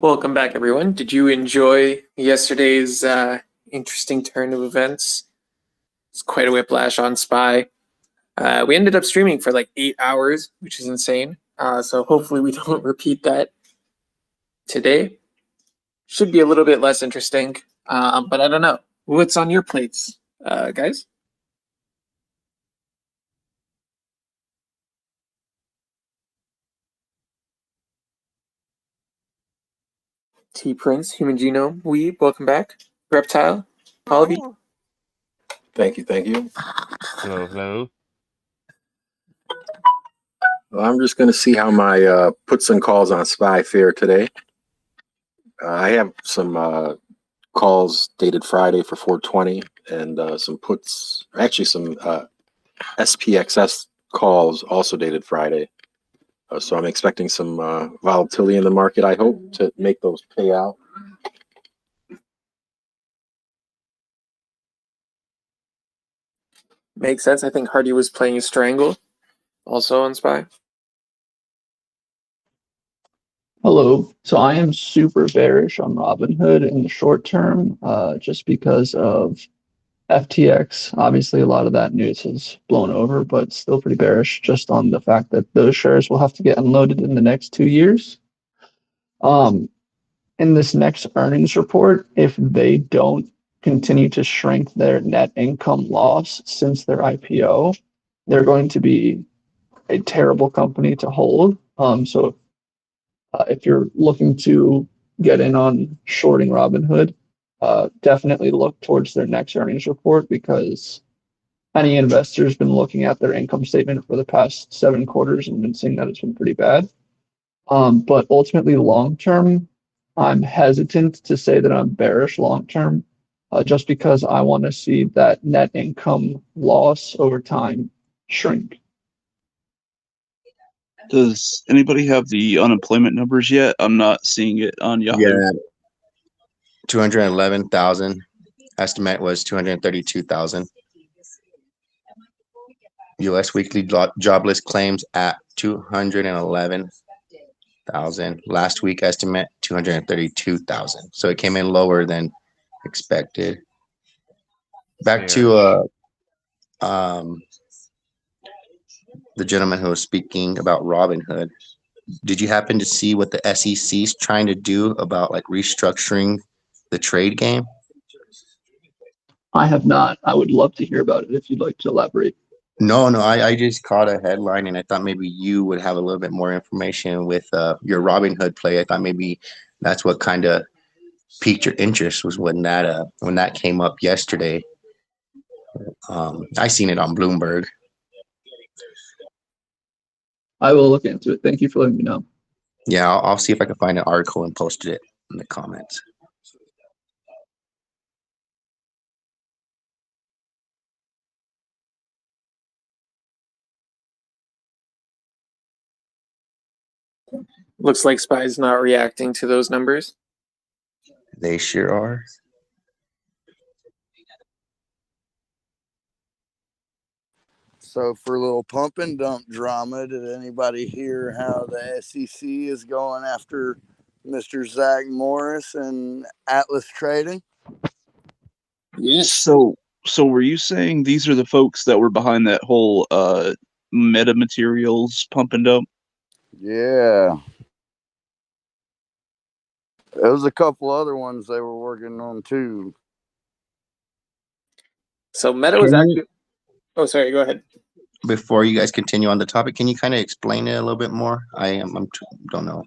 Welcome back, everyone. Did you enjoy yesterday's interesting turn of events? It's quite a whiplash on SPY. We ended up streaming for like 8 hours, which is insane. So hopefully we don't repeat that today. Should be a little bit less interesting, but I don't know. What's on your plates, guys? T Prince, Human Genome, Weeb, welcome back. Reptile, all of you. Thank you. Hello. Well, I'm just going to see how my puts and calls on SPY fare today. I have some calls dated Friday for 420 and some puts, actually some SPXS calls also dated Friday. So I'm expecting some volatility in the market, I hope, to make those pay out. Makes sense. I think Hardy was playing a Strangle also on SPY. Hello. So I am super bearish on Robinhood in the short term, just because of FTX. Obviously, a lot of that news has blown over, but still pretty bearish just on the fact that those shares will have to get unloaded in the next 2 years. In this next earnings report, if they don't continue to shrink their net income loss since their IPO, they're going to be a terrible company to hold. So if you're looking to get in on shorting Robinhood, definitely look towards their next earnings report, because any investor's been looking at their income statement for the past 7 quarters and been seeing that it's been pretty bad. But ultimately, long term, I'm hesitant to say that I'm bearish long term, just because I want to see that net income loss over time shrink. Does anybody have the unemployment numbers yet? I'm not seeing it on Yahoo. Yeah. 211,000. Estimate was 232,000. U.S. weekly jobless claims at 211,000. Last week estimate 232,000. So it came in lower than expected. Back to the gentleman who was speaking about Robinhood. Did you happen to see what the SEC is trying to do about like restructuring the trade game? I have not. I would love to hear about it if you'd like to elaborate. No, I just caught a headline and I thought maybe you would have a little bit more information with your Robinhood play. I thought maybe that's what kind of piqued your interest, was when that came up yesterday. I seen it on Bloomberg. I will look into it. Thank you for letting me know. Yeah, I'll see if I can find an article and post it in the comments. Looks like SPY's not reacting to those numbers. They sure are. So for a little pump and dump drama, did anybody hear how the SEC is going after Mr. Zach Morris and Atlas Trading? Yes. So were you saying these are the folks that were behind that whole meta materials pump and dump? Yeah. There was a couple other ones they were working on too. So Meta was actually... Oh, sorry, go ahead. Before you guys continue on the topic, can you kind of explain it a little bit more? I don't know.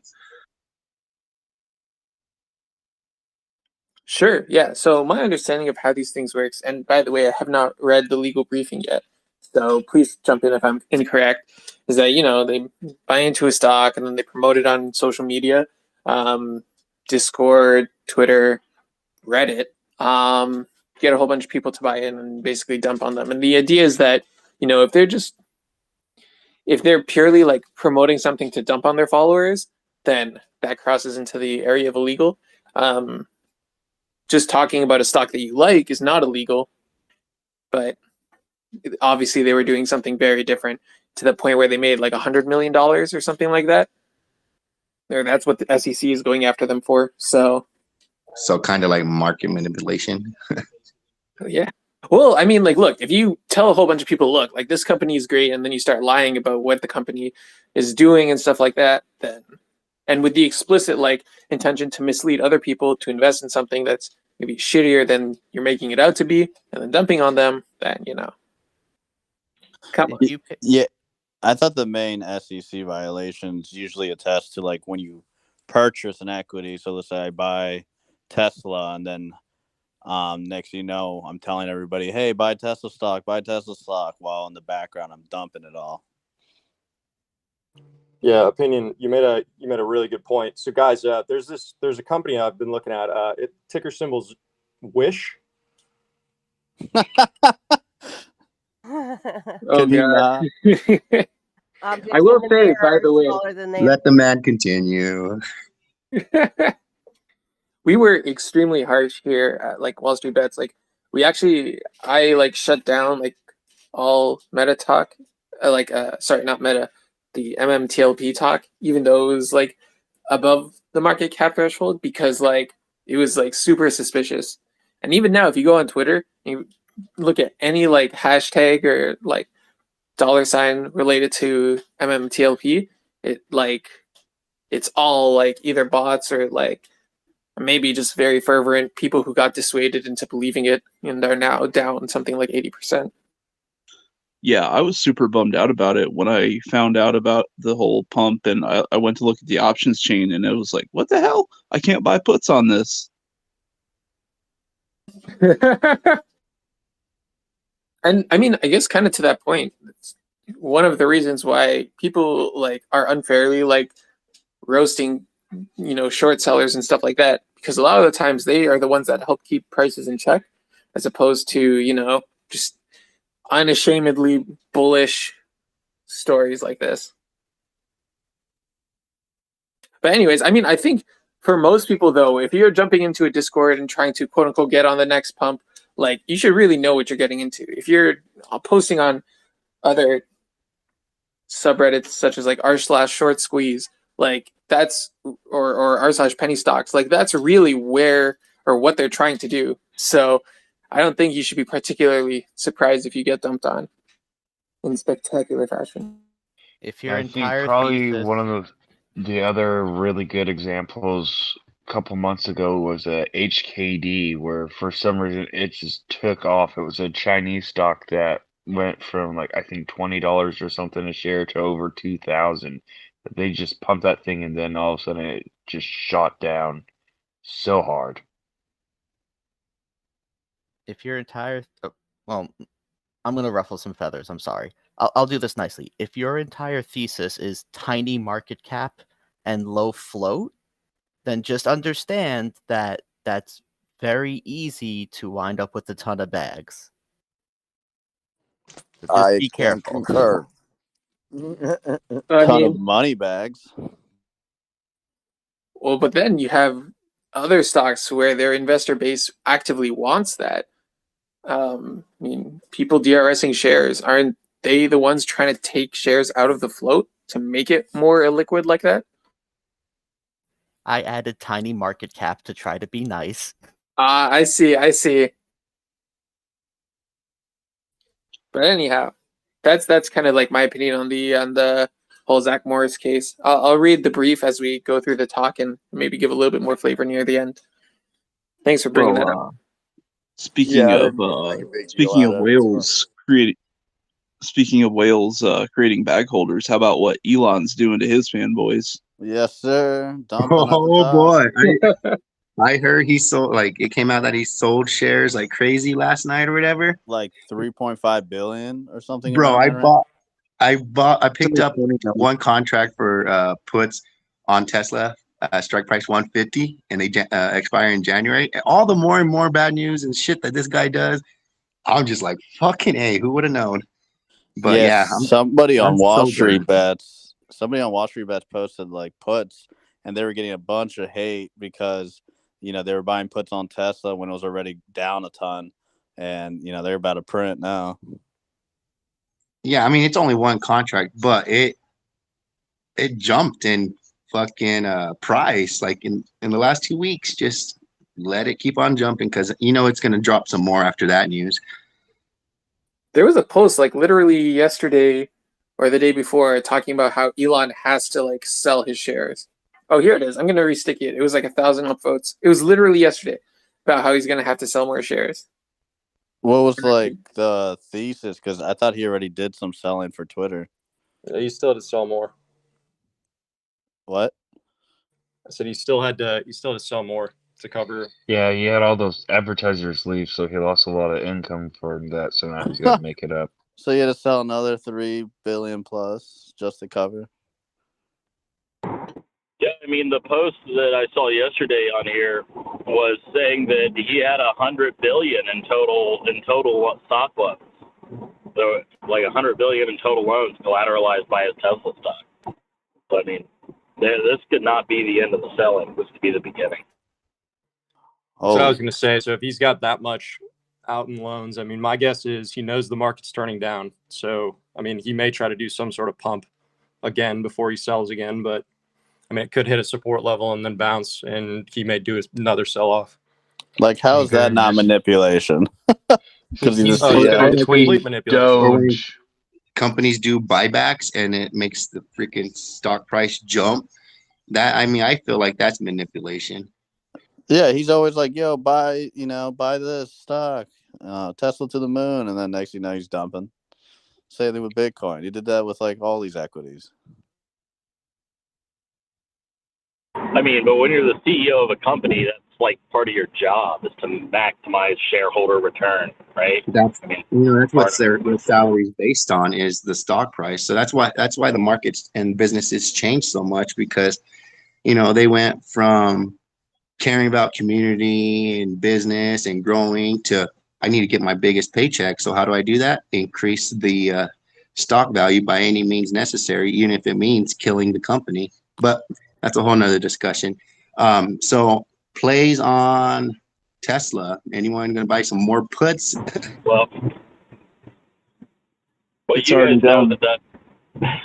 Sure, yeah. So my understanding of how these things works, and by the way, I have not read the legal briefing yet, so please jump in if I'm incorrect, is that, they buy into a stock and then they promote it on social media, Discord, Twitter, Reddit, get a whole bunch of people to buy in and basically dump on them. And the idea is that, if they're purely like promoting something to dump on their followers, then that crosses into the area of illegal. Just talking about a stock that you like is not illegal, but obviously they were doing something very different, to the point where they made like $100 million or something like that. That's what the SEC is going after them for. So kind of like market manipulation. yeah. Well, I mean, like, look, if you tell a whole bunch of people, look, like this company is great, and then you start lying about what the company is doing and stuff like that, then, and with the explicit like intention to mislead other people to invest in something that's maybe shittier than you're making it out to be, and then dumping on them, then come on. Yeah, I thought the main SEC violations usually attest to like when you purchase an equity. So let's say I buy Tesla, and then next you know, I'm telling everybody, hey, buy Tesla stock, while in the background I'm dumping it all. Yeah, opinion. You made a really good point. So guys, there's a company I've been looking at. Ticker symbol's Wish. Oh god. I will say, by the way, Let the man continue. we were extremely harsh here at like WallStreetBets. Like I like shut down like all meta talk, sorry, not meta, the MMTLP talk, even though it was like above the market cap threshold, because like it was like super suspicious. And even now, if you go on Twitter and you look at any like hashtag or like $ related to MMTLP, it's all like either bots or like maybe just very fervent people who got dissuaded into believing it and are now down something like 80%. Yeah, I was super bummed out about it when I found out about the whole pump, and I went to look at the options chain, and it was like, what the hell? I can't buy puts on this. And I mean, I guess kind of to that point, it's one of the reasons why people like are unfairly like roasting, short sellers and stuff like that, because a lot of the times they are the ones that help keep prices in check, as opposed to, just unashamedly bullish stories like this. But anyways, I mean, I think for most people though, if you're jumping into a Discord and trying to quote unquote get on the next pump, like you should really know what you're getting into. If you're posting on other subreddits such as like r/short squeeze, like that's or r/penny stocks, like that's really where or what they're trying to do. So I don't think you should be particularly surprised if you get dumped on in spectacular fashion. If your I think entire probably thesis, one of the other really good examples a couple months ago was HKD, where for some reason it just took off. It was a Chinese stock that went from like I think $20 or something a share to over 2,000. They just pumped that thing, and then all of a sudden it just shot down so hard. if your entire well, I'm gonna ruffle some feathers. I'm sorry. I'll do this nicely. If your entire thesis is tiny market cap and low float, then just understand that that's very easy to wind up with a ton of bags. So just I be can careful. concur. I Ton of mean, money bags. well, but then you have other stocks where their investor base actively wants that. I mean, people DRSing shares, aren't they the ones trying to take shares out of the float to make it more illiquid like that? I added tiny market cap to try to be nice. I see. But anyhow, that's kind of like my opinion on the whole Zach Morris case. I'll read the brief as we go through the talk and maybe give a little bit more flavor near the end. Thanks for bringing that up. Speaking Yeah, I of didn't make a big deal out of it, whales creating bag holders, how about what Elon's doing to his fanboys? Yes, sir. Dumping at the Oh top. boy, I heard he sold, like it came out that he sold shares like crazy last night or whatever. Like 3.5 billion or something. Bro, around that, right? I picked up one contract for puts on Tesla, strike price 150, and they expire in January. And all the more and more bad news and shit that this guy does, I'm just like, fucking A, who would have known? But yeah, somebody on I'm Wall so Street good. Bets, posted like puts, and they were getting a bunch of hate because they were buying puts on Tesla when it was already down a ton, and they're about to print now. Yeah, I mean it's only one contract, but it jumped in fucking price like in the last 2 weeks. Just let it keep on jumping because it's going to drop some more after that news. There was a post like literally yesterday or the day before talking about how Elon has to like sell his shares. Oh, here it is. I'm gonna restick it. It was like 1,000 upvotes. It was literally yesterday about how he's gonna have to sell more shares. What was like the thesis? Because I thought he already did some selling for Twitter. He still had to sell more. What? I said he still had to sell more to cover. Yeah, he had all those advertisers leave, so he lost a lot of income for that. So now he's got to make it up. So he had to sell another $3 billion plus just to cover. Yeah, I mean the post that I saw yesterday on here was saying that he had $100 billion in total stock loans. So like $100 billion in total loans collateralized by his Tesla stock. So I mean, this could not be the end of the selling. This could be the beginning. So I was going to say, so if he's got that much out in loans, I mean, my guess is he knows the market's turning down. So, I mean, he may try to do some sort of pump again before he sells again. But, I mean, it could hit a support level and then bounce, and he may do another sell-off. Like, how is that not manipulation? Because he's just complete manipulation. Companies do buybacks, and it makes the freaking stock price jump. That, I mean, I feel like that's manipulation. Yeah, he's always like, yo, buy this stock, Tesla to the moon. And then next thing you know, he's dumping. Same thing with Bitcoin. He did that with like all these equities. I mean, but when you're the CEO of a company, that's like part of your job is to maximize shareholder return, right? That's that's what their salary is based on, is the stock price. So that's why the markets and businesses change so much, because they went from caring about community and business and growing to, I need to get my biggest paycheck. So how do I do that? Increase the stock value by any means necessary, even if it means killing the company. But that's a whole nother discussion. So plays on Tesla. Anyone going to buy some more puts? Well,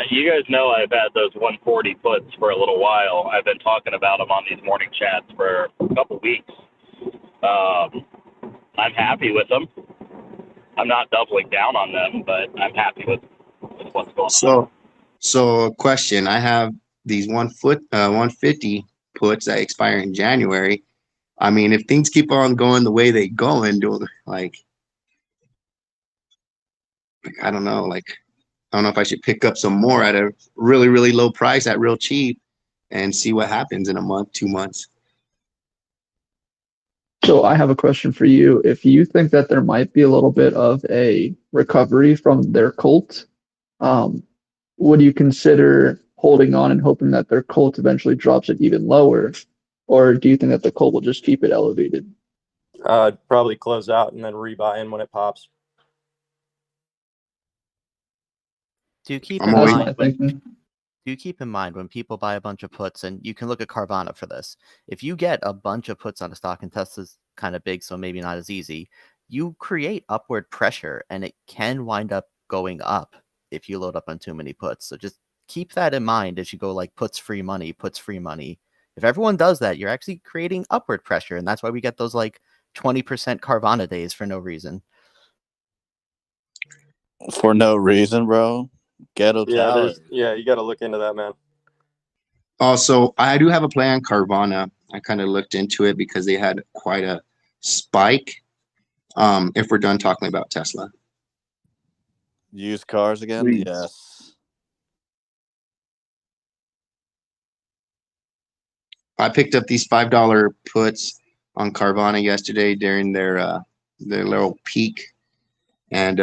you guys know I've had those 140 puts for a little while. I've been talking about them on these morning chats for a couple weeks. I'm happy with them. I'm not doubling down on them, but I'm happy with what's going on. So question, I have these 150 puts that expire in January. I mean, if things keep on going the way they go and do I don't know, I don't know if I should pick up some more at a really, really low price at real cheap and see what happens in a month, 2 months. So I have a question for you. If you think that there might be a little bit of a recovery from their cult, would you consider holding on and hoping that their cult eventually drops it even lower? Or do you think that the cult will just keep it elevated? I'd probably close out and then rebuy in when it pops. Do keep in mind when people buy a bunch of puts, and you can look at Carvana for this. If you get a bunch of puts on a stock, and Tesla's kind of big, so maybe not as easy, you create upward pressure, and it can wind up going up if you load up on too many puts. So just keep that in mind as you go like puts free money. If everyone does that, you're actually creating upward pressure, and that's why we get those like 20% Carvana days for no reason. For no reason, bro. Ghetto talent. Yeah, you got to look into that, man. Also, I do have a play on Carvana. I kind of looked into it because they had quite a spike. If we're done talking about Tesla. Used cars again? Please. Yes. I picked up these $5 puts on Carvana yesterday during their little peak, and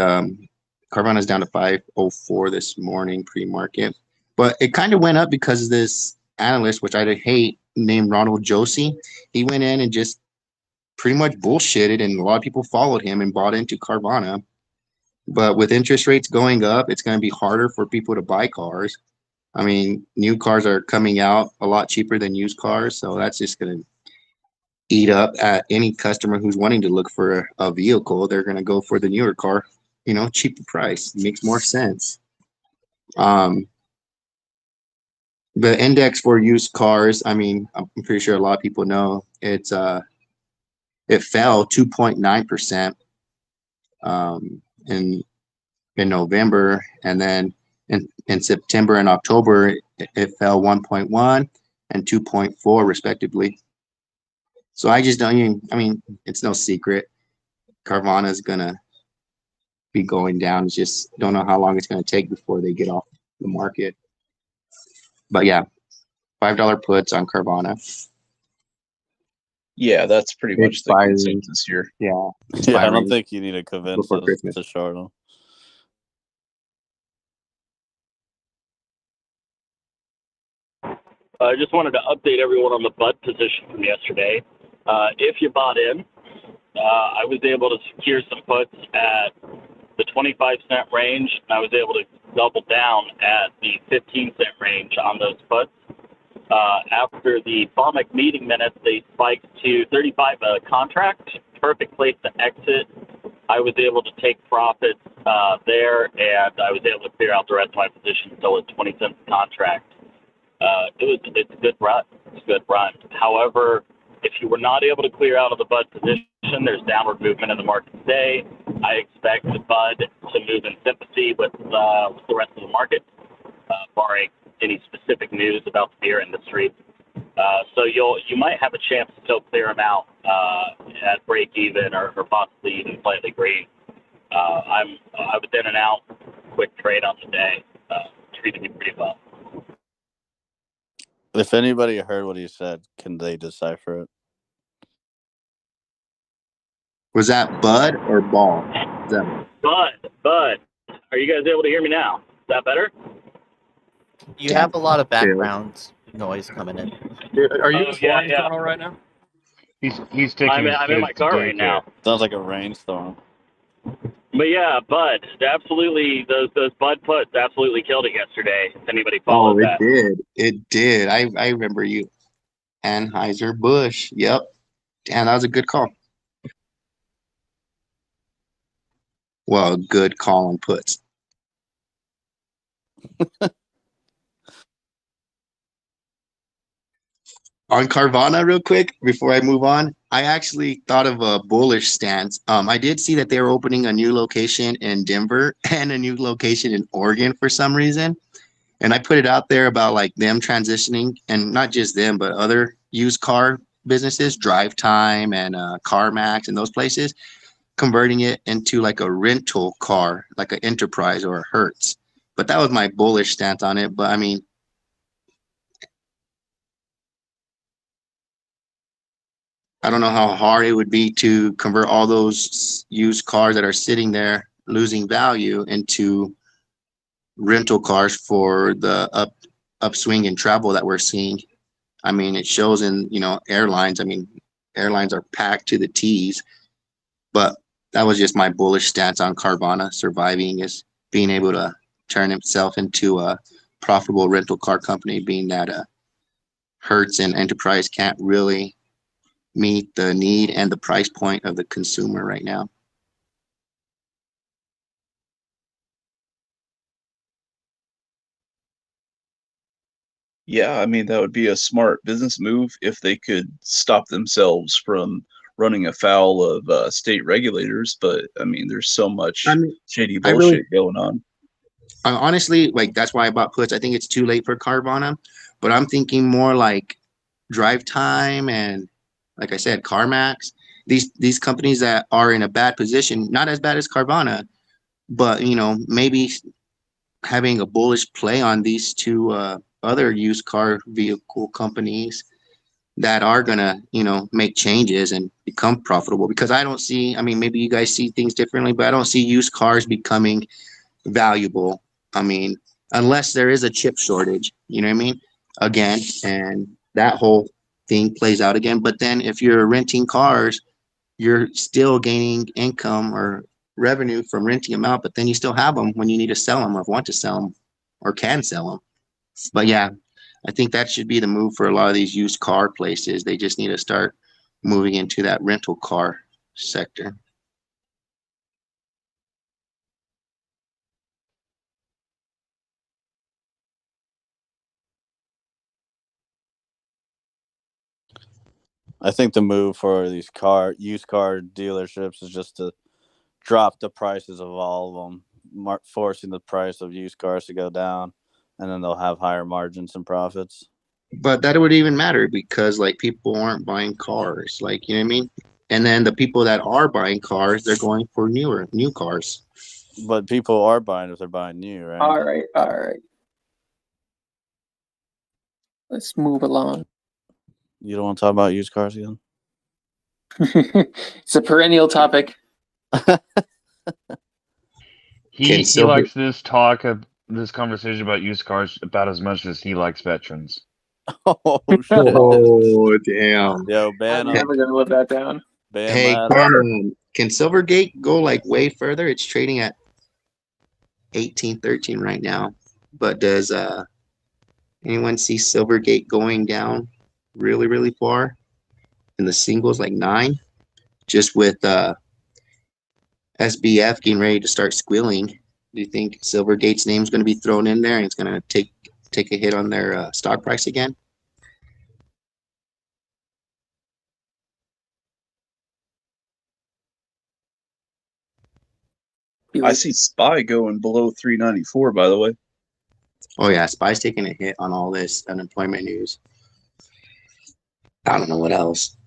Carvana's down to 504 this morning pre-market, but it kind of went up because of this analyst, which I hate, named Ronald Josie. He went in and just pretty much bullshitted, and a lot of people followed him and bought into Carvana. But with interest rates going up, it's going to be harder for people to buy cars. I mean, new cars are coming out a lot cheaper than used cars, so that's just going to eat up at any customer who's wanting to look for a vehicle. They're going to go for the newer car, cheaper price. It makes more sense. The index for used cars, I mean, I'm pretty sure a lot of people know it fell 2.9% in November, and then in September and October it fell 1.1 and 2.4 respectively. So I just don't even, I mean, it's no secret Carvana is gonna be going down. It's just don't know how long it's gonna take before they get off the market. But yeah, $5 puts on Carvana. Yeah, that's pretty much the Expiring. consensus here. Yeah. Yeah, I Expiring don't think you need to convince before us Christmas. to short them. I just wanted to update everyone on the BUD position from yesterday. If you bought in, I was able to secure some puts at the 25-cent range, and I was able to double down at the 15-cent range on those puts. After the FOMC meeting minutes, they spiked to 35 a contract. Perfect place to exit. I was able to take profits there, and I was able to clear out the rest of my position until at 20 cents a contract. It's a good run. It's a good run. However, if you were not able to clear out of the BUD position, there's downward movement in the market today. I expect the BUD to move in sympathy with the rest of the market, barring any specific news about the beer industry. So you might have a chance to still clear them out at break even or possibly even slightly green. I was in and out, quick trade on the day, treated me pretty well. If anybody heard what he said, can they decipher it? Was that Bud or Ball? Bud. Are you guys able to hear me now? Is that better? You have a lot of background noise coming in. Are you in Florence tunnel right now? He's taking I'm his in my kids to car right daycare. now. Sounds like a rainstorm. But yeah, Bud, absolutely, those Bud puts absolutely killed it yesterday. If anybody followed that. It did. I remember you. Anheuser-Busch. Yep. Damn, that was a good call. Well, good call on puts. On Carvana, real quick, before I move on, I actually thought of a bullish stance. I did see that they were opening a new location in Denver and a new location in Oregon for some reason. And I put it out there about like them transitioning, and not just them, but other used car businesses, Drive Time and CarMax and those places, converting it into like a rental car, like an Enterprise or a Hertz. But that was my bullish stance on it. But I mean, I don't know how hard it would be to convert all those used cars that are sitting there losing value into rental cars for the upswing in travel that we're seeing. I mean, it shows in, airlines. I mean, airlines are packed to the T's, but that was just my bullish stance on Carvana surviving, is being able to turn himself into a profitable rental car company, being that Hertz and Enterprise can't really meet the need and the price point of the consumer right now. Yeah, I mean, that would be a smart business move if they could stop themselves from running afoul of state regulators. But I mean, there's so much shady bullshit going on. Honestly, like that's why I bought puts. I think it's too late for Carvana, but I'm thinking more like Drive Time and, like I said, CarMax. These companies that are in a bad position, not as bad as Carvana, but maybe having a bullish play on these two other used car vehicle companies that are gonna make changes and become profitable. Because I don't see, I mean, maybe you guys see things differently, but I don't see used cars becoming valuable. I mean, unless there is a chip shortage, you know what I mean? Again, and that whole thing plays out again. But then if you're renting cars, you're still gaining income or revenue from renting them out, but then you still have them when you need to sell them or want to sell them or can sell them. But yeah, I think that should be the move for a lot of these used car places. They just need to start moving into that rental car sector. I think the move for these used car dealerships is just to drop the prices of all of them, forcing the price of used cars to go down, and then they'll have higher margins and profits. But that would even matter because like people aren't buying cars, like you know what I mean. And then the people that are buying cars, they're going for new cars. But people are buying if they're buying new, right? All right. Let's move along. You don't want to talk about used cars again? It's a perennial topic. He likes this conversation about used cars about as much as he likes veterans. Oh shit! Oh damn! Yo, ban I'm never gonna live that down. Hey, can Silvergate go like way further? It's trading at 18.13 right now. But does anyone see Silvergate going down really, really far? In the singles, like 9, just with SBF getting ready to start squealing. Do you think Silvergate's name is going to be thrown in there and it's going to take a hit on their stock price again? I see SPY going below 394, by the way. Oh yeah, SPY's taking a hit on all this unemployment news. I don't know what else.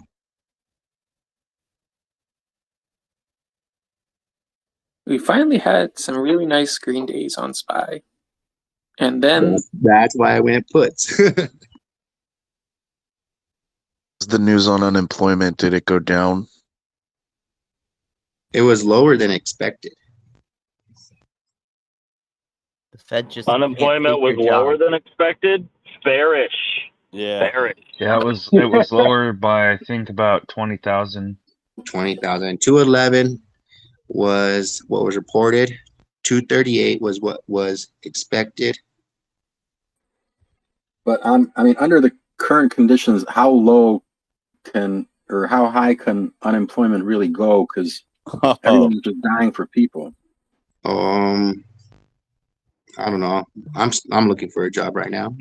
We finally had some really nice green days on SPY. And then that's why I went puts. The news on unemployment, did it go down? It was lower than expected. The Fed just unemployment was lower than expected. Bearish. Yeah. Bearish. Yeah, it was lower by I think about 20,000. 20,000. 211 was what was reported. 238 was what was expected. But I mean, under the current conditions, how low or how high can unemployment really go? Because everyone's just dying for people. I don't know. I'm looking for a job right now.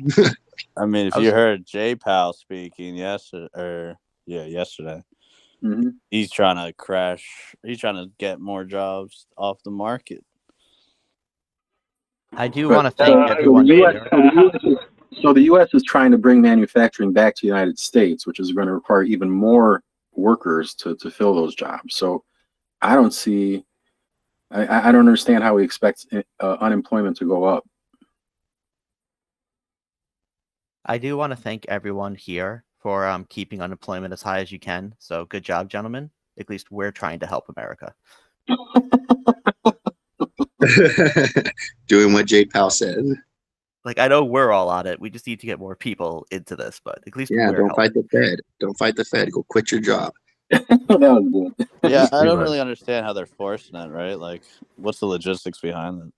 I mean, if you heard J Powell speaking yesterday, mm-hmm. He's trying to crash. He's trying to get more jobs off the market. I do want to thank everyone. So the U.S. is trying to bring manufacturing back to the United States, which is going to require even more workers to fill those jobs. So I don't see. I don't understand how we expect unemployment to go up. I do want to thank everyone here for keeping unemployment as high as you can. So good job, gentlemen. At least we're trying to help America. Doing what J Powell said. Like, I know we're all on it. We just need to get more people into this, but at least don't fight the Fed. Don't fight the Fed. Go quit your job. That was good. Yeah, I don't really understand how they're forcing it, right? Like, what's the logistics behind it?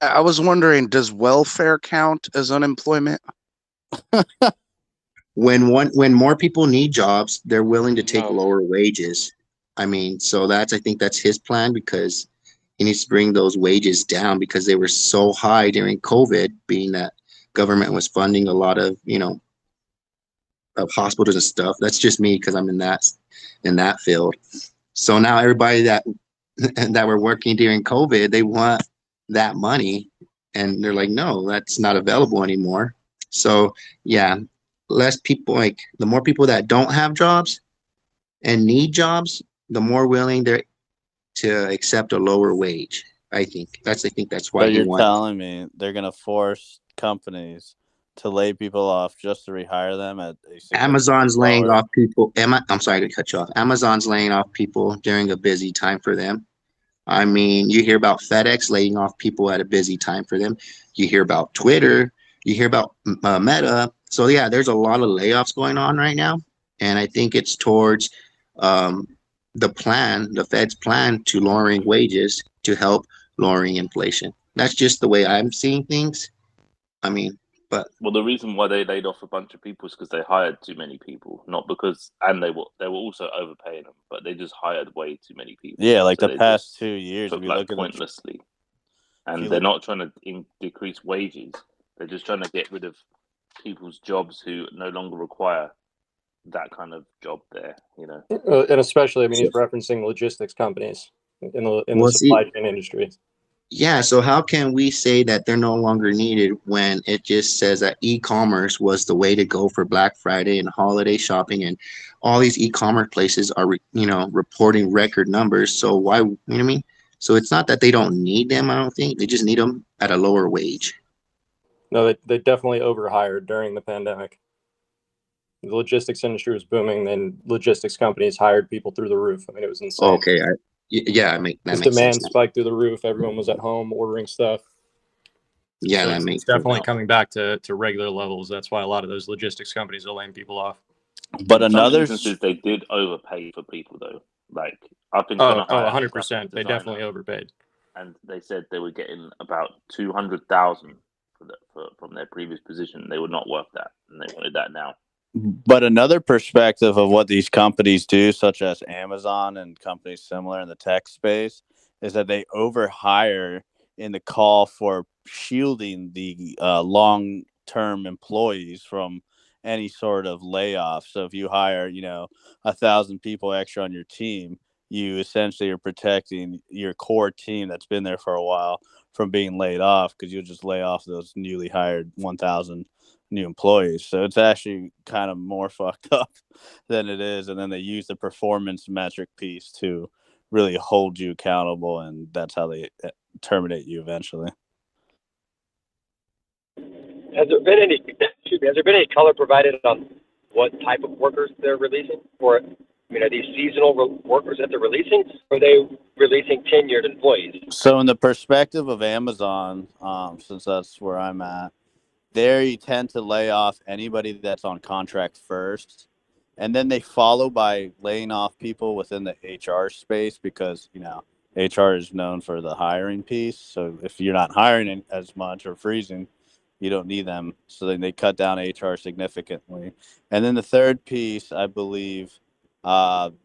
I was wondering, does welfare count as unemployment? When more people need jobs, they're willing to take lower wages. I mean, so I think that's his plan, because he needs to bring those wages down because they were so high during COVID, being that government was funding a lot of, of hospitals and stuff. That's just me because I'm in that field. So now everybody that were working during COVID, they want that money, and they're like, no, that's not available anymore. So yeah, less people, like the more people that don't have jobs and need jobs, the more willing they're to accept a lower wage. I think that's why. So you're telling me they're gonna force companies to lay people off just to rehire them at Amazon's laying off people. I'm sorry to cut you off. Amazon's laying off people during a busy time for them. I mean, you hear about FedEx laying off people at a busy time for them. You hear about Twitter. You hear about Meta. So yeah, there's a lot of layoffs going on right now, and I think it's towards the Fed's plan to lowering wages to help lowering inflation. That's just the way I'm seeing things. I mean, well, the reason why they laid off a bunch of people is because they hired too many people, not because, and they were also overpaying them, but they just hired way too many people. Yeah, like the past 2 years, took, like, pointlessly, and they're not trying to decrease wages. They're just trying to get rid of people's jobs who no longer require that kind of job there, you know. And especially, I mean, he's referencing logistics companies in the Well, supply chain industry. yeah, so how can we say that they're no longer needed when it just says that e-commerce was the way to go for Black Friday and holiday shopping, and all these e-commerce places are, reporting record numbers. So why, you know what I mean? So it's not that they don't need them, I don't think. They just need them at a lower wage. No, they definitely overhired during the pandemic. The logistics industry was booming, then logistics companies hired people through the roof. I mean, it was insane. Okay, yeah, that makes demand sense. spiked through the roof. Everyone was at home ordering stuff. Yeah, So that it's makes definitely sense. coming back to regular levels. That's why a lot of those logistics companies are laying people off. But in some instances, they did overpay for people, though. Like, I've been trying to hire 100%. They definitely overpaid. And they said they were getting about 200,000 from their previous position. They would not worth that, and they wanted that now. But another perspective of what these companies do, such as Amazon and companies similar in the tech space, is that they overhire in the call for shielding the long-term employees from any sort of layoff. So if you hire, 1,000 people extra on your team, you essentially are protecting your core team that's been there for a while from being laid off, because you'll just lay off those newly hired 1,000 new employees. So it's actually kind of more fucked up than it is. And then they use the performance metric piece to really hold you accountable, and that's how they terminate you eventually. Has there been any color provided on what type of workers they're releasing? Or, are these seasonal workers that they're releasing? Or are they releasing tenured employees? So in the perspective of Amazon, since that's where I'm at, there you tend to lay off anybody that's on contract first, and then they follow by laying off people within the HR space, because HR is known for the hiring piece. So if you're not hiring as much or freezing, you don't need them. So then they cut down HR significantly. And then the third piece, I believe,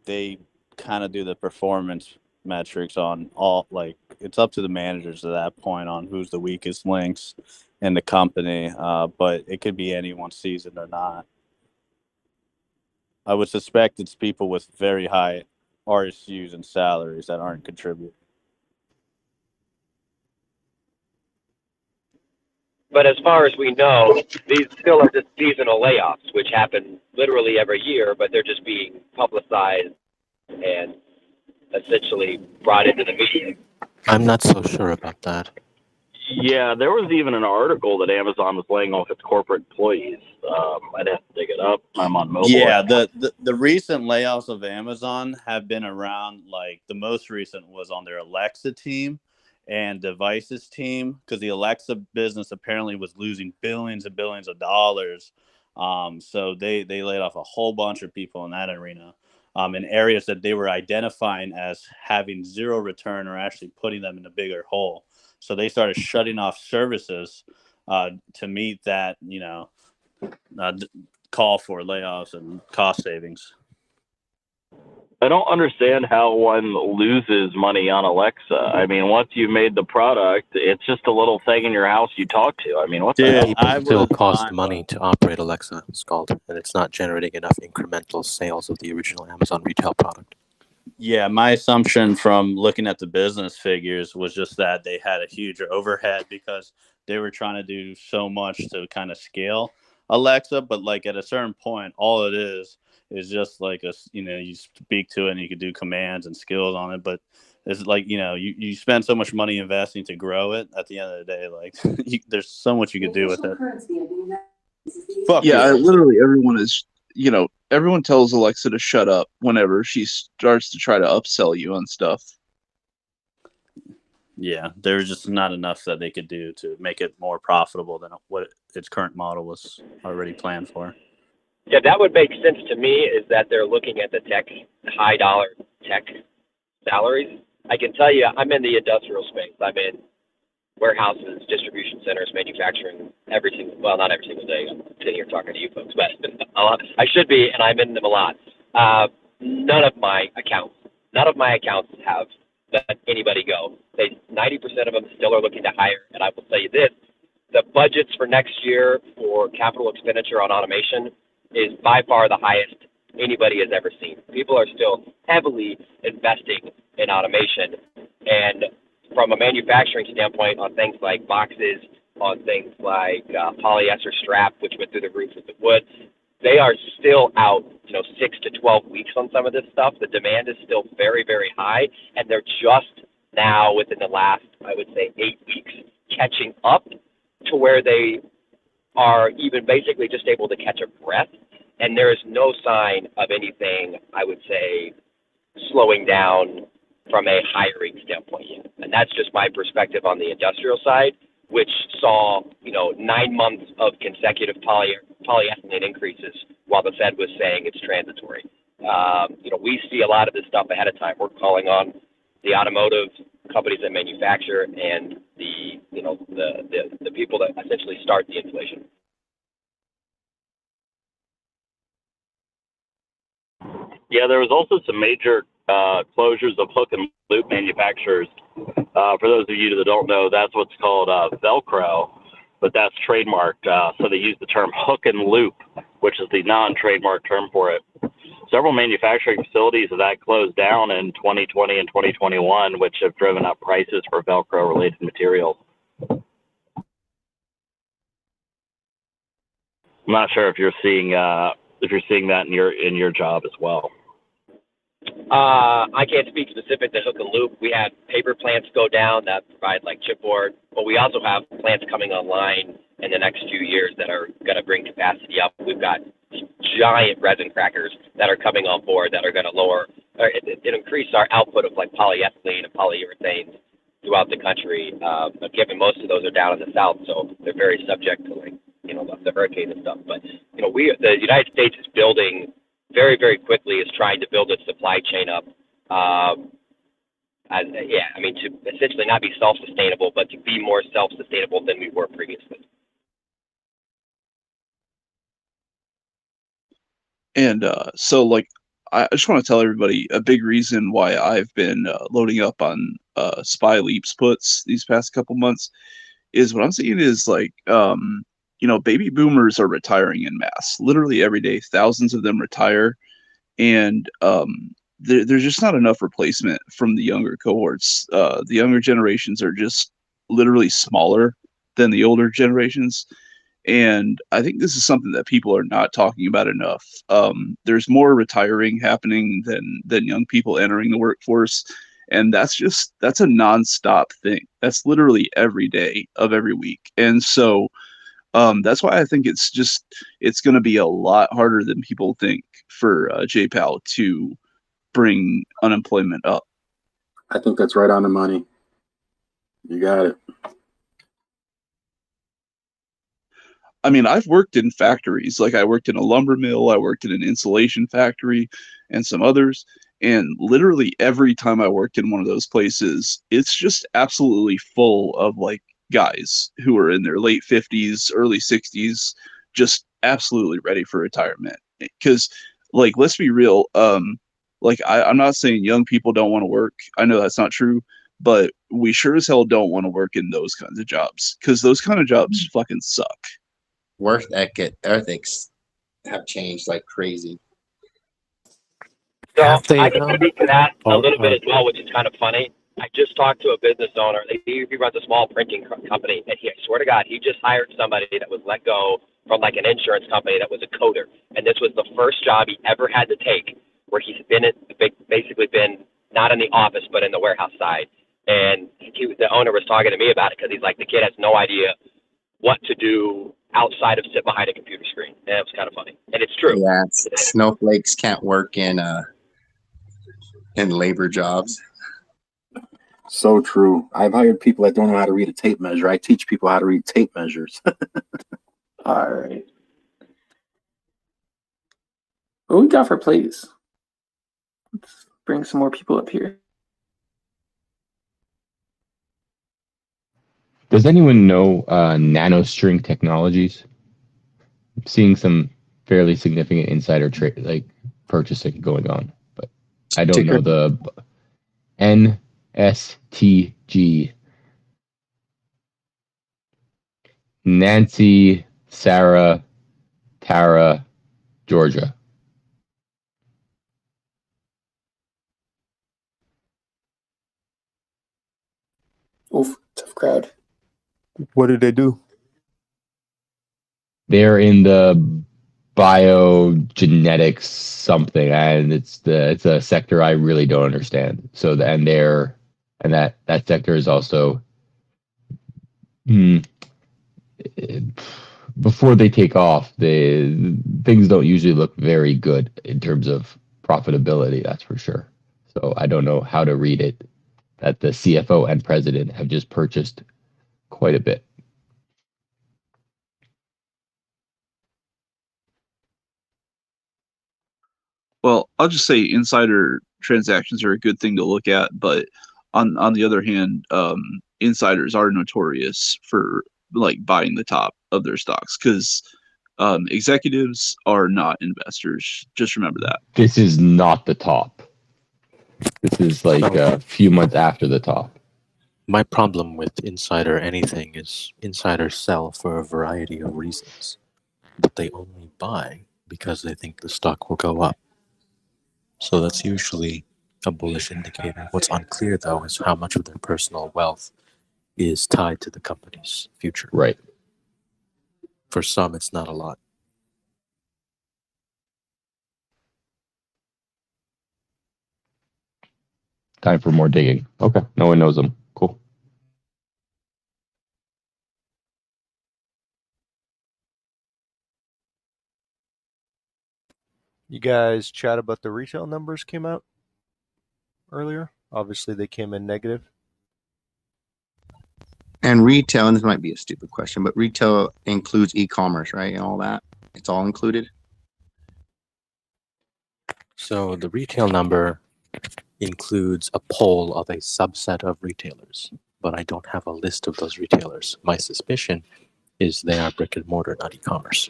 they kind of do the performance metrics on all, like, it's up to the managers at that point on who's the weakest links in the company, but it could be anyone seasoned or not. I would suspect it's people with very high RSUs and salaries that aren't contributing. But as far as we know, these still are just seasonal layoffs, which happen literally every year, but they're just being publicized and essentially brought into the media. I'm not so sure about that. Yeah, there was even an article that Amazon was laying off its corporate employees. I'd have to dig it up. I'm on mobile. Yeah, the recent layoffs of Amazon have been around, like, the most recent was on their Alexa team and devices team, because the Alexa business apparently was losing billions and billions of dollars. So they laid off a whole bunch of people in that arena, in areas that they were identifying as having zero return or actually putting them in a bigger hole. So they started shutting off services to meet that, call for layoffs and cost savings. I don't understand how one loses money on Alexa. I mean, once you've made the product, it's just a little thing in your house you talk to. I mean, what the hell? People still cost money to operate Alexa, it's called, and it's not generating enough incremental sales of the original Amazon retail product. Yeah, my assumption from looking at the business figures was just that they had a huge overhead because they were trying to do so much to kind of scale Alexa, but like at a certain point, all it is just like you speak to it and you can do commands and skills on it, but it's like, you spend so much money investing to grow it. At the end of the day, like, there's so much you could do with it. Fuck yeah, literally everyone is, everyone tells Alexa to shut up whenever she starts to try to upsell you on stuff. Yeah, there's just not enough that they could do to make it more profitable than what its current model was already planned for. Yeah, that would make sense to me, is that they're looking at the high dollar tech salaries. I can tell you, I'm in the industrial space. I'm in warehouses, distribution centers, manufacturing, not every single day. I'm sitting here talking to you folks, but I should be, and I'm in them a lot. None of my accounts have let anybody go. 90% of them still are looking to hire, and I will tell you this, the budgets for next year for capital expenditure on automation is by far the highest anybody has ever seen. People are still heavily investing in automation. And from a manufacturing standpoint, on things like boxes, on things like polyester strap, which went through the roof with the wood, they are still out, 6 to 12 weeks on some of this stuff. The demand is still very, very high, and they're just now, within the last, I would say, 8 weeks, catching up to where they are even basically just able to catch a breath. And there is no sign of anything, I would say, slowing down from a hiring standpoint yet. And that's just my perspective on the industrial side, which saw, 9 months of consecutive polyethylene increases while the Fed was saying it's transitory. We see a lot of this stuff ahead of time. We're calling on the automotive companies that manufacture and the people that essentially start the inflation. Yeah, there was also some major closures of hook and loop manufacturers. For those of you that don't know, that's what's called Velcro, but that's trademarked. So they use the term hook and loop, which is the non-trademark term for it. Several manufacturing facilities of that closed down in 2020 and 2021, which have driven up prices for Velcro-related materials. I'm not sure if you're seeing that in your job as well. I can't speak specific to hook and loop. We had paper plants go down that provide like chipboard, but we also have plants coming online in the next few years that are going to bring capacity up. We've got giant resin crackers that are coming on board that are going to lower, or it increase our output of like polyethylene and polyurethanes throughout the country. But given most of those are down in the south, so they're very subject to the hurricane and stuff. But the United States is building very, very quickly, is trying to build its supply chain up. To essentially not be self-sustainable, but to be more self-sustainable than we were previously. And I just want to tell everybody a big reason why I've been loading up on SPY Leaps puts these past couple months is what I'm seeing is baby boomers are retiring en masse. Literally every day, thousands of them retire, and there's just not enough replacement from the younger cohorts. The younger generations are just literally smaller than the older generations. And I think this is something that people are not talking about enough. There's more retiring happening than young people entering the workforce. And that's a nonstop thing. That's literally every day of every week. And so that's why I think it's going to be a lot harder than people think for JPAL to bring unemployment up. I think that's right on the money. You got it. I mean, I've worked in factories. Like I worked in a lumber mill, I worked in an insulation factory, and some others. And literally every time I worked in one of those places, it's just absolutely full of guys who are in their late 50s, early 60s, just absolutely ready for retirement. Because let's be real, I'm not saying young people don't want to work. I know that's not true, but we sure as hell don't want to work in those kinds of jobs, because those kind of jobs fucking suck. Work ethics have changed like crazy. So I can speak to that a little bit as well, which is kind of funny. I just talked to a business owner. He runs a small printing company, and I swear to God, he just hired somebody that was let go from an insurance company that was a coder, and this was the first job he ever had to take, where he's basically been not in the office but in the warehouse side. And the owner was talking to me about it because he's like, the kid has no idea what to do outside of sit behind a computer screen. And it was kind of funny, and it's true. Yeah, snowflakes can't work in labor jobs. So true. I've hired people that don't know how to read a tape measure. I teach people how to read tape measures. All right. What we got for plays? Let's bring some more people up here. Does anyone know nanostring technologies? I'm seeing some fairly significant insider trade, purchasing going on, but I don't know the NSTG. Nancy, Sarah, Tara, Georgia. Oof, tough crowd. What did they do? They're in the biogenetics something, and it's a sector I really don't understand. So that sector is also before they take off, things don't usually look very good in terms of profitability. That's for sure. So I don't know how to read it. That the CFO and president have just purchased quite a bit. Well, I'll just say insider transactions are a good thing to look at, but on the other hand, insiders are notorious for like buying the top of their stocks because executives are not investors. Just remember that. This is not the top. This is like a few months after the top. My problem with insider anything is insiders sell for a variety of reasons, but they only buy because they think the stock will go up. So that's usually a bullish indicator. What's unclear, though, is how much of their personal wealth is tied to the company's future. Right. For some, it's not a lot. Time for more digging. Okay. No one knows them. Cool. You guys chat about the retail numbers came out earlier. Obviously, they came in negative. And retail, and this might be a stupid question, but retail includes e-commerce, right? And all that. It's all included. So the retail number includes a poll of a subset of retailers, but I don't have a list of those retailers. My suspicion is they are brick and mortar, not e-commerce.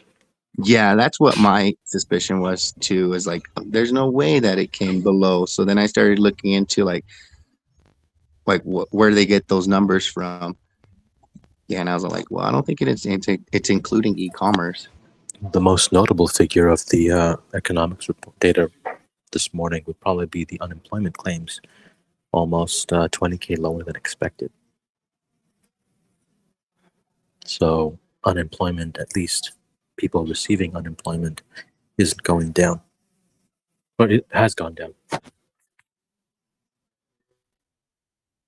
Yeah, that's what my suspicion was too. Is like, there's no way that it came below. So then I started looking into like where do they get those numbers from? Yeah, and I was like, well, I don't think it's including e-commerce. The most notable figure of the economics report data this morning would probably be the unemployment claims, almost 20K lower than expected. So unemployment, at least people receiving unemployment, isn't going down. But it has gone down.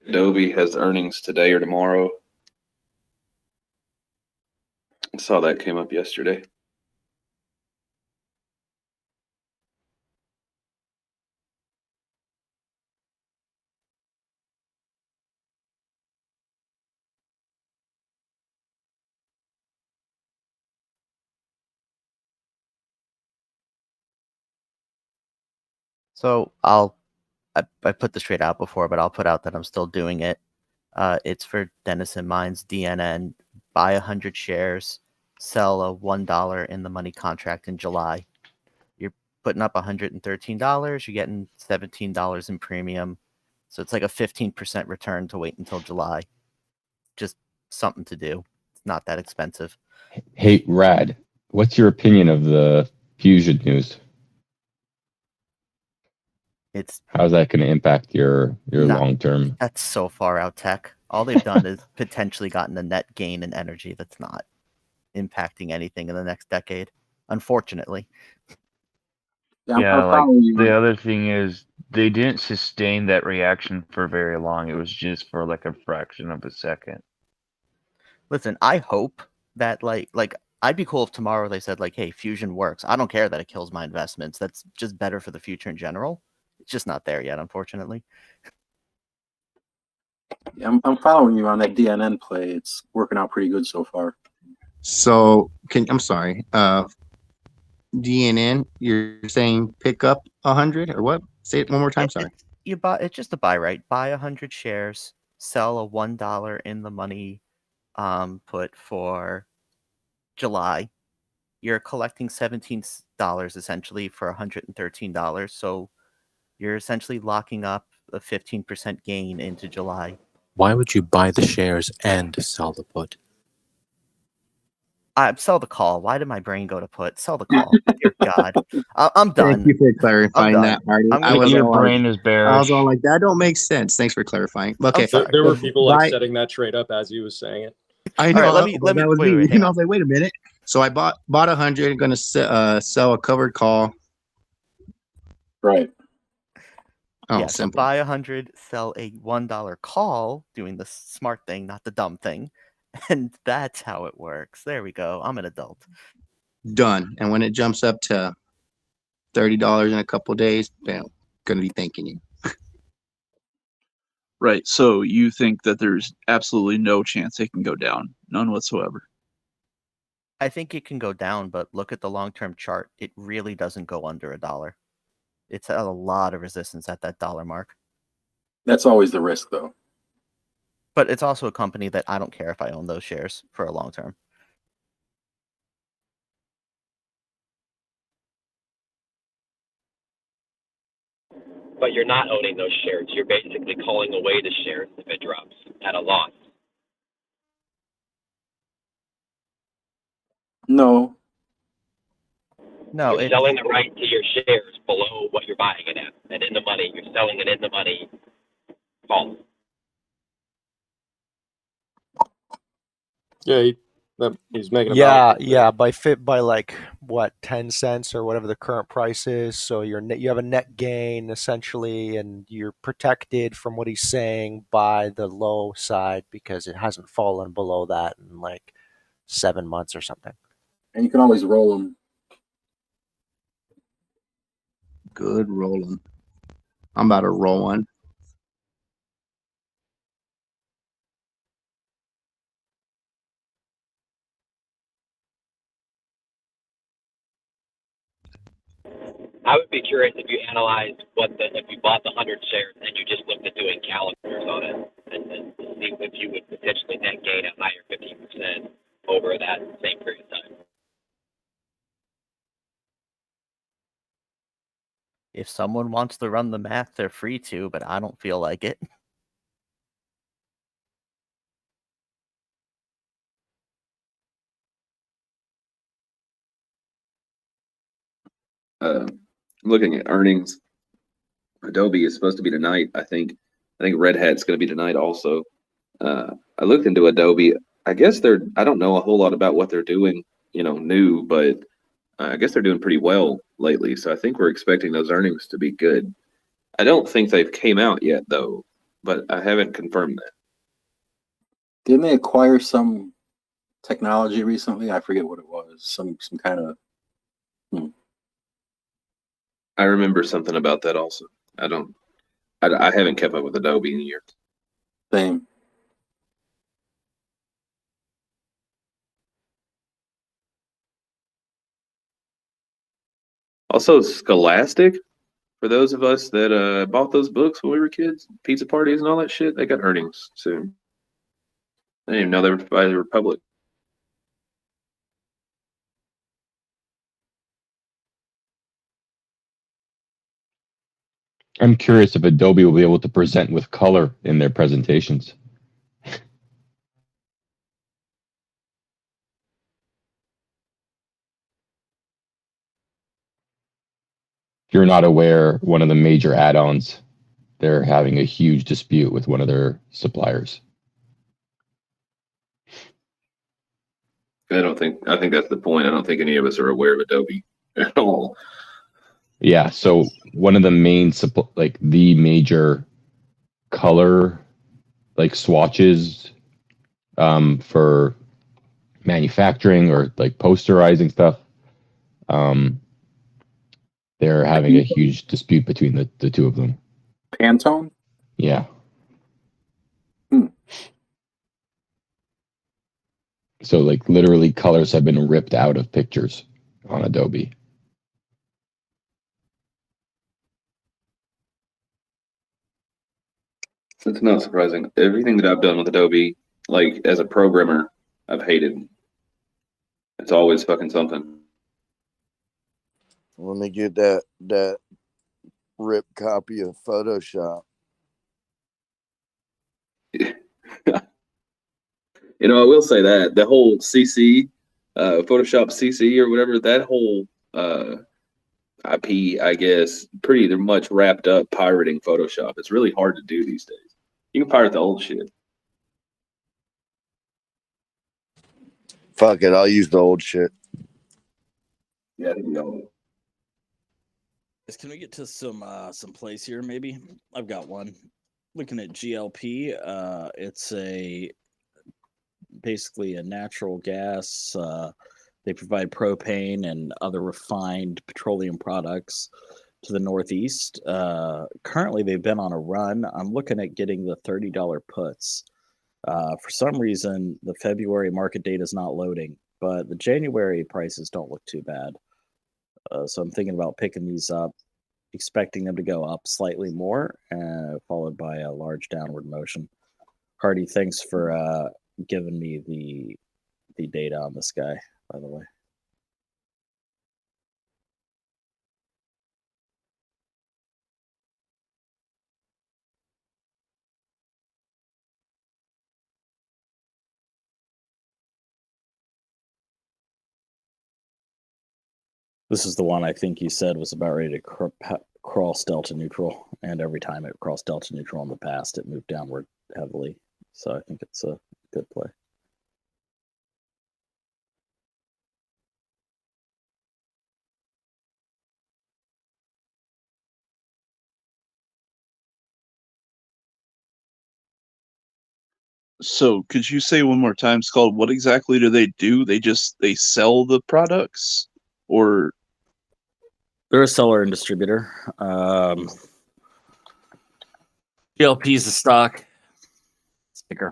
Adobe has earnings today or tomorrow. I saw that came up yesterday. So I put this straight out before, but I'll put out that I'm still doing it. It's for Denison Mines, DNN. Buy 100 shares, sell a $1 in the money contract in July. You're putting up $113. You're getting $17 in premium. So it's like a 15% return to wait until July. Just something to do. It's not that expensive. Hey, Rad, what's your opinion of the fusion news? How's that going to impact your long term? That's so far out tech. All they've done is potentially gotten a net gain in energy that's not impacting anything in the next decade, unfortunately. Yeah, like the other thing is they didn't sustain that reaction for very long. It was just for like a fraction of a second. Listen, I hope that like I'd be cool if tomorrow they said like, hey, fusion works. I don't care that it kills my investments. That's just better for the future in general. It's just not there yet, unfortunately. Yeah, I'm following you on that DNN play. It's working out pretty good so far. So I'm sorry. DNN, you're saying pick up 100 or what? Say it one more time. Sorry. It's just a buy, right? Buy 100 shares, sell a $1 in the money put for July. You're collecting $17 essentially for $113. So you're essentially locking up a 15% gain into July. Why would you buy the shares and sell the put? Sell the call. Why did my brain go to put? Sell the call. Dear God. I'm done. Thank you for clarifying that, Marty. I'm I gonna was Your all like, brain is I bearish. was all like, that don't make sense. Thanks for clarifying. Okay. I'm sorry. There were The people like buy, setting that trade up as he was saying it. I All know right, let me that was wait, me. wait, hang I on. was like, wait a minute. So I bought 100, going to sell a covered call. Right. Oh, Yeah, so simple. buy 100, sell a $1 call, doing the smart thing, not the dumb thing. And that's how it works. There we go. I'm an adult. Done. And when it jumps up to $30 in a couple of days, bam, going to be thanking you. Right. So you think that there's absolutely no chance they can go down? None whatsoever. I think it can go down, but look at the long-term chart. It really doesn't go under $1. It's at a lot of resistance at that dollar mark. That's always the risk, though. But it's also a company that I don't care if I own those shares for a long term. But you're not owning those shares. You're basically calling away the shares if it drops at a loss. No. No, You're selling the right to your shares below what you're buying it at. And in the money, you're selling it in the money call. Yeah, he's making about by like what 10 cents or whatever the current price is. So you have a net gain essentially, and you're protected from what he's saying by the low side because it hasn't fallen below that in like 7 months or something. And you can always roll them. Good rolling. I'm about to roll one. I would be curious if you analyzed if you bought the 100 shares and you just looked at doing calendars on it and see if you would potentially net gain a higher 15% over that same period of time. If someone wants to run the math, they're free to, but I don't feel like it. Looking at earnings, Adobe is supposed to be tonight. I think Red Hat's going to be tonight also. I looked into Adobe. I guess I don't know a whole lot about what they're doing, new, but I guess they're doing pretty well lately. So I think we're expecting those earnings to be good. I don't think they've came out yet though, but I haven't confirmed that. Didn't they acquire some technology recently? I forget what it was. Some kind of. I remember something about that also. I haven't kept up with Adobe in years. Same. Also, Scholastic, for those of us that bought those books when we were kids, pizza parties and all that shit, they got earnings soon. I didn't even know they were by the Republic. I'm curious if Adobe will be able to present with color in their presentations. If you're not aware, one of the major add-ons, they're having a huge dispute with one of their suppliers. I think that's the point. I don't think any of us are aware of Adobe at all. Yeah, so one of the main the major color swatches for manufacturing or posterizing stuff, they're having a huge dispute between the two of them. Pantone? Yeah. So literally colors have been ripped out of pictures on Adobe. It's not surprising. Everything that I've done with Adobe, as a programmer, I've hated. It's always fucking something. Let me get that ripped copy of Photoshop. I will say that the whole CC Photoshop CC or whatever. That whole IP, I guess, pretty much wrapped up pirating Photoshop. It's really hard to do these days. You can pirate the old shit. Fuck it, I'll use the old shit. Yeah, I think we all. Can we get to some place here? Maybe I've got one. Looking at GLP, it's basically a natural gas. They provide propane and other refined petroleum products to the Northeast. Currently, they've been on a run. I'm looking at getting the $30 puts. For some reason, the February market data is not loading, but the January prices don't look too bad. So I'm thinking about picking these up, expecting them to go up slightly more, followed by a large downward motion. Hardy, thanks for giving me the data on this guy, by the way. This is the one I think you said was about ready to cross delta neutral, and every time it crossed delta neutral in the past, it moved downward heavily. So I think it's a good play. So could you say one more time, Skull, what exactly do they do? They sell the products, or they're a seller and distributor. GLP is a stock sticker.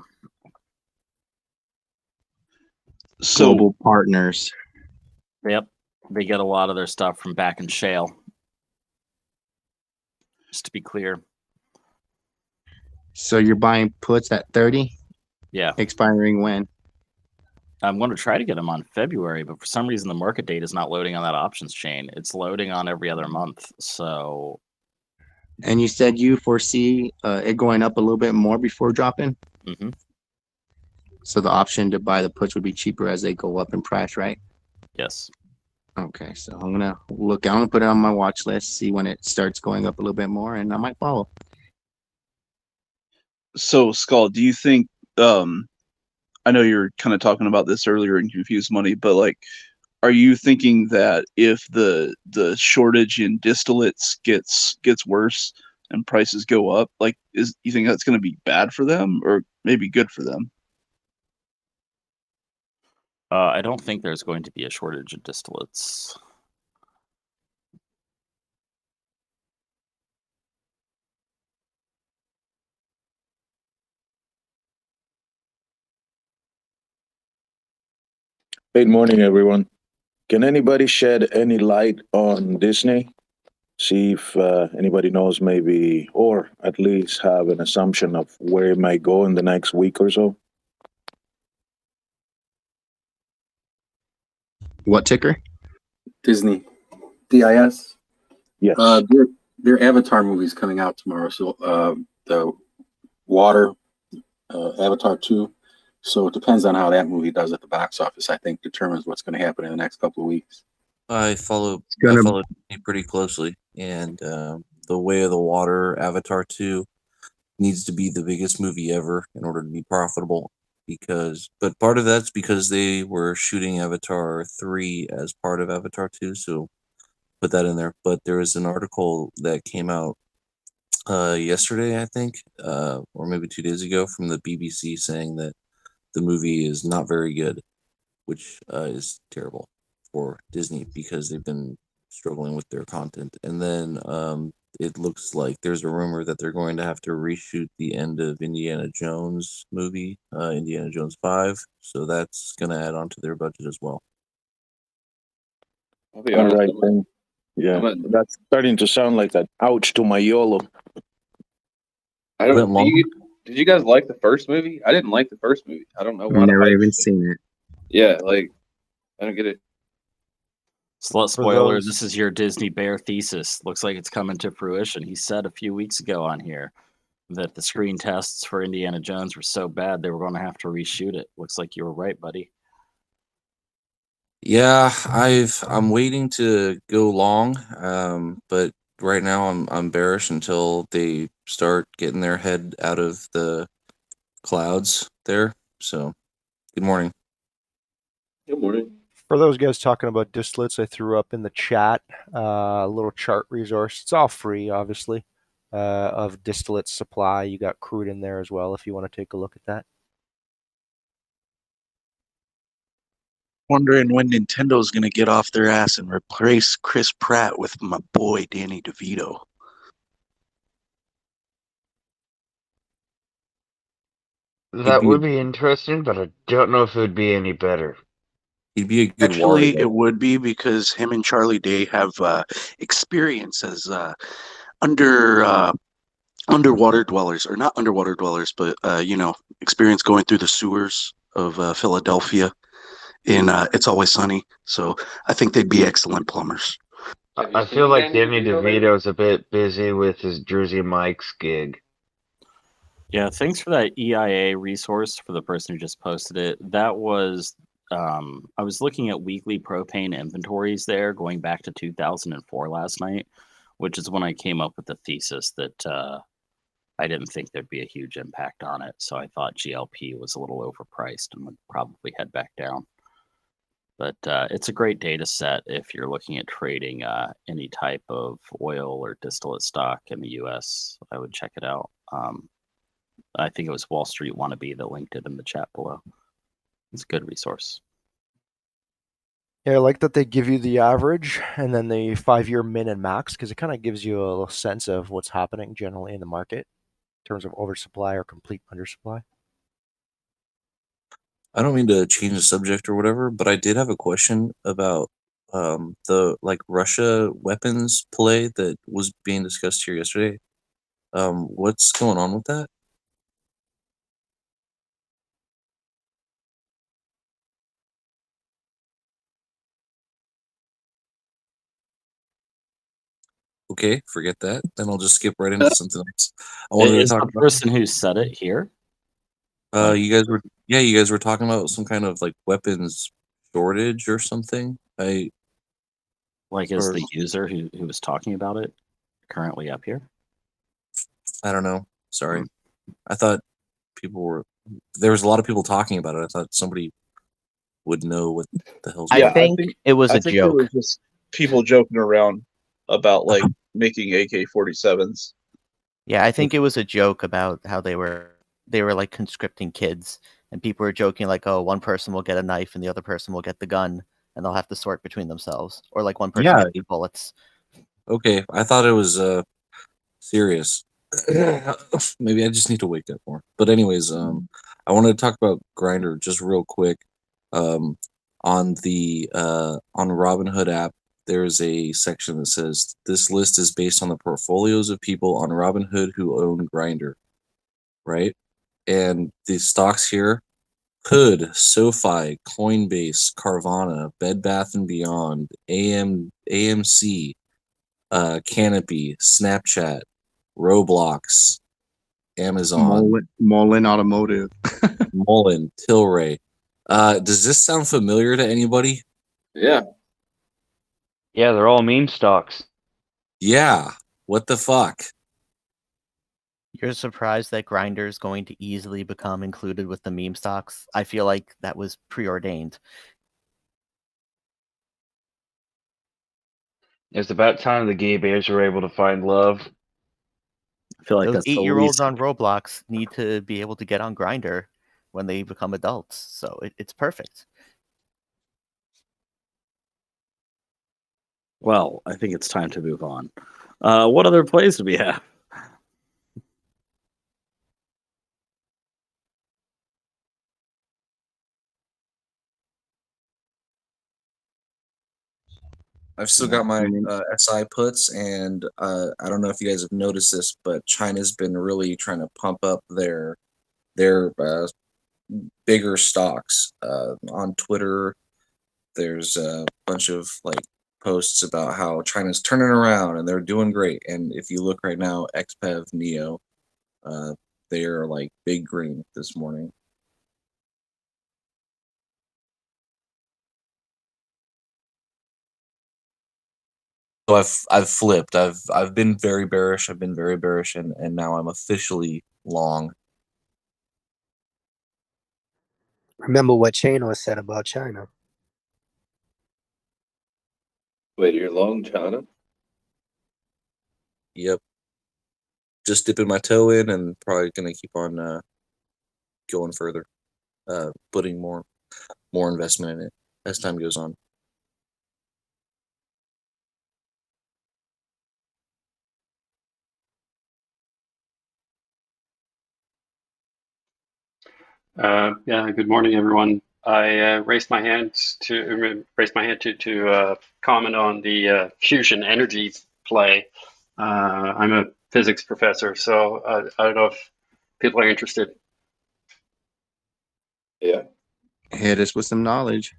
So Global partners. Yep, they get a lot of their stuff from back in shale. Just to be clear. So you're buying puts at 30? Yeah. Expiring when? I'm going to try to get them on February, but for some reason the market data is not loading on that options chain. It's loading on every other month. So. And you said you foresee it going up a little bit more before dropping? Mm-hmm. So the option to buy the puts would be cheaper as they go up in price, right? Yes. Okay, so I'm gonna put it on my watch list, see when it starts going up a little bit more, and I might follow. So, Skull, do you think? I know you're kind of talking about this earlier in Confused Money, but like, are you thinking that if the shortage in distillates gets worse and prices go up, like, you think that's going to be bad for them or maybe good for them? I don't think there's going to be a shortage of distillates. Good morning, everyone. Can anybody shed any light on Disney? See if anybody knows maybe, or at least have an assumption of where it might go in the next week or so? What ticker? Disney. DIS. Yes. Their Avatar movie's coming out tomorrow. So the Water, Avatar 2. So it depends on how that movie does at the box office, I think, determines what's going to happen in the next couple of weeks. I follow Disney pretty closely, and The Way of the Water, Avatar 2, needs to be the biggest movie ever in order to be profitable. But part of that's because they were shooting Avatar 3 as part of Avatar 2, so put that in there. But there was an article that came out yesterday, I think, or maybe 2 days ago, from the BBC saying that the movie is not very good, which is terrible for Disney because they've been struggling with their content. And then it looks like there's a rumor that they're going to have to reshoot the end of Indiana Jones movie, Indiana Jones 5. So that's going to add on to their budget as well. All right, then. Yeah, that's starting to sound like an ouch to my YOLO. I don't. Did you guys like the first movie? I didn't like the first movie. I don't know why. I've never even seen it. Yeah, like I don't get it. Slut spoiler, this is your Disney bear thesis. Looks like it's coming to fruition. He said a few weeks ago on here that the screen tests for Indiana Jones were so bad they were going to have to reshoot it. Looks like you were right, buddy. Yeah, I'm waiting to go long, but right now I'm bearish until they start getting their head out of the clouds there. So, good morning. Good morning. For those guys talking about distillates, I threw up in the chat a little chart resource. It's all free, obviously, of distillate supply. You got crude in there as well if you want to take a look at that. Wondering when Nintendo's going to get off their ass and replace Chris Pratt with my boy Danny DeVito. That would be interesting, but I don't know if it would be any better. He'd be a good Actually, Wario. it would be because him and Charlie Day have experience as underwater dwellers, or not underwater dwellers, but experience going through the sewers of Philadelphia in It's Always Sunny. So I think they'd be excellent plumbers. I feel like Danny DeVito's a bit busy with his Jersey Mike's gig. Yeah, thanks for that EIA resource for the person who just posted it. That was, I was looking at weekly propane inventories there going back to 2004 last night, which is when I came up with the thesis that I didn't think there'd be a huge impact on it. So I thought GLP was a little overpriced and would probably head back down. But it's a great data set if you're looking at trading any type of oil or distillate stock in the US. I would check it out. I think it was Wall Street Wannabe that linked it in the chat below. It's a good resource. Yeah, I like that they give you the average and then the 5-year min and max because it kind of gives you a little sense of what's happening generally in the market in terms of oversupply or complete undersupply. I don't mean to change the subject or whatever, but I did have a question about the Russia weapons play that was being discussed here yesterday. What's going on with that? Okay, forget that. Then I'll just skip right into something else. I wanted to Is talk the about. person who said it here? You guys were talking about some kind of weapons shortage or something. Is or- the user who was talking about it currently up here? I don't know. Sorry, I thought there was a lot of people talking about it. I thought somebody would know what the hell's I going on. think it was a I think it joke. was just people joking around about making AK-47s. Yeah, I think it was a joke about how they were like conscripting kids, and people were joking like, "Oh, one person will get a knife and the other person will get the gun, and they'll have to sort between themselves," or like one person Yeah. gets the bullets. Okay, I thought it was serious. Maybe I just need to wake up more. But anyways, I wanted to talk about Grinder just real quick. On the on Robinhood app, there's a section that says this list is based on the portfolios of people on Robinhood who own Grinder, right? And the stocks here: Hood, SoFi, Coinbase, Carvana, Bed Bath and Beyond, AMC, Canopy, Snapchat, Roblox, Amazon, Mullen Automotive. Mullen, Tilray. Does this sound familiar to anybody? Yeah. Yeah, they're all meme stocks. Yeah. What the fuck? You're surprised that Grindr is going to easily become included with the meme stocks? I feel like that was preordained. It's about time the gay bears were able to find love. I feel like Those that's the 8-year-olds least. on Roblox need to be able to get on Grindr when they become adults, so it's perfect. Well, I think it's time to move on. What other plays do we have? I've still got my SI puts, and I don't know if you guys have noticed this, but China's been really trying to pump up their bigger stocks. On Twitter, there's a bunch of posts about how China's turning around and they're doing great. And if you look right now, XPEV Neo, they are big green this morning. I've flipped. I've been very bearish. I've been very bearish, and now I'm officially long. Remember what Chano said about China. Wait, you're long China? Yep. Just dipping my toe in, and probably gonna keep on going further, putting more investment in it as time goes on. Yeah, good morning, everyone. I raised my hand to comment on the fusion energy play. I'm a physics professor, so I don't know if people are interested. Yeah. Hit us with some knowledge.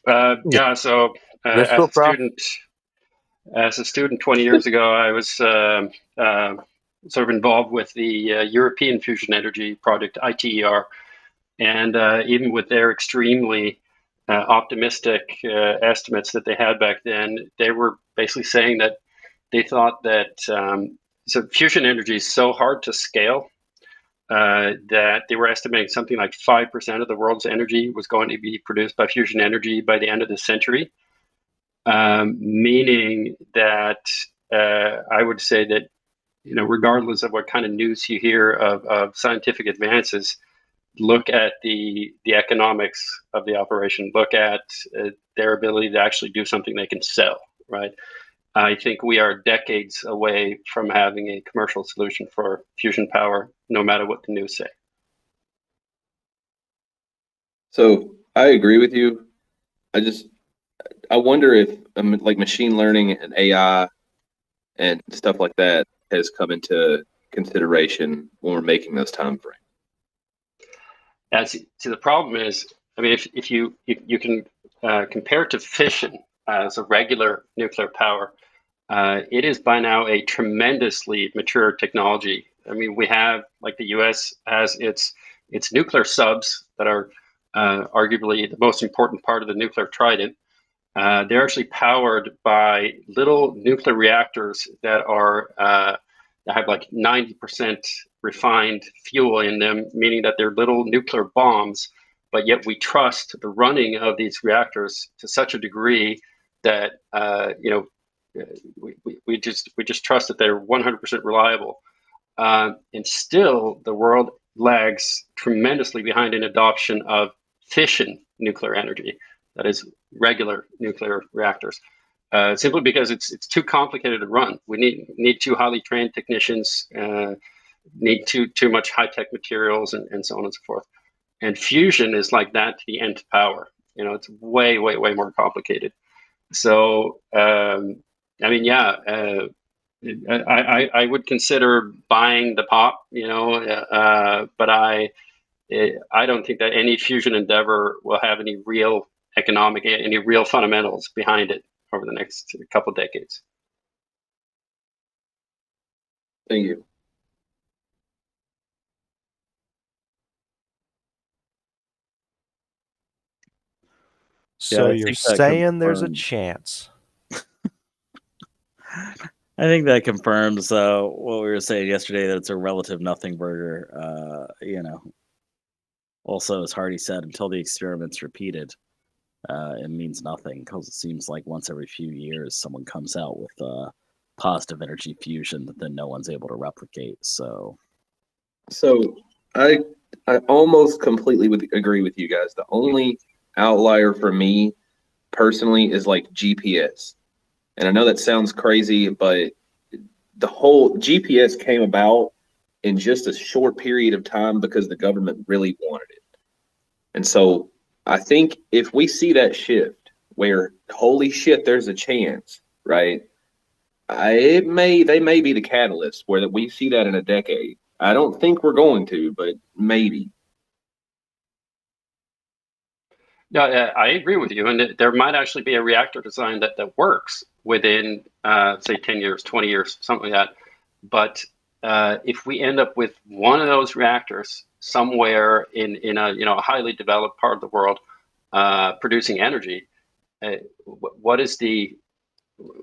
Yeah. So Let's go, Prof. As a student 20 years ago, I was sort of involved with the European Fusion Energy Project, ITER. And even with their extremely optimistic estimates that they had back then, they were basically saying that they thought that so fusion energy is so hard to scale that they were estimating something like 5% of the world's energy was going to be produced by fusion energy by the end of the century, meaning that I would say that, you know, regardless of what kind of news you hear of scientific advances, look at the economics of the operation, look at their ability to actually do something they can sell, right? I think we are decades away from having a commercial solution for fusion power, no matter what the news say. So I agree with you. I wonder if like machine learning and AI and stuff like that has come into consideration when we're making those time frames. See, the problem is, I mean, if you can compare it to fission as a regular nuclear power, it is by now a tremendously mature technology. I mean, we have, like, the U.S. has its nuclear subs that are arguably the most important part of the nuclear trident. They're actually powered by little nuclear reactors that are that have like 90% refined fuel in them, meaning that they're little nuclear bombs. But yet we trust the running of these reactors to such a degree that we just trust that they're 100% reliable. And still, the world lags tremendously behind in adoption of fission nuclear energy, that is, regular nuclear reactors, simply because it's too complicated to run. We need too highly trained technicians, need too much high tech materials, and so on and so forth. And fusion is like that to the nth power. You know, it's way more complicated. So I mean, yeah. I would consider buying the pop, you know, but I don't think that any fusion endeavor will have any real any real fundamentals behind it over the next couple of decades. Thank you. So I you're think that saying there's a confirms- chance. I think that confirms what we were saying yesterday, that it's a relative nothing burger. You know, also, as Hardy said, until the experiment's repeated, it means nothing, because it seems like once every few years someone comes out with positive energy fusion that then no one's able to replicate. So I almost completely would agree with you guys. The only outlier for me personally is like GPS. And I know that sounds crazy, but the whole GPS came about in just a short period of time because the government really wanted it. And so I think if we see that shift where, holy shit, there's a chance, right? They may be the catalyst where we see that in a decade. I don't think we're going to, but maybe. Yeah, I agree with you. And there might actually be a reactor design that works within, say, 10 years, 20 years, something like that. But if we end up with one of those reactors somewhere in a highly developed part of the world producing energy, what is the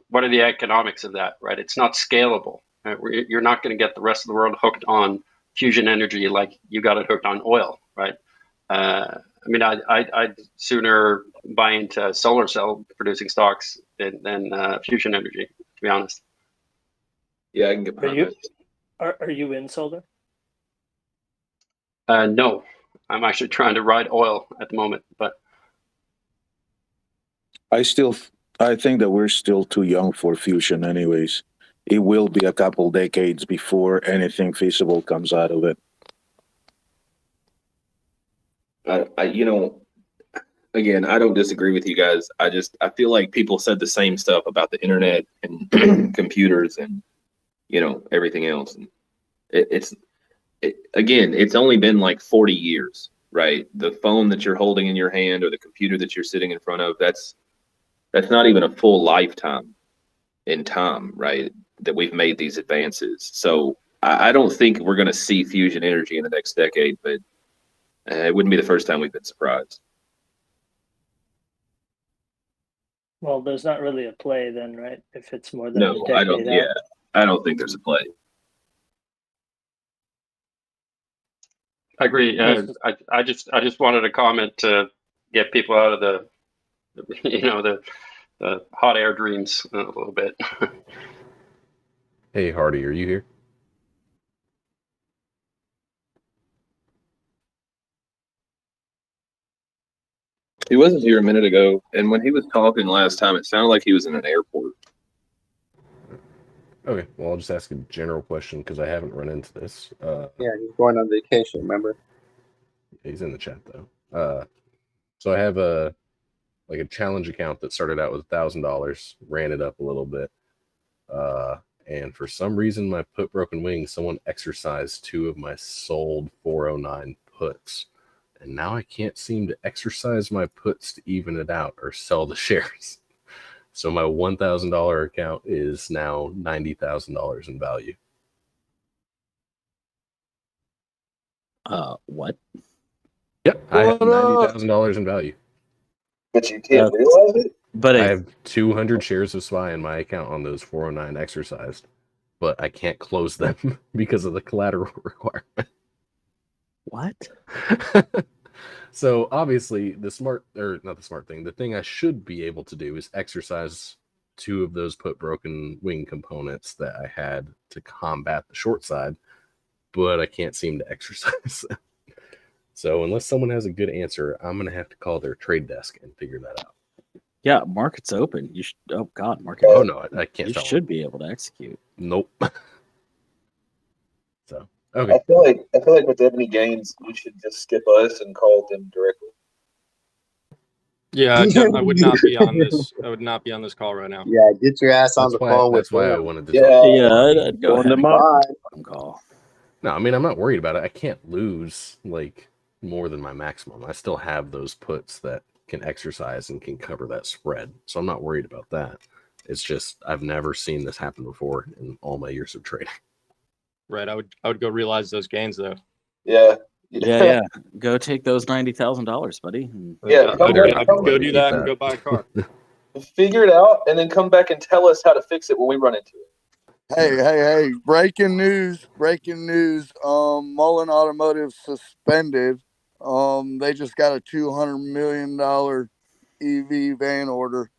what are the economics of that, right? It's not scalable. Right? You're not going to get the rest of the world hooked on fusion energy like you got it hooked on oil, right? I mean, I'd sooner buy into solar cell producing stocks than fusion energy, to be honest. Yeah, I can get behind that. Are you in solar? No, I'm actually trying to ride oil at the moment, but I think that we're still too young for fusion anyways. It will be a couple decades before anything feasible comes out of it. Again, I don't disagree with you guys. I feel like people said the same stuff about the internet and computers and everything else. And it's only been like 40 years, right? The phone that you're holding in your hand or the computer that you're sitting in front of, that's not even a full lifetime in time, right? That we've made these advances. So I don't think we're going to see fusion energy in the next decade, but it wouldn't be the first time we've been surprised. Well, there's not really a play then, right? If it's more than a decade I don't. out. Yeah, I don't think there's a play. I agree. I just wanted to comment to get people out of the hot air dreams a little bit. Hey, Hardy, are you here? He wasn't here a minute ago, and when he was talking last time, it sounded like he was in an airport. Okay, well, I'll just ask a general question because I haven't run into this. Yeah, he's going on vacation, remember? He's in the chat, though. So I have a challenge account that started out with $1,000, ran it up a little bit. And for some reason, my put broken wings, someone exercised 2 of my sold 409 puts. And now I can't seem to exercise my puts to even it out or sell the shares. So my $1,000 account is now $90,000 in value. What? Yep, I have $90,000 in value. But you can't realize it? But I have 200 shares of SPY in my account on those 409 exercised, but I can't close them because of the collateral requirement. What? So obviously the thing I should be able to do is exercise 2 of those put broken wing components that I had to combat the short side, but I can't seem to exercise them. So unless someone has a good answer, I'm going to have to call their trade desk and figure that out. Yeah, market's open. You should. Oh God, market. Oh no, I can't. You sell should them. be able to execute. Nope. So okay. I feel like with Ebony Gaines, we should just skip us and call them directly. Yeah, I would not be on this. I would not be on this call right now. Yeah, get your ass on the phone with That's why I him. wanted to talk. I'd go ahead and Bye. call. No, I mean I'm not worried about it. I can't lose like more than my maximum. I still have those puts that can exercise and can cover that spread. So I'm not worried about that. It's just I've never seen this happen before in all my years of trading. Right. I would go realize those gains though. Yeah. Yeah. Go take those $90,000, buddy. Yeah, go do that and go buy a car. Figure it out and then come back and tell us how to fix it when we run into it. Hey, breaking news. Mullen Automotive suspended. They just got a $200 million EV van order.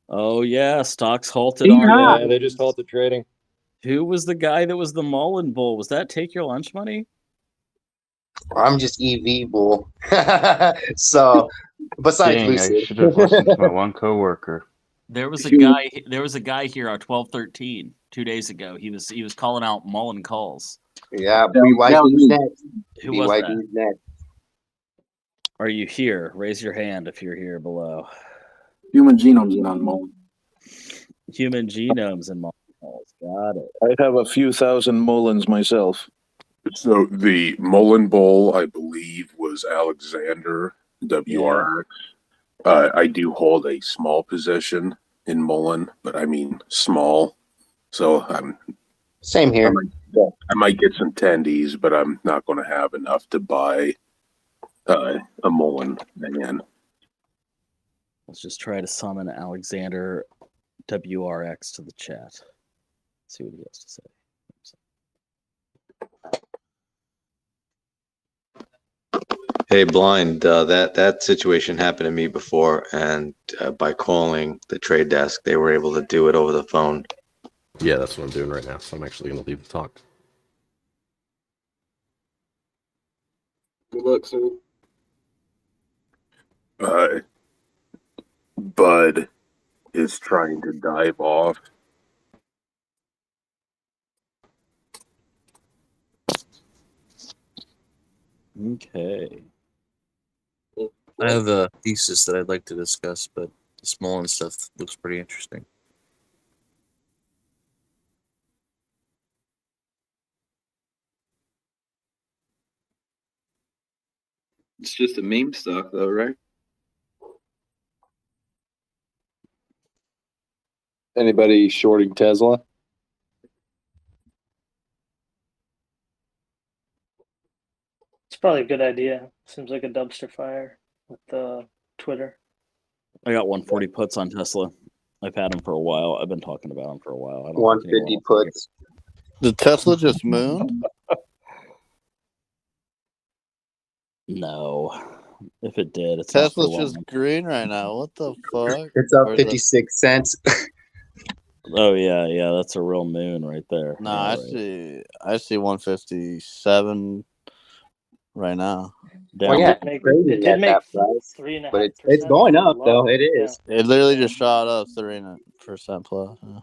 Oh yeah, stocks halted on. Yeah, they just halted trading. Who was the guy that was the Mullen bull? Was that take your lunch money? I'm just EV bull. So, besides Dang, Lucid. I should have listened to my one coworker. There was a guy. There was a guy here on 1213 2 days ago. He was calling out Mullen calls. Yeah, BYD's next. Who was that? BYD's next. Are you here? Raise your hand if you're here below. Human genomes in on Mullen. Human genomes and Mullen calls. Got it. I have a few thousand Mullens myself. So the Mullen Bowl, I believe, was Alexander WRX. I do hold a small position in Mullen, but I mean small. So I'm same here. I might get some tendies, but I'm not going to have enough to buy a Mullen van. Let's just try to summon Alexander WRX to the chat. See what he has to say. Hey, Blind, that situation happened to me before, and by calling the trade desk, they were able to do it over the phone. Yeah, that's what I'm doing right now. So I'm actually going to leave the talk. Good luck, sir. Bud is trying to dive off. Okay. I have a thesis that I'd like to discuss, but the Mullen stuff looks pretty interesting. It's just a meme stock, though, right? Anybody shorting Tesla? It's probably a good idea. Seems like a dumpster fire with Twitter. I got 140 puts on Tesla. I've had them for a while. I've been talking about them for a while. I don't 150 puts. Did Tesla just moon? No. If it did, it's Tesla's not for just long. green right now. What the fuck? It's up Or is it- 56 cents. Oh yeah, that's a real moon right there. No, Yeah, I see 157 right now. Well, yeah, it's trading at that price, but it's going up though. It is. It literally just shot up 3% plus. Yeah.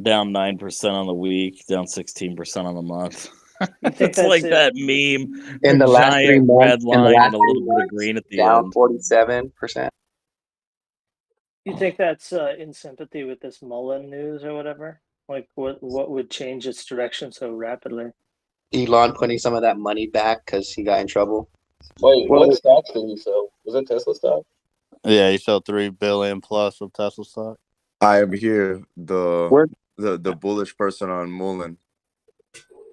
Down 9% on the week, down 16% on the month. think It's that's like it? that meme. In the last 3 giant red months, in the line last and a 3 little bit of months, green at the down end. 47%. You think that's in sympathy with this Mullen news or whatever? Like, what would change its direction so rapidly? Elon putting some of that money back because he got in trouble. Wait, what stocks did he sell? Was it Tesla stock? Yeah, he sold 3 billion plus of Tesla stock. I am here, the bullish person on Mullen.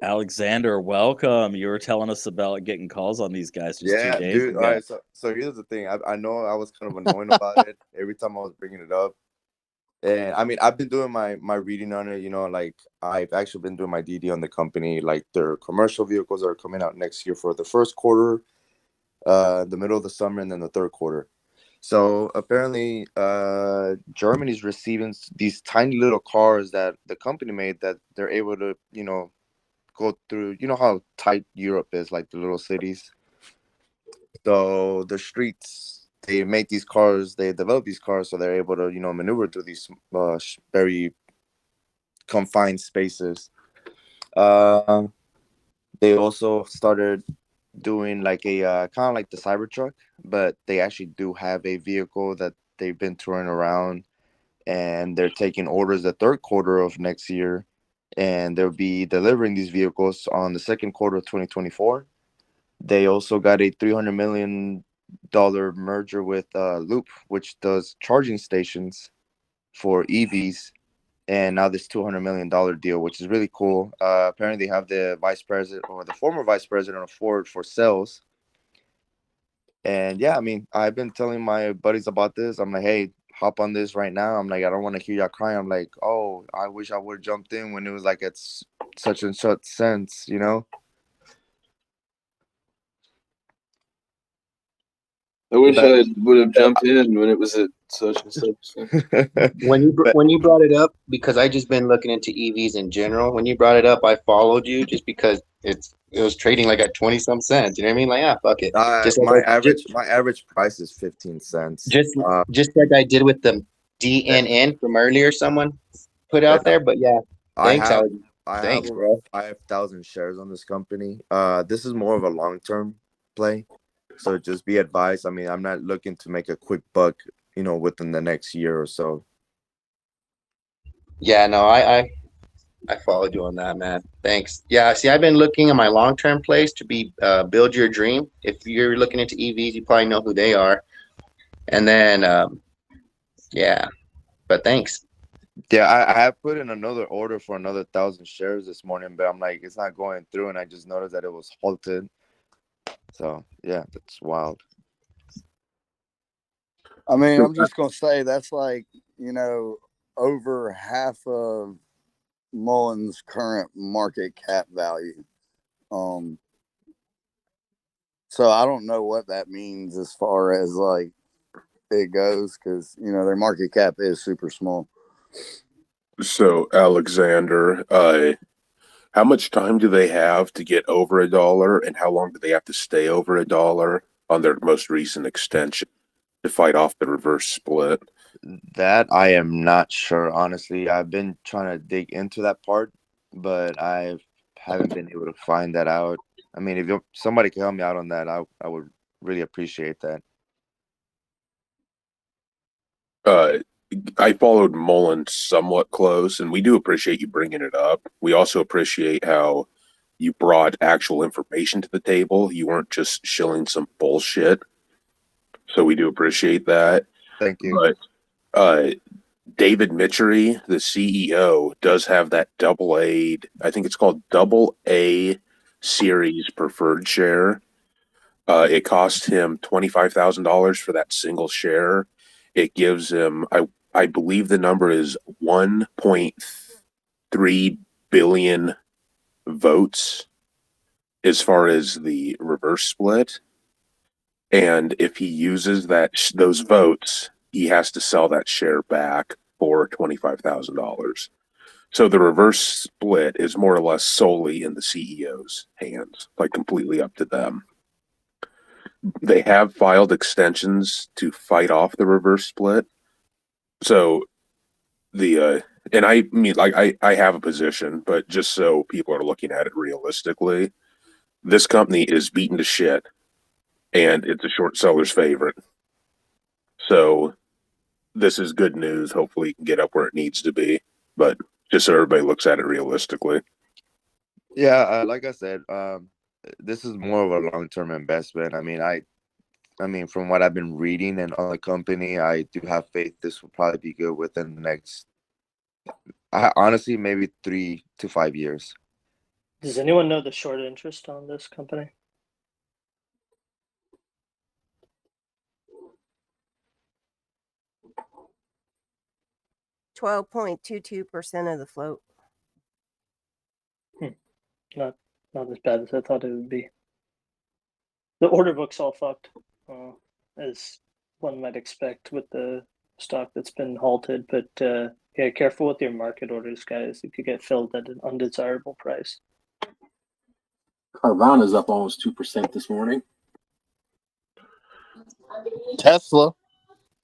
Alexander, welcome. You were telling us about getting calls on these guys just 2 days Dude. ago. All right, so here's the thing. I know I was kind of annoying about it every time I was bringing it up. And I mean, I've been doing my reading on it, like I've actually been doing my DD on the company, like their commercial vehicles are coming out next year for the first quarter, the middle of the summer, and then the third quarter. So apparently, Germany's receiving these tiny little cars that the company made that they're able to, go through. You know how tight Europe is, like the little cities. So the streets, they make these cars, they develop these cars so they're able to, maneuver through these very confined spaces. They also started doing like a kind of like the Cybertruck, but they actually do have a vehicle that they've been touring around, and they're taking orders the third quarter of next year, and they'll be delivering these vehicles on the second quarter of 2024. They also got a $300 million merger with Loop, which does charging stations for EVs. And now this $200 million deal, which is really cool. Apparently, they have the vice president or the former vice president of Ford for sales. And yeah, I mean, I've been telling my buddies about this. I'm like, hey, hop on this right now. I'm like, I don't want to hear y'all crying. I'm like, oh, I wish I would have jumped in when it was like at such and such cents, I wish I would have jumped in when it was at such and such. When you brought it up, because I just been looking into EVs in general. When you brought it up, I followed you just because it was trading like at 20 some cents. You know what I mean? Like, fuck it. Just my like average price is 15 cents. Just like I did with the DNN from earlier. Someone put out there, but yeah. Thanks, Alex. Thanks, bro. 5,000 shares on this company. This is more of a long-term play. So just be advised. I mean, I'm not looking to make a quick buck, within the next year or so. Yeah, no, I followed you on that, man. Thanks. Yeah, see, I've been looking at my long-term plays to be Build Your Dream. If you're looking into EVs, you probably know who they are. And then, yeah, but thanks. Yeah, I have put in another order for another 1,000 shares this morning, but I'm like, it's not going through, and I just noticed that it was halted. So yeah, that's wild. I mean, I'm just gonna say that's like, over half of Mullen's current market cap value. So I don't know what that means as far as like it goes, because their market cap is super small. So, Alexander, how much time do they have to get over $1, and how long do they have to stay over $1 on their most recent extension to fight off the reverse split? That I am not sure, honestly. I've been trying to dig into that part, but I haven't been able to find that out. I mean, if somebody can help me out on that, I would really appreciate that. I followed Mullen somewhat close, and we do appreciate you bringing it up. We also appreciate how you brought actual information to the table. You weren't just shilling some bullshit. So we do appreciate that. Thank you. But David Mitchery, the CEO, does have that AA, I think it's called AA series preferred share. It cost him $25,000 for that single share. It gives him, I believe the number is 1.3 billion votes as far as the reverse split. And if he uses those votes, he has to sell that share back for $25,000. So the reverse split is more or less solely in the CEO's hands, like completely up to them. They have filed extensions to fight off the reverse split. So and I mean, like, I have a position, but just so people are looking at it realistically, this company is beaten to shit, and it's a short seller's favorite. So this is good news. Hopefully, it can get up where it needs to be, but just so everybody looks at it realistically. Yeah, like I said, this is more of a long-term investment. I mean, from what I've been reading and on the company, I do have faith this will probably be good within the next, honestly, maybe 3 to 5 years. Does anyone know the short interest on this company? %12.22% of the float. Not as bad as I thought it would be. The order book's all fucked, as one might expect with the stock that's been halted. But yeah, careful with your market orders, guys. You could get filled at an undesirable price. Carvana's up almost 2% this morning. Tesla.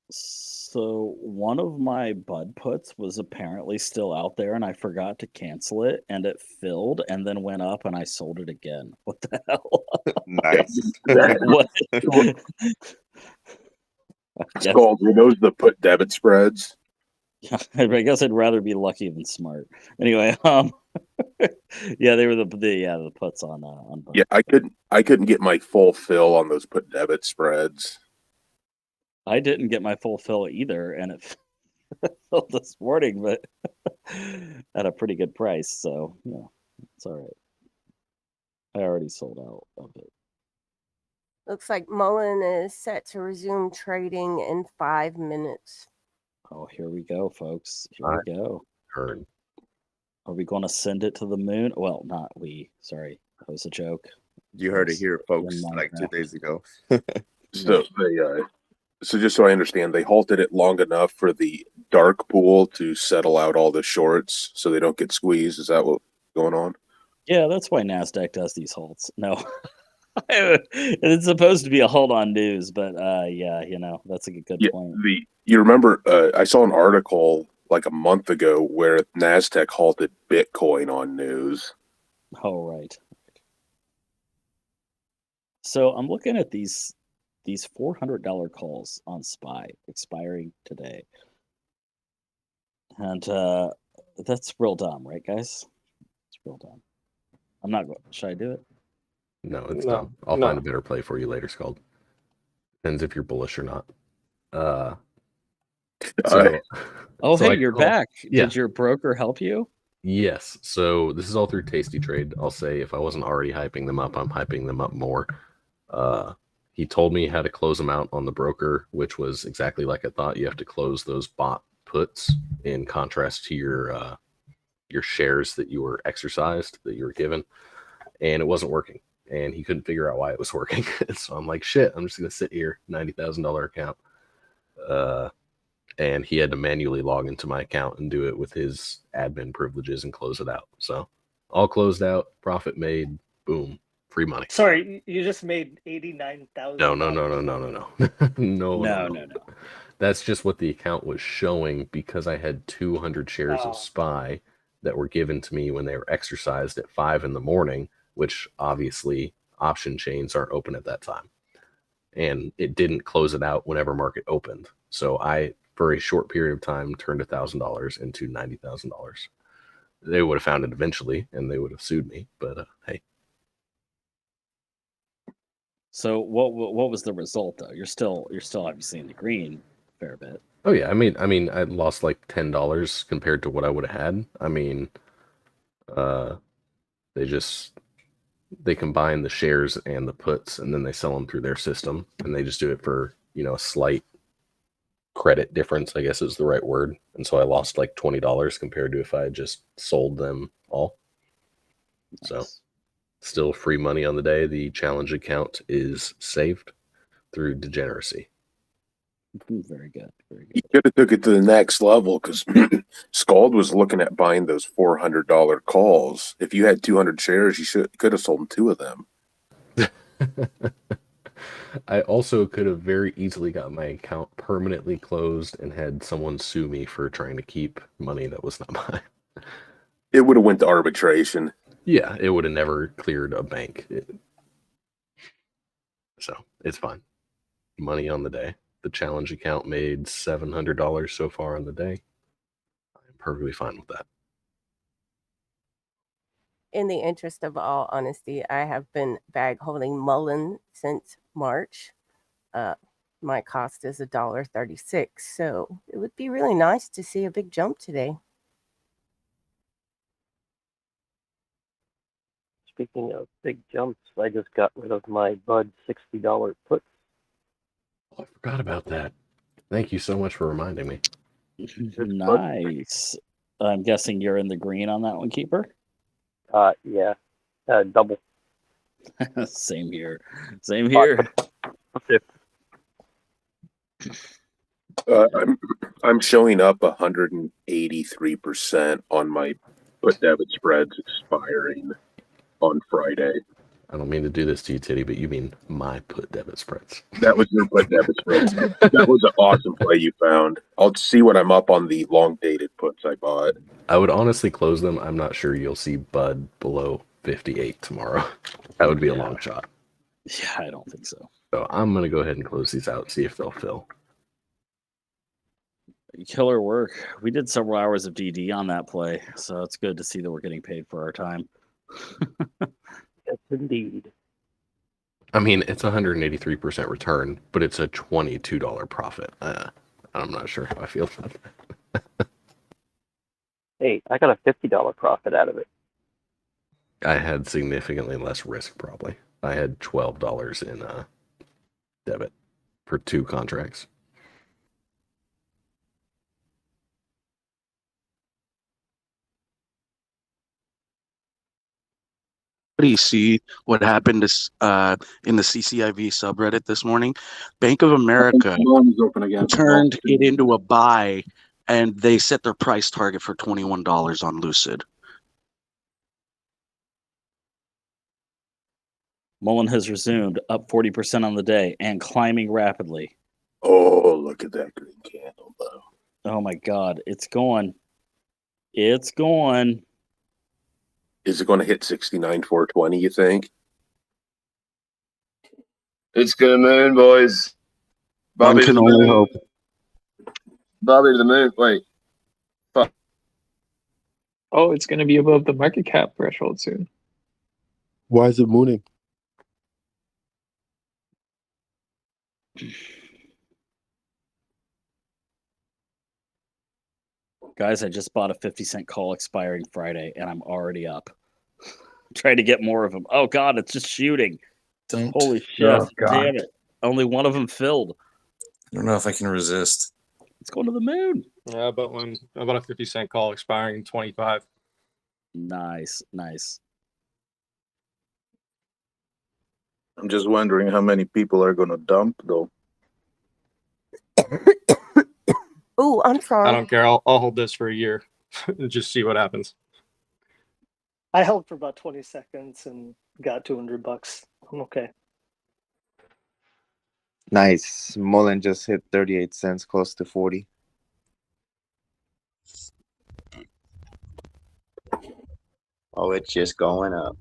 So one of my bud puts was apparently still out there, and I forgot to cancel it, and it filled and then went up, and I sold it again. What the hell? Nice. What? It's called, were those the put debit spreads? I guess I'd rather be lucky than smart. Anyway, yeah, they were the puts on bud. Yeah, I couldn't get my full fill on those put debit spreads. I didn't get my full fill either, and it filled this morning, but at a pretty good price. So yeah, it's all right. I already sold out of it. Looks like Mullen is set to resume trading in 5 minutes. Oh, here we go, folks. Here we go. Heard. Are we going to send it to the moon? Well, not we. Sorry, that was a joke. You heard it here, folks, like 2 days ago. So just so I understand, they halted it long enough for the dark pool to settle out all the shorts so they don't get squeezed. Is that what's going on? Yeah, that's why NASDAQ does these halts. No, it's supposed to be a hold on news, but yeah, that's a good point. You remember, I saw an article like a month ago where NASDAQ halted Bitcoin on news. Oh, right. So I'm looking at these $400 calls on SPY expiring today. And that's real dumb, right, guys? It's real dumb. I'm not going. Should I do it? No, it's dumb. I'll find a better play for you later, Scald. Depends if you're bullish or not. Hey, you're back. Yeah. Did your broker help you? Yes. So this is all through Tasty Trade. I'll say if I wasn't already hyping them up, I'm hyping them up more. He told me how to close them out on the broker, which was exactly like I thought. You have to close those bought puts in contrast to your shares that you were exercised, that you were given, and it wasn't working. And he couldn't figure out why it was working. So I'm like, shit, I'm just gonna sit here, $90,000 account. And he had to manually log into my account and do it with his admin privileges and close it out. So all closed out, profit made, boom, free money. Sorry, you just made 89,000. No. No. That's just what the account was showing because I had 200 shares of SPY that were given to me when they were exercised at 5 a.m, which obviously option chains aren't open at that time. And it didn't close it out whenever market opened. So I, for a short period of time, turned $1,000 into $90,000. They would have found it eventually, and they would have sued me. But hey. So what was the result though? You're still obviously in the green a fair bit. Oh yeah, I mean, I lost like $10 compared to what I would have had. I mean, they combine the shares and the puts, and then they sell them through their system, and they just do it for a slight credit difference, I guess is the right word. And so I lost like $20 compared to if I had just sold them all. Nice. So still free money on the day. The challenge account is saved through degeneracy. Very good. You could have took it to the next level because Scald was looking at buying those $400 calls. If you had 200 shares, you could have sold 2 of them. I also could have very easily got my account permanently closed and had someone sue me for trying to keep money that was not mine. It would have went to arbitration. Yeah, it would have never cleared a bank. So it's fine. Money on the day. The challenge account made $700 so far on the day. I'm perfectly fine with that. In the interest of all honesty, I have been bag holding Mullen since March. My cost is $1.36, so it would be really nice to see a big jump today. Speaking of big jumps, I just got rid of my Bud $60 put. Oh, I forgot about that. Thank you so much for reminding me. Nice. I'm guessing you're in the green on that one, Keeper? Yeah. Double. Same here. Same here. I'm showing up 183% on my put debit spreads expiring on Friday. I don't mean to do this to you, Titty, but you mean my put debit spreads. That was your put debit spreads. That was an awesome play you found. I'll see what I'm up on the long dated puts I bought. I would honestly close them. I'm not sure you'll see Bud below 58 tomorrow. That would be a long shot. Yeah, I don't think so. So I'm going to go ahead and close these out, see if they'll fill. Killer work. We did several hours of DD on that play, so it's good to see that we're getting paid for our time. Yes, indeed. I mean, it's 183% return, but it's a $22 profit. I'm not sure how I feel about that. Hey, I got a $50 profit out of it. I had significantly less risk, probably. I had $12 in debit for 2 contracts. Do you see what happened in the CCIV subreddit this morning? Bank of America turned it into a buy, and they set their price target for $21 on Lucid. Mullen has resumed, up 40% on the day and climbing rapidly. Oh, look at that green candle, though. Oh my God, it's going. It's going. Is it going to hit 69,420, you think? It's going to moon, boys. One can only hope. Bobby to the moon. Wait. Fuck. Oh, it's going to be above the market cap threshold soon. Why is it mooning? Guys, I just bought a 50-cent call expiring Friday, and I'm already up. Trying to get more of them. Oh, God, it's just shooting. Holy shit. Oh, God. Damn it. Only one of them filled. I don't know if I can resist. It's going to the moon. Yeah, but about a 50-cent call expiring in 25. Nice. I'm just wondering how many people are going to dump, though. Oh, I'm sorry. I don't care. I'll hold this for a year and just see what happens. I held for about 20 seconds and got $200. I'm okay. Nice. Mullen just hit 38 cents, close to 40. Oh, it's just going up.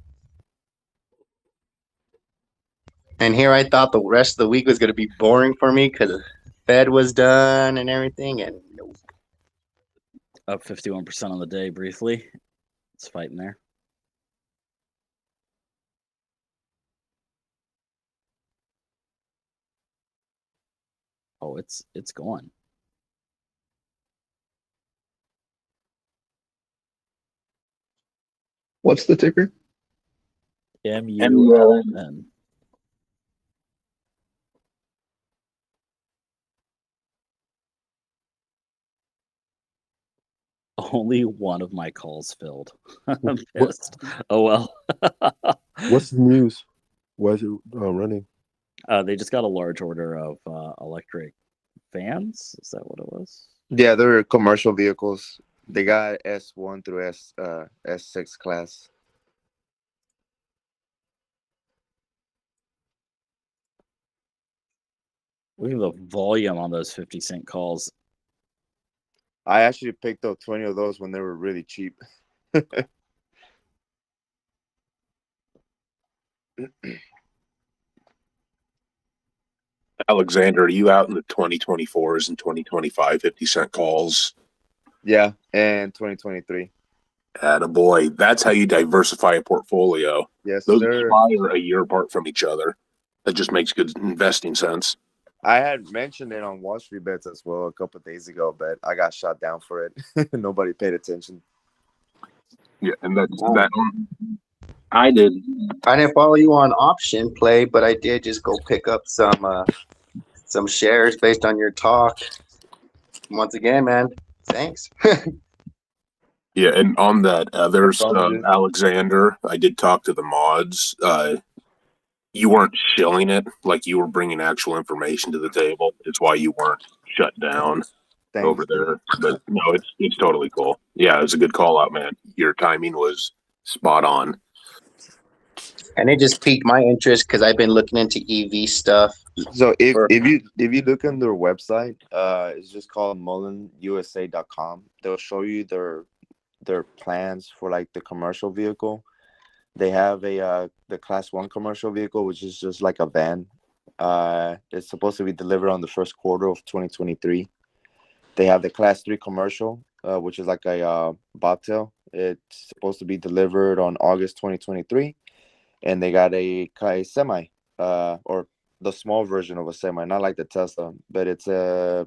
And here I thought the rest of the week was going to be boring for me because Fed was done and everything. And nope. Up 51% on the day briefly. It's fighting there. Oh, it's going. What's the ticker? MULN. Only one of my calls filled. I'm pissed. Oh well. What's the news? Why is it running? They just got a large order of electric vans. Is that what it was? Yeah, they're commercial vehicles. They got S1 through S6 class. Look at the volume on those 50-cent calls. I actually picked up 20 of those when they were really cheap. Alexander, are you out in the 2024s and 2025 50-cent calls? Yeah, and 2023. Attaboy. That's how you diversify a portfolio. Yes, Those sir. expire a year apart from each other. That just makes good investing sense. I had mentioned it on WallStreetBets as well a couple of days ago, but I got shot down for it. Nobody paid attention. Yeah, and that I did. I didn't follow you on option play, but I did just go pick up some shares based on your talk. Once again, man, thanks. Yeah, and on that other Alexander, I did talk to the mods. You weren't shilling it, like you were bringing actual information to the table. It's why you weren't shut down over there. But no, it's totally cool. Yeah, it was a good call out, man. Your timing was spot on. And it just piqued my interest because I've been looking into EV stuff. So if you look on their website, it's just called mullenusa.com. They'll show you their plans for like the commercial vehicle. They have the class 1 commercial vehicle, which is just like a van. It's supposed to be delivered on the first quarter of 2023. They have the class 3 commercial, which is like a bobtail. It's supposed to be delivered on August 2023. And they got a semi, or the small version of a semi, not like the Tesla, but it's a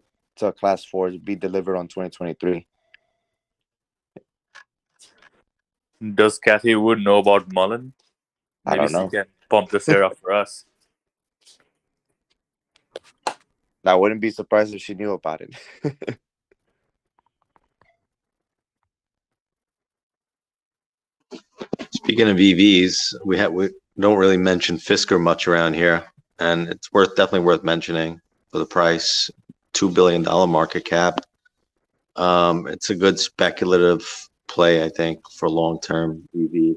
class 4 to be delivered on 2023. Does Kathy Wood know about Mullen? I Maybe don't know. she can pump the share up for us. I wouldn't be surprised if she knew about it. Speaking of EVs, we don't really mention Fisker much around here, and it's definitely worth mentioning for the price, $2 billion market cap. It's a good speculative play, I think, for long-term EV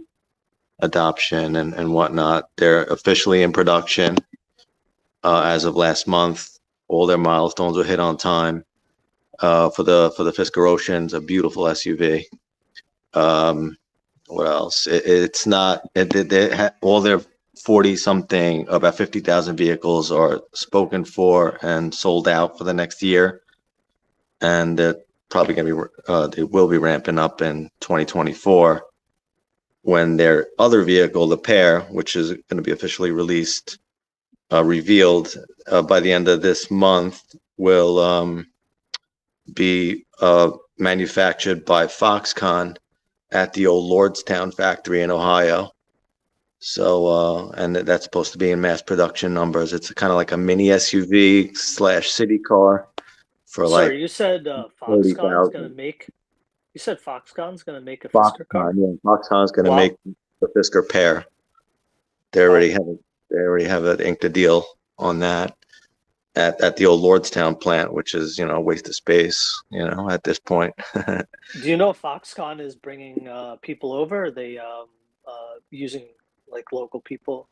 adoption and whatnot. They're officially in production as of last month. All their milestones were hit on time. For the Fisker Ocean's a beautiful SUV. What else? It's not. All their 40-something, about 50,000 vehicles are spoken for and sold out for the next year, and they're probably going to be. They will be ramping up in 2024 when their other vehicle, the Pear, which is going to be officially revealed by the end of this month, will be manufactured by Foxconn at the old Lordstown factory in Ohio. So, and that's supposed to be in mass production numbers. It's kind of like a mini SUV / city car for like Sorry, you said 30,000. You said Foxconn's gonna make a Fisker car? Foxconn, yeah, Foxconn's going to Wow. make the Fisker pair. They already have inked a deal on that at the old Lordstown plant, which is a waste of space, at this point. Do you know if Foxconn is bringing people over? Are they using like local people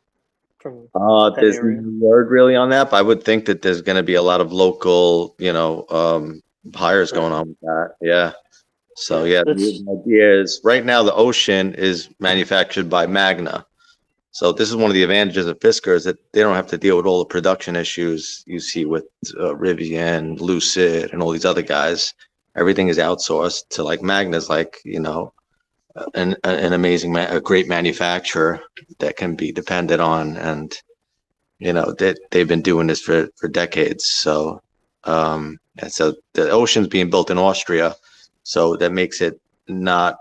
from that There's area? no word really on that, but I would think that there's going to be a lot of local, hires going on with that. Yeah. So yeah, the idea is right now the Ocean is manufactured by Magna. So this is one of the advantages of Fisker is that they don't have to deal with all the production issues you see with Rivian, Lucid, and all these other guys. Everything is outsourced to like Magna's, like an amazing, a great manufacturer that can be depended on, and they've been doing this for decades. So and so the Ocean's being built in Austria, so that makes it not.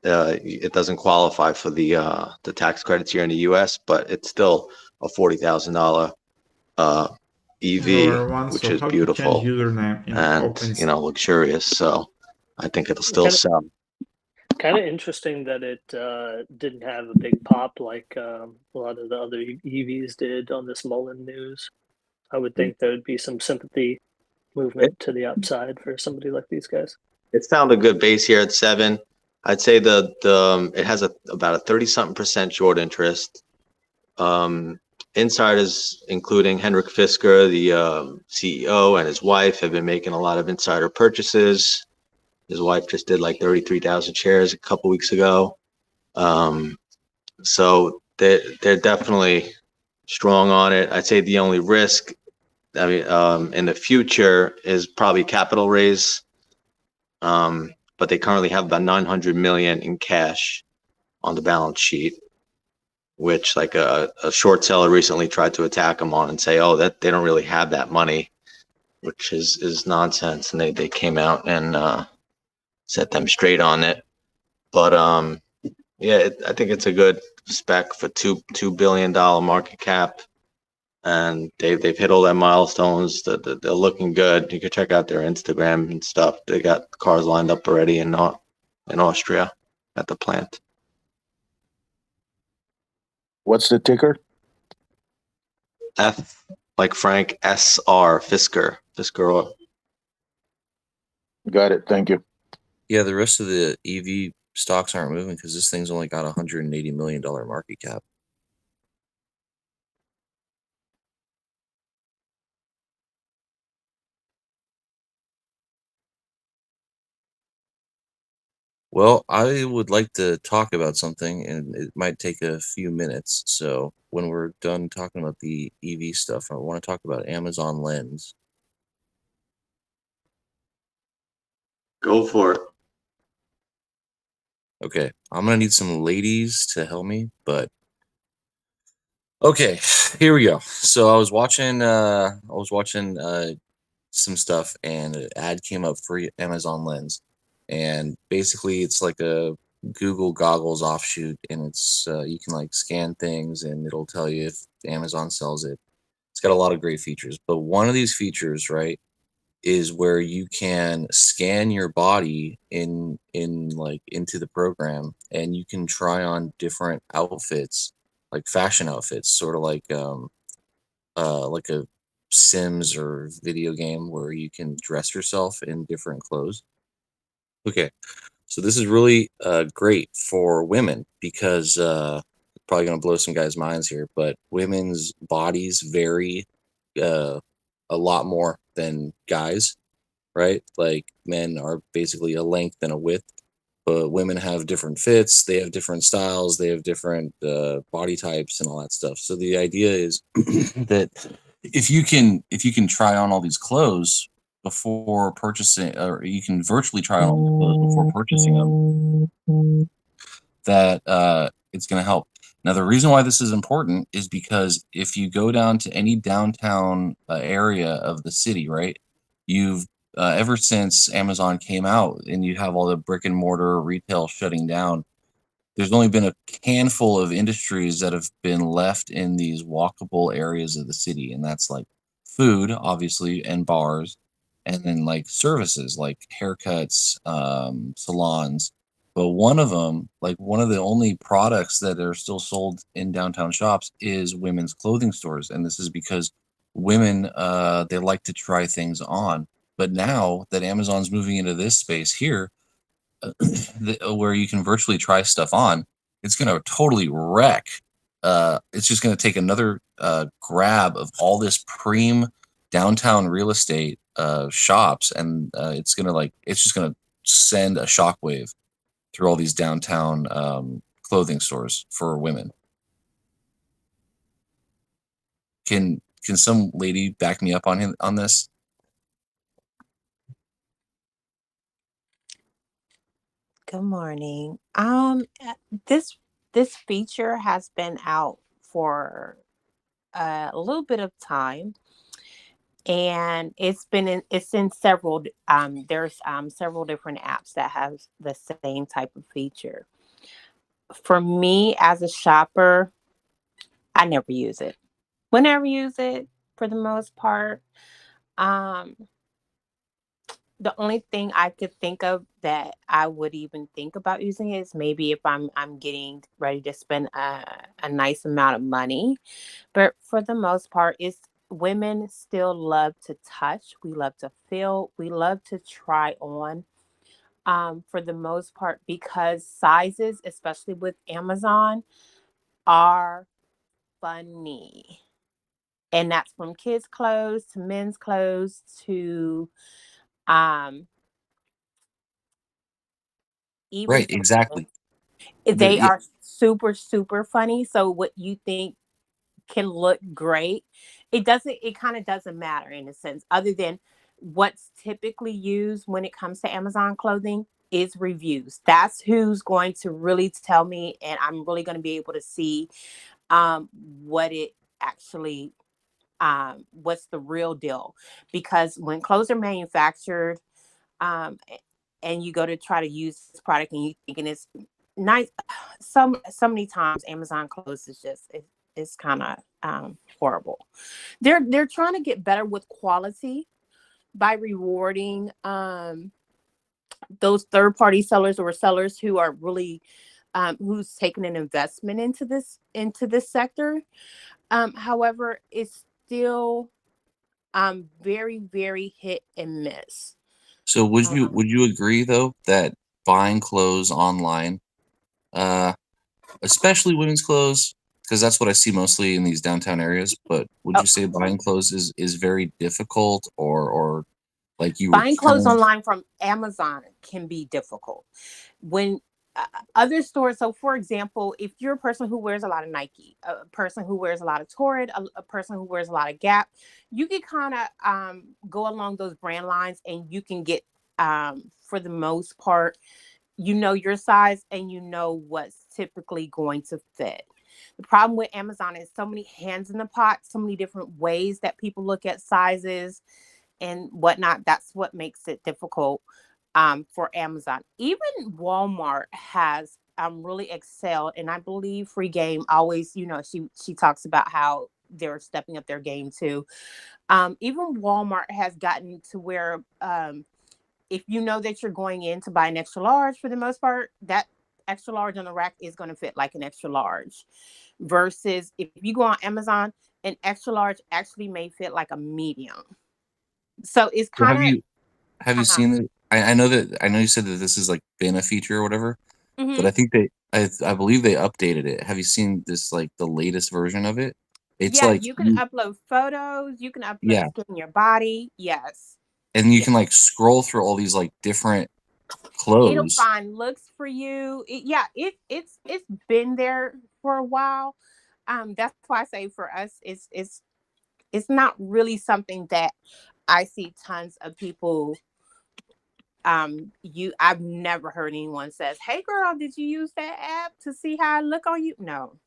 It doesn't qualify for the tax credits here in the U.S., but it's still a $40,000 EV, which is beautiful and luxurious. So I think it'll still sell. Kind of interesting that it didn't have a big pop like a lot of the other EVs did on this Mullen news. I would think there would be some sympathy movement to the upside for somebody like these guys. It's found a good base here at 7. I'd say it has about a 30-something% short interest. Insiders, including Henrik Fisker, the CEO, and his wife, have been making a lot of insider purchases. His wife just did like 33,000 shares a couple weeks ago. So they're definitely strong on it. I'd say the only risk, in the future is probably capital raise. But they currently have about 900 million in cash on the balance sheet, which like a short seller recently tried to attack them on and say, oh, that they don't really have that money, which is nonsense. And they came out and set them straight on it. But yeah, I think it's a good spec for $2 billion market cap. And they've hit all their milestones. They're looking good. You can check out their Instagram and stuff. They got cars lined up already in Austria at the plant. What's the ticker? F like Frank, SR, Fisker. Fisker. Got it. Thank you. Yeah, the rest of the EV stocks aren't moving because this thing's only got a $180 million market cap. Well, I would like to talk about something, and it might take a few minutes. So when we're done talking about the EV stuff, I want to talk about Amazon Lens. Go for it. Okay, I'm gonna need some ladies to help me, but okay, here we go. So I was watching some stuff, and an ad came up for Amazon Lens, and basically it's like a Google goggles offshoot, and it's you can like scan things, and it'll tell you if Amazon sells it. It's got a lot of great features, but one of these features, right, is where you can scan your body in like into the program, and you can try on different outfits, like fashion outfits, sort of like a Sims or video game where you can dress yourself in different clothes. Okay, so this is really great for women because probably going to blow some guys' minds here, but women's bodies vary a lot more than guys, right? Like men are basically a length and a width, but women have different fits, they have different styles, they have different body types and all that stuff. So the idea is that if you can try on all these clothes before purchasing, or you can virtually try on all these clothes before purchasing them, that it's going to help. Now, the reason why this is important is because if you go down to any downtown area of the city, right, you've ever since Amazon came out and you have all the brick and mortar retail shutting down, there's only been a handful of industries that have been left in these walkable areas of the city, and that's like food, obviously, and bars, and then like services like haircuts, salons. But one of them, like one of the only products that are still sold in downtown shops is women's clothing stores, and this is because women they like to try things on. But now that Amazon's moving into this space here, where you can virtually try stuff on, it's going to totally wreck. It's just going to take another grab of all this preem downtown real estate shops, and it's just going to send a shockwave through all these downtown clothing stores for women. Can some lady back me up on this? Good morning. This feature has been out for a little bit of time, and it's in several. There's several different apps that have the same type of feature. For me as a shopper, I never use it. Will never use it for the most part. The only thing I could think of that I would even think about using is maybe if I'm getting ready to spend a nice amount of money. But for the most part, it's women still love to touch. We love to feel. We love to try on. For the most part, because sizes, especially with Amazon, are funny. And that's from kids' clothes to men's clothes to even Right, exactly. they Yeah. are super, super funny. So what you think can look great, it kind of doesn't matter in a sense, other than what's typically used when it comes to Amazon clothing is reviews. That's who's going to really tell me, and I'm really going to be able to see what it actually what's the real deal. Because when clothes are manufactured, and you go to try to use this product and you thinking it's nice, so many times Amazon clothes is just it's kind of horrible. They're trying to get better with quality by rewarding those third-party sellers or sellers who are really who's taking an investment into this sector. However, it's still very, very hit and miss. So would you agree though that buying clothes online, especially women's clothes, because that's what I see mostly in these downtown areas, but would you say buying clothes is very difficult, or like you Buying clothes return? online from Amazon can be difficult. When other stores, so for example, if you're a person who wears a lot of Nike, a person who wears a lot of Torrid, a person who wears a lot of Gap, you can kind of go along those brand lines, and you can get, for the most part, you know your size and you know what's typically going to fit. The problem with Amazon is so many hands in the pot, so many different ways that people look at sizes and whatnot. That's what makes it difficult for Amazon. Even Walmart has really excelled, and I believe Free Game always, she talks about how they're stepping up their game too. Even Walmart has gotten to where if you know that you're going in to buy an extra large, for the most part, that extra large on the rack is going to fit like an extra large. Versus if you go on Amazon, an extra large actually may fit like a medium. So it's So kind of have you seen it? I know you said that this has like been a feature or whatever, but Mhm. I think I believe they updated it. Have you seen this, like the latest version of it? It's Yeah, like you can upload photos, you can upload yeah, scan your body. Yes. and you Yeah. can like scroll through all these like different It'll clothes. find looks for you. It's been there for a while. That's why I say for us it's not really something that I see tons of people I've never heard anyone says, "Hey girl, did you use that app to see how I look on you?" No.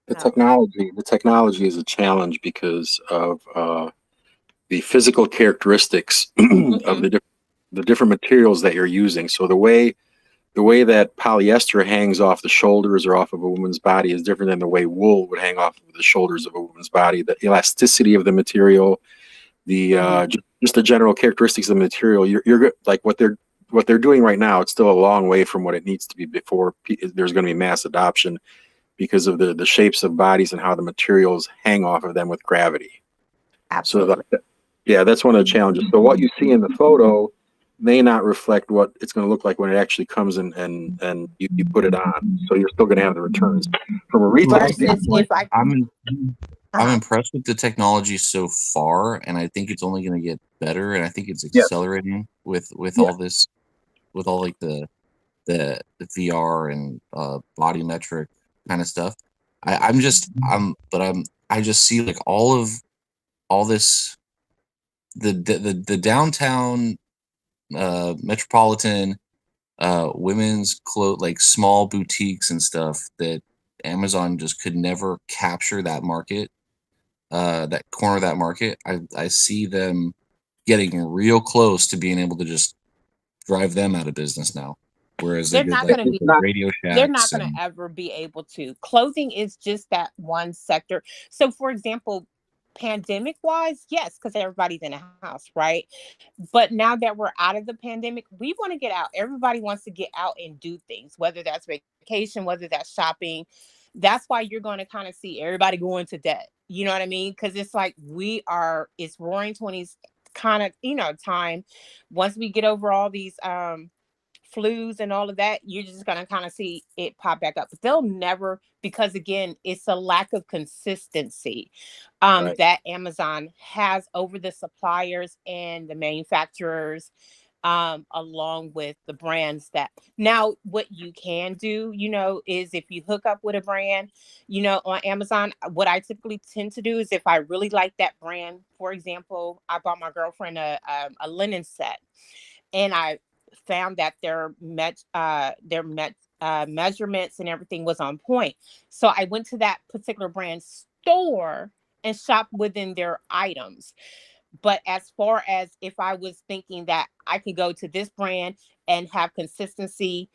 The No. technology is a challenge because of the physical characteristics of the different materials that you're using. So the way the way that polyester hangs off the shoulders or off of a woman's body is different than the way wool would hang off of the shoulders of a woman's body. The elasticity of the material, the just the general characteristics of the material. You're like what they're doing right now. It's still a long way from what it needs to be before there's going to be mass adoption because of the shapes of bodies and how the materials hang off of them with gravity. Absolutely. So yeah, that's one of the challenges. So what you see in the photo may not reflect what it's going to look like when it actually comes and you put it on. So you're still going to have the returns. From a retail standpoint, I'm impressed with the technology so far, and I think it's only going to get better. And I think it's accelerating with all this, with all like the VR and body metric kind of stuff. I just see like all this, the downtown metropolitan women's clothes, like small boutiques and stuff that Amazon just could never capture that market, that corner of that market. I see them getting real close to being able to just drive them out of business now. Whereas they're not going to be Radio Shacks, they're not going to ever be able to. Clothing is just that one sector. So for example, pandemic wise, yes, because everybody's in a house, right? But now that we're out of the pandemic, we want to get out. Everybody wants to get out and do things, whether that's vacation, whether that's shopping. That's why you're going to kind of see everybody going to debt. You know what I mean? Because it's like it's roaring 20s kind of, time. Once we get over all these flus and all of that, you're just going to kind of see it pop back up. But they'll never, because again, it's a lack of consistency that Amazon has over the suppliers and the manufacturers, along with the brands. That now what you can do, is if you hook up with a brand, on Amazon, what I typically tend to do is if I really like that brand, for example, I bought my girlfriend a linen set, and I found that their measurements and everything was on point. So I went to that particular brand store and shopped within their items. But as far as if I was thinking that I could go to this brand and have consistency,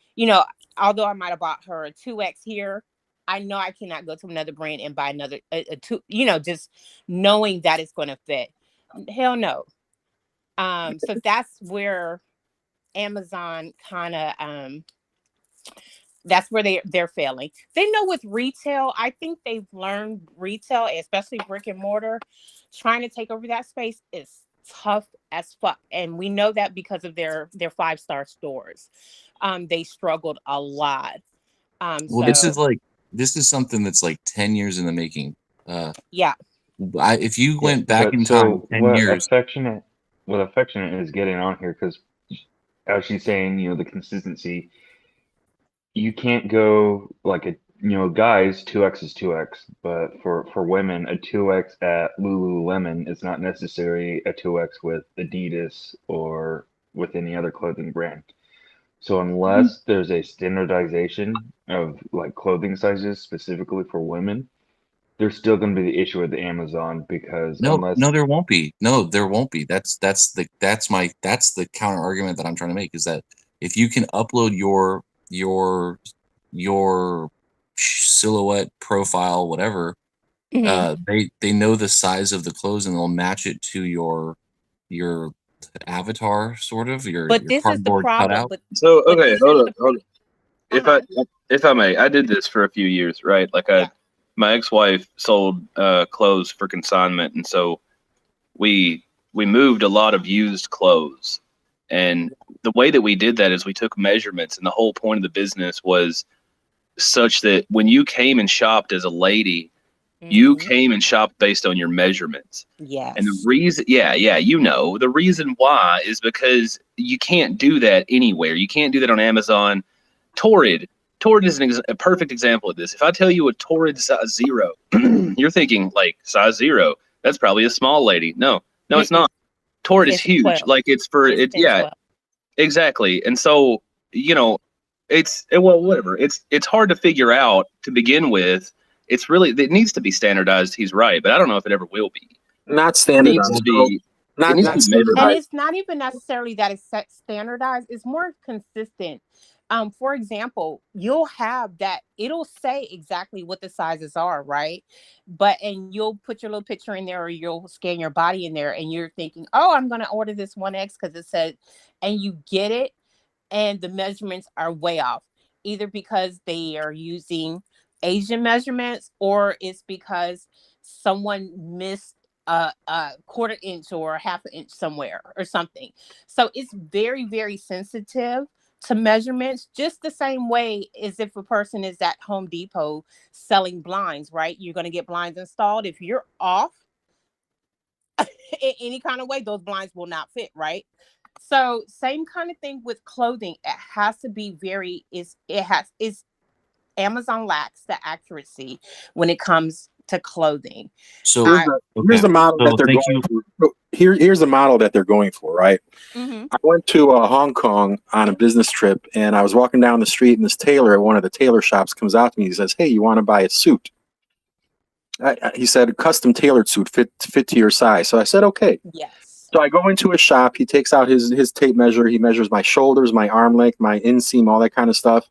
although I might have bought her a 2X here, I know I cannot go to another brand and buy another a 2, just knowing that it's going to fit. Hell no. So that's where Amazon kind of that's where they're failing. They know with retail, I think they've learned retail, especially brick and mortar, trying to take over that space is tough as fuck. And we know that because of their 5-star stores. They struggled a lot. Well, this is something that's like 10 years in the making. Yeah. If you went back in time 10 years. What affectionate is getting on here, because as she's saying, the consistency, you can't go like guys, 2X is 2X, but for women, a 2X at Lululemon is not necessarily a 2X with Adidas or with any other clothing brand. So unless there's a standardization of like clothing sizes specifically for women, there's still going to be the issue with the Amazon, because No, there won't be. No, there won't be. That's the counter argument that I'm trying to make, is that if you can upload your silhouette profile, whatever, they know the size of the clothes and they'll match it to your avatar, sort of your cardboard cutout. So okay, hold on. If I may, I did this for a few years, right? Like my ex-wife sold clothes for consignment, and so we moved a lot of used clothes. And the way that we did that is we took measurements, and the whole point of the business was such that when you came and shopped as a lady, you came and shopped based on your measurements. Yes. And the reason, the reason why is because you can't do that anywhere. You can't do that on Amazon. Torrid is a perfect example of this. If I tell you a Torrid size 0, you're thinking like size 0. That's probably a small lady. No, it's not. Torrid is huge. 12. Like it's for it. Yeah, 12. Exactly. And so, whatever. It's hard to figure out to begin with. It needs to be standardized. He's right, but I don't know if it ever will be. Not standardized. It needs to be And it's not even necessarily that it's standardized. It's more consistent. For example, you'll have that, it'll say exactly what the sizes are, right? And you'll put your little picture in there, or you'll scan your body in there, and you're thinking, oh, I'm going to order this 1X because it said, and you get it, and the measurements are way off, either because they are using Asian measurements, or it's because someone missed a quarter inch or a half an inch somewhere or something. So it's very, very sensitive to measurements, just the same way as if a person is at Home Depot selling blinds, right? You're going to get blinds installed. If you're off in any kind of way, those blinds will not fit, right? So same kind of thing with clothing. It has to be Amazon lacks the accuracy when it comes to clothing. So Here's the model that they're thank going you. for. Here's the model that they're going for, right? Mm-hmm. I went to Hong Kong on a business trip, and I was walking down the street, and this tailor at one of the tailor shops comes out to me. He says, "Hey, you want to buy a suit?" He said, "Custom tailored suit fit to your size." So I said, "Okay." Yes. So I go into a shop. He takes out his tape measure. He measures my shoulders, my arm length, my inseam, all that kind of stuff.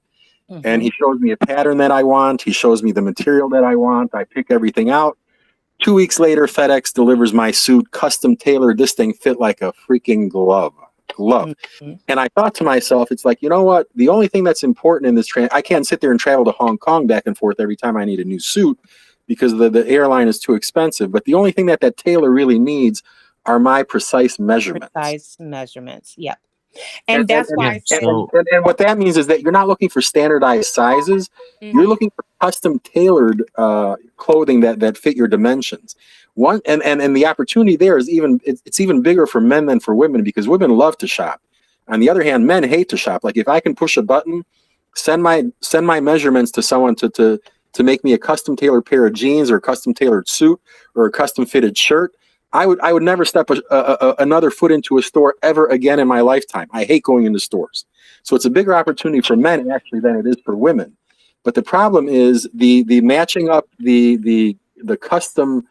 And he shows me a pattern that I want. He shows me the material that I want. I pick everything out. 2 weeks later, FedEx delivers my suit, custom tailored. This thing fit like a freaking glove. And I thought to myself, it's like, you know what? The only thing that's important in this I can't sit there and travel to Hong Kong back and forth every time I need a new suit, because the airline is too expensive. But the only thing that tailor really needs are my precise measurements. Precise measurements. Yep. And that's why I say, and what that means is that you're not looking for standardized sizes. You're looking for custom tailored clothing that fit your dimensions. And the opportunity there is it's even bigger for men than for women, because women love to shop. On the other hand, men hate to shop. Like, if I can push a button, send my measurements to someone to make me a custom tailored pair of jeans, or a custom tailored suit, or a custom fitted shirt, I would never step another foot into a store ever again in my lifetime. I hate going into stores. So it's a bigger opportunity for men actually than it is for women. But the problem is the matching up the custom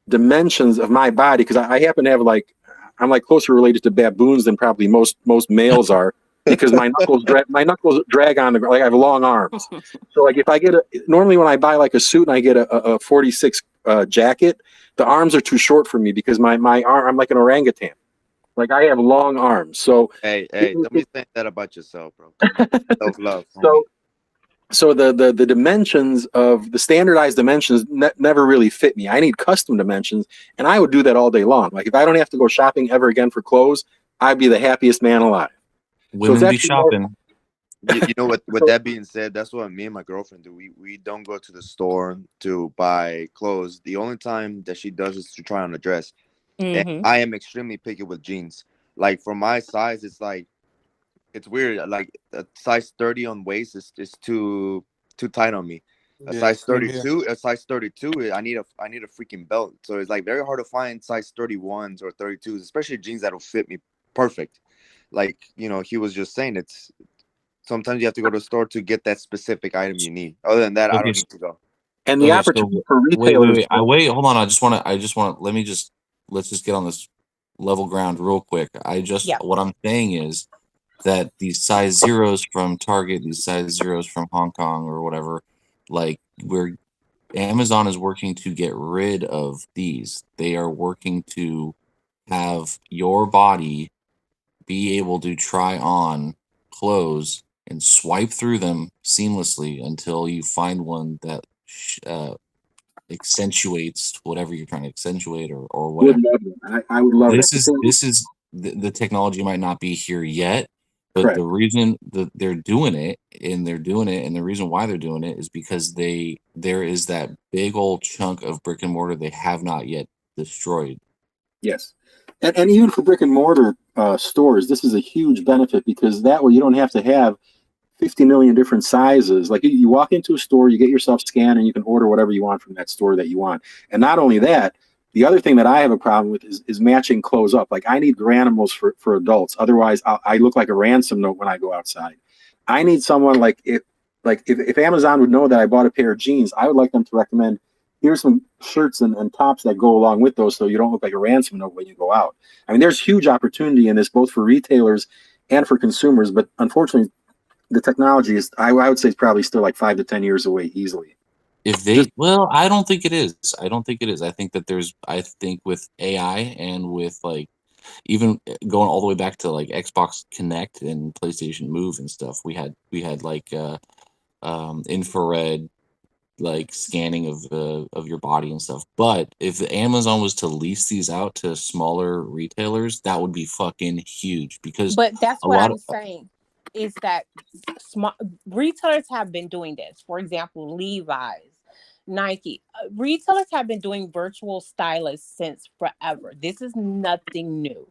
dimensions of my body, because I happen to have I'm like closer related to baboons than probably most males are, because my knuckles drag on I have long arms. So like, if I get normally when I buy like a suit and I get a 46 jacket, the arms are too short for me, because my arm, I'm like an orangutan. Like, I have long arms. So Hey, don't be saying that about yourself, bro. Self-love. So the dimensions of the standardized dimensions never really fit me. I need custom dimensions, and I would do that all day long. Like, if I don't have to go shopping ever again for clothes, I'd be the happiest man alive. Women be shopping. You know what? With that being said, that's what me and my girlfriend do. We don't go to the store to buy clothes. The only time that she does is to try on a dress. And I am extremely picky with jeans. Like, for my size, it's weird. Like, a size 30 on waist is too tight on me. A size 32, I need a freaking belt. So it's like very hard to find size 31s or 32s, especially jeans that'll fit me perfect. Like, he was just saying, sometimes you have to go to the store to get that specific item you need. Other than that, I don't need to go. And the opportunity for retailers. Wait, hold on. Let's just get on this level ground real quick. What I'm saying is that these size zeros from Target, these size zeros from Hong Kong or whatever, like, where Amazon is working to get rid of these. They are working to have your body be able to try on clothes and swipe through them seamlessly until you find one that accentuates whatever you're trying to accentuate or whatever. I would love this. This is the technology might not be here yet, but Correct. The reason that they're doing it, and the reason why they're doing it is because there is that big old chunk of brick and mortar they have not yet destroyed. Yes. And even for brick and mortar stores, this is a huge benefit, because that way you don't have to have 50 million different sizes. Like, you walk into a store, you get yourself scanned, and you can order whatever you want from that store that you want. And not only that, the other thing that I have a problem with is matching clothes up. Like, I need Garanimals for adults. Otherwise, I look like a ransom note when I go outside. I need someone if Amazon would know that I bought a pair of jeans, I would like them to recommend, here's some shirts and tops that go along with those, so you don't look like a ransom note when you go out. I mean, there's huge opportunity in this, both for retailers and for consumers. But unfortunately, the technology is, I would say, it's probably still like 5 to 10 years away easily. If they, well, I don't think it is. I don't think it is. I think that I think with AI and with like even going all the way back to like Xbox Connect and PlayStation Move and stuff, we had like infrared like scanning of your body and stuff. But if Amazon was to lease these out to smaller retailers, that would be fucking huge because But that's a what lot I'm of saying is that small retailers have been doing this. For example, Levi's, Nike. Retailers have been doing virtual stylists since forever. This is nothing new.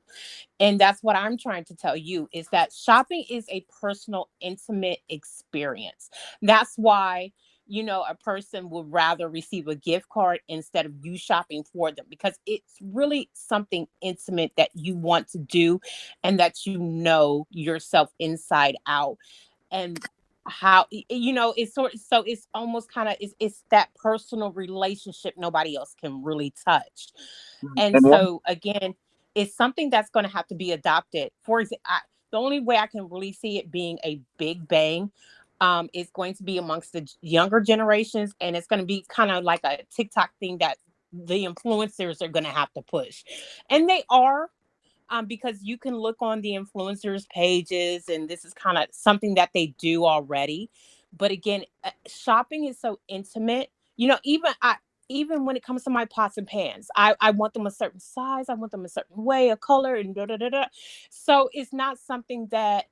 And that's what I'm trying to tell you is that shopping is a personal, intimate experience. That's why, a person would rather receive a gift card instead of you shopping for them because it's really something intimate that you want to do and that you know yourself inside out. And how it's so it's almost kind of it's that personal relationship nobody else can really touch. And And one, so again, it's something that's going to have to be adopted. For example, the only way I can really see it being a big bang is going to be amongst the younger generations, and it's going to be kind of like a TikTok thing that the influencers are going to have to push, and they are. Because you can look on the influencers pages and this is kind of something that they do already. But again, shopping is so intimate. Even when it comes to my pots and pans, I want them a certain size. I want them a certain way, a color, and da da da da. So it's not something that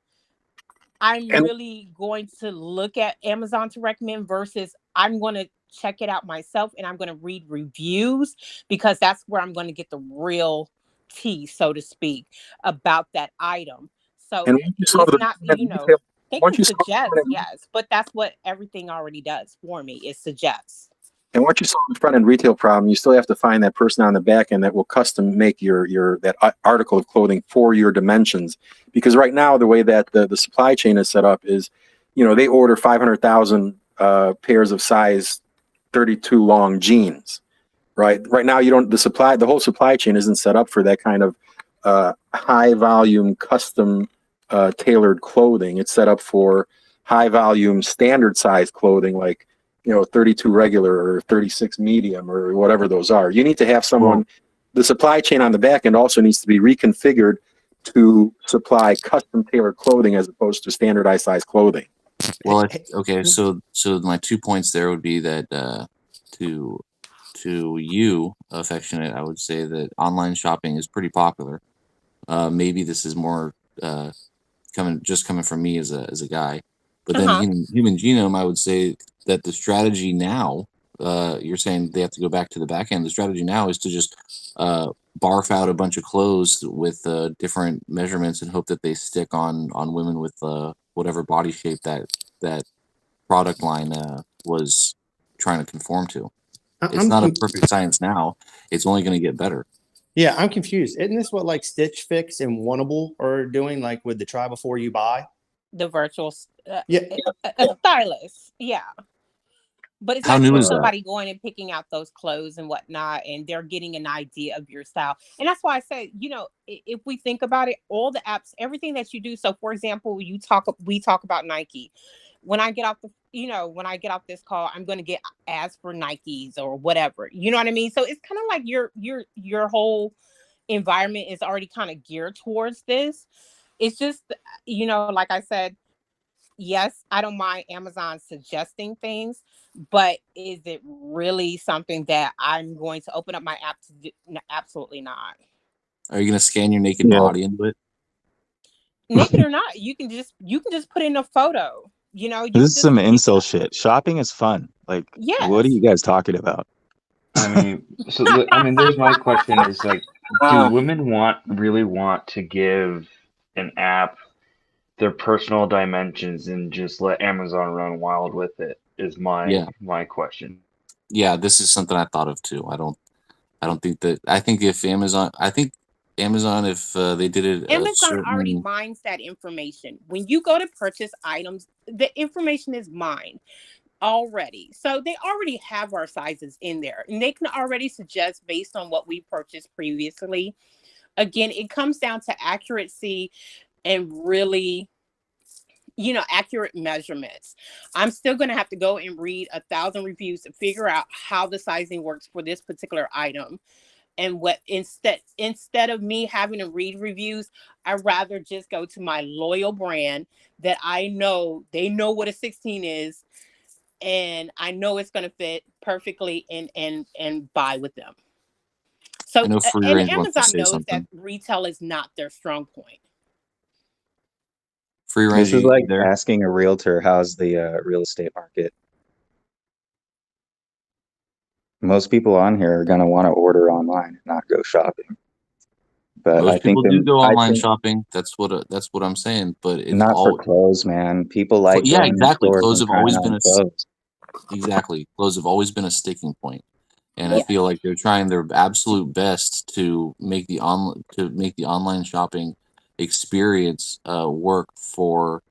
I'm and really going to look at Amazon to recommend versus I'm going to check it out myself and I'm going to read reviews because that's where I'm going to get the real tea, so to speak, about that item. So once you saw it's the not, front end retail, they once can you saw the suggest, front end, yes, but that's what everything already does for me is suggest. and once you solve the front end retail problem, you still have to find that person on the back end that will custom make your that article of clothing for your dimensions. Because right now, the way that the supply chain is set up is, they order 500,000 pairs of size 32 long jeans. Right now, the whole supply chain isn't set up for that kind of high volume custom tailored clothing. It's set up for high volume standard size clothing like 32 regular or 36 medium or whatever those are. You need to have someone, the supply chain on the back end also needs to be reconfigured to supply custom tailored clothing as opposed to standardized size clothing. well, okay, so my 2 points there would be that to you, affectionate, I would say that online shopping is pretty popular. Maybe this is more coming from me as a guy, but then human genome, I would say that the strategy now, you're saying they have to go back to the back end. The strategy now is to just barf out a bunch of clothes with different measurements and hope that they stick on women with whatever body shape that product line was trying to conform to. It's not a perfect science now. It's only going to get better. Yeah, I'm confused. Isn't this what like Stitch Fix and Wannable are doing, like with the try before you buy? The virtual Yeah. stylist, yeah. But it's How new actually is that? somebody going and picking out those clothes and whatnot, and they're getting an idea of your style. And that's why I say, if we think about it, all the apps, everything that you do. So, for example, we talk about Nike. When I get off this call, I'm going to get ads for Nikes or whatever. You know what I mean? So it's kind of like your whole environment is already kind of geared towards this. It's just, like I said, yes, I don't mind Amazon suggesting things, but is it really something that I'm going to open up my app to do? No, absolutely not. Are you going to scan your naked body into it? Naked or not, you can just put in a photo. This is some incel shit. Shopping is fun. Like, what are you guys talking about? I mean, there's my question is like, do women really want to give an app their personal dimensions and just let Amazon run wild with it? Is my question. Yeah, this is something I thought of too. I don't think that. I think Amazon, if they did it, Amazon already mines that information. When you go to purchase items, the information is mined already. So they already have our sizes in there, and they can already suggest based on what we purchased previously. Again, it comes down to accuracy and really accurate measurements. I'm still going to have to go and read 1,000 reviews to figure out how the sizing works for this particular item. And what instead of me having to read reviews, I'd rather just go to my loyal brand that I know they know what a 16 is, and I know it's going to fit perfectly and buy with them. So, I know Free and Range wants to Amazon say knows that something. retail is not their strong point. Free Range, This is you like there? asking a realtor how's the real estate market. Most people on here are going to want to order online and not go shopping. But Most I think people do go online think shopping. That's what I'm saying. But it's not for all clothes, man. People like yeah, going in exactly. stores Clothes and have trying always on been clothes. exactly. Clothes have always been a sticking point, and I Yeah. feel like they're trying their absolute best to make the online shopping experience work for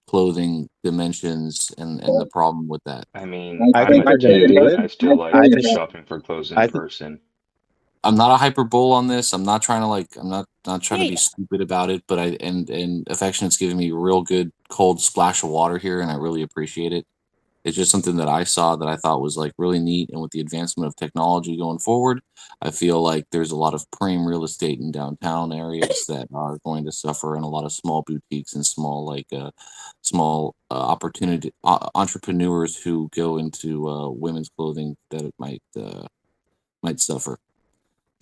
clothing dimensions and the problem with that. I mean, I I'm think a they're going to kid. do it. I still like I just, shopping for clothes in I think, person. I'm not a hyperbole on this. I'm not trying to I'm not trying to be Yeah. stupid about it, but and Affectionate's giving me a real good cold splash of water here, and I really appreciate it. It's just something that I saw that I thought was really neat, and with the advancement of technology going forward, I feel like there's a lot of prime real estate in downtown areas that are going to suffer, and a lot of small boutiques and small opportunity entrepreneurs who go into women's clothing that it might suffer.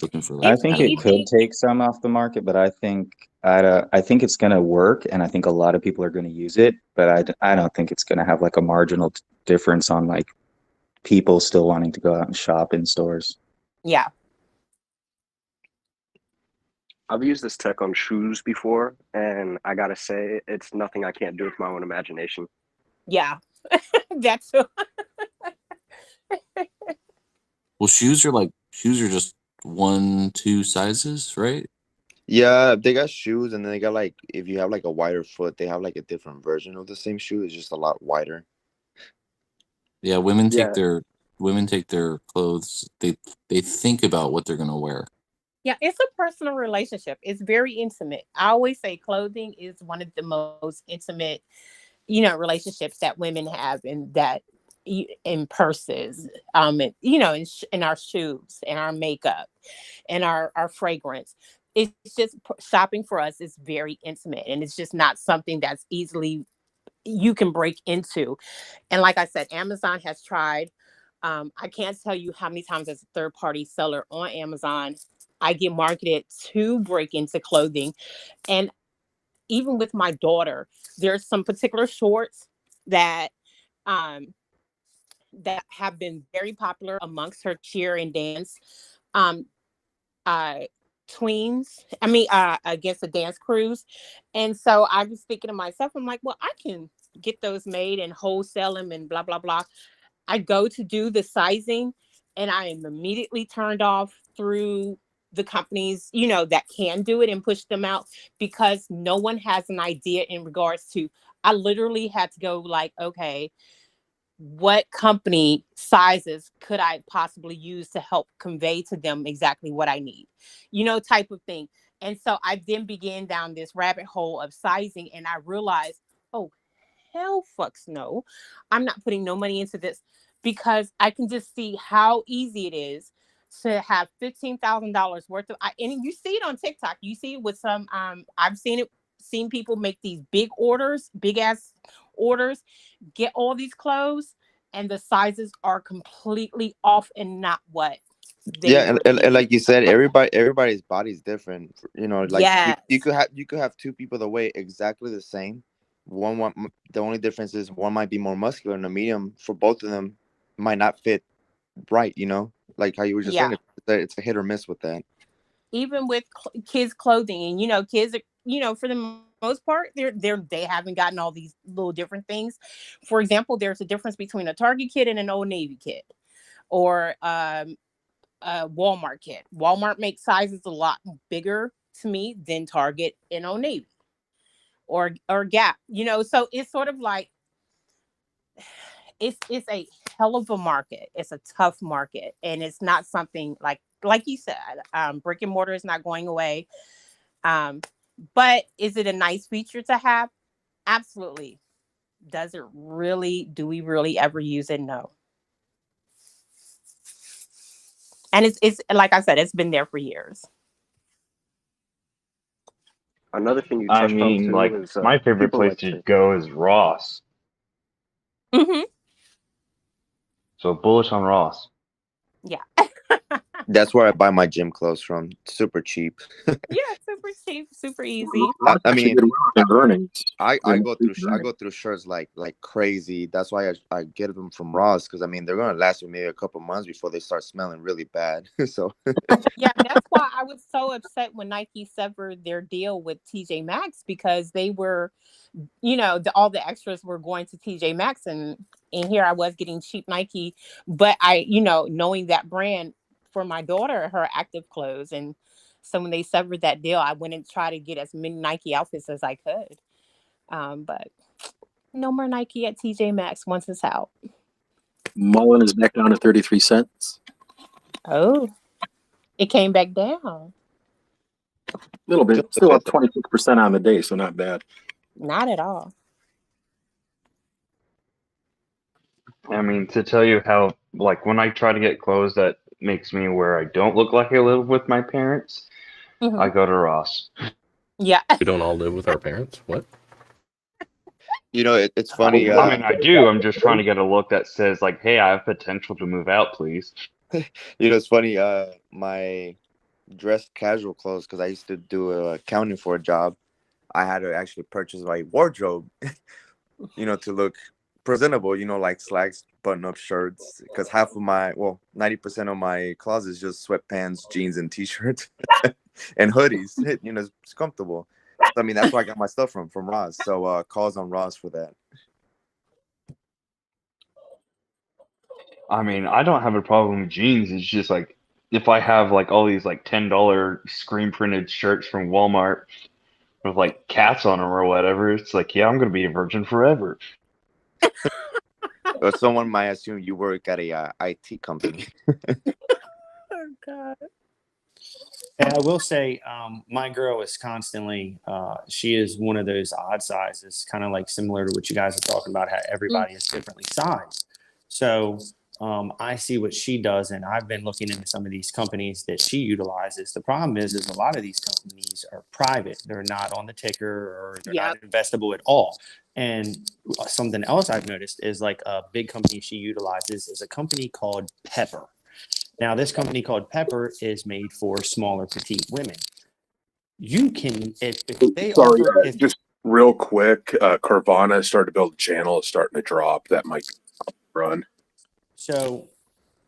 Looking for I If think it could anything, take some off the market, but I think it's going to work, and I think a lot of people are going to use it. But I don't think it's going to have a marginal difference on people still wanting to go out and shop in stores. yeah. I've used this tech on shoes before, and I gotta say, it's nothing I can't do with my own imagination. Yeah. That's Well, shoes are just 1-2 sizes, right? Yeah, they got shoes, and then they got if you have a wider foot, they have a different version of the same shoe. It's just a lot wider. Yeah, women take Yeah, their clothes. They think about what they're gonna wear. Yeah, it's a personal relationship. It's very intimate. I always say clothing is one of the most intimate, relationships that women have, and that in purses, in our shoes and our makeup and our fragrance. It's just shopping for us is very intimate, and it's just not something that's easily you can break into. And like I said, Amazon has tried. I can't tell you how many times as a third party seller on Amazon, I get marketed to break into clothing. And even with my daughter, there's some particular shorts that um, that have been very popular amongst her cheer and dance um, uh, tweens. Against the dance crews. And so I was thinking to myself, I'm like, well, I can get those made and wholesale them and blah, blah, blah. I go to do the sizing, and I am immediately turned off through the companies, that can do it and push them out, because no one has an idea in regards to, I literally had to go okay, what company sizes could I possibly use to help convey to them exactly what I need, type of thing. And so I then began down this rabbit hole of sizing, and I realized, oh, hell fucks no, I'm not putting no money into this, because I can just see how easy it is to have $15,000 worth of, and you see it on TikTok. You see it with some, I've seen people make these big ass orders, get all these clothes, and the sizes are completely off and not what they Yeah, were and needing. like you said, everybody's body's different. Yes. You could have two people that weigh exactly the same. The only difference is one might be more muscular, and the medium for both of them might not fit right. Like how you were just Yeah. saying, it's a hit or miss with that. Even with kids clothing, and kids are, for the most part, they haven't gotten all these little different things. For example, there's a difference between a Target kid and an Old Navy kid, or a Walmart kid. Walmart makes sizes a lot bigger to me than Target and Old Navy, or Gap. So it's sort of like, it's a hell of a market. It's a tough market, and it's not something like you said. Brick and mortar is not going away. But is it a nice feature to have? Absolutely. do we really ever use it? No. And it's like I said, it's been there for years. Another thing you I touched on mean, too like is my favorite people place like to to. go is Ross. Mm-hmm. So bullish on Ross. Yeah. That's where I buy my gym clothes from. Super cheap. Yeah, super cheap, super easy. I mean, earnings. I go through shirts like crazy. That's why I get them from Ross, because I mean they're gonna last me maybe a couple months before they start smelling really bad. So Yeah, that's why I was so upset when Nike severed their deal with TJ Maxx, because they were, all the extras were going to TJ Maxx, and here I was getting cheap Nike, but I, knowing that brand for my daughter, her active clothes, and so when they severed that deal, I went and tried to get as many Nike outfits as I could, but no more Nike at TJ Maxx once it's out. Mullen is back down to 33 cents. Oh, it came back down. A little bit. Still up 26% on the day, so not bad. Not at all. I mean, to tell you how, like, when I try to get clothes that makes me where I don't look like I live with my parents, Mhm. I go to Ross. Yeah. We don't all live with our parents. What? it's funny. I mean, I do. I'm just trying to get a look that says, like, hey, I have potential to move out, please. It's funny. My dress casual clothes, because I used to do accounting for a job. I had to actually purchase my wardrobe, to look presentable. Like slacks, button-up shirts, because 90% of my closet is just sweatpants, jeans, and t-shirts, and hoodies. It's comfortable. So, I mean, that's where I got my stuff from Ross. So calls on Ross for that. I mean, I don't have a problem with jeans. It's just like if I have like all these like $10 screen printed shirts from Walmart with like cats on them or whatever, it's like, yeah, I'm gonna be a virgin forever. Or someone might assume you work at a IT company. Oh God. And I will say, my girl is constantly, she is one of those odd sizes, kind of like similar to what you guys are talking about, how everybody is differently sized. So I see what she does, and I've been looking into some of these companies that she utilizes. The problem is a lot of these companies are private. They're not on the ticker, or they're not investable at all. And something else I've noticed is like a big company she utilizes is a company called Pepper. Now, this company called Pepper is made for smaller, petite women. You can, if they Sorry, offer, just real quick, Carvana started to build a channel. It's starting to drop. That might run. so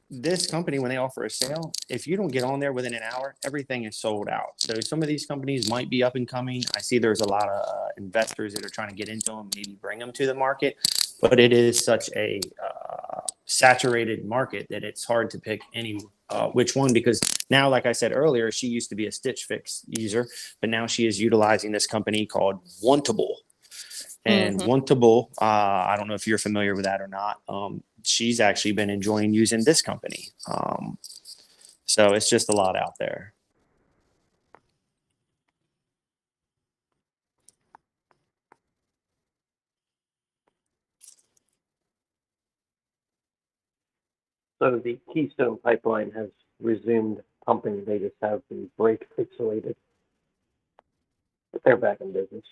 this company, when they offer a sale, if you don't get on there within an hour, everything is sold out. So some of these companies might be up and coming. I see there's a lot of investors that are trying to get into them, maybe bring them to the market, but it is such a saturated market that it's hard to pick which one, because now, like I said earlier, she used to be a Stitch Fix user, but now she is utilizing this company called Wantable. And Wantable, I don't know if you're familiar with that or not. She's actually been enjoying using this company. So it's just a lot out there. So the Keystone Pipeline has resumed pumping. They just have the brake pixelated. But they're back in business.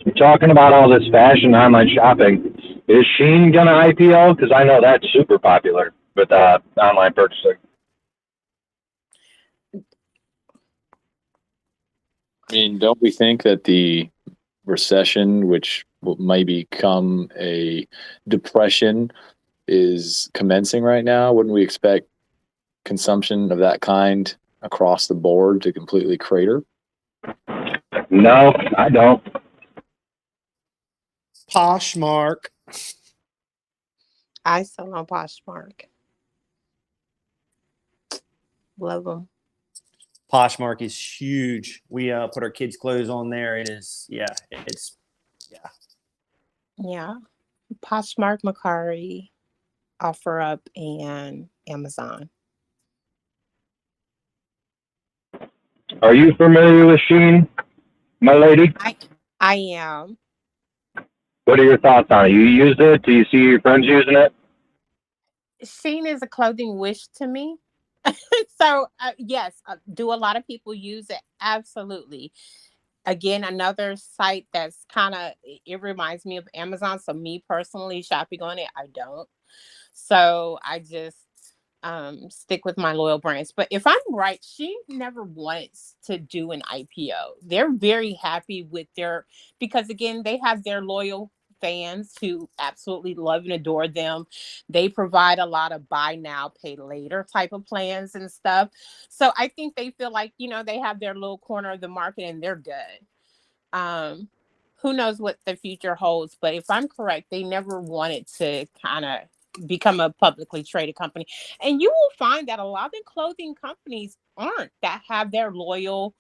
You're talking about all this fashion online shopping. Is Shein gonna IPO? Because I know that's super popular with online purchasing. I mean, don't we think that the recession, which might become a depression, is commencing right now? Wouldn't we expect consumption of that kind across the board to completely crater? No, I don't. Poshmark. I still know Poshmark. Love them. Poshmark is huge. We put our kids' clothes on there. It is, yeah. Yeah. Poshmark, Mercari, OfferUp, and Amazon. Are you familiar with Shein? my lady? I am. What are your thoughts on it? You used it? Do you see your friends using it? Sheen is a clothing wish to me. So yes, do a lot of people use it? Absolutely. Again, another site that's kind of, it reminds me of Amazon. So me personally shopping on it, I don't. So I just stick with my loyal brands. But if I'm right, she never wants to do an IPO. They're very happy with because again, they have their loyal fans who absolutely love and adore them. They provide a lot of buy now, pay later type of plans and stuff. So I think they feel like, they have their little corner of the market and they're good. Who knows what the future holds, but if I'm correct, they never wanted to kind of become a publicly traded company. And you will find that a lot of the clothing companies aren't, that have their loyal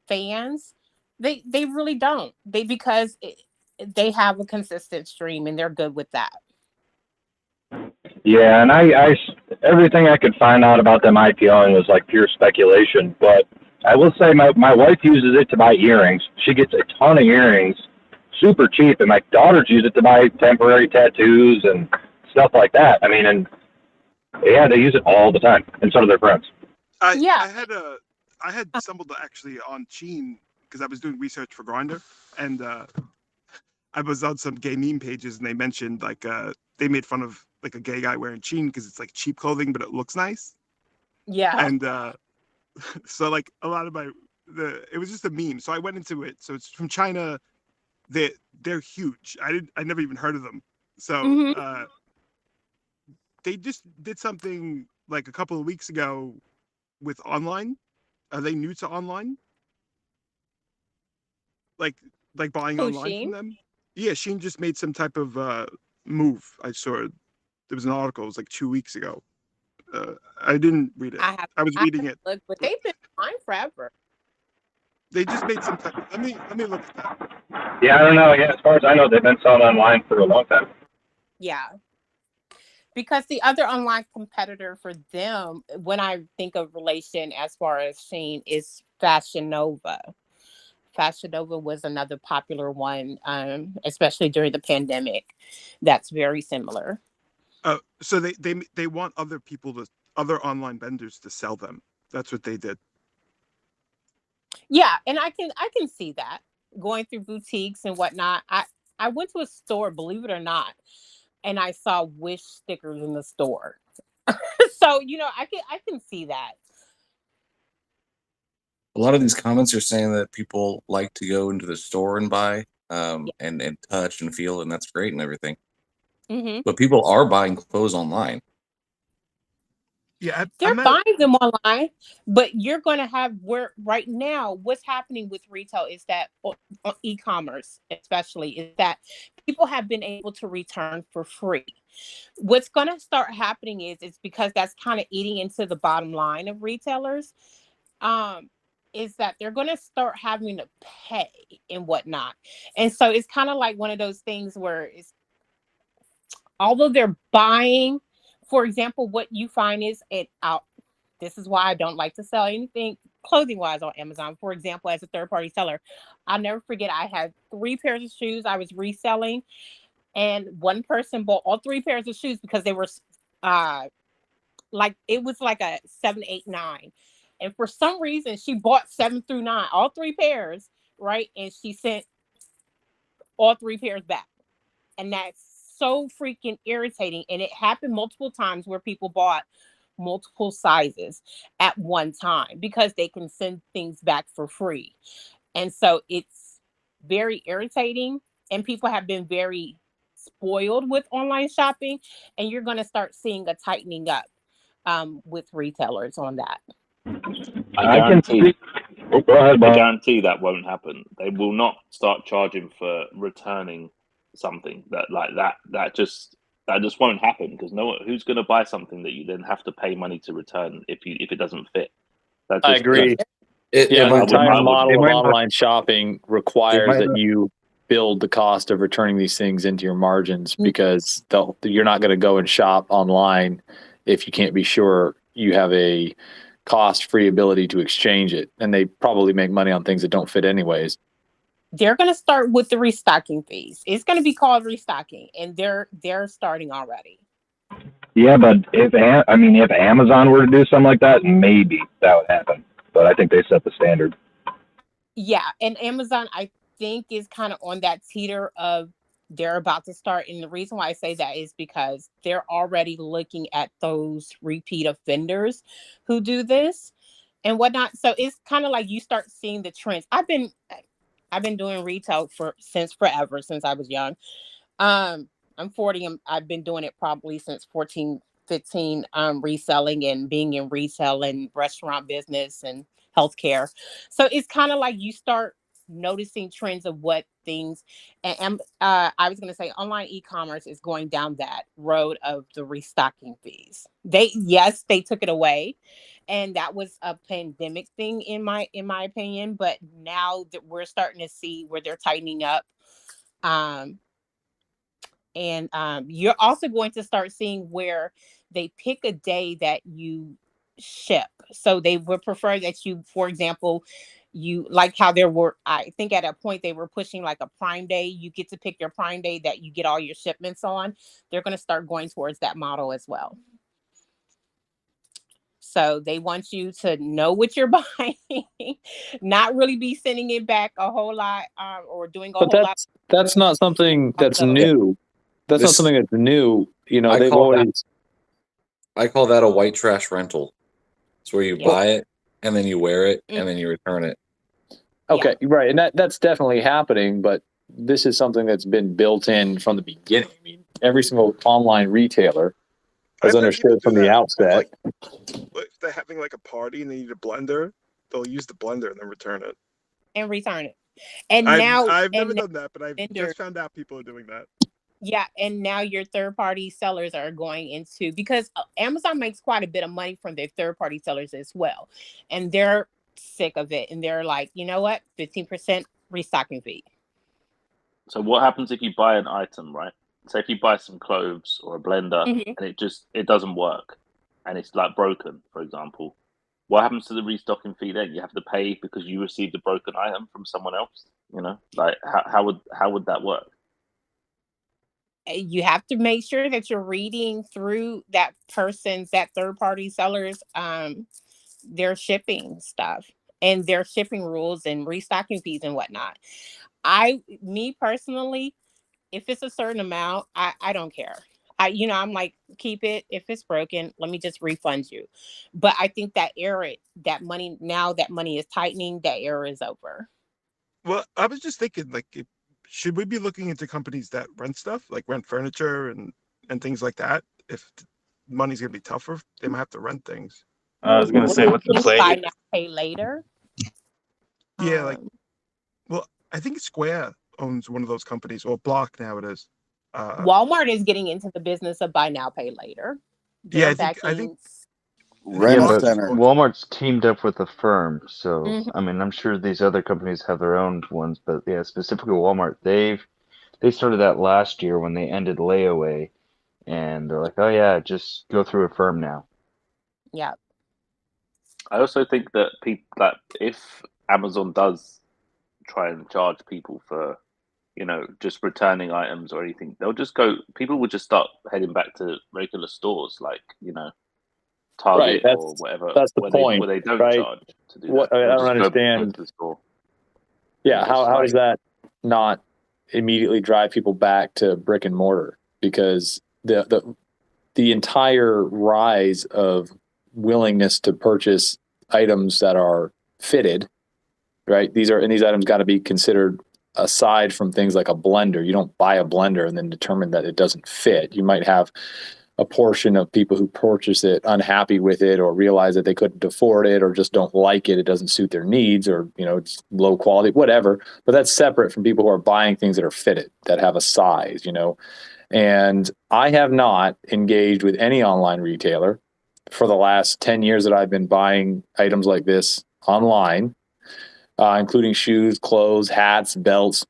fans. They really don't. Because they have a consistent stream and they're good with that. Yeah, and I everything I could find out about them IPOing was like pure speculation. But I will say my wife uses it to buy earrings. She gets a ton of earrings, super cheap, and my daughters use it to buy temporary tattoos and stuff like that. I mean, and yeah, they use it all the time, and so do their friends. I had stumbled actually on Sheen because I was doing research for Grindr, and I was on some gay meme pages, and they mentioned they made fun of like a gay guy wearing Sheen because it's like cheap clothing, but it looks nice. Yeah. And so like a lot of it was just a meme. So I went into it. So it's from China. They're huge. I never even heard of them. So they just did something like a couple of weeks ago with online. Are they new to online? Like buying online Sheen? from them? Yeah, Sheen just made some type of move. I saw there was an article. It was like 2 weeks ago. I didn't read it. I was reading it. Look, but they've been fine forever. They just made some type. Let me look at that. Yeah, I don't know. Yeah, as far as I know, they've been selling online for a long time. Yeah. Because the other online competitor for them, when I think of relation as far as Sheen, is Fashion Nova. Fashion Nova was another popular one, especially during the pandemic. That's very similar. So they want other online vendors to sell them. That's what they did. Yeah, and I can see that going through boutiques and whatnot. I went to a store, believe it or not, and I saw Wish stickers in the store. So I can see that. A lot of these comments are saying that people like to go into the store and buy, and touch and feel, and that's great and everything. Mm-hmm. But people are buying clothes online. Yeah, they're buying them online, but you're going to have right now, what's happening with retail is that e-commerce, especially, is that people have been able to return for free. What's going to start happening is because that's kind of eating into the bottom line of retailers, is that they're going to start having to pay and whatnot. And so it's kind of like one of those things where although they're buying, for example, what you find is this is why I don't like to sell anything clothing wise on Amazon. For example, as a third party seller, I'll never forget, I had 3 pairs of shoes I was reselling, and one person bought all 3 pairs of shoes because they were it was like a 7, 8, 9. And for some reason, she bought 7 through 9, all 3 pairs, right? And she sent all 3 pairs back. And that's so freaking irritating. And it happened multiple times where people bought multiple sizes at one time because they can send things back for free. And so it's very irritating. And people have been very spoiled with online shopping. And you're going to start seeing a tightening up with retailers on that. I guarantee. Go ahead, I Bob. guarantee that won't happen. They will not start charging for returning something that just won't happen, because who's going to buy something that you then have to pay money to return if it doesn't fit. I agree. The entire model of online shopping requires that you build the cost of returning these things into your margins, because you're not going to go and shop online if you can't be sure you have a cost-free ability to exchange it. And they probably make money on things that don't fit anyways. They're going to start with the restocking fees. It's going to be called restocking, and they're starting already. Yeah, but if Amazon were to do something like that, maybe that would happen. But I think they set the standard. Yeah, and Amazon, I think, is kind of on that teeter of they're about to start. And the reason why I say that is because they're already looking at those repeat offenders who do this and whatnot. So it's kind of like you start seeing the trends. I've been doing retail since forever, since I was young. I'm 40. I've been doing it probably since 14, 15, reselling and being in retail and restaurant business and healthcare. So it's kind of like you start noticing trends of what things, and I was going to say online e-commerce is going down that road of the restocking fees. They took it away, and that was a pandemic thing in my opinion. But now that we're starting to see where they're tightening up, and you're also going to start seeing where they pick a day that you ship. So they would prefer that you, for example, you like how there were, I think at a point they were pushing like a Prime Day. You get to pick your Prime Day that you get all your shipments on. They're going to start going towards that model as well. So they want you to know what you're buying, not really be sending it back a whole lot, or doing a But whole lot. that's not something that's new. That's not something that's new. You know, they've always. I call that a white trash rental. It's where you buy it and then you wear it and then you return it. Okay, right, and that's definitely happening, but this is something that's been built in from the beginning. I mean, every single online retailer has understood from the outset. If they're having like a party and they need a blender, they'll use the blender and then return it. And return it. And I've never done that, but I've just found out people are doing that. Yeah, and now your third-party sellers are going into, because Amazon makes quite a bit of money from their third-party sellers as well, and they're sick of it, and they're like, you know what, 15% restocking fee. So what happens if you buy an item, right? Say if you buy some clothes or a blender and it doesn't work and it's like broken, for example. What happens to the restocking fee then? You have to pay because you received a broken item from someone else, you know? Like how would that work? You have to make sure that you're reading through that third-party sellers, their shipping stuff and their shipping rules and restocking fees and whatnot. Me personally, if it's a certain amount, I don't care. I'm like, keep it. If it's broken, let me just refund you. But I think that now that money is tightening, that era is over. Well, I was just thinking, like, should we be looking into companies that rent stuff, like rent furniture and things like that? If money's gonna be tougher, they might have to rent things. I was gonna say, what's the play? Buy now, pay later. Yeah, I think Square owns one of those companies, or Block now it is. Walmart is getting into the business of buy now, pay later. I think Walmart's teamed up with a firm, so I mean, I'm sure these other companies have their own ones, but yeah, specifically Walmart, they started that last year when they ended layaway, and they're like, oh yeah, just go through a firm now. Yeah. I also think that if Amazon does try and charge people for, just returning items or anything, people will just start heading back to regular stores like, Target or whatever. That's the point. Where they don't right? charge to do that. I don't understand. Go to the store. Yeah, how does that not immediately drive people back to brick and mortar? Because the entire rise of willingness to purchase items that are fitted, right? These items got to be considered aside from things like a blender. You don't buy a blender and then determine that it doesn't fit. You might have a portion of people who purchase it unhappy with it, or realize that they couldn't afford it, or just don't like it. It doesn't suit their needs, or, it's low quality, whatever. But that's separate from people who are buying things that are fitted, that have a size, And I have not engaged with any online retailer for the last 10 years that I've been buying items like this online, including shoes, clothes, hats, belts,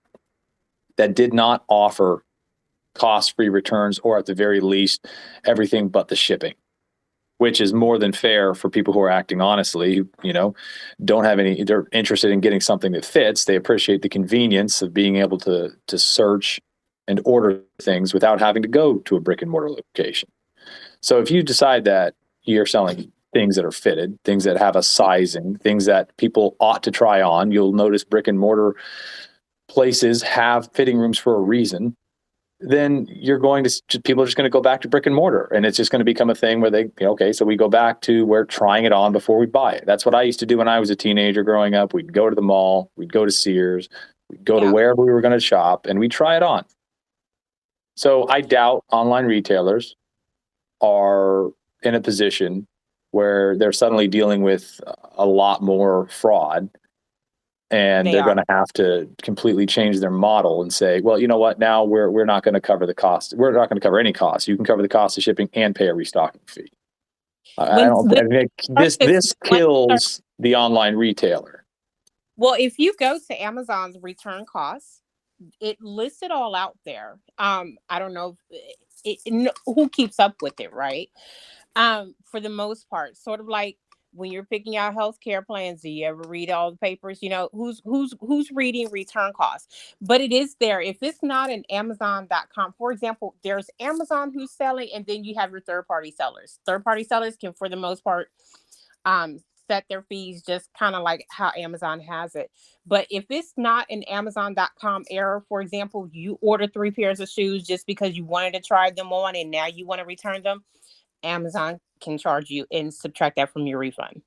that did not offer cost-free returns, or at the very least, everything but the shipping. which is more than fair for people who are acting honestly, you know, they're interested in getting something that fits. They appreciate the convenience of being able to search and order things without having to go to a brick and mortar location. So if you decide that you're selling things that are fitted, things that have a sizing, things that people ought to try on, you'll notice brick and mortar places have fitting rooms for a reason. Then you're going to, people are just going to go back to brick and mortar, and it's just going to become a thing where they, okay, so we go back to we're trying it on before we buy it. That's what I used to do when I was a teenager growing up. We'd go to the mall, we'd go to Sears, we'd go to wherever we were going to shop, and we'd try it on. So I doubt online retailers are in a position where they're suddenly dealing with a lot more fraud, and they're going to have to completely change their model and say, well, you know what, now we're not going to cover the cost. We're not going to cover any costs. You can cover the cost of shipping and pay a restocking fee. This kills the online retailer. Well, if you go to Amazon's return costs, it lists it all out there. I don't know who keeps up with it, right? For the most part, sort of like when you're picking out healthcare plans, do you ever read all the papers? You know, who's reading return costs? But it is there. If it's not an Amazon.com, for example, there's Amazon who's selling, and then you have your third-party sellers. Third-party sellers can, for the most part, set their fees just kind of like how Amazon has it. But if it's not an Amazon.com error, for example, you order 3 pairs of shoes just because you wanted to try them on and now you want to return them, Amazon can charge you and subtract that from your refund.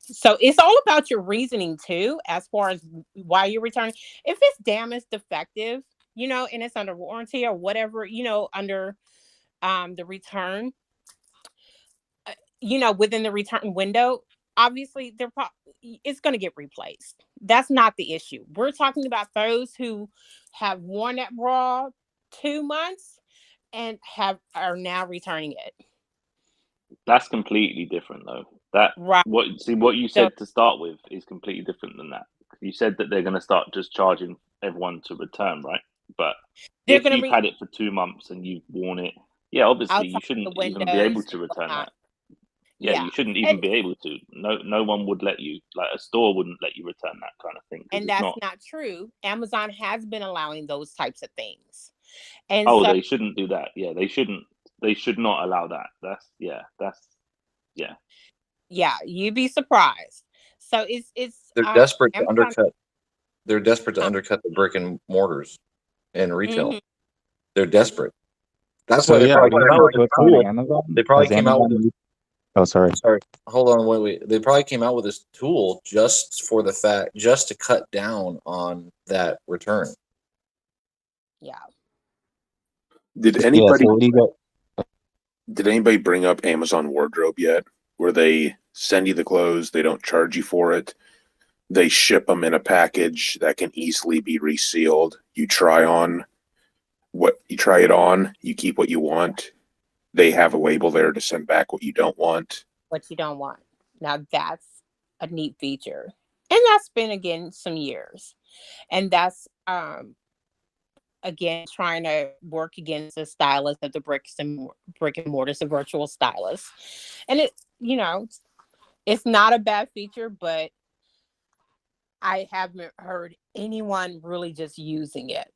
So it's all about your reasoning too, as far as why you're returning. If it's damaged, defective, you know, and it's under warranty or whatever, you know, under the return, you know, within the return window, obviously it's going to get replaced. That's not the issue. We're talking about those who have worn that bra 2 months and are now returning it. That's completely different, though. What you said to start with is completely different than that. You said that they're going to start just charging everyone to return, right? But if you've had it for 2 months and you've worn it, yeah, obviously you shouldn't even be able to return that. Yeah, you shouldn't even be able to. No one would let you. Like a store wouldn't let you return that kind of thing. And that's not true. Amazon has been allowing those types of things. And they shouldn't do that. Yeah, they shouldn't. They should not allow that. Yeah, you'd be surprised. So it's they're desperate to undercut. They're desperate to undercut the brick and mortars and retail. Mm-hmm. They're desperate. That's why they probably came out with a tool. They probably came out with. Oh, sorry. Hold on, wait. They probably came out with this tool just to cut down on that return. Yeah. Did anybody bring up Amazon Wardrobe yet? Where they send you the clothes, they don't charge you for it. They ship them in a package that can easily be resealed. You try it on, you keep what you want. They have a label there to send back what you don't want. Now that's a neat feature. And that's been, again, some years. And that's, again, trying to work against the stylist of the brick and mortars, the virtual stylist. And it, you know, it's not a bad feature, but I haven't heard anyone really just using it.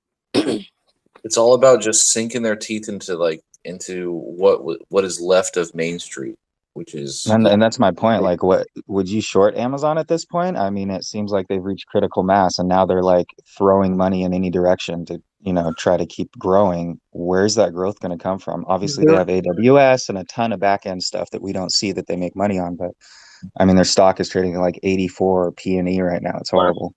It's all about just sinking their teeth into what is left of Main Street, which is and that's my point. Like, what would you short Amazon at this point? I mean, it seems like they've reached critical mass, and now they're like throwing money in any direction to, you know, try to keep growing. Where's that growth going to come from? Obviously, they have AWS and a ton of back end stuff that we don't see that they make money on, but I mean, their stock is trading at like 84 P&E right now. It's horrible.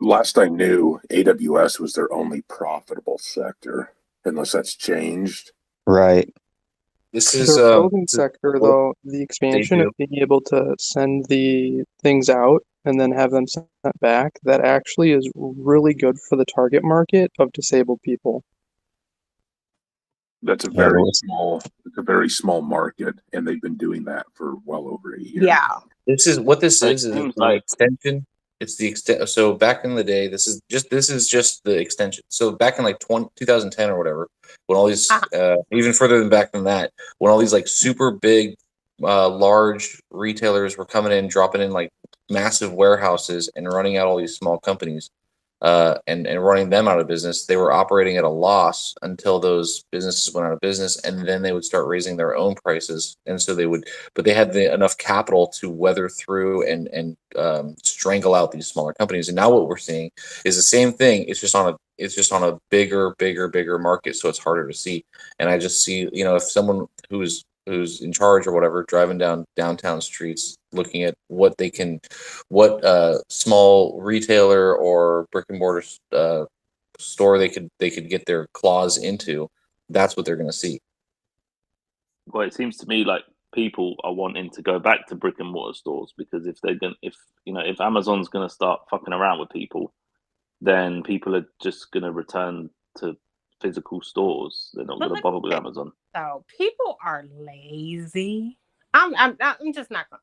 Last I knew, AWS was their only profitable sector, unless that's changed. Right. This is their building sector, though. The expansion of being able to send the things out and then have them sent back, that actually is really good for the target market of disabled people. That's a very small market, and they've been doing that for well over a year. Yeah. This is an extension. It's the extent. So back in the day, this is just the extension. So back in like 2010 or whatever, when all these even further than back than that, when all these like super big large retailers were coming in, dropping in like massive warehouses and running out all these small companies, and running them out of business. They were operating at a loss until those businesses went out of business, and then they would start raising their own prices. And so they would, but they had enough capital to weather through and strangle out these smaller companies. And now what we're seeing is the same thing. It's just on a bigger market, so it's harder to see. And I just see, if someone who's in charge or whatever, driving down downtown streets, looking at what small retailer or brick and mortar store they could get their claws into, that's what they're going to see. Well, it seems to me like people are wanting to go back to brick and mortar stores, because if Amazon's going to start fucking around with people, then people are just going to return to physical stores. They're not going to bother with Amazon. So people are lazy. I'm just not going.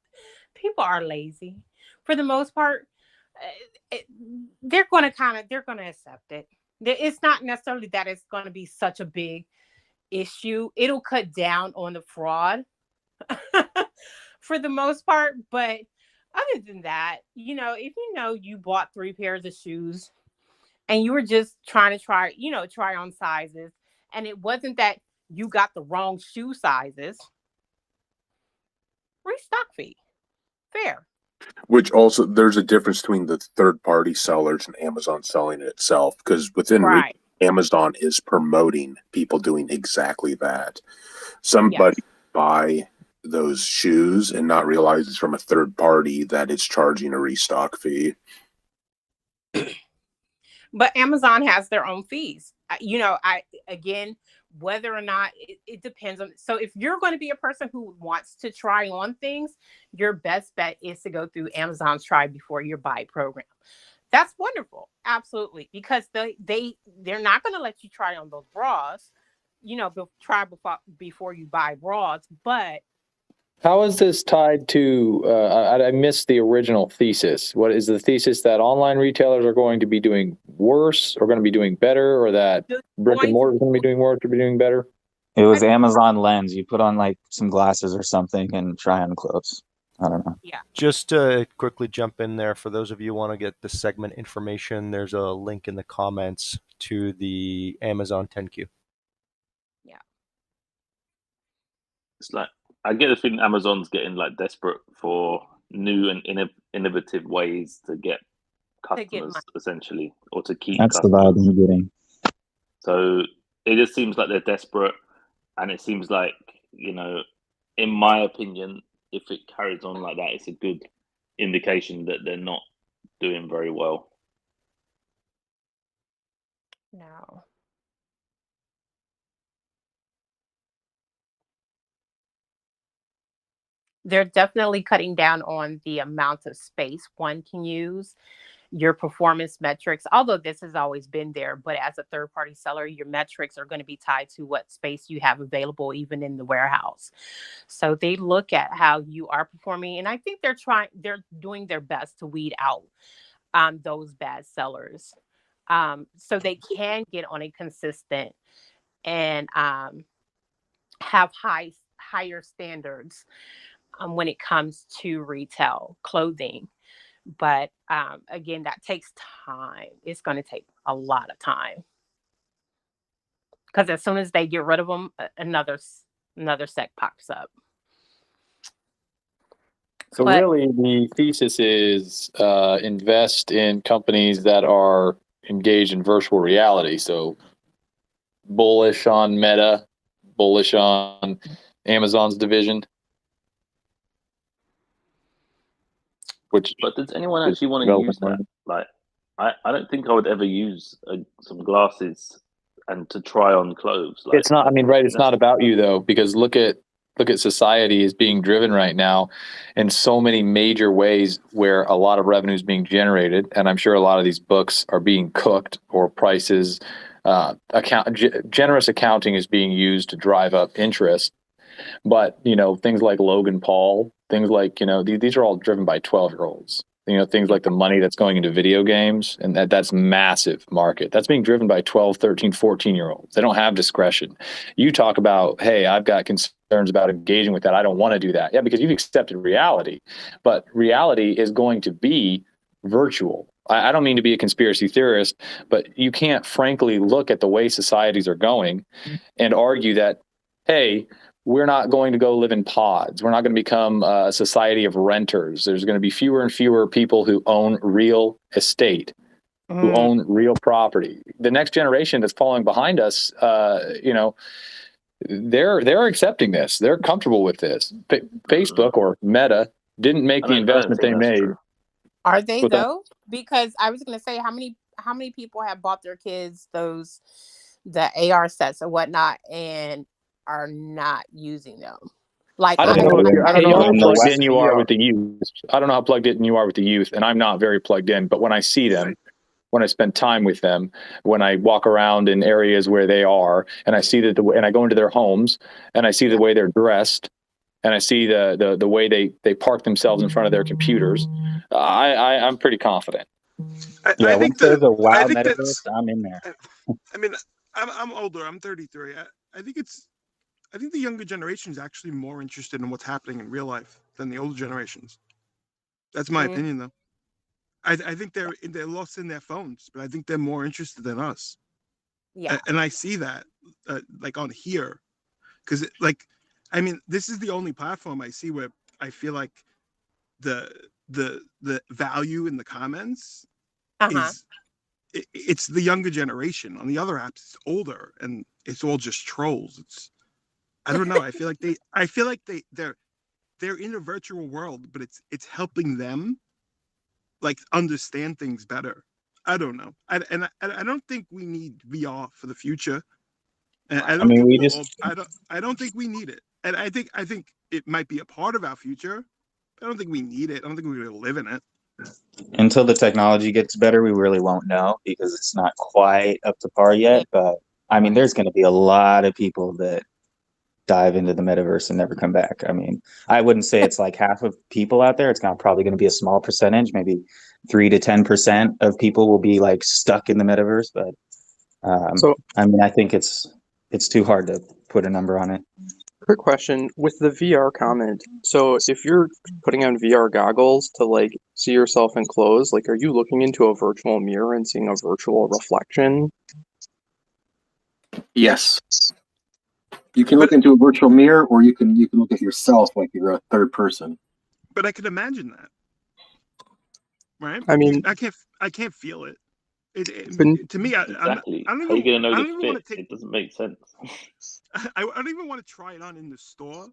People are lazy for the most part. They're going to accept it. It's not necessarily that it's going to be such a big issue. It'll cut down on the fraud for the most part. But other than that, if you bought 3 pairs of shoes and you were just trying to try on sizes, and it wasn't that you got the wrong shoe sizes, restock fee. Fair. Which also, there's a difference between the third-party sellers and Amazon selling it itself, because within Amazon is promoting people doing exactly that. Somebody buy those shoes and not realize it's from a third party that it's charging a restock fee. But Amazon has their own fees. Whether or not it depends on. So if you're going to be a person who wants to try on things, your best bet is to go through Amazon's try before you buy program. That's wonderful. Absolutely. Because they're not going to let you try on those bras, try before you buy bras. But how is this tied to, I missed the original thesis. What is the thesis, that online retailers are going to be doing worse or going to be doing better, or that brick and mortar is going to be doing worse or be doing better? It was Amazon Lens. You put on like some glasses or something and try on clothes. I don't know. Yeah. Just to quickly jump in there, for those of you who want to get the segment information, there's a link in the comments to the Amazon 10Q. Yeah. It's like, I get the feeling Amazon's getting like desperate for new and innovative ways to get customers, essentially, or to keep That's customers. the vibe I'm getting. So it just seems like they're desperate, and it seems like, in my opinion, if it carries on like that, it's a good indication that they're not doing very well. No. They're definitely cutting down on the amount of space one can use, your performance metrics, although this has always been there. But as a third-party seller, your metrics are going to be tied to what space you have available, even in the warehouse. So they look at how you are performing. And I think they're doing their best to weed out those bad sellers, so they can get on a consistent and have higher standards when it comes to retail clothing. But again, that takes time. It's going to take a lot of time, because as soon as they get rid of them, another sect pops up. So really, the thesis is invest in companies that are engaged in virtual reality. So bullish on Meta, bullish on Amazon's division. But does anyone actually want to use that? Like, I don't think I would ever use some glasses and to try on clothes. Like, it's not. I mean, right? It's not about you though, because look at society is being driven right now in so many major ways where a lot of revenue is being generated, and I'm sure a lot of these books are being cooked, or prices, generous accounting is being used to drive up interest. But things like Logan Paul, things like these are all driven by 12-year-olds. things like the money that's going into video games, and that's massive market. That's being driven by 12, 13, 14-year-olds. They don't have discretion. You talk about, hey, I've got concerns about engaging with that. I don't want to do that. Yeah, because you've accepted reality. But reality is going to be virtual. I don't mean to be a conspiracy theorist, but you can't frankly look at the way societies are going and argue that, hey, we're not going to go live in pods. We're not going to become a society of renters. There's going to be fewer and fewer people who own real estate, who own real property. The next generation that's following behind us, they're accepting this. They're comfortable with this. Facebook or Meta didn't make the investment they made. Are they What's that? though? Because I was going to say, how many people have bought their kids the AR sets or whatnot and are not using them? Like, I don't know how plugged in you are VR. with the youth. I don't know how plugged in you are with the youth, and I'm not very plugged in. But when I see them, when I spend time with them, when I walk around in areas where they are, and I see and I go into their homes, and I see the way they're dressed, and I see the way they park themselves in front of their computers, I'm pretty confident. Yeah, I think there's a WoW metaverse, metaverse, I'm in there. I mean, I'm older. I'm 33. I think the younger generation is actually more interested in what's happening in real life than the older generations. That's my opinion, though. I think they're lost in their phones, but I think they're more interested than us. Yeah. And I see that like on here, because I mean, this is the only platform I see where I feel like the value in the comments is it's the younger generation. On the other apps, it's older and it's all just trolls. I don't know. I feel like they're in a virtual world, but it's helping them like understand things better. I don't know. I don't think we need VR for the future. And I don't think we need it. And I think it might be a part of our future. I don't think we need it. I don't think we're going to live in it. Until the technology gets better, we really won't know because it's not quite up to par yet. But I mean, there's going to be a lot of people that dive into the metaverse and never come back. I mean, I wouldn't say it's like half of people out there. It's probably going to be a small percentage, maybe 3 to 10% of people will be like stuck in the metaverse. But I mean, I think it's too hard to put a number on it. Quick question with the VR comment. So if you're putting on VR goggles to like see yourself in clothes, like are you looking into a virtual mirror and seeing a virtual reflection? Yes. You can look into a virtual mirror, or you can look at yourself like you're a third person. But I could imagine that, right? I mean, I can't feel it. To me, Exactly. I don't How are you even, going to I know don't the even fit? want to take. It doesn't make sense. I don't even want to try it on in the store.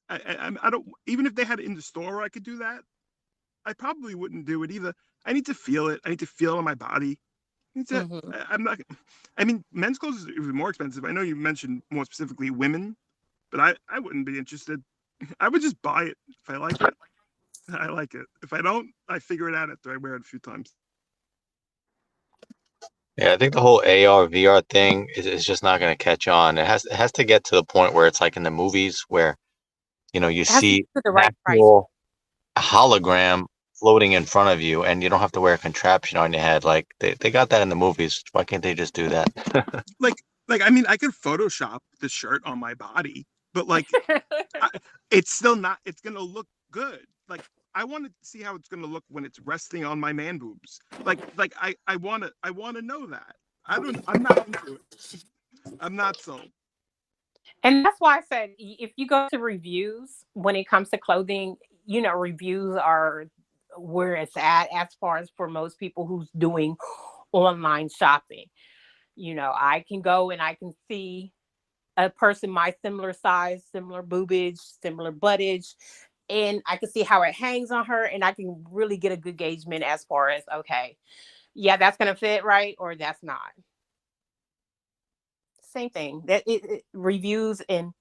I don't. Even if they had it in the store, I could do that. I probably wouldn't do it either. I need to feel it. I need to feel it on my body. I'm not. I mean, men's clothes is even more expensive. I know you mentioned more specifically women, but I wouldn't be interested. I would just buy it if I like it. I like it. If I don't, I figure it out after I wear it a few times. Yeah, I think the whole AR VR thing is just not going to catch on. It has to get to the point where it's like in the movies where, you see an actual hologram floating in front of you and you don't have to wear a contraption on your head. Like they got that in the movies. Why can't they just do that? I mean, I could Photoshop the shirt on my body, but it's still not. It's gonna look good. Like I want to see how it's gonna look when it's resting on my man boobs. I want to know that. I'm not into it. I'm not sold. And that's why I said if you go to reviews when it comes to clothing, reviews are where it's at as far as for most people who's doing online shopping. I can go and I can see a person my similar size, similar boobage, similar buttage, and I can see how it hangs on her, and I can really get a good engagement as far as, okay, yeah, that's going to fit, right? Or that's not. Same thing. That reviews and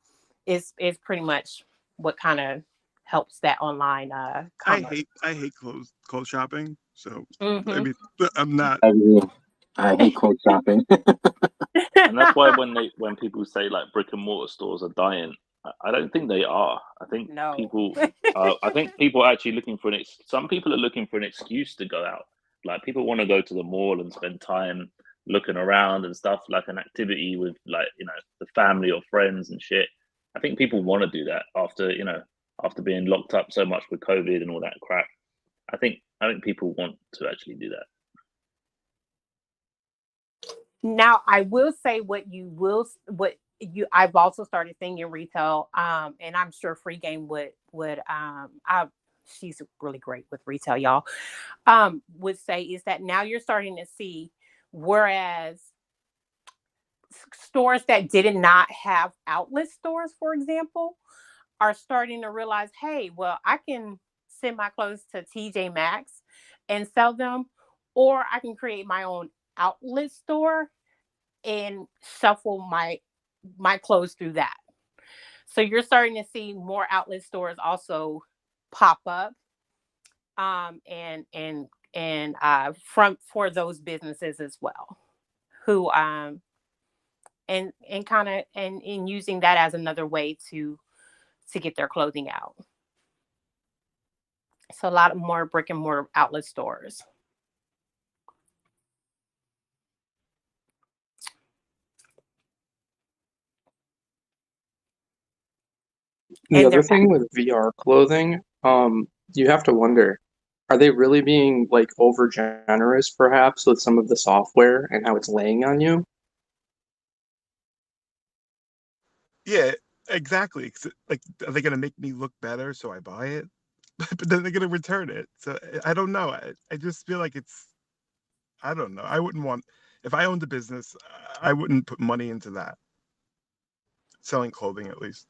is pretty much what kind of helps that online commerce. I hate clothes shopping. So I mean, I'm not. I hate clothes shopping. And that's why when people say like brick and mortar stores are dying, I don't think they are. I think No. people. I think people are actually looking for some people are looking for an excuse to go out. Like people want to go to the mall and spend time looking around and stuff, like an activity with like the family or friends and shit. I think people want to do that after being locked up so much with COVID and all that crap. I think people want to actually do that. Now, I will say I've also started seeing in retail, and I'm sure Free Game she's really great with retail, y'all. Would say is that now you're starting to see, whereas stores that did not have outlet stores, for example, are starting to realize, hey, well, I can send my clothes to TJ Maxx and sell them, or I can create my own outlet store and shuffle my clothes through that. So you're starting to see more outlet stores also pop up, for those businesses as well, who and using that as another way to get their clothing out. So a lot of more brick and mortar outlet stores. The other thing with VR clothing, you have to wonder, are they really being like over generous perhaps with some of the software and how it's laying on you? Yeah, exactly. Like, are they gonna make me look better so I buy it? But then they're gonna return it. So I don't know. I just feel like I don't know. I wouldn't want, if I owned a business, I wouldn't put money into that. Selling clothing, at least.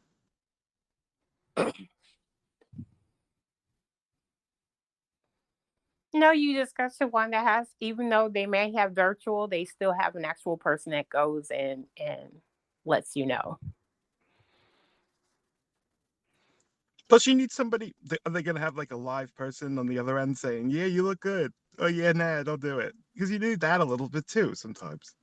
No, you discuss the one that has, even though they may have virtual, they still have an actual person that goes and lets you know. Plus, you need somebody. Are they gonna have like a live person on the other end saying, "Yeah, you look good." Oh yeah, nah, don't do it, because you need that a little bit too sometimes.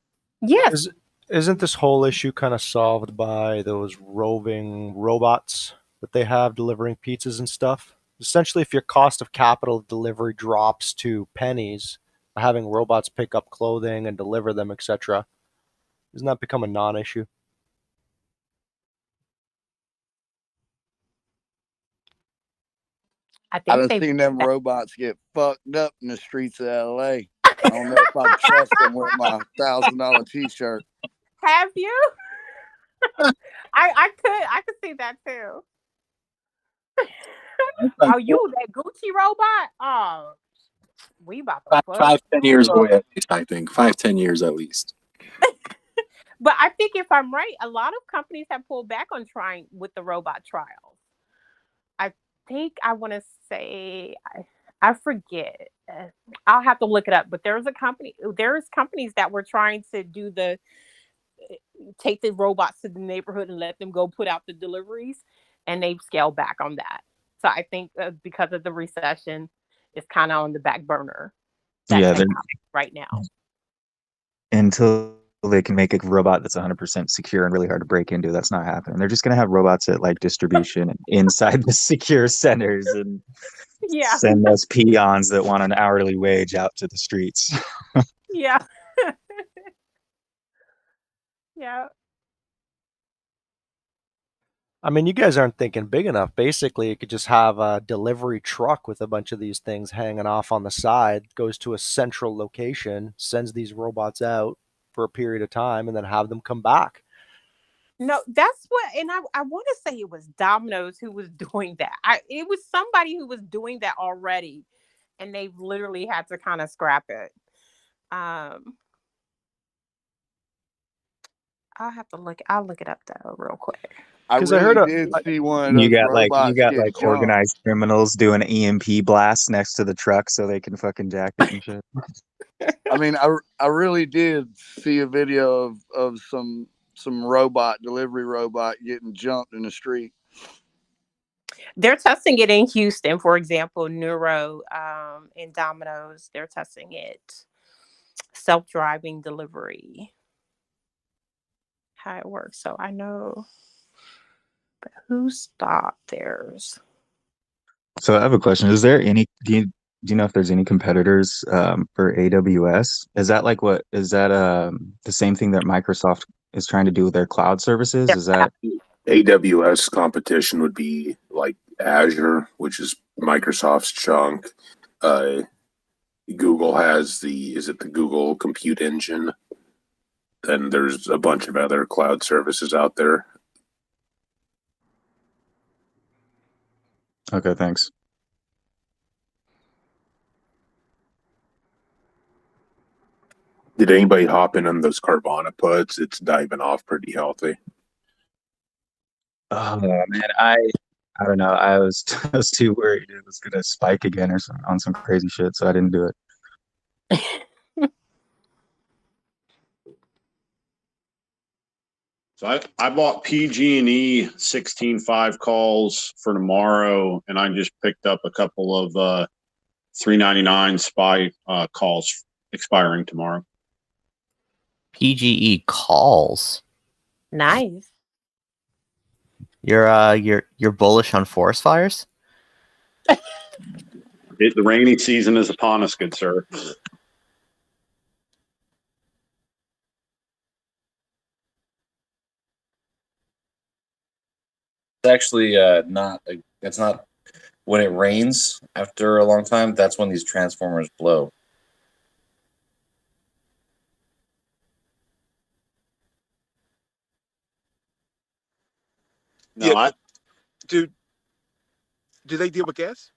Yes. Isn't this whole issue kind of solved by those roving robots that they have delivering pizzas and stuff? Essentially, if your cost of capital delivery drops to pennies, by having robots pick up clothing and deliver them, etc., doesn't that become a non-issue? I I done seen them robots get fucked up in the streets of LA. I don't know if I trust them with my $1,000 t-shirt. Have you? I could see that too. Oh, you that Gucci robot? Oh, we about to fuck. 5-10 years away at least, I think. 5-10 years at least. But I think if I'm right, a lot of companies have pulled back on trying with the robot trials. I think I want to say I forget. I'll have to look it up. But there's companies that were trying to do take the robots to the neighborhood and let them go put out the deliveries, and they've scaled back on that. So I think because of the recession, it's kind of on the back burner. Yeah, right now. Until they can make a robot that's 100% secure and really hard to break into, that's not happening. They're just going to have robots at like distribution inside the secure centers and send those peons that want an hourly wage out to the streets. Yeah. Yeah. I mean, you guys aren't thinking big enough. Basically, you could just have a delivery truck with a bunch of these things hanging off on the side, goes to a central location, sends these robots out for a period of time, and then have them come back. No, that's what, and I want to say it was Domino's who was doing that. It was somebody who was doing that already, and they literally had to kind of scrap it. I'll look it up though real quick. I really did see one of those You got robots get jumped. organized criminals doing EMP blasts next to the truck so they can fucking jack it and shit. I mean, I really did see a video of some delivery robot getting jumped in the street. They're testing it in Houston, for example, Neuro and Domino's. They're testing it. Self-driving delivery. How it works. So I know. But who stopped theirs? So I have a question. Is there any, do you know if there's any competitors for AWS? Is that like what, is that the same thing that Microsoft is trying to do with their cloud services? Is that AWS competition would be like Azure, which is Microsoft's chunk. Google has is it the Google Compute Engine? Then there's a bunch of other cloud services out there. okay? Thanks. Did anybody hop in on those Carvana puts? It's diving off pretty healthy. Oh man, I don't know. I was I was too worried it was gonna spike again or on some crazy shit, so I didn't do it. So I bought PG&E 16.5 calls for tomorrow, and I just picked up a couple of 399 SPY calls expiring tomorrow. PGE calls. Nice. You're bullish on forest fires? The rainy season is upon us, good sir. It's actually it's not when it rains after a long time, that's when these transformers blow. No, Do they deal with gas?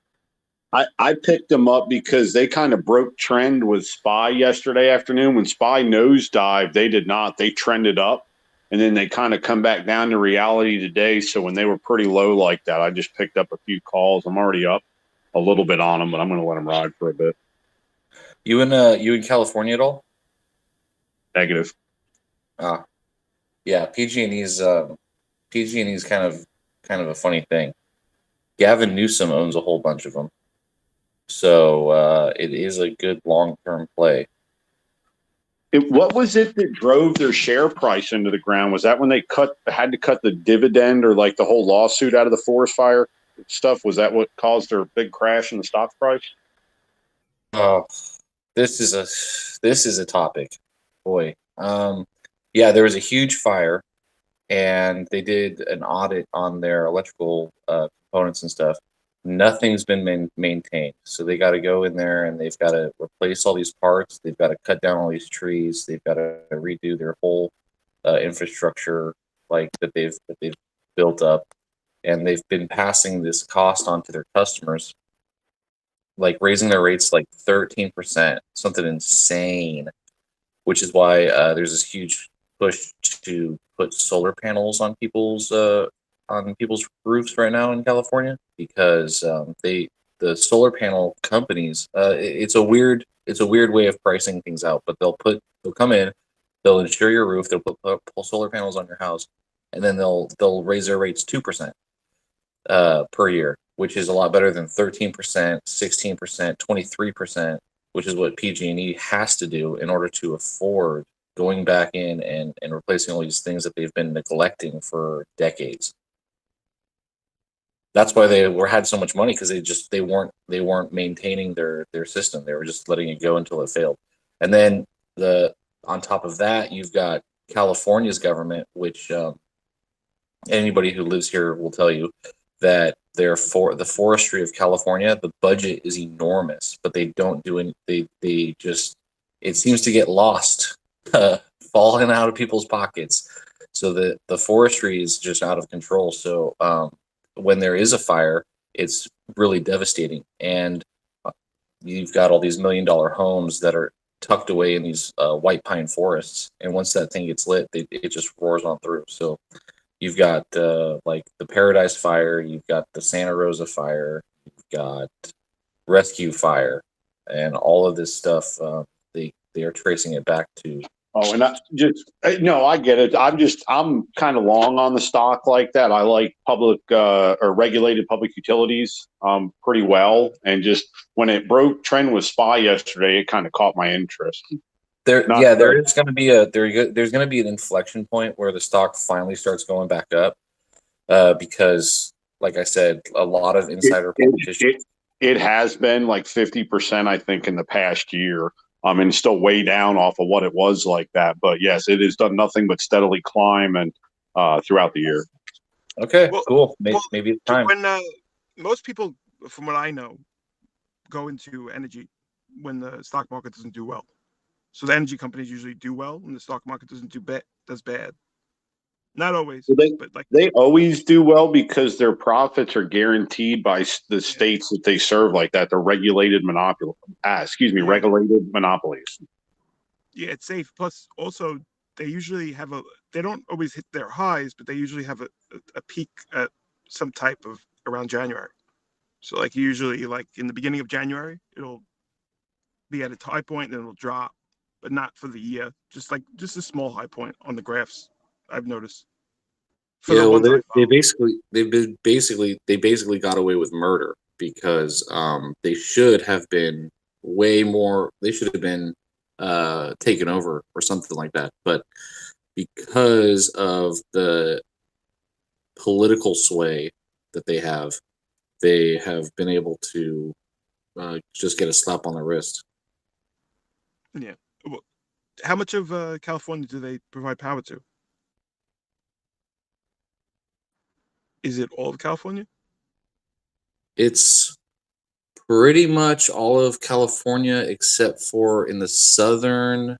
I picked them up because they kind of broke trend with SPY yesterday afternoon. When SPY nosedived, they did not. They trended up, and then they kind of come back down to reality today. So when they were pretty low like that, I just picked up a few calls. I'm already up a little bit on them, but I'm going to let them ride for a bit. You in California at all? Negative. Yeah. PG&E's kind of a funny thing. Gavin Newsom owns a whole bunch of them. So it is a good long-term play. What was it that drove their share price into the ground? Was that when they had to cut the dividend or like the whole lawsuit out of the forest fire stuff? Was that what caused their big crash in the stock price? Oh, this is a topic, boy. Yeah, there was a huge fire, and they did an audit on their electrical components and stuff. Nothing's been maintained, so they got to go in there and they've got to replace all these parts. They've got to cut down all these trees. They've got to redo their whole infrastructure, like that they've built up, and they've been passing this cost on to their customers, like raising their rates like 13%, something insane. Which is why there's this huge push to put solar panels on people's roofs right now in California, because the solar panel companies, it's a weird way of pricing things out, but they'll come in, they'll insure your roof, they'll put solar panels on your house, and then they'll raise their rates 2% per year, which is a lot better than 13%, 16%, 23%, which is what PG&E has to do in order to afford going back in and replacing all these things that they've been neglecting for decades. That's why they had so much money, because they weren't maintaining their system. They were just letting it go until it failed. And then on top of that, you've got California's government, which anybody who lives here will tell you that the forestry of California, the budget is enormous, but they don't do any. They just, it seems to get lost, falling out of people's pockets. So the forestry is just out of control. So when there is a fire, it's really devastating, and you've got all these $1 million homes that are tucked away in these white pine forests, and once that thing gets lit, it just roars on through. So you've got like the Paradise Fire, you've got the Santa Rosa Fire, you've got Rescue Fire, and all of this stuff. They are tracing it back to. Oh, and I get it. I'm kind of long on the stock like that. I like public or regulated public utilities pretty well, and just when it broke trend with SPY yesterday, it kind of caught my interest. There's going to be an inflection point where the stock finally starts going back up. because, like I said, a lot of insider competition. It has been like 50%, I think, in the past year. I mean, it's still way down off of what it was like that. But yes, it has done nothing but steadily climb and throughout the year. Okay, Well, cool. Maybe it's time. When most people, from what I know, go into energy when the stock market doesn't do well. So the energy companies usually do well when the stock market does bad. Not always, but like they always do well because their profits are guaranteed by the states that they serve. Like that, they're regulated monopoly. Regulated monopolies. Yeah, it's safe. Plus, also they usually have they don't always hit their highs, but they usually have a peak at some type of around January. So like usually like in the beginning of January, it'll be at a high point and it'll drop, but not for the year. Just a small high point on the graphs I've noticed. Yeah, well, they basically got away with murder because they should have been way more. They should have been taken over or something like that. But because of the political sway that they have been able to just get a slap on the wrist. Yeah. Well, how much of California do they provide power to? Is it all of California? It's pretty much all of California except for in the southern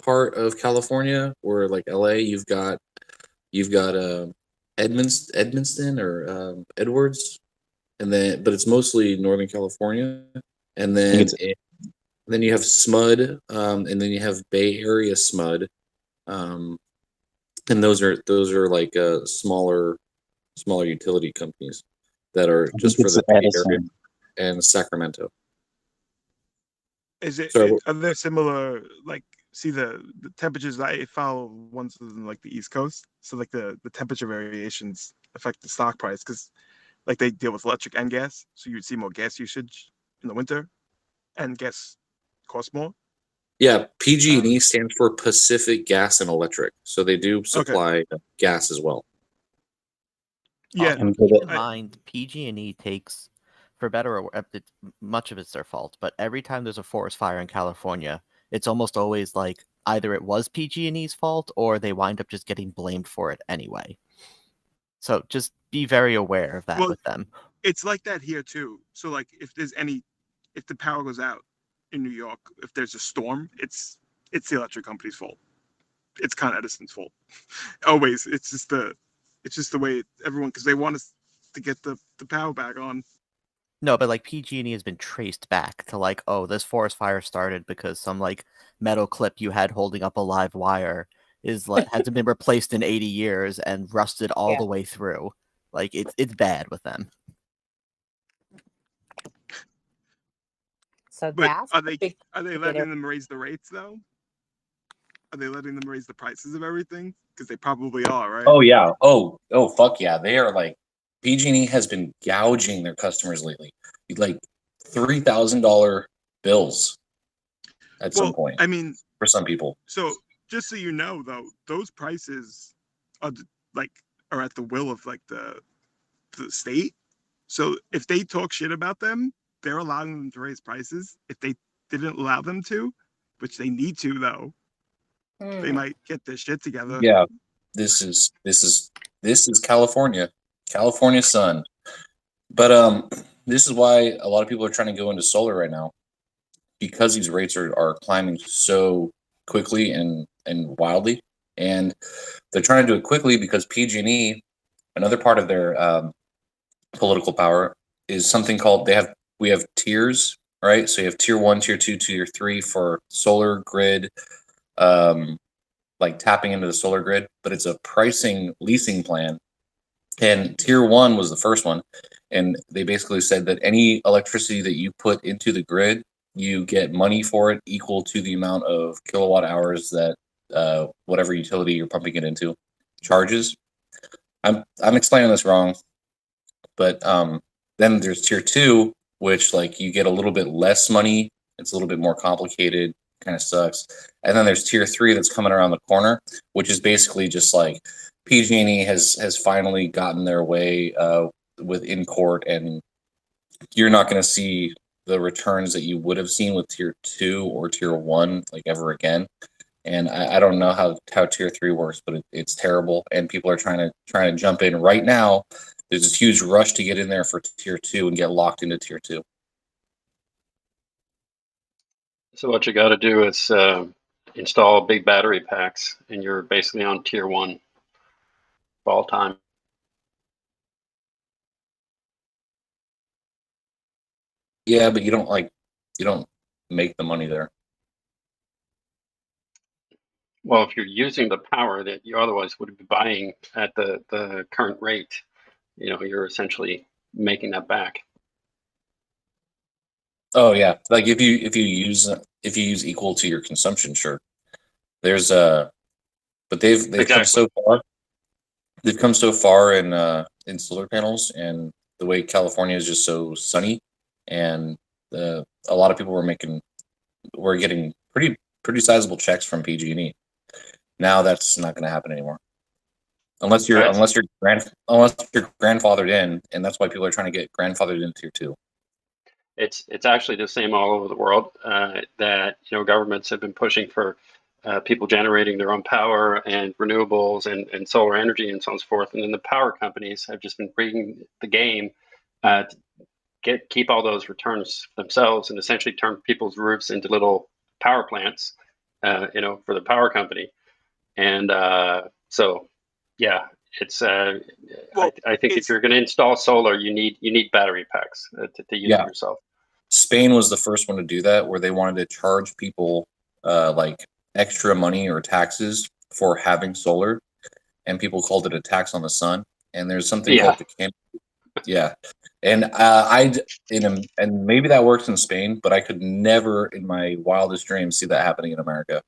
part of California, where like LA, you've got Edmonston or Edwards, and but it's mostly Northern California, and then you have SMUD, and then you have Bay Area SMUD, and those are like smaller utility companies that are just for the Bay Area and Sacramento. Is it? So, are there similar like? See the temperatures that I follow ones in like the East Coast, so like the temperature variations affect the stock price because like they deal with electric and gas, so you'd see more gas usage in the winter, and gas costs more. yeah, PG&E stands for Pacific Gas and Electric, so they do supply gas as well. Yeah, keep in mind PG&E takes, for better or worse, much of it's their fault, but every time there's a forest fire in California, it's almost always like either it was PG&E's fault or they wind up just getting blamed for it anyway. So just be very aware of that with them. It's like that here too. So like if the power goes out in New York, if there's a storm, it's the electric company's fault. It's Con Edison's fault. Always. It's just the way everyone, because they want us to get the power back on. No, but like PG&E has been traced back to like, oh, this forest fire started because some like metal clip you had holding up a live wire hasn't been replaced in 80 years and rusted all the way through. Like it's bad with them. So But that's are they letting them raise the rates though? Are they letting them raise the prices of everything? Because they probably are, right? Oh yeah. Oh fuck yeah. They are like PG&E has been gouging their customers lately, like $3,000 bills at some point. I mean, for some people. So just so you know, though, those prices are at the will of like the state. So if they talk shit about them, they're allowing them to raise prices. If they didn't allow them to, which they need to, though, they might get their shit together. Yeah, this is California sun. But this is why a lot of people are trying to go into solar right now, because these rates are climbing so quickly and wildly, and they're trying to do it quickly because PG&E, another part of their political power, is something called we have tiers, right? So you have tier 1, tier 2, tier 3 for solar grid, like tapping into the solar grid, but it's a pricing leasing plan. And tier 1 was the first one, and they basically said that any electricity that you put into the grid, you get money for it equal to the amount of kilowatt hours that whatever utility you're pumping it into charges. I'm explaining this wrong, but then there's tier 2, which like you get a little bit less money. It's a little bit more complicated, kind of sucks. And then there's tier 3 that's coming around the corner, which is basically just like PG&E has finally gotten their way with in court, and you're not going to see the returns that you would have seen with tier 2 or tier 1 like ever again. And I don't know how tier 3 works, but it's terrible, and people are trying to jump in right now. There's this huge rush to get in there for tier 2 and get locked into tier 2. So what you got to do is install big battery packs, and you're basically on tier 1 all time. Yeah, but you don't make the money there. Well, if you're using the power that you otherwise would be buying at the current rate, you're essentially making that back. Oh yeah, like if you use equal to your consumption, sure. There's but they've come so far. They've come so far in solar panels, and the way California is just so sunny, and a lot of people were getting pretty sizable checks from PG&E. Now that's not going to happen anymore, unless you're grandfathered in, and that's why people are trying to get grandfathered in tier 2. It's actually the same all over the world. That governments have been pushing for people generating their own power and renewables and solar energy and so on and so forth, and then the power companies have just been bringing the game to keep all those returns themselves and essentially turn people's roofs into little power plants, for the power company. And so, yeah, it's. I think if you're going to install solar, you need battery packs to use it yourself. Spain was the first one to do that, where they wanted to charge people like extra money or taxes for having solar, and people called it a tax on the sun. And there's something called the canopy. Yeah, and and maybe that works in Spain, but I could never in my wildest dreams see that happening in America.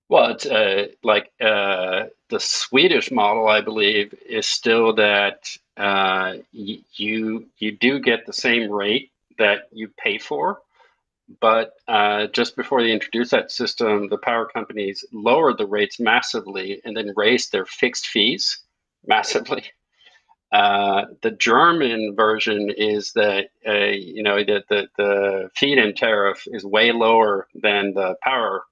Well, it's the Swedish model, I believe, is still that you do get the same rate that you pay for, but just before they introduced that system, the power companies lowered the rates massively and then raised their fixed fees massively. The German version is that the feed-in tariff is way lower than the power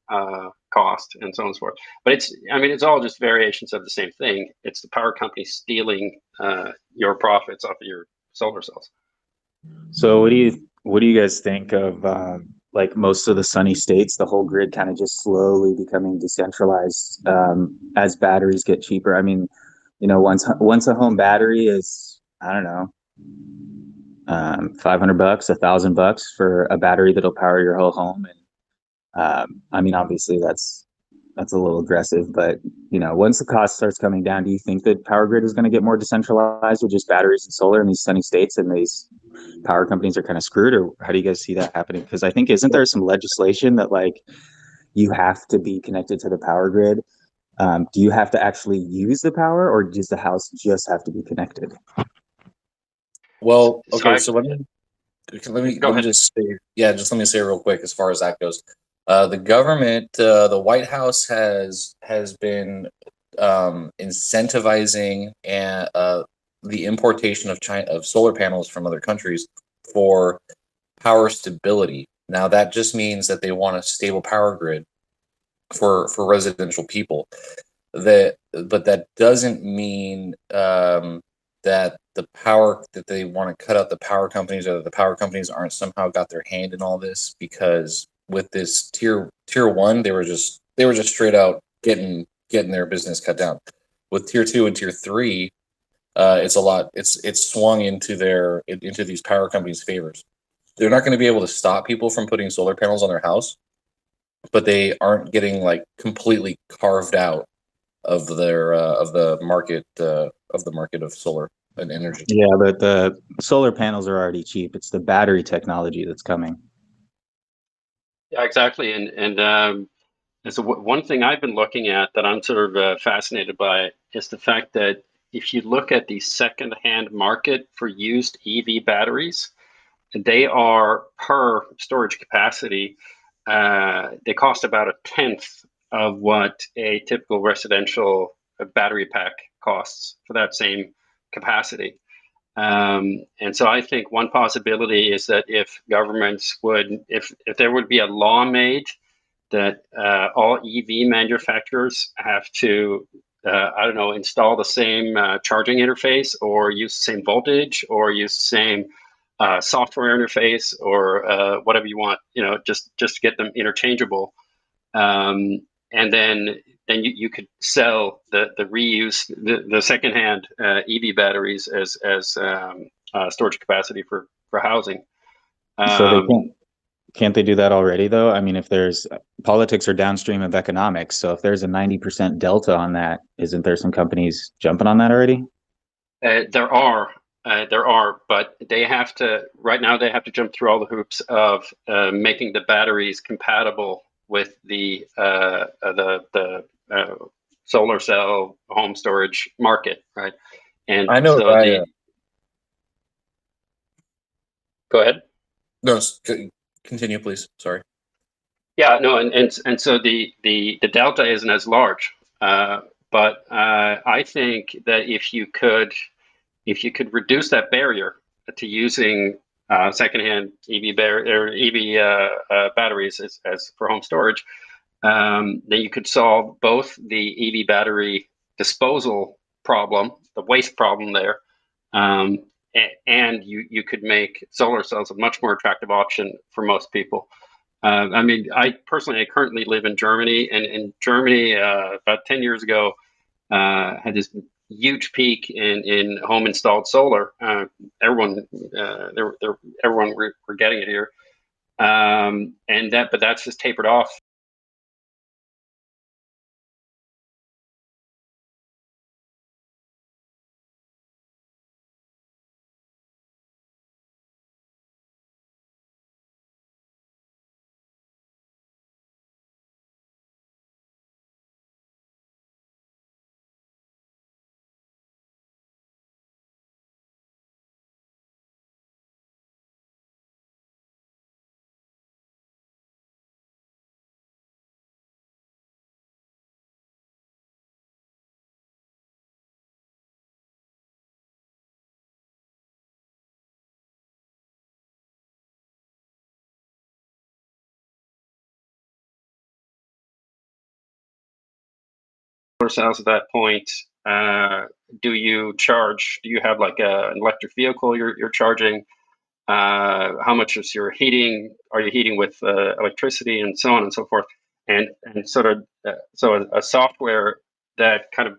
cost and so on and so forth. But it's all just variations of the same thing. It's the power company stealing your profits off of your solar cells. So what do you guys think of like most of the sunny states, the whole grid kind of just slowly becoming decentralized as batteries get cheaper? I mean, once a home battery is, I don't know, $500, $1,000 for a battery that'll power your whole home. And I mean, obviously that's a little aggressive, but once the cost starts coming down, do you think that power grid is going to get more decentralized with just batteries and solar in these sunny states, and these power companies are kind of screwed? Or how do you guys see that happening? Because I think, isn't there some legislation that like you have to be connected to the power grid? Do you have to actually use the power, or does the house just have to be connected? Well, okay, so let me just say real quick as far as that goes. The government, the White House has been incentivizing the importation of solar panels from other countries for power stability. Now that just means that they want a stable power grid for residential people. But that doesn't mean that the power that they want to cut out the power companies, or that the power companies aren't somehow got their hand in all this, because with this tier 1, they were just straight out getting their business cut down. With tier 2 and tier 3, it's swung into these power companies' favors. They're not going to be able to stop people from putting solar panels on their house, but they aren't getting like completely carved out of the market of solar and energy. Yeah, but the solar panels are already cheap. It's the battery technology that's coming. Yeah, exactly. And so one thing I've been looking at that I'm sort of fascinated by is the fact that if you look at the second-hand market for used EV batteries, they are per storage capacity. They cost about 1/10 of what a typical residential battery pack costs for that same capacity. And so I think one possibility is that if governments would, if there would be a law made that all EV manufacturers have to, I don't know, install the same charging interface or use the same voltage or use the same software interface or whatever you want, just to get them interchangeable. And then you could sell the reuse, the secondhand EV batteries as storage capacity for housing. So they can't they do that already though? I mean, if there's politics are downstream of economics, so if there's a 90% delta on that, isn't there some companies jumping on that already? There are, but they have to, right now they have to jump through all the hoops of making the batteries compatible with the solar cell home storage market, right? And I know so a guy. Go ahead. No, continue, please. Sorry. Yeah, no, and so the delta isn't as large, but I think that if you could reduce that barrier to using secondhand EV batteries as for home storage, then you could solve both the EV battery disposal problem, the waste problem there, and you could make solar cells a much more attractive option for most people. I mean, I currently live in Germany, and in Germany, about 10 years ago, had this huge peak in home installed solar. Everyone were getting it here, but that's just tapered off. Cells at that point, do you have like an electric vehicle you're charging? How much is your heating? Are you heating with electricity, and so on and so forth? And sort of so a software that kind of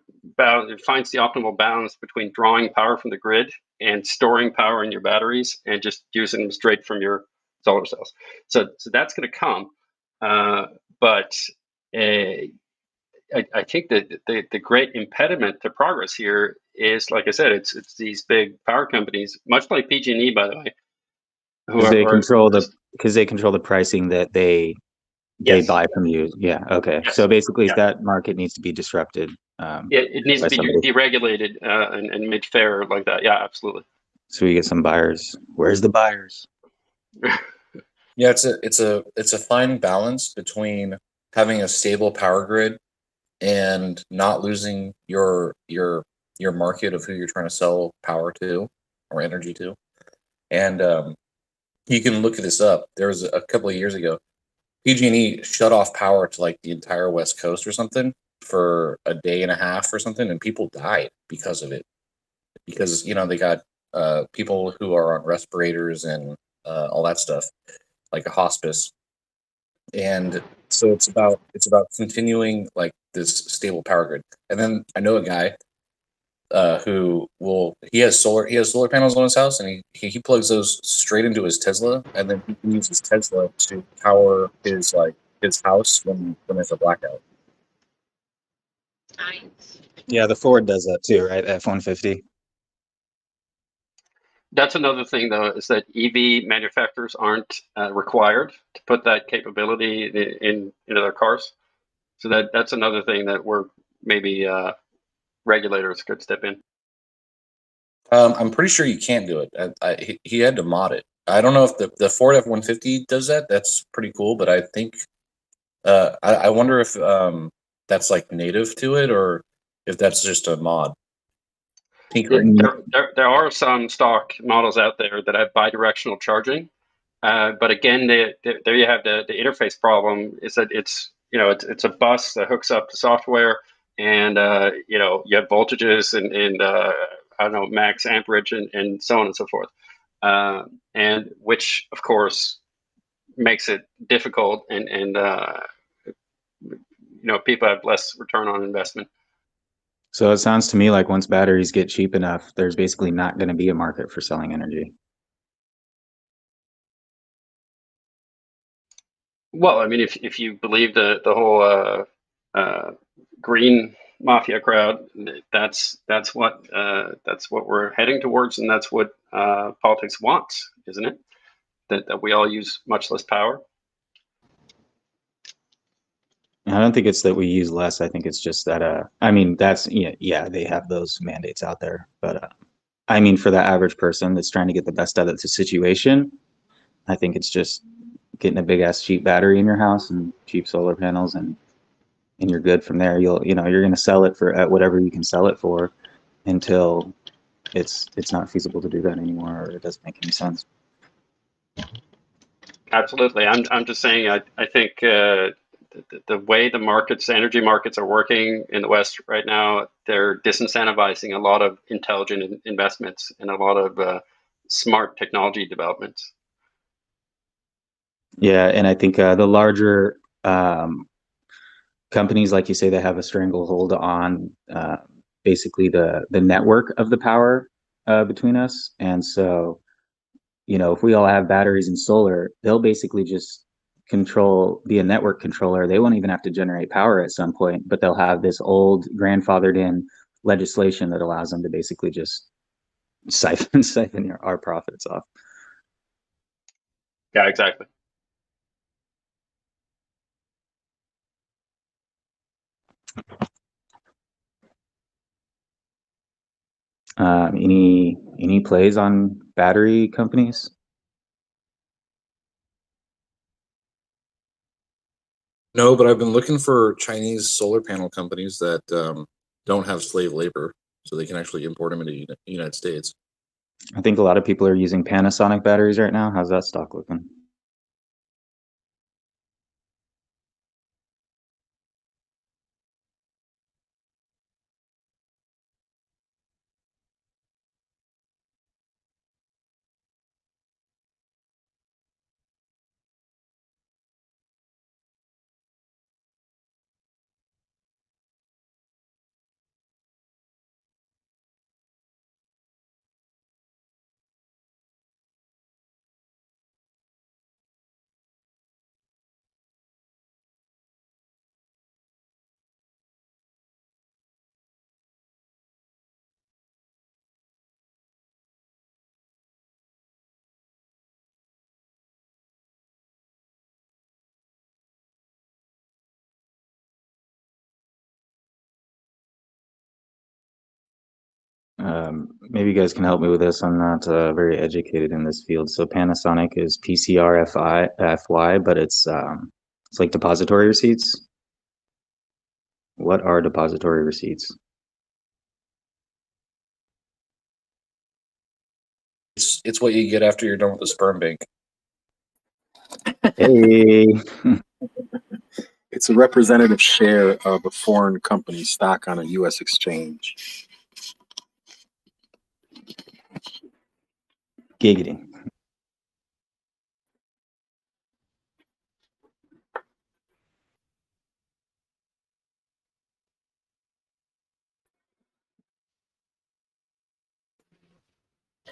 finds the optimal balance between drawing power from the grid and storing power in your batteries and just using them straight from your solar cells. So that's going to come, but I think that the great impediment to progress here is, like I said, it's these big power companies, much like PG&E, by the way, Because they control the pricing that they buy from you. Yeah. Okay. Yes. So basically, that market needs to be disrupted. It needs to be somebody. deregulated and made fair like that. Yeah, absolutely. So we get some buyers. Where's the buyers? Yeah, it's a fine balance between having a stable power grid and not losing your market of who you're trying to sell power to or energy to. And you can look this up. There was a couple of years ago, PG&E shut off power to like the entire West Coast or something for a day and a half or something, and people died because of it. Because they got people who are on respirators and all that stuff, like a hospice. And so it's about continuing like this stable power grid. And then I know a guy he has solar panels on his house, and he plugs those straight into his Tesla, and then he can use his Tesla to power his house when there's a blackout. Yeah, the Ford does that too, right? F-150. That's another thing, though, is that EV manufacturers aren't required to put that capability into their cars. So that's another thing that we're maybe regulators could step in. I'm pretty sure you can't do it. He had to mod it. I don't know if the Ford F-150 does that. That's pretty cool, but I think I wonder if that's like native to it or if that's just a mod. tinkering. There are some stock models out there that have bidirectional charging, but again, there you have the interface problem. Is that it's a bus that hooks up to software, and you have voltages and I don't know, max amperage and so on and so forth, and which of course makes it difficult and people have less return on investment. So it sounds to me like once batteries get cheap enough, there's basically not going to be a market for selling energy. Well, I mean, if you believe the whole green mafia crowd, that's what we're heading towards, and that's what politics wants, isn't it? That we all use much less power. I don't think it's that we use less. I think it's just that, I mean, that's, yeah, they have those mandates out there. But I mean, for the average person that's trying to get the best out of the situation, I think it's just getting a big ass cheap battery in your house and cheap solar panels, and you're good from there. You're going to sell it for at whatever you can sell it for until it's not feasible to do that anymore, or it doesn't make any sense. Absolutely. I'm just saying, I think the way the energy markets are working in the West right now, they're disincentivizing a lot of intelligent investments and a lot of smart technology developments. Yeah, and I think the larger companies, like you say, they have a stranglehold on basically the network of the power between us. And so, if we all have batteries and solar, they'll basically just be a network controller. They won't even have to generate power at some point, but they'll have this old grandfathered in legislation that allows them to basically just siphon our profits off. Yeah, exactly. Any plays on battery companies? No, but I've been looking for Chinese solar panel companies that don't have slave labor, so they can actually import them into the United States. I think a lot of people are using Panasonic batteries right now. How's that stock looking? Maybe you guys can help me with this. I'm not very educated in this field. So Panasonic is PCRFY, but it's like depository receipts. What are depository receipts? It's what you get after you're done with the sperm bank. Hey. It's a representative share of a foreign company's stock on a U.S. exchange. Giggity.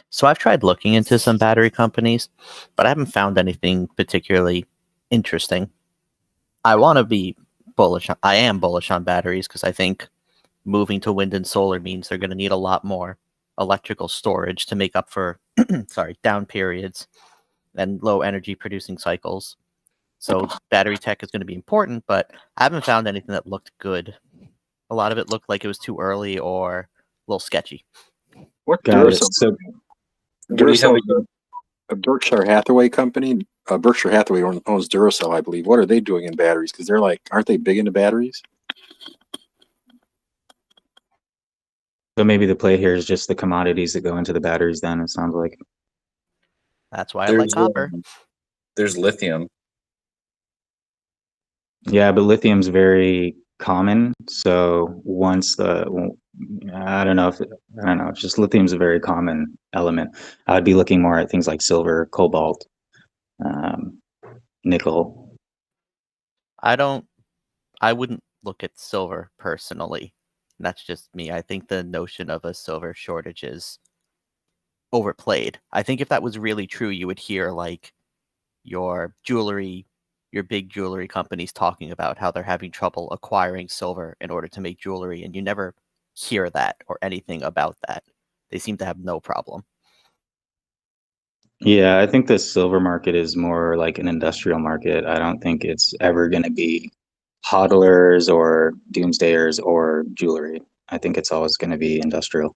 So I've tried looking into some battery companies, but I haven't found anything particularly interesting. I want to be bullish. I am bullish on batteries because I think moving to wind and solar means they're going to need a lot more electrical storage to make up for down periods and low energy producing cycles. So battery tech is going to be important, but I haven't found anything that looked good. A lot of it looked like it was too early or a little sketchy. What Duracell? Duracell, a Berkshire Hathaway company. Berkshire Hathaway owns Duracell, I believe. What are they doing in batteries? Because aren't they big into batteries? So maybe the play here is just the commodities that go into the batteries. Then it sounds like. That's why I like copper. There's lithium. Yeah, but lithium's very common. So once I don't know, just lithium's a very common element. I'd be looking more at things like silver, cobalt, nickel. I wouldn't look at silver personally. That's just me. I think the notion of a silver shortage is overplayed. I think if that was really true, you would hear like your big jewelry companies talking about how they're having trouble acquiring silver in order to make jewelry, and you never hear that or anything about that. They seem to have no problem. Yeah, I think the silver market is more like an industrial market. I don't think it's ever going to be hodlers or doomsdayers or jewelry. I think it's always going to be industrial.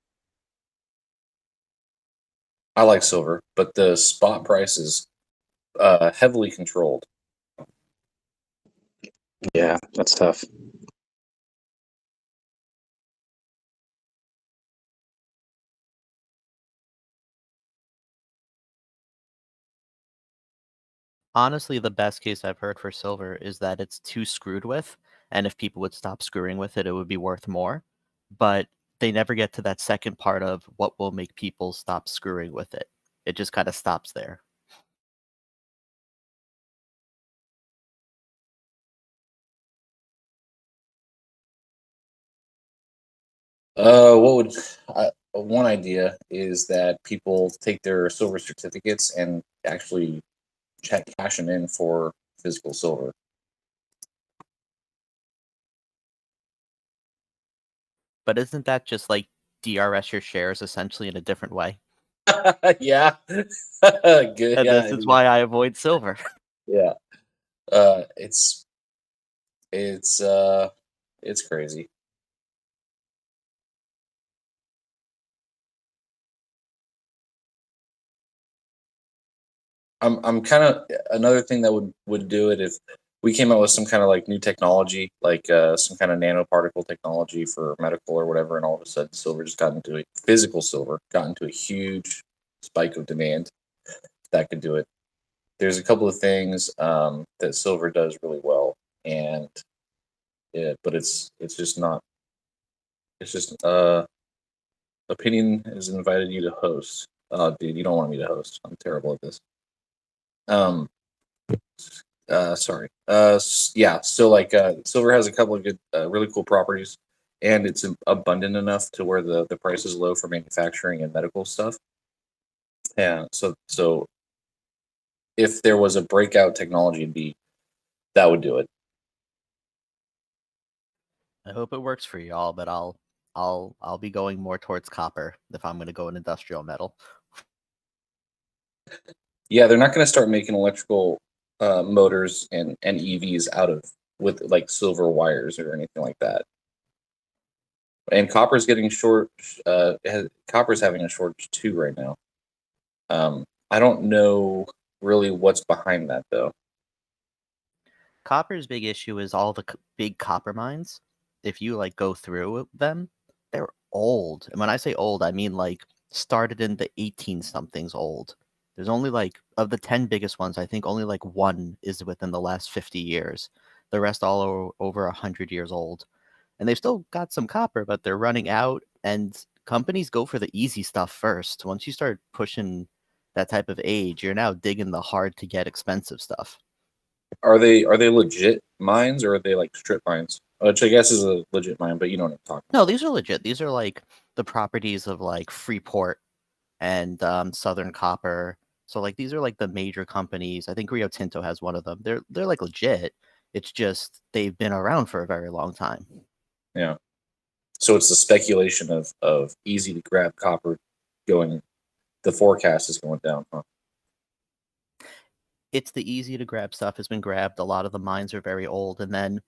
I like silver, but the spot price is heavily controlled. Yeah, that's tough. Honestly, the best case I've heard for silver is that it's too screwed with, and if people would stop screwing with it, it would be worth more. But they never get to that second part of what will make people stop screwing with it. It just kind of stops there. One idea is that people take their silver certificates and actually cash them in for physical silver. But isn't that just like DRS your shares essentially in a different way? Yeah. Good. And Yeah, this is why I avoid silver. Yeah. It's crazy. I'm kind of another thing that would do it if we came out with some kind of like new technology, like some kind of nanoparticle technology for medical or whatever, and all of a sudden silver just got into physical silver got into a huge spike of demand. That could do it. There's a couple of things that silver does really well, and but it's just not. It's just opinion has invited you to host. Oh, dude, you don't want me to host. I'm terrible at this. Sorry. Yeah. So like, silver has a couple of good, really cool properties, and it's abundant enough to where the price is low for manufacturing and medical stuff. Yeah. So if there was a breakout technology, that would do it. I hope it works for y'all, but I'll be going more towards copper if I'm going to go an industrial metal. Yeah, they're not going to start making electrical motors and EVs with like silver wires or anything like that. And copper's getting short. Copper's having a shortage too right now. I don't know really what's behind that though. Copper's big issue is all the big copper mines. If you like go through them, they're old. And when I say old, I mean like started in the 18 somethings old. There's only like of the 10 biggest ones, I think only like one is within the last 50 years. The rest all are over 100 years old. And they've still got some copper, but they're running out, and companies go for the easy stuff first. Once you start pushing that type of age, you're now digging the hard to get expensive stuff. Are they legit mines, or are they like strip mines? Which I guess is a legit mine, but you know what I'm talking about. No, these are legit. These are like the properties of like Freeport and Southern Copper. So like these are like the major companies. I think Rio Tinto has one of them. They're like legit. It's just they've been around for a very long time. Yeah. So it's the speculation of easy to grab copper going. The forecast is going down, huh? It's the easy to grab stuff has been grabbed. A lot of the mines are very old, and then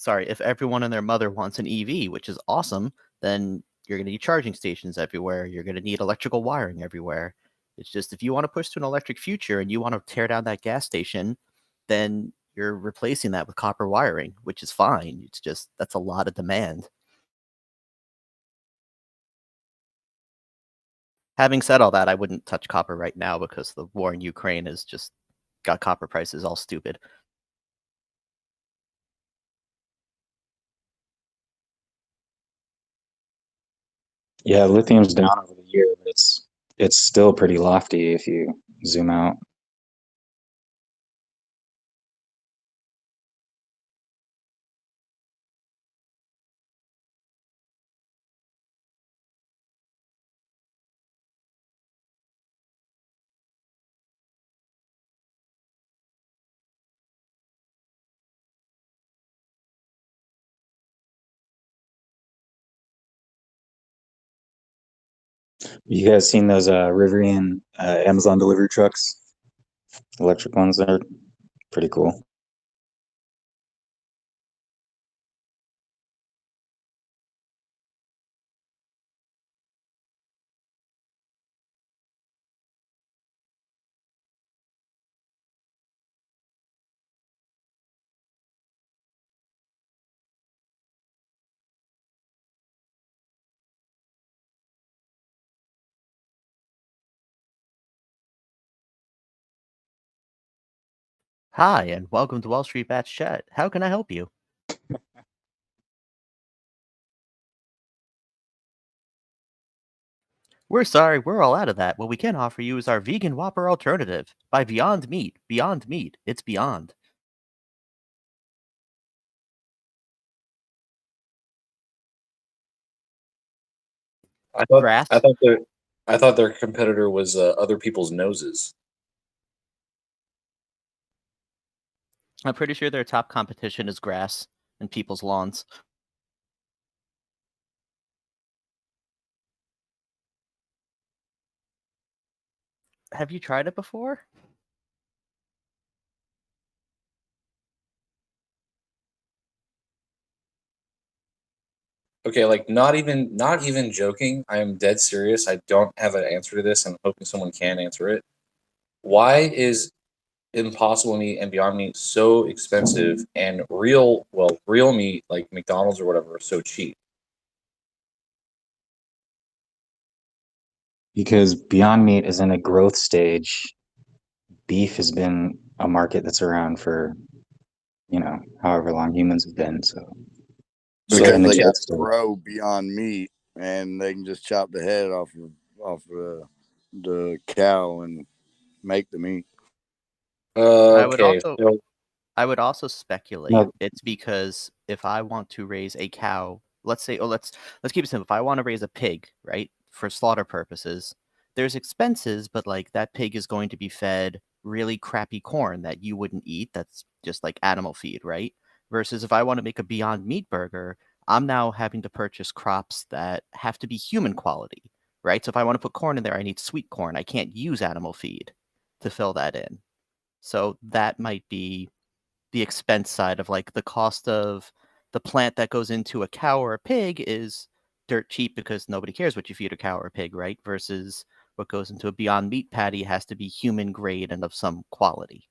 if everyone and their mother wants an EV, which is awesome, then you're going to need charging stations everywhere. You're going to need electrical wiring everywhere. It's just if you want to push to an electric future and you want to tear down that gas station, then you're replacing that with copper wiring, which is fine. It's just that's a lot of demand. Having said all that, I wouldn't touch copper right now because the war in Ukraine has just got copper prices all stupid. Yeah, lithium's down over the year, but it's still pretty lofty if you zoom out. You guys seen those Rivian Amazon delivery trucks? Electric ones, they're pretty cool. Hi, and welcome to Wall Street Bats Chat. How can I help you? We're sorry, we're all out of that. What we can offer you is our vegan Whopper alternative by Beyond Meat. Beyond Meat, it's beyond. Grass. I thought their competitor was other people's noses. I'm pretty sure their top competition is grass and people's lawns. Have you tried it before? Okay, like not even joking. I am dead serious. I don't have an answer to this. I'm hoping someone can answer it. Why is Impossible Meat and Beyond Meat so expensive and real meat like McDonald's or whatever so cheap? Because Beyond Meat is in a growth stage. Beef has been a market that's around for, however long humans have been. So Because in the they got growth to grow Beyond Meat, and they can just chop the head off the cow and make the meat. Okay, I would also speculate No. it's because if I want to raise a cow, let's keep it simple. If I want to raise a pig, right, for slaughter purposes, there's expenses, but like that pig is going to be fed really crappy corn that you wouldn't eat. That's just like animal feed, right? Versus if I want to make a Beyond Meat burger, I'm now having to purchase crops that have to be human quality, right? So if I want to put corn in there, I need sweet corn. I can't use animal feed to fill that in. So that might be the expense side of like the cost of the plant that goes into a cow or a pig is dirt cheap because nobody cares what you feed a cow or a pig, right? Versus what goes into a Beyond Meat patty has to be human grade and of some quality.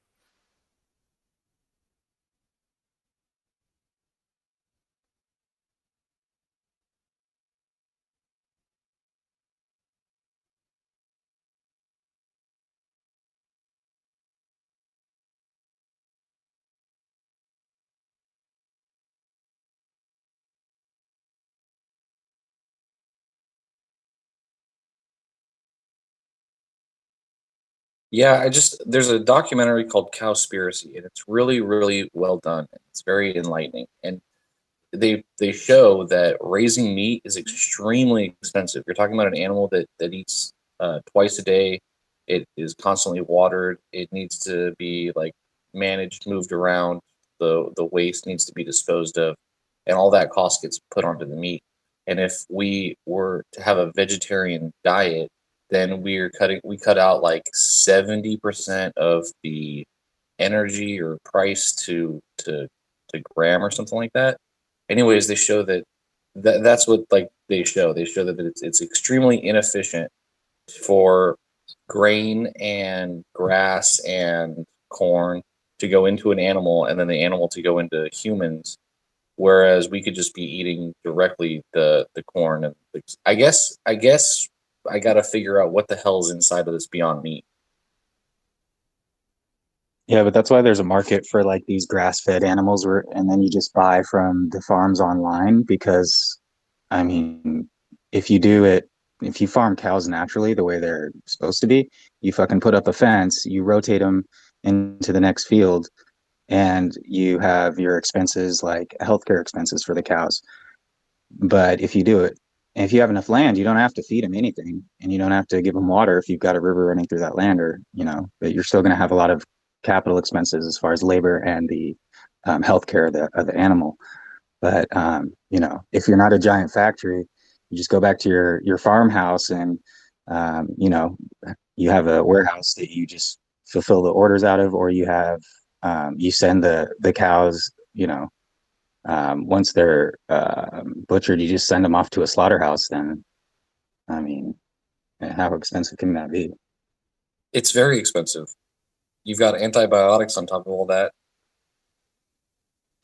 Yeah, there's a documentary called Cowspiracy, and it's really, really well done. It's very enlightening, and they show that raising meat is extremely expensive. You're talking about an animal that eats twice a day. It is constantly watered. It needs to be like managed, moved around. The waste needs to be disposed of, and all that cost gets put onto the meat. And if we were to have a vegetarian diet, then we cut out like 70% of the energy or price to gram or something like that. Anyways, they show that's what like they show that it's extremely inefficient for grain and grass and corn to go into an animal and then the animal to go into humans, whereas we could just be eating directly the corn. And I guess I got to figure out what the hell's inside of this Beyond Meat. Yeah, but that's why there's a market for like these grass-fed animals and then you just buy from the farms online because, I mean, if you farm cows naturally the way they're supposed to be, you fucking put up a fence, you rotate them into the next field, and you have your expenses like healthcare expenses for the cows. But if you have enough land, you don't have to feed them anything, and you don't have to give them water if you've got a river running through that land, or but you're still going to have a lot of capital expenses as far as labor and the healthcare of the animal. But if you're not a giant factory, you just go back to your farmhouse and you have a warehouse that you just fulfill the orders out of, or you have you send the cows, once they're butchered, you just send them off to a slaughterhouse. Then, I mean, how expensive can that be? It's very expensive. You've got antibiotics on top of all that.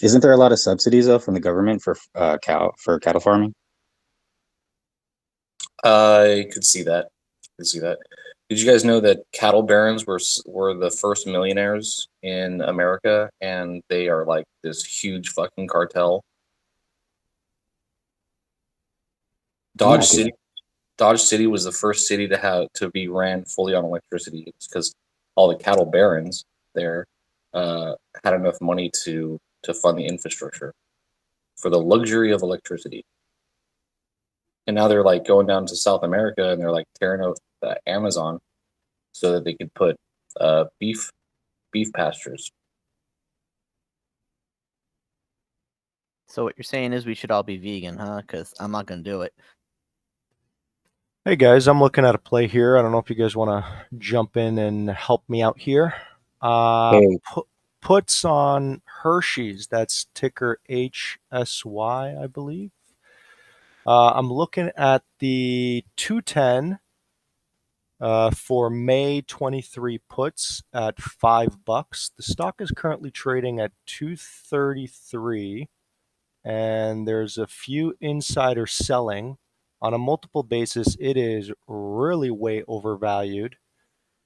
Isn't there a lot of subsidies though from the government for cattle farming? I could see that. Did you guys know that cattle barons were the first millionaires in America, and they are like this huge fucking cartel? Dodge City was the first city to be ran fully on electricity. It's because all the cattle barons there had enough money to fund the infrastructure for the luxury of electricity. And now they're like going down to South America and they're like tearing out the Amazon so that they could put beef pastures. So what you're saying is we should all be vegan, huh? Because I'm not going to do it. Hey guys, I'm looking at a play here. I don't know if you guys want to jump in and help me out here. Puts on Hershey's. That's ticker HSY, I believe. I'm looking at the 210 for May 23 puts at $5. The stock is currently trading at 233, and there's a few insiders selling. On a multiple basis, it is really way overvalued.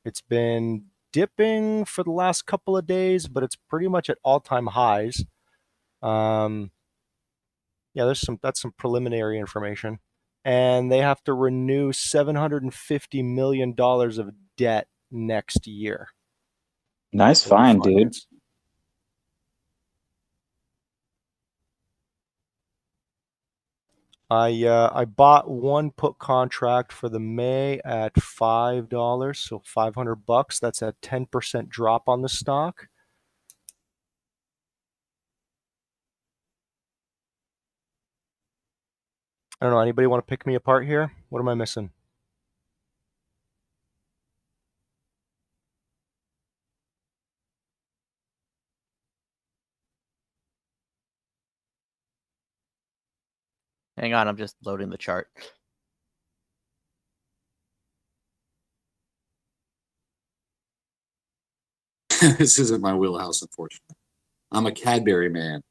It's been dipping for the last couple of days, but it's pretty much at all-time highs. Yeah, that's some preliminary information. And they have to renew $750 million of debt next year. Nice find, dude. I bought one put contract for the May at $5, so $500. That's a 10% drop on the stock. I don't know. Anybody want to pick me apart here? What am I missing? Hang on, I'm just loading the chart. This isn't my wheelhouse, unfortunately. I'm a Cadbury man.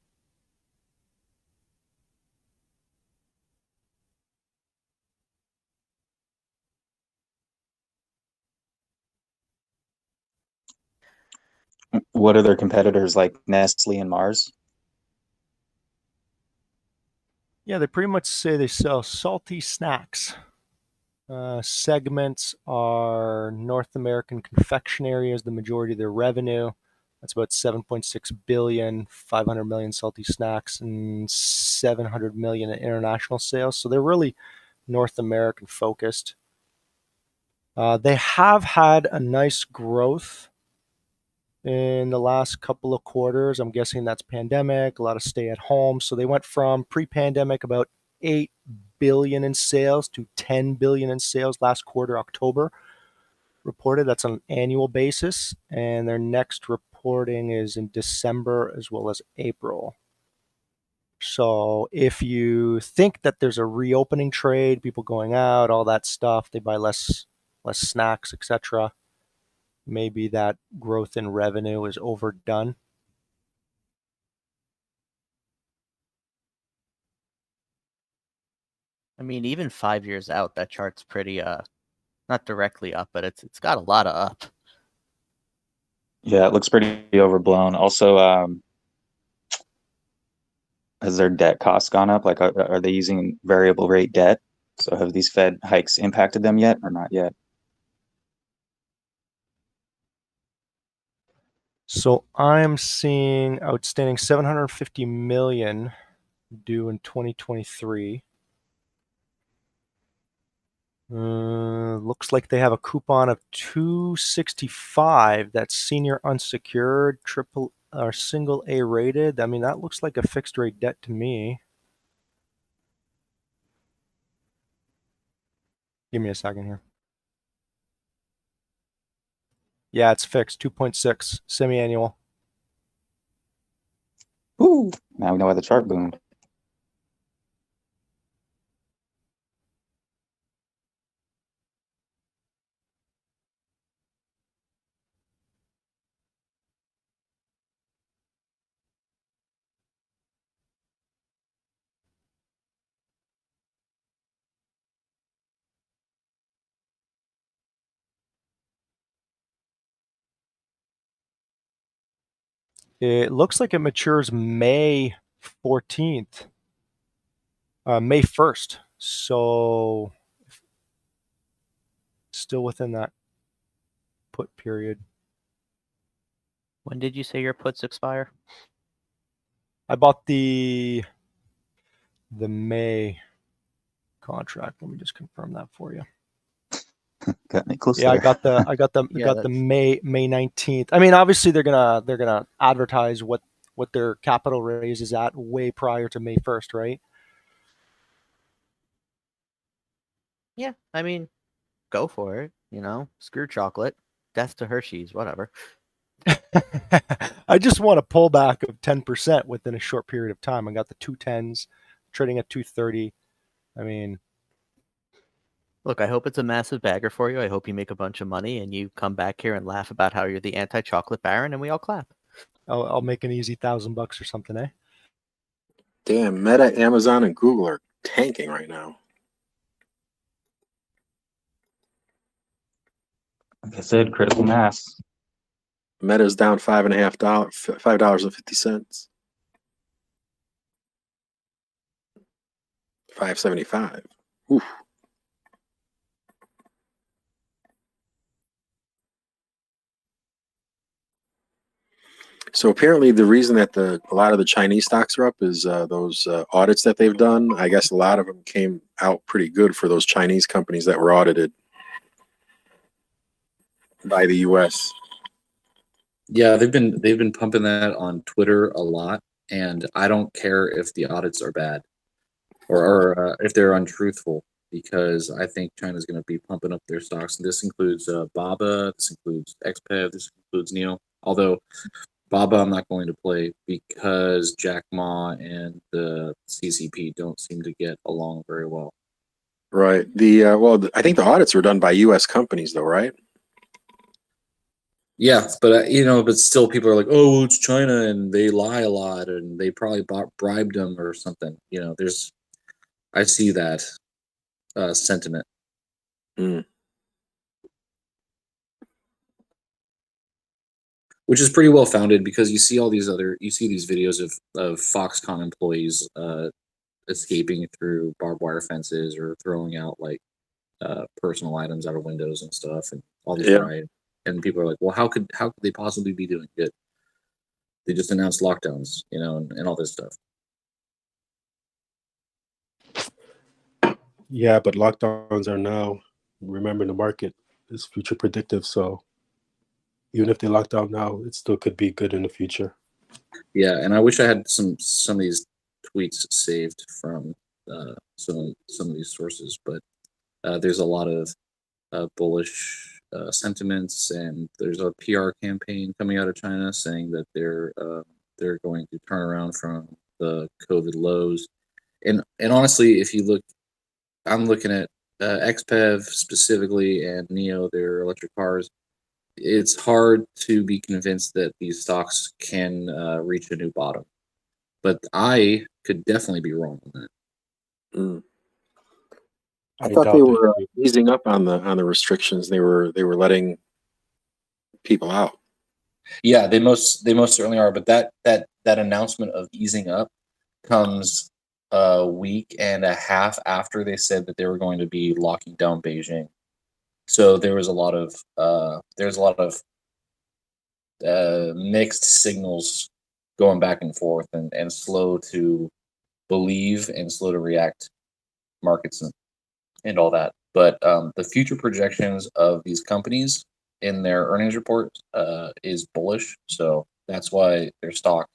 What are their competitors like Nestle and Mars? Yeah, they pretty much say they sell salty snacks. Segments are North American confectionery as the majority of their revenue. That's about 7.6 billion, 500 million salty snacks, and 700 million in international sales. So they're really North American focused. They have had a nice growth in the last couple of quarters. I'm guessing that's pandemic, a lot of stay at home. So they went from pre-pandemic about 8 billion in sales to 10 billion in sales last quarter, October reported. That's on an annual basis. And their next reporting is in December as well as April. So if you think that there's a reopening trade, people going out, all that stuff, they buy less snacks, etc. Maybe that growth in revenue is overdone. I mean, even 5 years out, that chart's pretty Not directly up, but it's got a lot of up. Yeah, it looks pretty overblown. Also, has their debt costs gone up? Like, are they using variable rate debt? So have these Fed hikes impacted them yet or not yet? So I'm seeing outstanding 750 million due in 2023. Looks like they have a coupon of 265. That's senior unsecured, triple or single A rated. I mean, that looks like a fixed rate debt to me. Give me a second here. Yeah, it's fixed, 2.6, semi-annual. Ooh, now we know why the chart boomed. It looks like it matures May 14th. May 1st. So still within that put period. When did you say your puts expire? I bought the May contract. Let me just confirm that for you. Got me close Yeah, there. I got the May 19th. I mean, obviously they're gonna advertise what their capital raise is at way prior to May 1st, right? Yeah, I mean, go for it. You know, screw chocolate, death to Hershey's, whatever. I just want a pullback of 10% within a short period of time. I got the 210s trading at 230. I mean, look, I hope it's a massive bagger for you. I hope you make a bunch of money and you come back here and laugh about how you're the anti-chocolate baron, and we all clap. I'll make an easy $1,000 or something, eh? Damn, Meta, Amazon, and Google are tanking right now. Like I said, critical mass. Meta's down $5.50. 575. Oof. So apparently, the reason that a lot of the Chinese stocks are up is those audits that they've done. I guess a lot of them came out pretty good for those Chinese companies that were audited by the U.S. Yeah, they've been pumping that on Twitter a lot, and I don't care if the audits are bad or if they're untruthful, because I think China's going to be pumping up their stocks. And this includes BABA, this includes XPEV, this includes NEO. Although BABA I'm not going to play because Jack Ma and the CCP don't seem to get along very well. Right. I think the audits were done by U.S. companies, though, right? Yeah, but but still, people are like, "Oh, well, it's China, and they lie a lot, and they probably bribed them or something." I see that sentiment. Mm. Which is pretty well founded, because you see these videos of Foxconn employees escaping through barbed wire fences or throwing out like personal items out of windows and stuff, and all these riots. And people are like, "Well, how could they possibly be doing good? They just announced lockdowns, and all this stuff." Yeah, but lockdowns are now, remember, the market is future predictive. So even if they lock down now, it still could be good in the future. Yeah, and I wish I had some of these tweets saved from some of these sources, but there's a lot of bullish sentiments, and there's a PR campaign coming out of China saying that they're going to turn around from the COVID lows. And honestly, if you look, I'm looking at XPEV specifically and NEO, their electric cars. It's hard to be convinced that these stocks can reach a new bottom, but I could definitely be wrong on that. Mm. I I thought they doubt were they. easing up on the restrictions. They were letting people out. Yeah, they most certainly are. But that announcement of easing up comes a week and a half after they said that they were going to be locking down Beijing. So there's a lot of mixed signals going back and forth, and slow to believe and slow to react markets and all that. But the future projections of these companies in their earnings report is bullish. So that's why their stock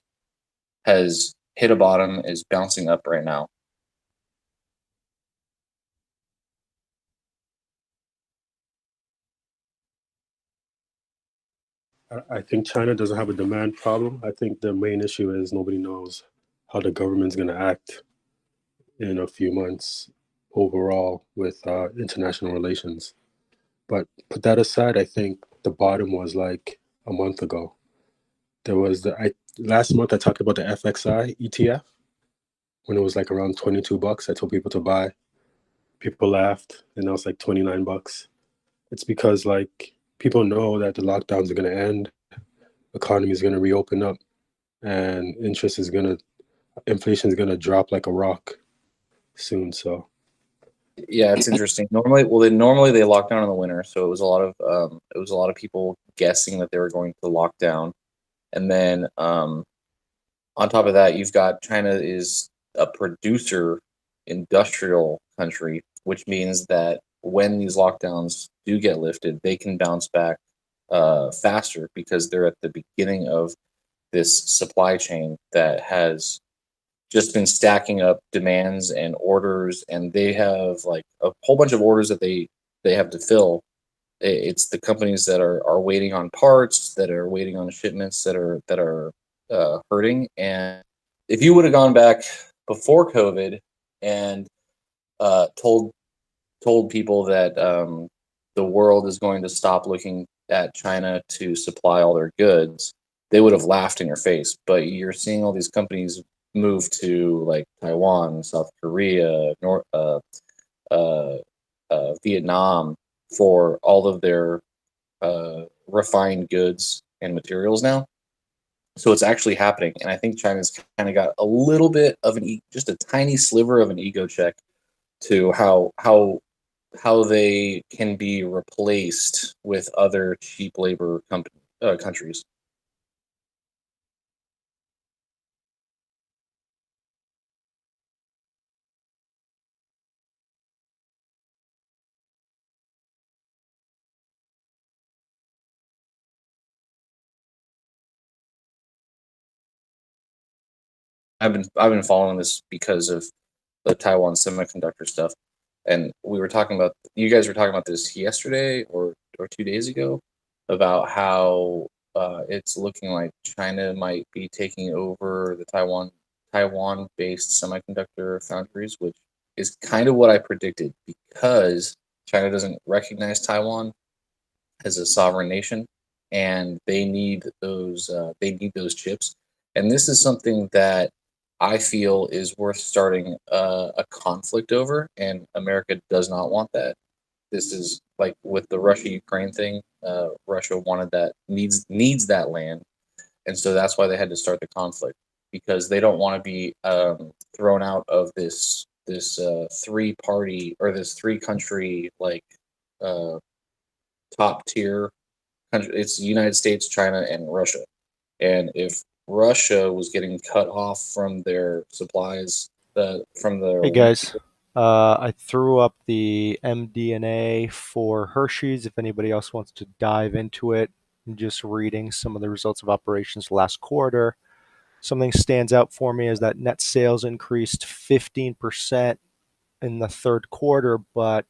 has hit a bottom, is bouncing up right now. I think China doesn't have a demand problem. I think the main issue is nobody knows how the government's going to act in a few months overall with international relations. But put that aside, I think the bottom was like a month ago. There was last month I talked about the FXI ETF when it was like around $22. I told people to buy. People laughed, and now it's like $29. It's because like people know that the lockdowns are going to end, economy is going to reopen up, and inflation is going to drop like a rock soon. So Yeah, it's interesting. Normally they lock down in the winter, so it was a lot of people guessing that they were going to lock down, and then on top of that, you've got China is a producer industrial country, which means that when these lockdowns do get lifted, they can bounce back faster because they're at the beginning of this supply chain that has just been stacking up demands and orders, and they have like a whole bunch of orders that they have to fill. It's the companies that are waiting on parts, that are waiting on shipments, that are hurting. And if you would have gone back before COVID and told people that the world is going to stop looking at China to supply all their goods, they would have laughed in your face. But you're seeing all these companies move to like Taiwan, South Korea, Vietnam for all of their refined goods and materials now. So it's actually happening, and I think China's kind of got a little bit of just a tiny sliver of an ego check to how they can be replaced with other cheap labor countries. I've been following this because of the Taiwan semiconductor stuff, and you guys were talking about this yesterday or 2 days ago about how it's looking like China might be taking over the Taiwan-based semiconductor foundries, which is kind of what I predicted because China doesn't recognize Taiwan as a sovereign nation, and they need those chips. And this is something that I feel is worth starting a conflict over, and America does not want that. This is like with the Russia-Ukraine thing. Russia needs that land, and so that's why they had to start the conflict, because they don't want to be thrown out of this three-party or this three-country like top tier country. It's the United States, China, and Russia. And if Russia was getting cut off from their supplies, from their Hey guys, I threw up the MD&A for Hershey's. If anybody else wants to dive into it, I'm just reading some of the results of operations last quarter. Something stands out for me is that net sales increased 15% in the third quarter, but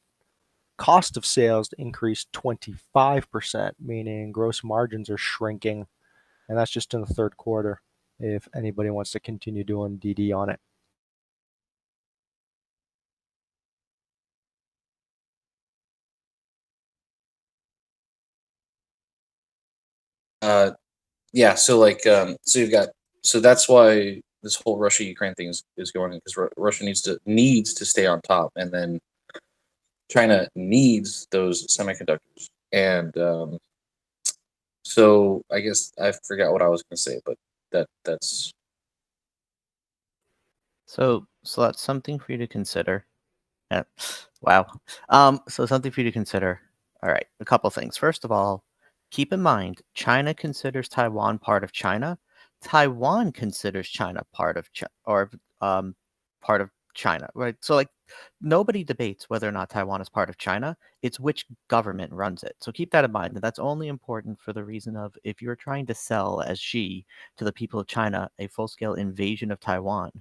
cost of sales increased 25%, meaning gross margins are shrinking. And that's just in the third quarter, if anybody wants to continue doing DD on it. Yeah, so like so that's why this whole Russia Ukraine thing is going, because Russia needs to stay on top, and then China needs those semiconductors. And so I guess I forgot what I was going to say, but that's So that's something for you to consider. Yeah. Wow. So something for you to consider. All right, a couple things. First of all, keep in mind China considers Taiwan part of China. Taiwan considers China part of part of China, right? So like nobody debates whether or not Taiwan is part of China. It's which government runs it. So keep that in mind. And that's only important for the reason of if you're trying to sell as Xi to the people of China a full-scale invasion of Taiwan,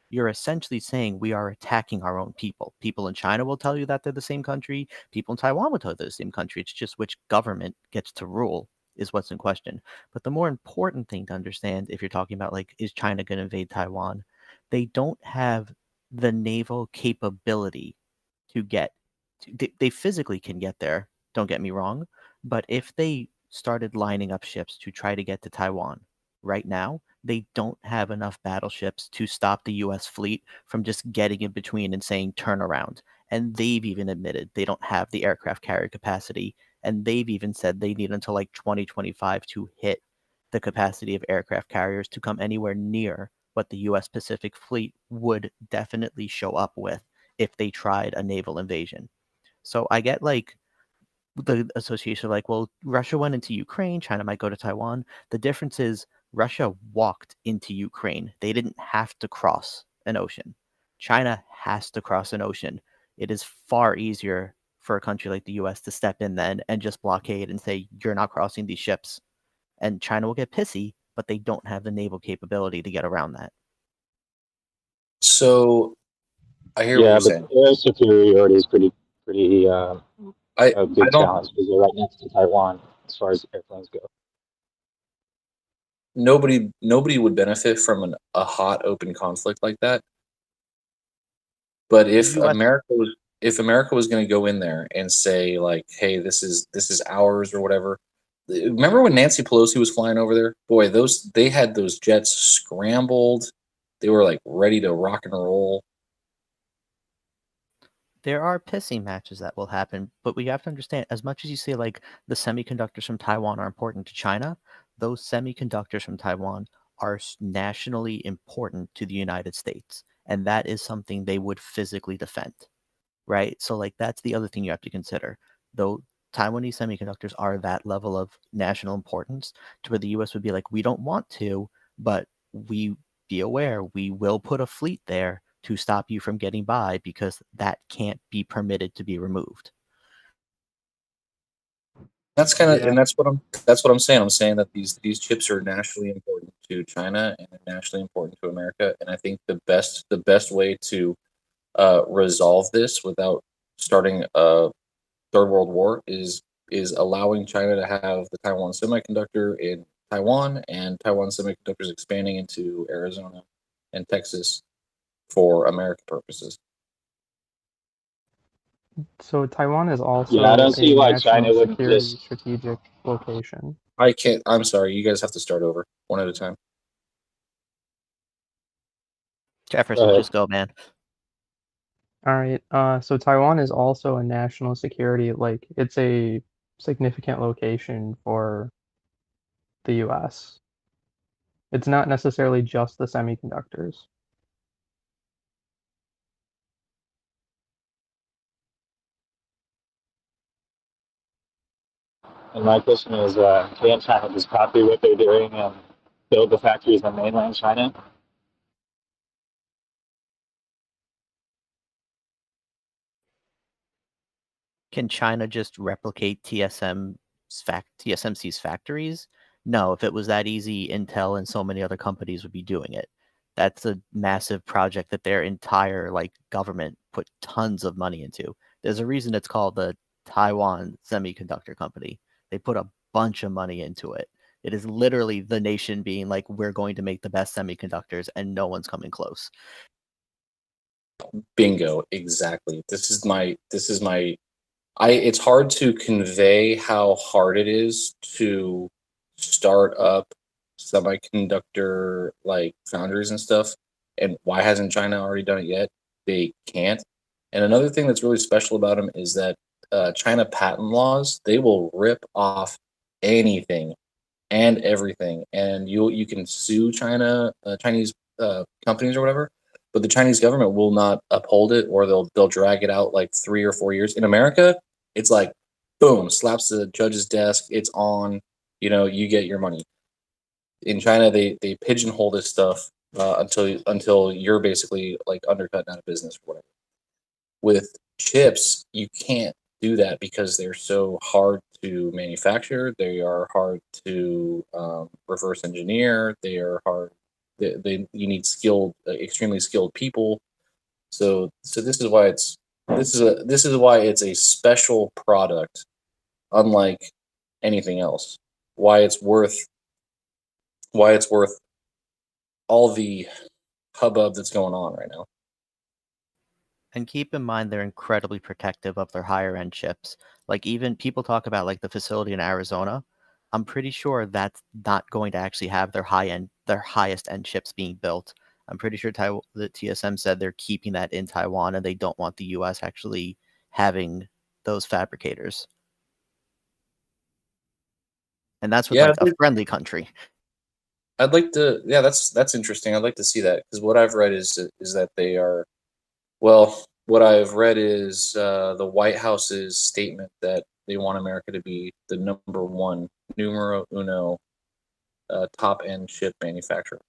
you're essentially saying we are attacking our own people. People in China will tell you that they're the same country. People in Taiwan will tell you they're the same country. It's just which government gets to rule is what's in question. But the more important thing to understand, if you're talking about like, is China going to invade Taiwan? They don't have the naval capability to get. They physically can get there. Don't get me wrong. But if they started lining up ships to try to get to Taiwan right now, they don't have enough battleships to stop the US fleet from just getting in between and saying turn around. And they've even admitted they don't have the aircraft carrier capacity. And they've even said they need until like 2025 to hit the capacity of aircraft carriers to come anywhere near what the US Pacific Fleet would definitely show up with if they tried a naval invasion. So I get like the association of like, well, Russia went into Ukraine, China might go to Taiwan. The difference is Russia walked into Ukraine. They didn't have to cross an ocean. China has to cross an ocean. It is far easier for a country like the US to step in then and just blockade and say, you're not crossing these ships. And China will get pissy, but they don't have the naval capability to get around that. so I hear what Yeah, you're but saying. air superiority is pretty a big I don't. challenge because they're right next to Taiwan as far as airplanes go. Nobody would benefit from a hot open conflict like that. But if America was going to go in there and say like, hey, this is ours or whatever. Remember when Nancy Pelosi was flying over there? Boy, they had those jets scrambled. They were like ready to rock and roll. There are pissing matches that will happen, but we have to understand, as much as you say like the semiconductors from Taiwan are important to China, those semiconductors from Taiwan are nationally important to the United States. And that is something they would physically defend, right? So like that's the other thing you have to consider. Though Taiwanese semiconductors are that level of national importance to where the US would be like, we don't want to, but we be aware we will put a fleet there to stop you from getting by because that can't be permitted to be removed. That's kind of, and that's what I'm saying. I'm saying that these chips are nationally important to China and nationally important to America. And I think the best way to resolve this without starting a third world war is allowing China to have the Taiwan Semiconductor in Taiwan and Taiwan Semiconductors expanding into Arizona and Texas for American purposes. So Taiwan is also Yeah, I don't see a why national China wouldn't security just. strategic location. I can't. I'm sorry. You guys have to start over one at a time. Jefferson, just go, man. All right. So Taiwan is also a national security, like it's a significant location for the US. It's not necessarily just the semiconductors. And my question is, can China just copy what they're doing and build the factories on mainland China? Can China just replicate TSMC's factories? No, if it was that easy, Intel and so many other companies would be doing it. That's a massive project that their entire like government put tons of money into. There's a reason it's called the Taiwan Semiconductor Company. They put a bunch of money into it. It is literally the nation being like, we're going to make the best semiconductors and no one's coming close. Bingo, exactly. This is my it's hard to convey how hard it is to start up semiconductor like foundries and stuff. And why hasn't China already done it yet? They can't. And another thing that's really special about them is that China patent laws, they will rip off anything and everything, and you can sue Chinese companies or whatever, but the Chinese government will not uphold it, or they'll drag it out like 3 or 4 years. In America, it's like boom, slaps the judge's desk, it's on, you get your money. In China, they pigeonhole this stuff until you're basically like undercut and out of business or whatever. With chips, you can't do that because they're so hard to manufacture. They are hard to reverse engineer. They are hard. You need extremely skilled people. So this is why it's a special product, unlike anything else. Why it's worth all the hubbub that's going on right now. And keep in mind, they're incredibly protective of their higher end chips. Like, even people talk about like the facility in Arizona. I'm pretty sure that's not going to actually have their highest end chips being built. I'm pretty sure the TSM said they're keeping that in Taiwan, and they don't want the US actually having those fabricators. And that's with like a friendly country. I'd like to, that's interesting. I'd like to see that, because what I've read is that they are, well, what I've read is the White House's statement that they want America to be the number one, numero uno, top end chip manufacturer,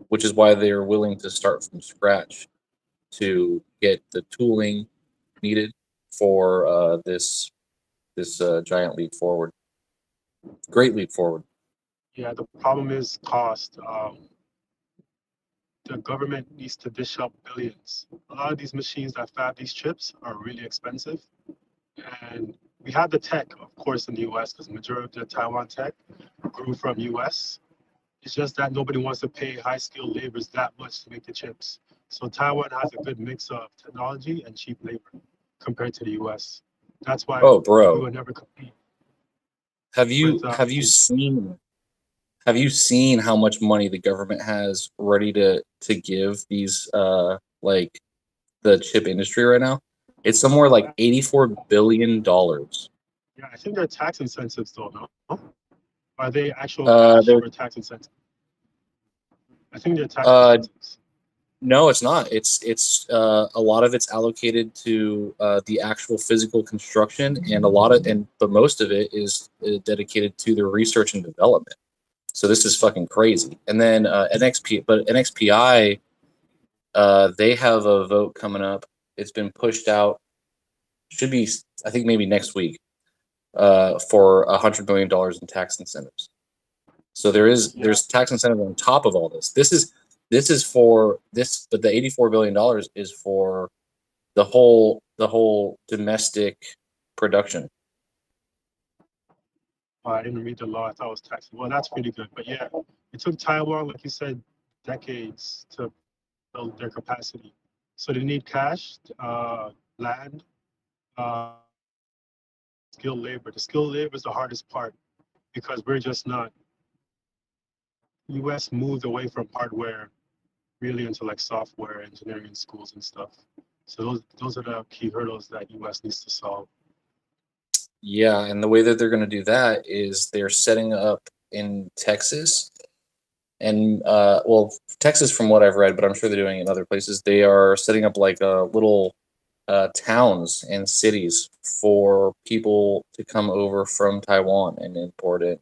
which is why they're willing to start from scratch to get the tooling needed for this giant leap forward. Great leap forward. Yeah, the problem is cost. The government needs to dish up billions. A lot of these machines that fab these chips are really expensive. And we have the tech, of course, in the US, because the majority of the Taiwan tech grew from US. It's just that nobody wants to pay high-skilled laborers that much to make the chips. So Taiwan has a good mix of technology and cheap labor compared to the US. That's why we will never compete. Have you seen how much money the government has ready to give these like the chip industry right now? It's somewhere like $84 billion. Yeah, I think they're tax incentives though, no? Are they actual cash or tax incentives? I think they're tax incentives. No, it's not. It's a lot of it's allocated to the actual physical construction, and but most of it is dedicated to the research and development. So this is fucking crazy. And then NXPI, they have a vote coming up. It's been pushed out. Should be, I think, maybe next week, for $100 million in tax incentives. So there's tax incentive on top of all this. This is for this, but the $84 billion is for the whole domestic production. Oh, I didn't read the law. I thought it was tax. Well, that's pretty good. But yeah, it took Taiwan, like you said, decades to build their capacity. So they need cash, land, skilled labor. The skilled labor is the hardest part because we're just not. US moved away from hardware really into like software engineering schools and stuff. So those are the key hurdles that US needs to solve. Yeah, and the way that they're going to do that is they're setting up in Texas, and Texas, from what I've read, but I'm sure they're doing it in other places. They are setting up like little towns and cities for people to come over from Taiwan and import it.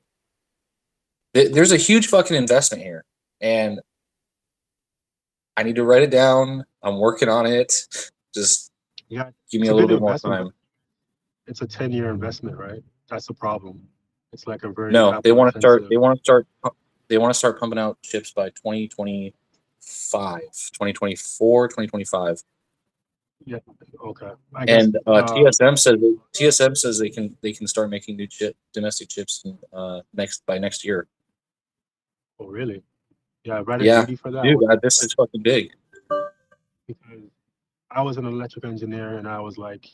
There's a huge fucking investment here, and I need to write it down. I'm working on it. Just give me a little bit more time. It's a 10-year investment, right? That's the problem. It's like a very They want to start pumping out chips by 2024, 2025. Yeah. Okay. And TSM says they can start making new domestic chips by next year. Oh really? Yeah, ready for that. Dude, this is fucking big. Because I was an electrical engineer, and I was like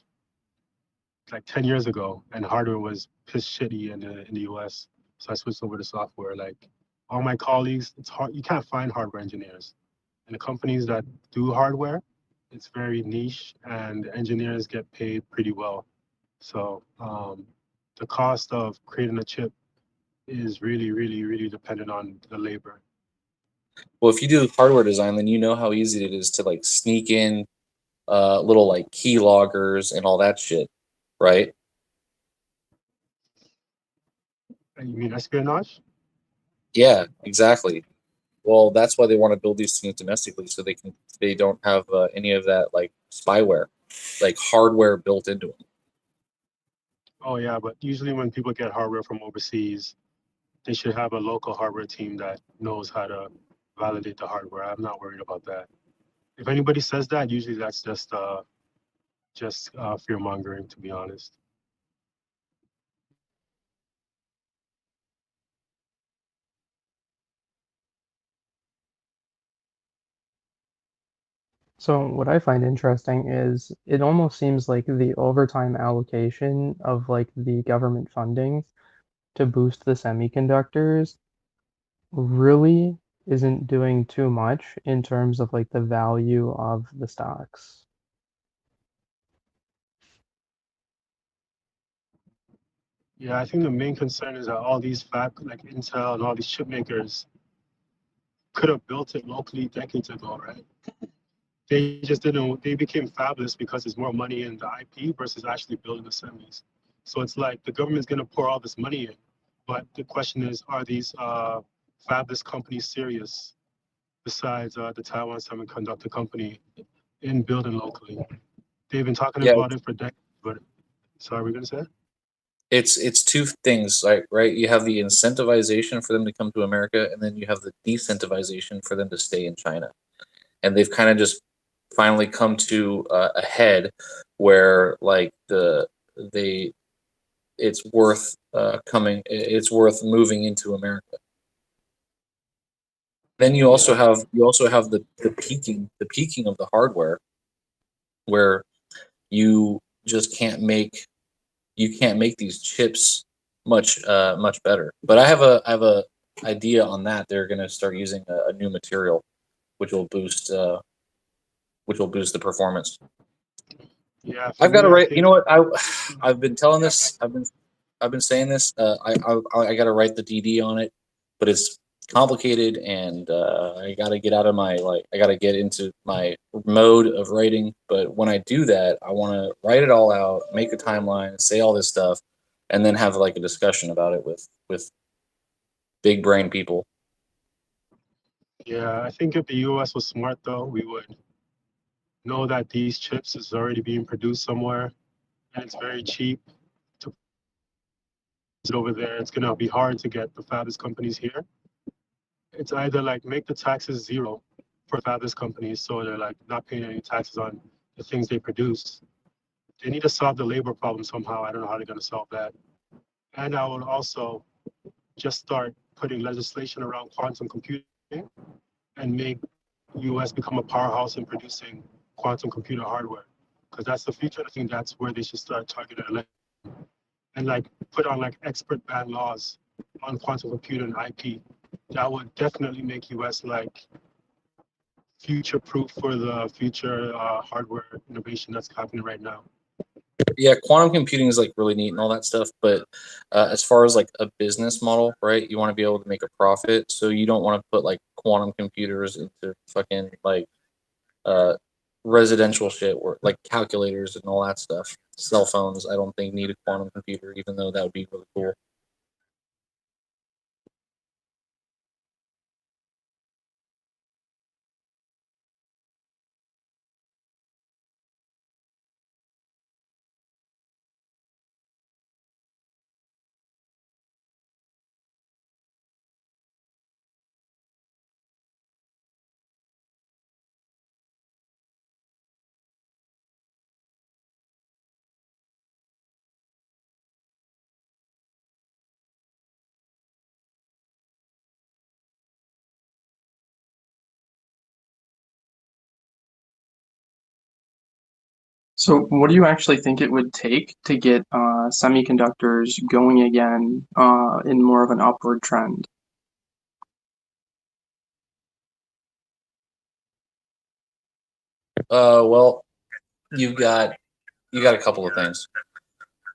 10 years ago, and hardware was piss shitty in the US. So I switched over to software. Like all my colleagues, it's hard. You can't find hardware engineers, and the companies that do hardware, it's very niche, and engineers get paid pretty well. So the cost of creating a chip is really dependent on the labor. Well, if you do hardware design, then you know how easy it is to like sneak in little like key loggers and all that shit, right? You mean espionage? Yeah, exactly. Well, that's why they want to build these things domestically, so they don't have any of that like spyware, like hardware built into them. Oh yeah, but usually when people get hardware from overseas, they should have a local hardware team that knows how to validate the hardware. I'm not worried about that. If anybody says that, usually that's just fear mongering, to be honest. So what I find interesting is it almost seems like the overtime allocation of like the government funding to boost the semiconductors really isn't doing too much in terms of like the value of the stocks. Yeah, I think the main concern is that all these like Intel and all these chip makers could have built it locally decades ago, right? They just didn't. They became fabless because there's more money in the IP versus actually building the semis. So it's like the government's going to pour all this money in, but the question is, are these fabless companies serious? Besides the Taiwan Semiconductor company in building locally, they've been talking Yeah, about it for decades. But sorry, we're going to say? it's two things, like right. You have the incentivization for them to come to America, and then you have the decentivization for them to stay in China. And they've kind of just finally come to a head where like it's worth it's worth moving into America. Then you also have the peaking of the hardware, where you just can't make these chips much better. But I have a idea on that. They're going to start using a new material, which will boost the performance. Yeah, I've got to write. You know what? I've been telling this. I've been saying this. I got to write the DD on it, but it's complicated, and I got to get out of my I got to get into my mode of writing. But when I do that, I want to write it all out, make a timeline, say all this stuff, and then have like a discussion about it with big brain people. Yeah, I think if the U.S. was smart, though, we would know that these chips is already being produced somewhere, and it's very cheap to put it over there. It's gonna be hard to get the fabless companies here. It's either like make the taxes zero for fabless companies, so they're like not paying any taxes on the things they produce. They need to solve the labor problem somehow. I don't know how they're gonna solve that. And I would also just start putting legislation around quantum computing and make US become a powerhouse in producing quantum computer hardware, because that's the future. I think that's where they should start targeting and like put on like expert ban laws on quantum computer and IP. That would definitely make US like future proof for the future hardware innovation that's happening right now. Yeah, quantum computing is like really neat and all that stuff, but as far as like a business model, right? You want to be able to make a profit, so you don't want to put like quantum computers into fucking like residential shit, or like calculators and all that stuff. Cell phones, I don't think need a quantum computer, even though that would be really cool. So, what do you actually think it would take to get semiconductors going again in more of an upward trend? Well, you got a couple of things.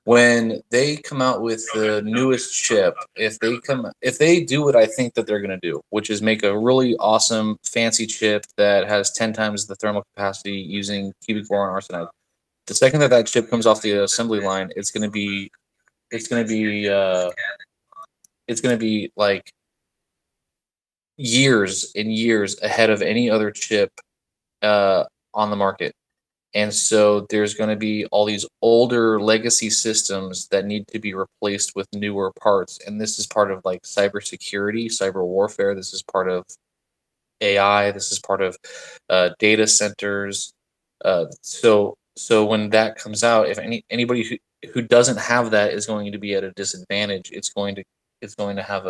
When they come out with the newest chip, if they do what I think that they're going to do, which is make a really awesome fancy chip that has 10 times the thermal capacity using cubic boron arsenide, the second that chip comes off the assembly line, it's going to be like years and years ahead of any other chip on the market. And so there's going to be all these older legacy systems that need to be replaced with newer parts. And this is part of like cybersecurity, cyber warfare. This is part of AI. This is part of data centers. So when that comes out, if anybody who doesn't have that is going to be at a disadvantage. They're going to have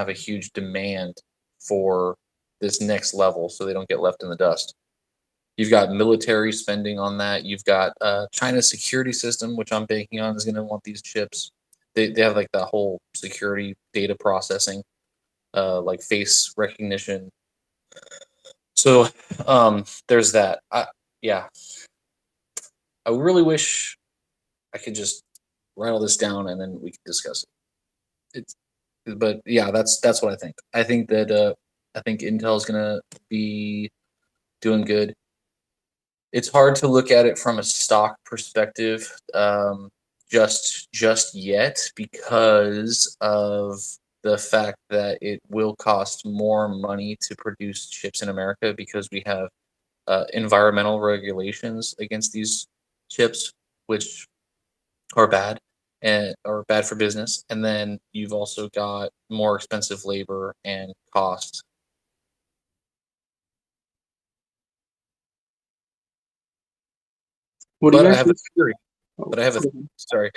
a huge demand for this next level, so they don't get left in the dust. You've got military spending on that. You've got China's security system, which I'm banking on is going to want these chips. They have like that whole security data processing, like face recognition. So there's that. I really wish I could just write all this down and then we could discuss it. But yeah, that's what I think. I think that Intel is going to be doing good. It's hard to look at it from a stock perspective just yet because of the fact that it will cost more money to produce chips in America because we have environmental regulations against these chips, which are bad and are bad for business. And then you've also got more expensive labor and cost. What do you actually? Sorry.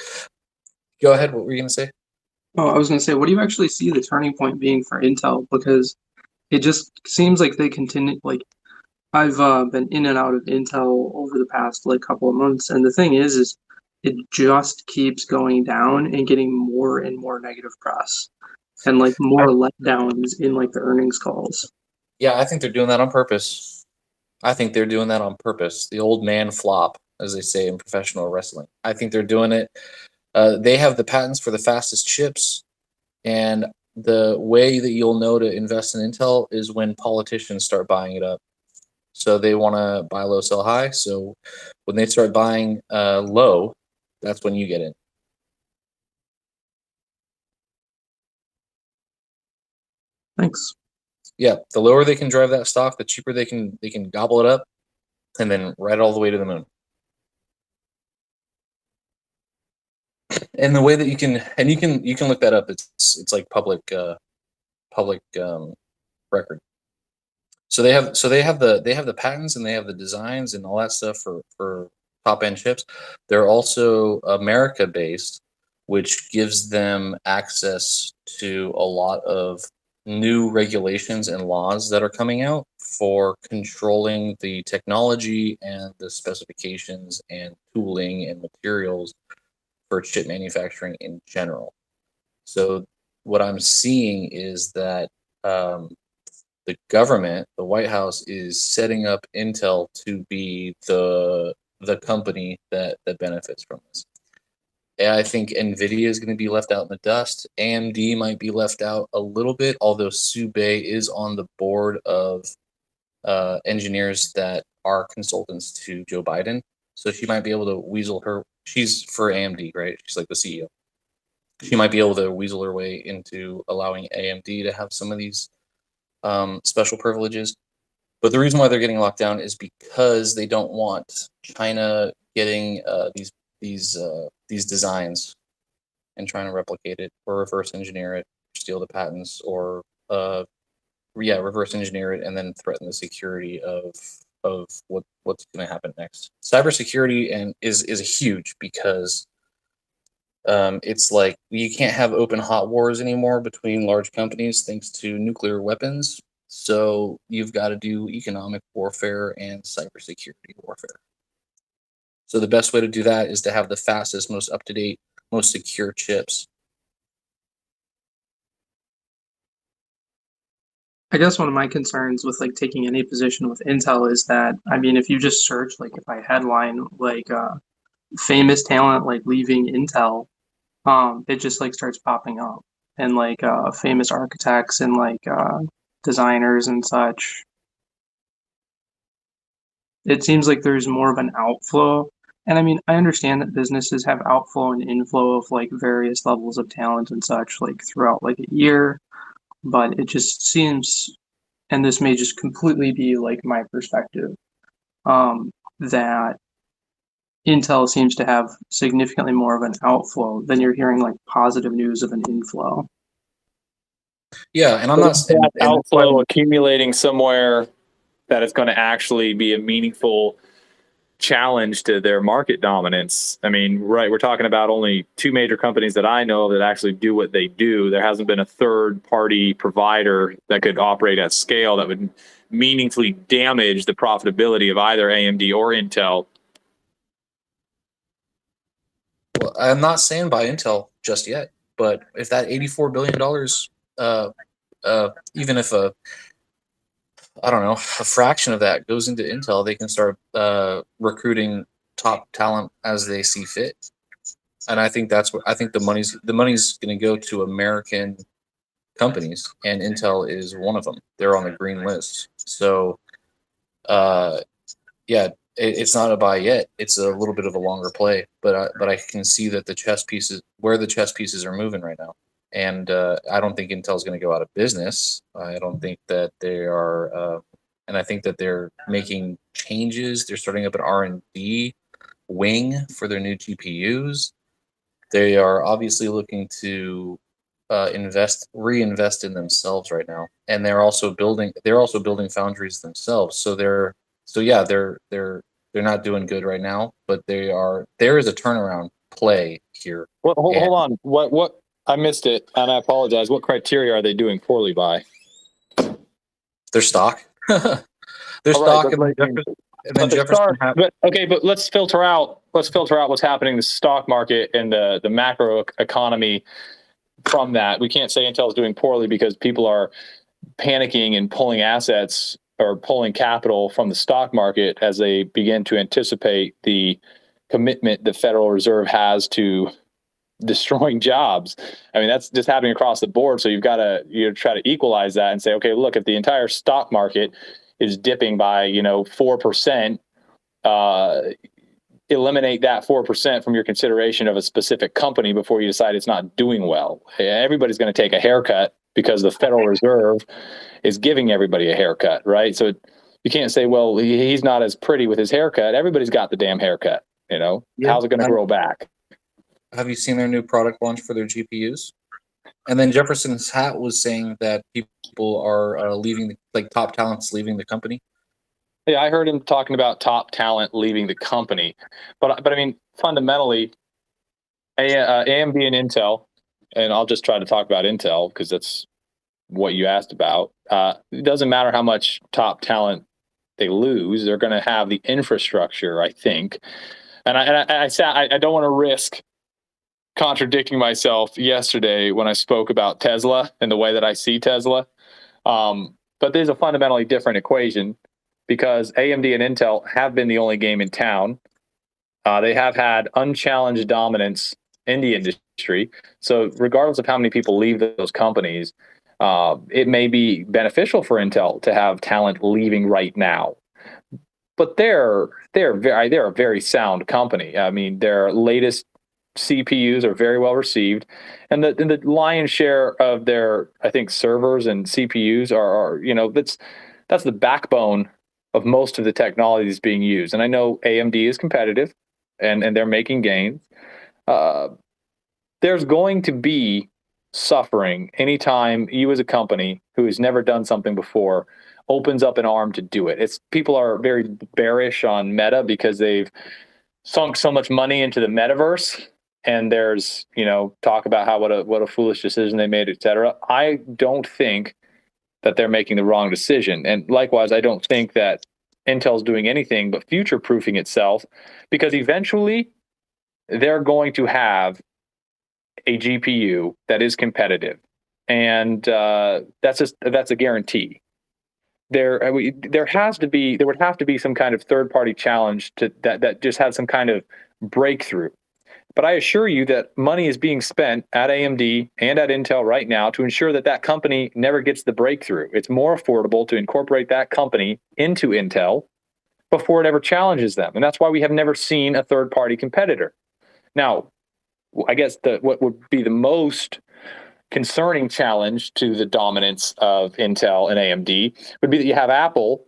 Go ahead. What were you going to say? Oh, I was going to say, what do you actually see the turning point being for Intel? Because it just seems like they continue. Like I've been in and out of Intel over the past like couple of months, and the thing is it just keeps going down and getting more and more negative press, and like more letdowns in like the earnings calls. Yeah, I think they're doing that on purpose. The old man flop, as they say in professional wrestling. I think they're doing it. They have the patents for the fastest chips, and the way that you'll know to invest in Intel is when politicians start buying it up. So they want to buy low, sell high. So when they start buying low, that's when you get in. Thanks. Yeah, the lower they can drive that stock, the cheaper they can gobble it up, and then ride it all the way to the moon. And the way that you can look that up. It's like public record. So they have the patents and they have the designs and all that stuff for top end chips. They're also America based, which gives them access to a lot of new regulations and laws that are coming out for controlling the technology and the specifications and tooling and materials for chip manufacturing in general. So what I'm seeing is that the government, the White House, is setting up Intel to be the company that benefits from this. And I think NVIDIA is going to be left out in the dust. AMD might be left out a little bit, although Sue Bay is on the board of engineers that are consultants to Joe Biden. So she might be able to weasel her. She's for AMD, right? She's like the CEO. She might be able to weasel her way into allowing AMD to have some of these special privileges. But the reason why they're getting locked down is because they don't want China getting these designs and trying to replicate it or reverse engineer it, steal the patents, or reverse engineer it and then threaten the security of what's going to happen next. Cybersecurity is huge because it's like you can't have open hot wars anymore between large companies thanks to nuclear weapons. So you've got to do economic warfare and cybersecurity warfare. So the best way to do that is to have the fastest, most up-to-date, most secure chips. I guess one of my concerns with like taking any position with Intel is that, I mean, if you just search, like if I headline like famous talent like leaving Intel, it just like starts popping up, and like famous architects and like designers and such. It seems like there's more of an outflow. And I mean, I understand that businesses have outflow and inflow of like various levels of talent and such, like throughout like a year, but it just seems, and this may just completely be like my perspective, that Intel seems to have significantly more of an outflow than you're hearing like positive news of an inflow. Yeah, and I'm not and outflow accumulating somewhere that it's going to actually be a meaningful challenge to their market dominance. I mean, right, we're talking about only two major companies that I know of that actually do what they do. There hasn't been a third party provider that could operate at scale that would meaningfully damage the profitability of either AMD or Intel. Well, I'm not saying buy Intel just yet, but if that $84 billion, even if I don't know, a fraction of that goes into Intel, they can start recruiting top talent as they see fit. And I think that's what I think the money's going to go to American companies, and Intel is one of them. They're on the green list. So, yeah, it's not a buy yet. It's a little bit of a longer play, but I can see that the chess pieces are moving right now. And I don't think Intel's going to go out of business. I don't think that they are, and I think that they're making changes. They're starting up an R&D wing for their new GPUs. They are obviously looking to reinvest in themselves right now, and they're also building foundries themselves. So they're not doing good right now, but there is a turnaround play here. Well, hold on. What I missed it, and I apologize. What criteria are they doing poorly by? Their stock. Their stock, and then Jefferson. But let's filter out what's happening in the stock market and the macro economy from that. We can't say Intel is doing poorly because people are panicking and pulling assets or pulling capital from the stock market as they begin to anticipate the commitment the Federal Reserve has to destroying jobs. I mean, that's just happening across the board. So you've got to try to equalize that and say, okay, look, if the entire stock market is dipping by 4%, eliminate that 4% from your consideration of a specific company before you decide it's not doing well. Everybody's going to take a haircut because the Federal Reserve is giving everybody a haircut, right? So you can't say, well, he's not as pretty with his haircut. Everybody's got the damn haircut. How's it going to grow back? Have you seen their new product launch for their GPUs? And then Jefferson's hat was saying that people are leaving, like top talent's leaving the company. Yeah, I heard him talking about top talent leaving the company, but I mean, fundamentally, AMD and Intel, and I'll just try to talk about Intel because that's what you asked about. It doesn't matter how much top talent they lose; they're going to have the infrastructure, I think. And I don't want to risk contradicting myself yesterday when I spoke about Tesla and the way that I see Tesla. But there's a fundamentally different equation because AMD and Intel have been the only game in town. They have had unchallenged dominance in the industry. So regardless of how many people leave those companies, it may be beneficial for Intel to have talent leaving right now. But they're a very sound company. I mean, their latest CPUs are very well received, and the lion's share of their, I think, servers and CPUs are that's the backbone of most of the technologies being used. And I know AMD is competitive, and they're making gains. There's going to be suffering anytime you as a company who has never done something before opens up an arm to do it. People are very bearish on Meta because they've sunk so much money into the metaverse, and there's talk about what a foolish decision they made, etc. I don't think that they're making the wrong decision, and likewise, I don't think that Intel's doing anything but future-proofing itself, because eventually they're going to have a GPU that is competitive, and that's a guarantee. There would have to be some kind of third party challenge to that just had some kind of breakthrough. But I assure you that money is being spent at AMD and at Intel right now to ensure that that company never gets the breakthrough. It's more affordable to incorporate that company into Intel before it ever challenges them. And that's why we have never seen a third-party competitor. Now, I guess what would be the most concerning challenge to the dominance of Intel and AMD would be that you have Apple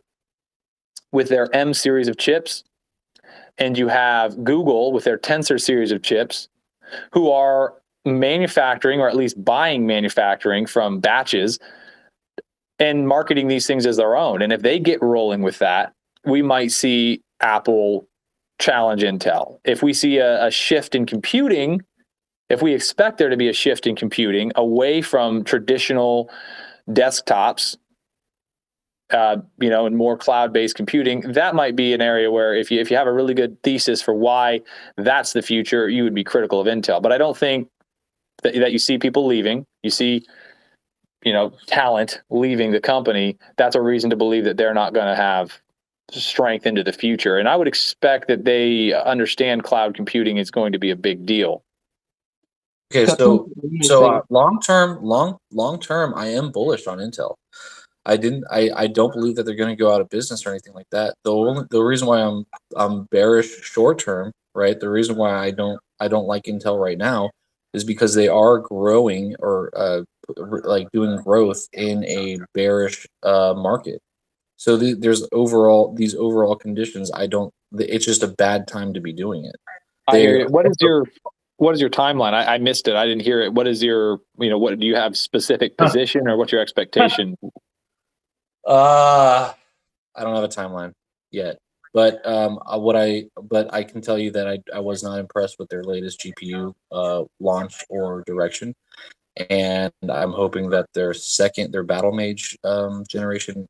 with their M series of chips, and you have Google with their Tensor series of chips, who are manufacturing, or at least buying manufacturing from batches and marketing these things as their own. And if they get rolling with that, we might see Apple challenge Intel. If we see a shift in computing, if we expect there to be a shift in computing away from traditional desktops, and more cloud-based computing, that might be an area where if you have a really good thesis for why that's the future, you would be critical of Intel. But I don't think that you see people leaving. You see, talent leaving the company. That's a reason to believe that they're not going to have strength into the future. And I would expect that they understand cloud computing is going to be a big deal. Okay, so long term, I am bullish on Intel. I don't believe that they're going to go out of business or anything like that. The reason why I'm bearish short term, right? The reason why I don't like Intel right now is because they are growing or doing growth in a bearish market. So these overall conditions. It's just a bad time to be doing it. I hear you. What is your timeline? I missed it. I didn't hear it. What is your, what do you have specific position or what's your expectation? I don't have a timeline yet, but I can tell you that I was not impressed with their latest GPU launch or direction, and I'm hoping that their Battle Mage generation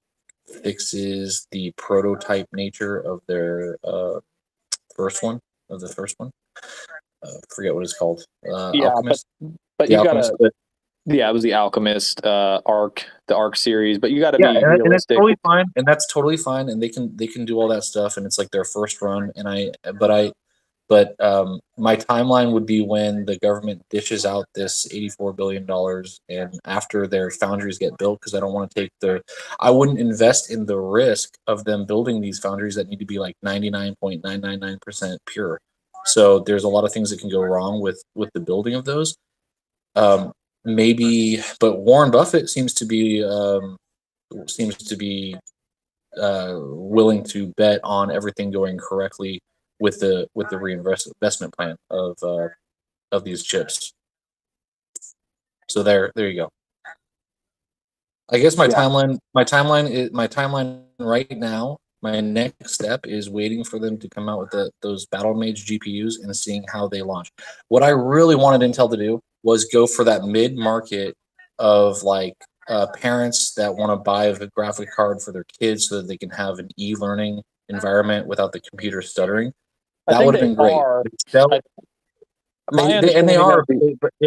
fixes the prototype nature of their first one. Forget what it's called. Alchemist. But you got to. Yeah, it was the Alchemist the Arc series, but you got to be realistic. And that's totally fine, and that's totally fine, and they can do all that stuff, and it's like their first run. And my timeline would be when the government dishes out this $84 billion, and after their foundries get built, because I wouldn't invest in the risk of them building these foundries that need to be like 99.999% pure. So there's a lot of things that can go wrong with the building of those. Maybe, but Warren Buffett seems to be willing to bet on everything going correctly with the reinvestment plan of these chips. So there you go. I guess my timeline right now. My next step is waiting for them to come out with those Battle Mage GPUs and seeing how they launch. What I really wanted Intel to do was go for that mid-market of parents that want to buy a graphic card for their kids so that they can have an e-learning environment without the computer stuttering. That would have been great. They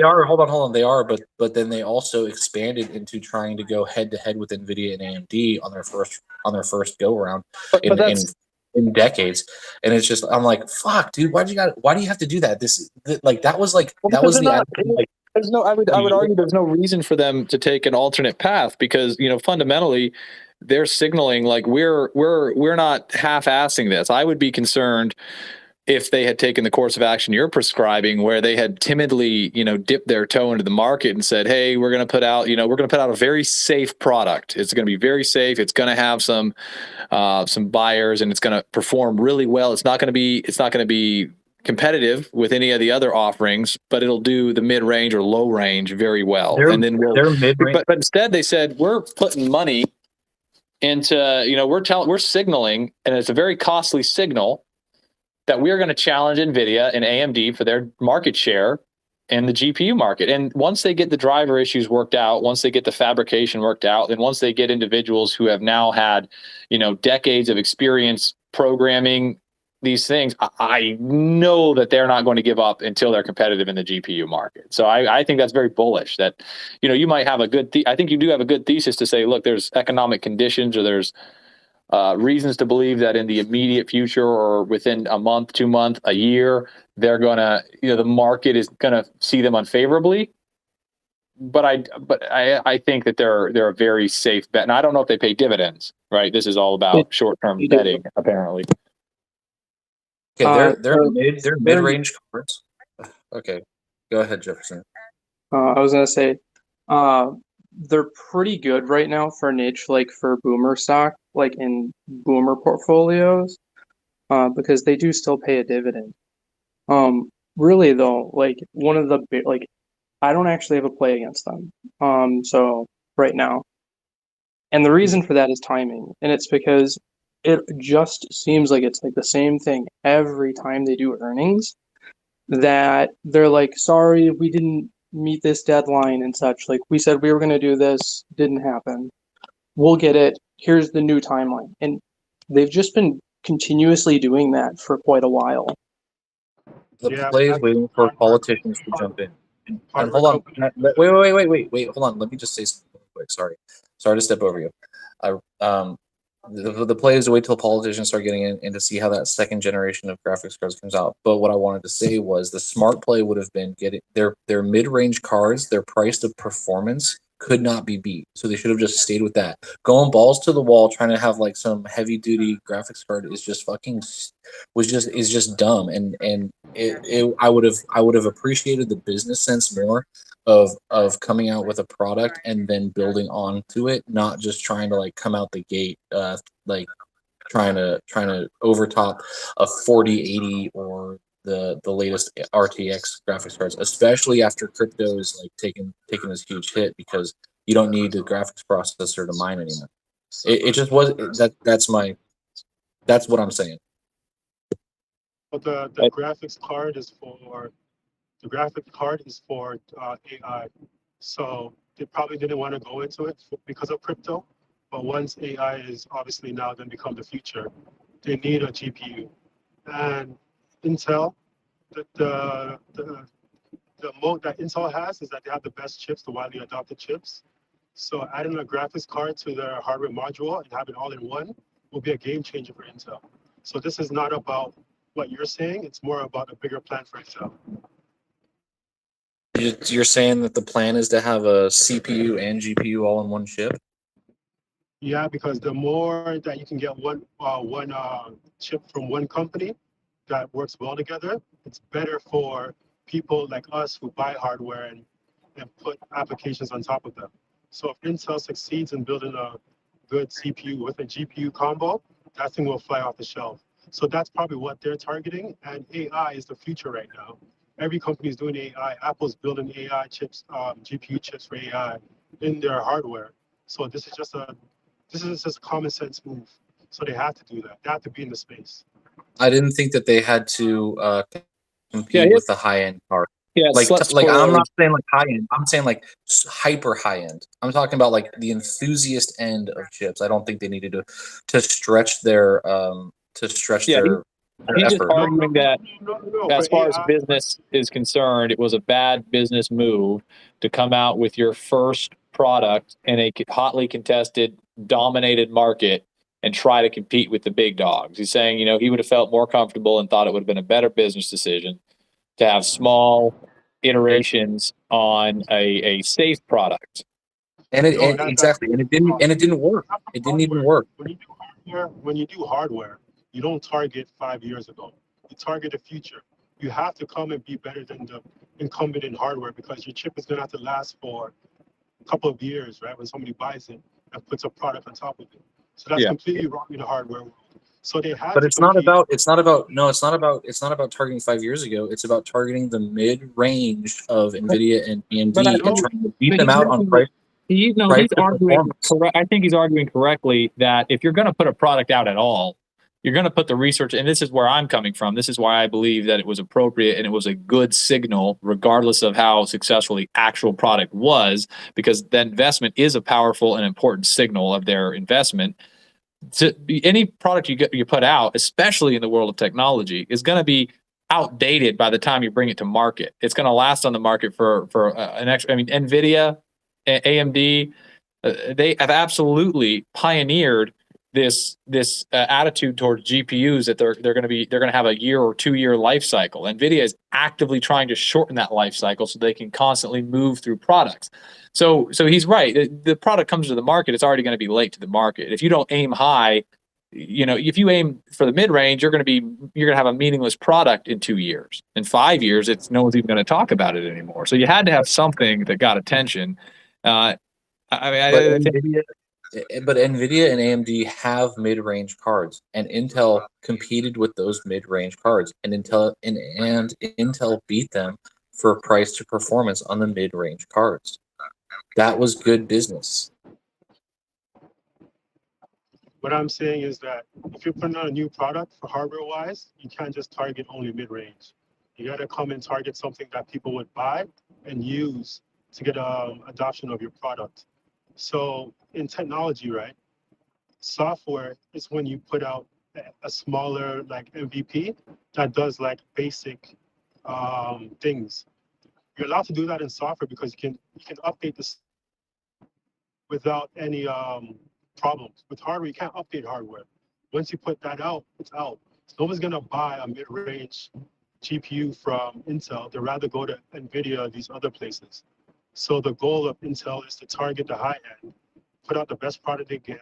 are. Hold on. They are, but then they also expanded into trying to go head to head with NVIDIA and AMD on their first go around in decades. And it's just, I'm like, fuck, dude, why do you have to do that? I would argue there's no reason for them to take an alternate path because, fundamentally they're signaling like we're not half-assing this. I would be concerned if they had taken the course of action you're prescribing, where they had timidly, dipped their toe into the market and said, "Hey, we're going to put out a very safe product. It's going to be very safe. It's going to have some buyers, and it's going to perform really well. It's not going to be competitive with any of the other offerings, but it'll do the mid-range or low range very well." But instead, they said, "We're putting money into, we're signaling, and it's a very costly signal." That we're going to challenge NVIDIA and AMD for their market share in the GPU market. And once they get the driver issues worked out, once they get the fabrication worked out, and once they get individuals who have now had, decades of experience programming these things, I know that they're not going to give up until they're competitive in the GPU market. So I think that's very bullish. That, you know, you might have a good. I think you do have a good thesis to say, look, there's economic conditions, or there's reasons to believe that in the immediate future, or within a month, 2 months, a year, they're gonna, you know, the market is gonna see them unfavorably. But I think that they're a very safe bet, and I don't know if they pay dividends. Right, this is all about short-term betting, apparently. Okay, they're mid-range cards. Okay, go ahead, Jefferson. I was gonna say, they're pretty good right now for niche, like for boomer stock, like in boomer portfolios, because they do still pay a dividend. Really though, like one of the like, I don't actually have a play against them. So right now, and the reason for that is timing, and it's because it just seems like it's like the same thing every time they do earnings, that they're like, sorry, we didn't meet this deadline and such. Like, we said we were going to do this, didn't happen. We'll get it. Here's the new timeline. And they've just been continuously doing that for quite a while. The play is waiting for politicians to jump in. And hold on. Wait. Hold on. Let me just say something real quick. Sorry to step over you. The play is to wait till politicians start getting in and to see how that second generation of graphics cards comes out. But what I wanted to say was the smart play would have been getting their mid-range cards, their price to performance could not be beat. So they should have just stayed with that. Going balls to the wall, trying to have like some heavy duty graphics card is just is just dumb. And I would have appreciated the business sense more of coming out with a product and then building on to it, not just trying to like come out the gate like trying to overtop a 4080 or the latest RTX graphics cards, especially after crypto is like taking this huge hit, because you don't need the graphics processor to mine anymore. It just was that's what I'm saying. But the graphics card is for AI. So they probably didn't want to go into it because of crypto. But once AI is obviously now going to become the future, they need a GPU. And Intel, the moat that Intel has is that they have the best chips, the widely adopted chips. So adding a graphics card to their hardware module and having it all in one will be a game changer for Intel. So this is not about what you're saying, it's more about a bigger plan for Intel. You're saying that the plan is to have a CPU and GPU all in one chip? Yeah, because the more that you can get one chip from one company that works well together, it's better for people like us who buy hardware and put applications on top of them. So if Intel succeeds in building a good CPU with a GPU combo, that thing will fly off the shelf. So that's probably what they're targeting, and AI is the future right now. Every company is doing AI. Apple's building AI chips, GPU chips for AI in their hardware. So this is just a common sense move. So they have to do that. They have to be in the space. I didn't think that they had to compete with the high end card. Yeah, like I'm not saying like high end. I'm saying like hyper high end. I'm talking about like the enthusiast end of chips. I don't think they needed to stretch their He's just arguing that as far as business is concerned, it was a bad business move to come out with your first product in a hotly contested, dominated market and try to compete with the big dogs. He's saying, you know, he would have felt more comfortable and thought it would have been a better business decision to have small iterations on a safe product. And it didn't work. It didn't even work. When you do hardware, you don't target 5 years ago. You target the future. You have to come and be better than the incumbent in hardware, because your chip is going to have to last for a couple of years, right? When somebody buys it and puts a product on top of it. So that's completely wrong in the hardware world. So they have. But it's not about targeting 5 years ago. It's about targeting the mid range of NVIDIA and AMD and trying to beat them out on price. He's arguing correct. I think he's arguing correctly that if you're going to put a product out at all, you're going to put the research, and this is where I'm coming from. This is why I believe that it was appropriate and it was a good signal, regardless of how successful the actual product was, because that investment is a powerful and important signal of their investment. any product you put out, especially in the world of technology, is going to be outdated by the time you bring it to market. It's going to last on the market for an extra. I mean, NVIDIA, AMD, they have absolutely pioneered this attitude towards GPUs that they're going to have a year or 2 year life cycle. NVIDIA is actively trying to shorten that life cycle so they can constantly move through products. So he's right. The product comes to the market, it's already going to be late to the market. If you don't aim high, if you aim for the mid range, you're going to have a meaningless product in 2 years. In 5 years, no one's even going to talk about it anymore. So you had to have something that got attention. I think But NVIDIA and AMD have mid-range cards, and Intel competed with those mid-range cards, and Intel beat them for price to performance on the mid-range cards. That was good business. What I'm saying is that if you're putting out a new product for hardware-wise, you can't just target only mid-range. You got to come and target something that people would buy and use to get adoption of your product. So in technology, right, software is when you put out a smaller like MVP that does like basic things. You're allowed to do that in software because you can update this without any problems. With hardware, you can't update hardware. Once you put that out, it's out. So no one's gonna buy a mid-range GPU from Intel. They'd rather go to NVIDIA or these other places. So the goal of Intel is to target the high end, put out the best product they can,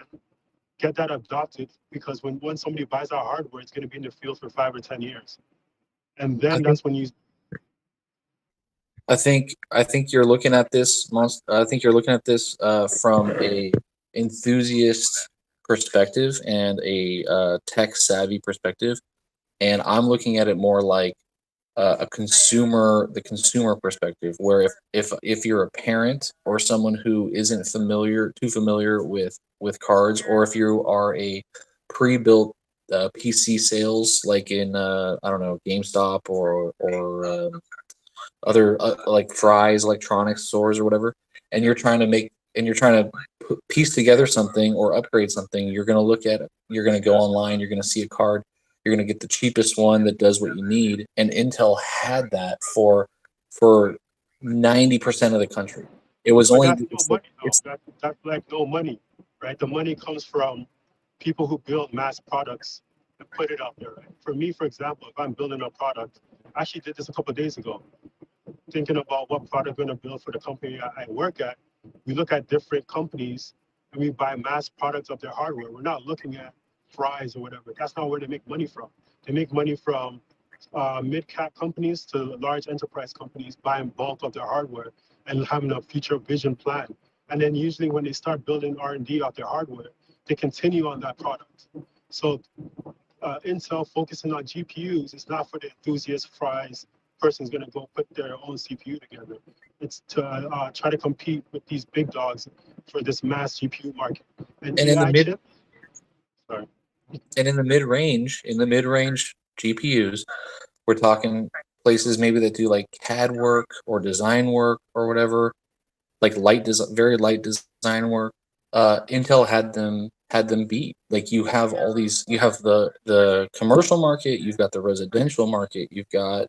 get that adopted, because when somebody buys our hardware, it's going to be in the field for 5 or 10 years. And then that's when you... I think you're looking at this. I think you're looking at this from a enthusiast perspective and a tech savvy perspective, and I'm looking at it more like the consumer perspective, where if you're a parent or someone who isn't too familiar with cards, or if you are a pre-built PC sales like in I don't know, GameStop or other like Fry's electronics stores or whatever, and you're trying to piece together something or upgrade something, you're going to look at it. You're going to go online. You're going to see a card. You're going to get the cheapest one that does what you need. And Intel had that for 90% of the country. It was only that's like no money, right? The money comes from people who build mass products and put it out there. Right? For me, for example, if I'm building a product, I actually did this a couple of days ago, thinking about what product I'm going to build for the company I work at. We look at different companies and we buy mass products of their hardware. We're not looking at Fry's or whatever. That's not where they make money from. They make money from mid-cap companies to large enterprise companies buying bulk of their hardware and having a future vision plan. And then usually when they start building R&D of their hardware, they continue on that product. So Intel focusing on GPUs is not for the enthusiast Fry's person's going to go put their own CPU together. It's to try to compete with these big dogs for this mass GPU market. And in the mid, chip, sorry. And in the mid-range GPUs, we're talking places maybe that do like CAD work or design work or whatever, like very light design work. Intel had them beat. Like you have all these, you have the commercial market, you've got the residential market, you've got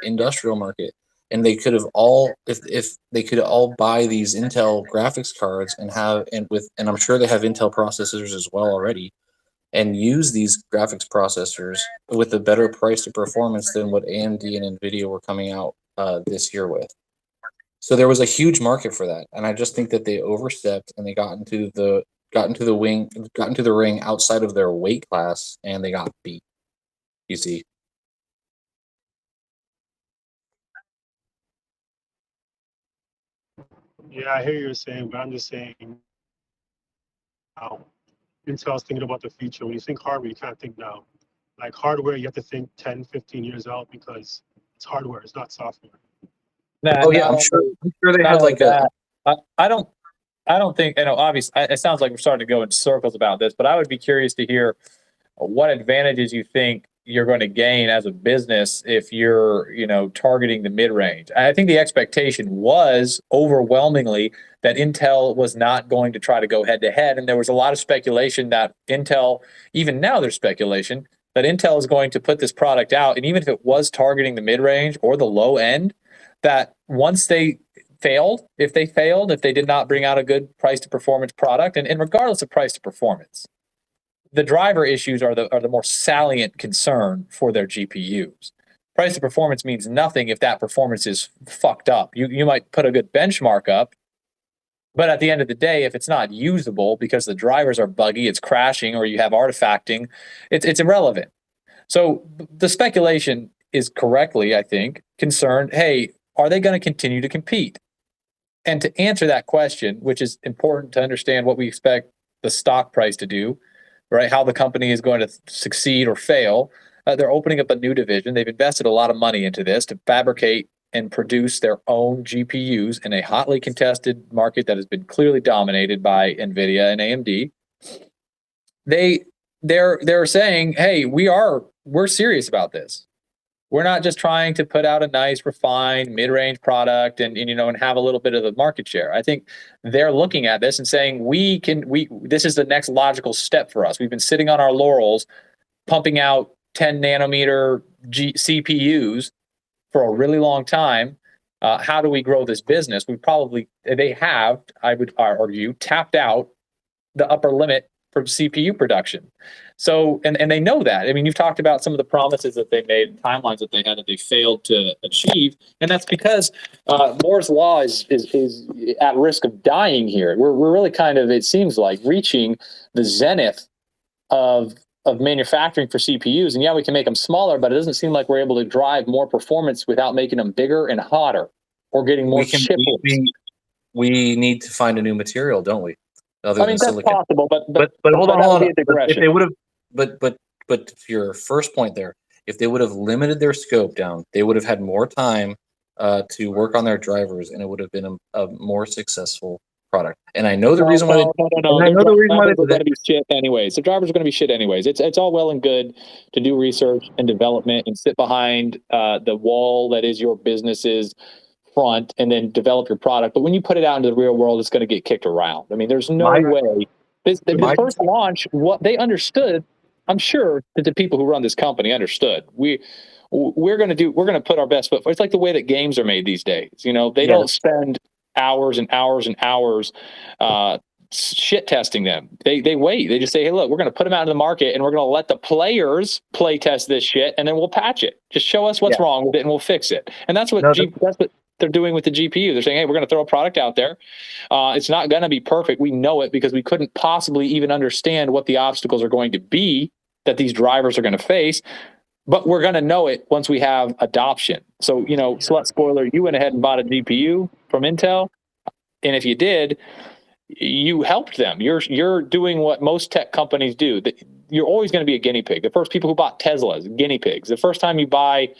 industrial market, and they could have all, if they could all buy these Intel graphics cards and I'm sure they have Intel processors as well already, and use these graphics processors with a better price to performance than what AMD and NVIDIA were coming out this year with. So there was a huge market for that, and I just think that they overstepped and they got into the ring outside of their weight class, and they got beat. You see. Yeah, I hear you're saying, but I'm just saying now. Intel's thinking about the future. When you think hardware, you can't think now. Like hardware, you have to think 10, 15 years out because it's hardware, it's not software. I'm sure they had like that. I don't think, obviously it sounds like we're starting to go in circles about this, but I would be curious to hear what advantages you think you're going to gain as a business if you're, targeting the mid-range. I think the expectation was overwhelmingly that Intel was not going to try to go head to head. And there was a lot of speculation that Intel, even now there's speculation, that Intel is going to put this product out. And even if it was targeting the mid range or the low end, that once they failed, if they did not bring out a good price to performance product, and regardless of price to performance, the driver issues are the more salient concern for their GPUs. Price to performance means nothing if that performance is fucked up. You might put a good benchmark up, but at the end of the day, if it's not usable because the drivers are buggy, it's crashing, or you have artifacting, it's irrelevant. So the speculation is correctly, I think, concerned, hey, are they going to continue to compete? And to answer that question, which is important to understand what we expect the stock price to do, right? How the company is going to succeed or fail. They're opening up a new division. They've invested a lot of money into this to fabricate and produce their own GPUs in a hotly contested market that has been clearly dominated by NVIDIA and AMD. They're saying, hey, we're serious about this. We're not just trying to put out a nice, refined, mid-range product and have a little bit of the market share. I think they're looking at this and saying this is the next logical step for us. We've been sitting on our laurels, pumping out 10 nanometer CPUs for a really long time. How do we grow this business? They have, I would argue, tapped out the upper limit for CPU production. So, and they know that. I mean, you've talked about some of the promises that they made, timelines that they had that they failed to achieve, and that's because Moore's law is at risk of dying here. We're really kind of, it seems like, reaching the zenith of manufacturing for CPUs. And yeah, we can make them smaller, but it doesn't seem like we're able to drive more performance without making them bigger and hotter or getting more chiplets. We need to find a new material, don't we? I mean, that's possible, but hold on. If they would have, but to your first point there, if they would have limited their scope down, they would have had more time to work on their drivers, and it would have been a more successful product. And I know the reason why. I know the reason why they're going to be shit anyways. The drivers are going to be shit anyways. It's all well and good to do research and development and sit behind the wall that is your business's front and then develop your product. But when you put it out into the real world, it's going to get kicked around. I mean, there's no way. The first launch, what they understood, I'm sure that the people who run this company understood. We're going to put our best foot forward. It's like the way that games are made these days. They don't spend hours and hours and hours shit testing them. They wait. They just say, hey, look, we're going to put them out in the market and we're going to let the players play test this shit and then we'll patch it. Just show us what's wrong with it and we'll fix it. And that's what they're doing with the GPU. They're saying, hey, we're going to throw a product out there. It's not going to be perfect. We know it because we couldn't possibly even understand what the obstacles are going to be that these drivers are going to face. But we're going to know it once we have adoption. So, slut spoiler, you went ahead and bought a GPU from Intel. And if you did, you helped them. You're doing what most tech companies do. You're always going to be a guinea pig. The first people who bought Teslas, guinea pigs. The first time you buy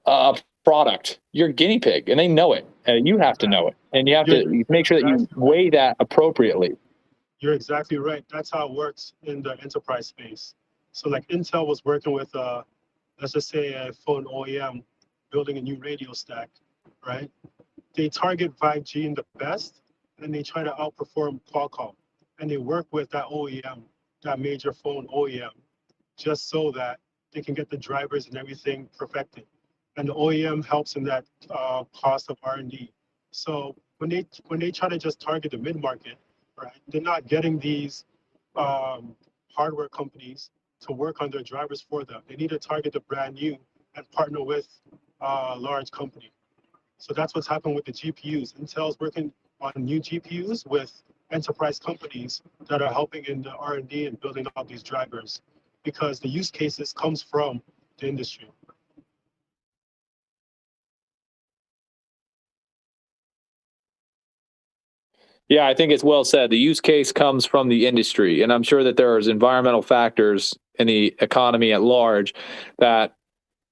a product, you're a guinea pig, and they know it. And you have to know it. And you have to make sure that you weigh that appropriately. You're exactly right. That's how it works in the enterprise space. So like Intel was working with, let's just say a phone OEM building a new radio stack, right? They target 5G in the best, and they try to outperform Qualcomm. And they work with that OEM, that major phone OEM, just so that they can get the drivers and everything perfected. And the OEM helps in that cost of R&D. So when they try to just target the mid-market, right, they're not getting these hardware companies to work on their drivers for them. They need to target the brand new and partner with a large company. So that's what's happened with the GPUs. Intel's working on new GPUs with enterprise companies that are helping in the R&D and building out these drivers because the use cases comes from the industry. Yeah, I think it's well said. The use case comes from the industry, and I'm sure that there's environmental factors in the economy at large that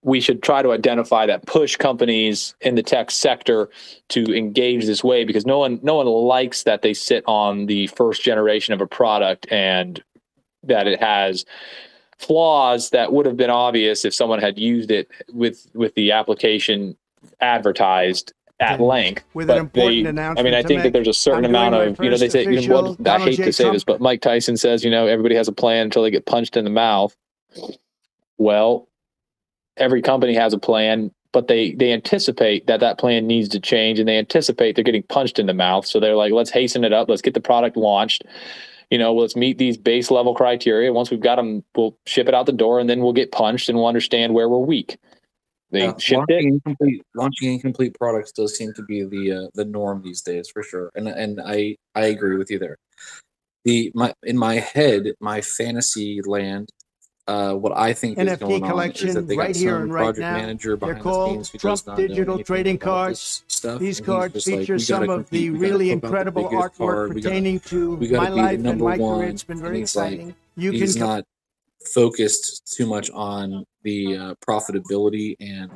we should try to identify that push companies in the tech sector to engage this way, because no one likes that they sit on the first generation of a product and that it has flaws that would have been obvious if someone had used it with the application advertised at length. With an But important I announcement I to think that make. there's a certain I'm doing amount my of, they first say, official I Donald hate J. to say this, Trump. but Mike Tyson says, everybody has a plan until they get punched in the mouth. Well, every company has a plan, but they anticipate that plan needs to change, and they anticipate they're getting punched in the mouth. So they're like, let's hasten it up. Let's get the product launched. Let's meet these base level criteria. Once we've got them, we'll ship it out the door, and then we'll get punched, and we'll understand where we're weak. They shipped it. Launching incomplete products does seem to be the norm these days, for sure. And I agree with you there. In my head, my fantasy land, what I think is NFT going on is collection that they right got here some and right project now. manager They're behind the called scenes who Trump does not know digital anything trading about cards. this stuff. These And he's cards just like, feature we gotta some of compete. the We gotta really pump out the incredible biggest artwork card. pertaining to we gotta my be life and number my career. one. It's been And very he's like, exciting. You he's can not focused too much on the profitability and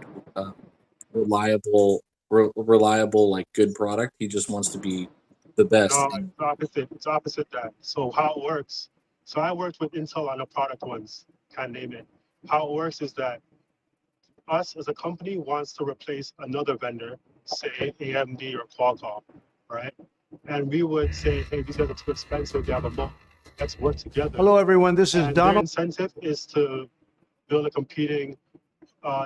reliable, like good product. He just wants to be the best. No, it's opposite. It's opposite that. So how it works. So I worked with Intel on a product once. Can't name it. How it works is that us as a company wants to replace another vendor, say AMD or Qualcomm, right? And we would say, hey, these guys are too expensive. They have a moat. Let's work together. Hello, everyone. This is And their Donald. incentive is to build a competing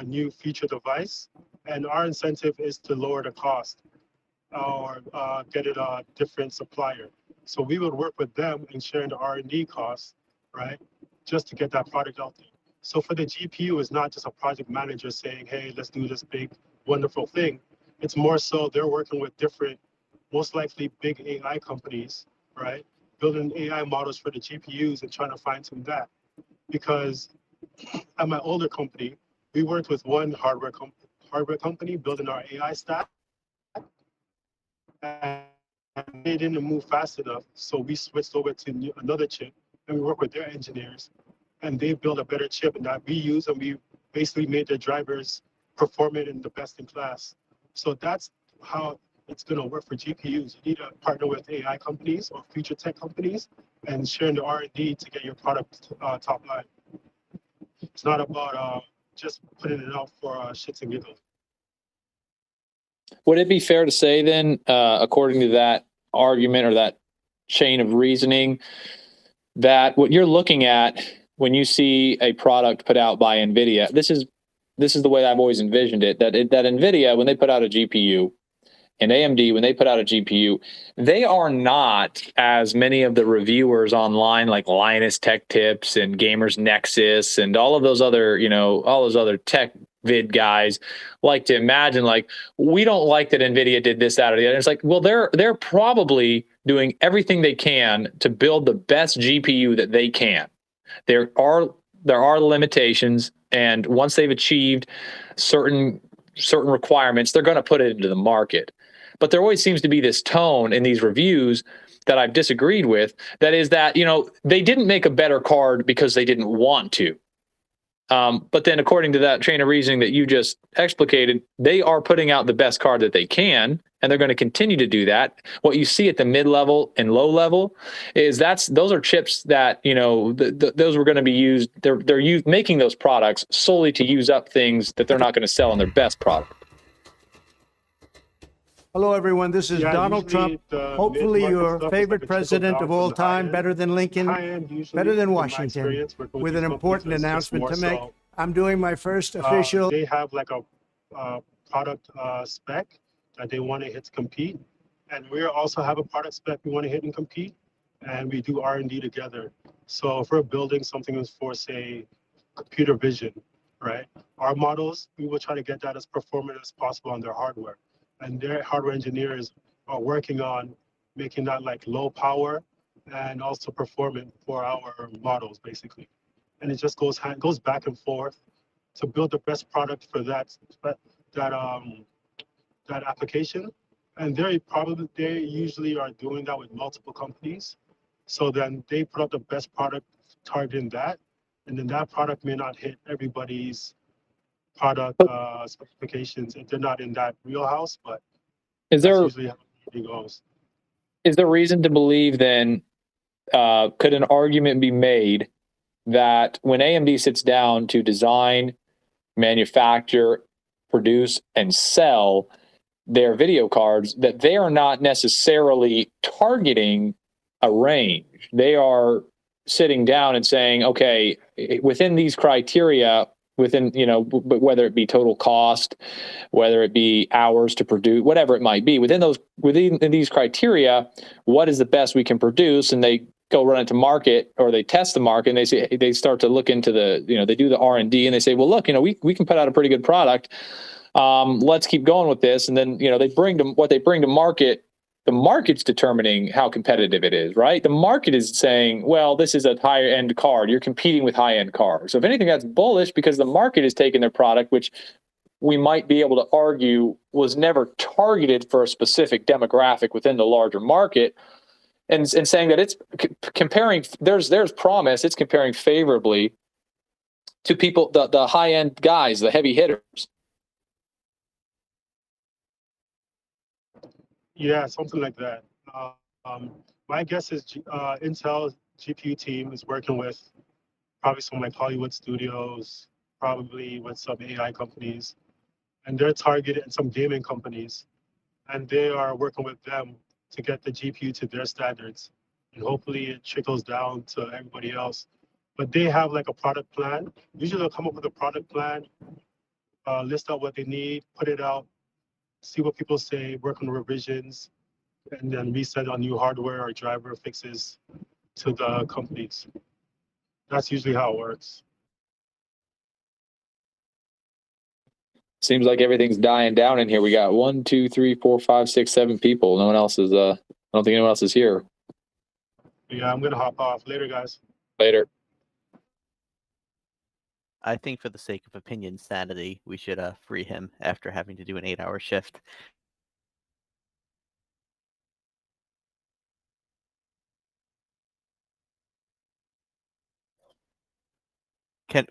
new feature device, and our incentive is to lower the cost or get it a different supplier. So we would work with them in sharing the R&D costs, right, just to get that product out there. So for the GPU, it's not just a project manager saying, hey, let's do this big, wonderful thing. It's more so they're working with different, most likely big AI companies, right, building AI models for the GPUs and trying to fine tune that. Because at my older company, we worked with one hardware company building our AI stack, and they didn't move fast enough. So we switched over to another chip, and we work with their engineers, and they built a better chip that we use, and we basically made their drivers perform it in the best in class. So that's how it's going to work for GPUs. You need to partner with AI companies or future tech companies and sharing the R&D to get your product top line. It's not about just putting it out for shits and giggles. Would it be fair to say then, according to that argument or that chain of reasoning, that what you're looking at when you see a product put out by NVIDIA, this is the way I've always envisioned it, that NVIDIA, when they put out a GPU, and AMD, when they put out a GPU, they are not, as many of the reviewers online, like Linus Tech Tips and Gamers Nexus and all of those other, all those other tech vid guys like to imagine, like, we don't like that NVIDIA did this, that, or the other. It's like, well, they're probably doing everything they can to build the best GPU that they can. There are limitations, and once they've achieved certain requirements, they're going to put it into the market. But there always seems to be this tone in these reviews that I've disagreed with. That is that, they didn't make a better card because they didn't want to. But then according to that train of reasoning that you just explicated, they are putting out the best card that they can, and they're going to continue to do that. What you see at the mid-level and low level is those are chips that, those were going to be used. They're making those products solely to use up things that they're not going to sell in their best product. Hello, everyone. This is Donald Trump. Hopefully, your favorite president of all time, better than Lincoln, better than Washington, with an important announcement to make. I'm doing my first official. They have like a product spec that they want to hit to compete, and we also have a product spec we want to hit and compete, and we do R&D together. So if we're building something for, say, computer vision, right? Our models, we will try to get that as performant as possible on their hardware. And their hardware engineers are working on making that like low power and also performant for our models, basically. And it just goes back and forth to build the best product for that application. And they usually are doing that with multiple companies. So then they put out the best product targeting that, and then that product may not hit everybody's product specifications if they're not in that wheelhouse, but that's usually how it goes. Is there reason to believe then, could an argument be made that when AMD sits down to design, manufacture, produce, and sell their video cards, that they are not necessarily targeting a range. They are sitting down and saying, okay, within these criteria, within, whether it be total cost, whether it be hours to produce, whatever it might be, within these criteria, what is the best we can produce? And they go run it to market, or they test the market, and they start to look into they do the R&D, and they say, well, look, we can put out a pretty good product. Let's keep going with this. And then, they bring to market. The market's determining how competitive it is, right? The market is saying, well, this is a higher end card. You're competing with high end cars. So if anything, that's bullish, because the market is taking their product, which we might be able to argue was never targeted for a specific demographic within the larger market, and saying that it's comparing, there's promise, it's comparing favorably to people, the high end guys, the heavy hitters. Yeah, something like that. My guess is Intel's GPU team is working with probably some like Hollywood studios, probably with some AI companies, and they're targeted some gaming companies, and they are working with them to get the GPU to their standards, and hopefully it trickles down to everybody else. But they have like a product plan. Usually they'll come up with a product plan, list out what they need, put it out, see what people say, work on revisions, and then reset on new hardware or driver fixes to the companies. That's usually how it works. Seems like everything's dying down in here. We got 1, 2, 3, 4, 5, 6, 7 people. No one else is. I don't think anyone else is here. Yeah, I'm gonna hop off. Later, guys. Later. I think for the sake of opinion sanity, we should free him after having to do an 8-hour shift.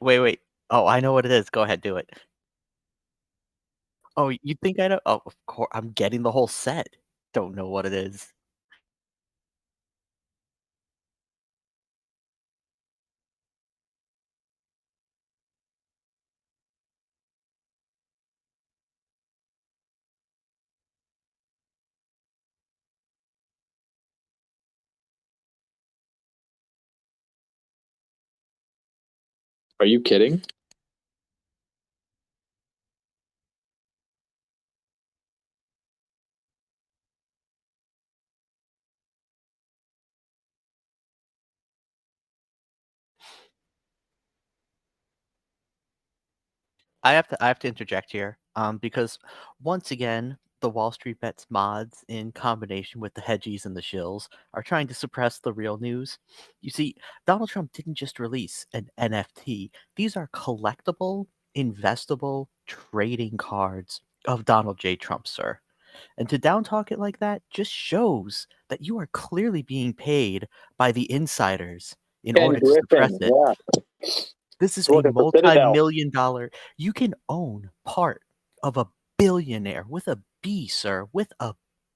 Wait. Oh, I know what it is. Go ahead, do it. Oh, you think I know? Oh, of course. I'm getting the whole set. Don't know what it is. Are you kidding? I have to interject here, because once again, the WallStreetBets mods, in combination with the hedgies and the shills, are trying to suppress the real news. You see, Donald Trump didn't just release an NFT. These are collectible, investable trading cards of Donald J. Trump, sir. And to downtalk it like that just shows that you are clearly being paid by the insiders in Ken order to suppress Griffin, it. yeah. This is a Working for Citadel. multi-million dollar. You can own part of a billionaire with a B, sir, with a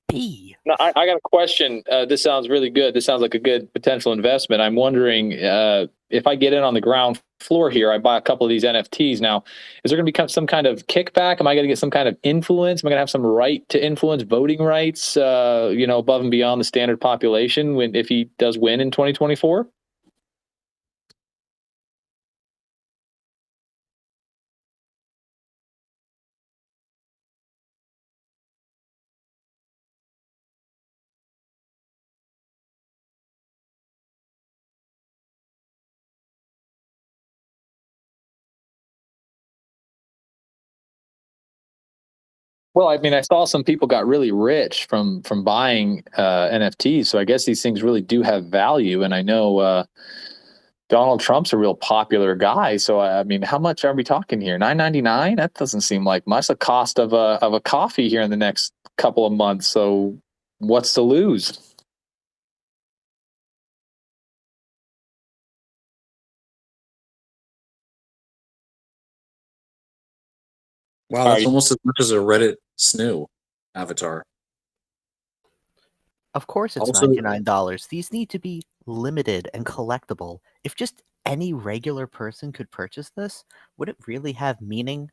B. Now, I got a question. This sounds really good. This sounds like a good potential investment. I'm wondering if I get in on the ground floor here, I buy a couple of these NFTs. Now, is there going to be some kind of kickback? Am I going to get some kind of influence? Am I going to have some right to influence voting rights, above and beyond the standard population if he does win in 2024? Well, I mean, I saw some people got really rich from buying NFTs. So I guess these things really do have value. And I know Donald Trump's a real popular guy. So I mean, how much are we talking here? $9.99? That doesn't seem like much. The cost of a coffee here in the next couple of months. So what's to lose? Wow, that's almost as much as a Reddit snoo avatar. Of course it's Also- $99. These need to be limited and collectible. If just any regular person could purchase this, would it really have meaning?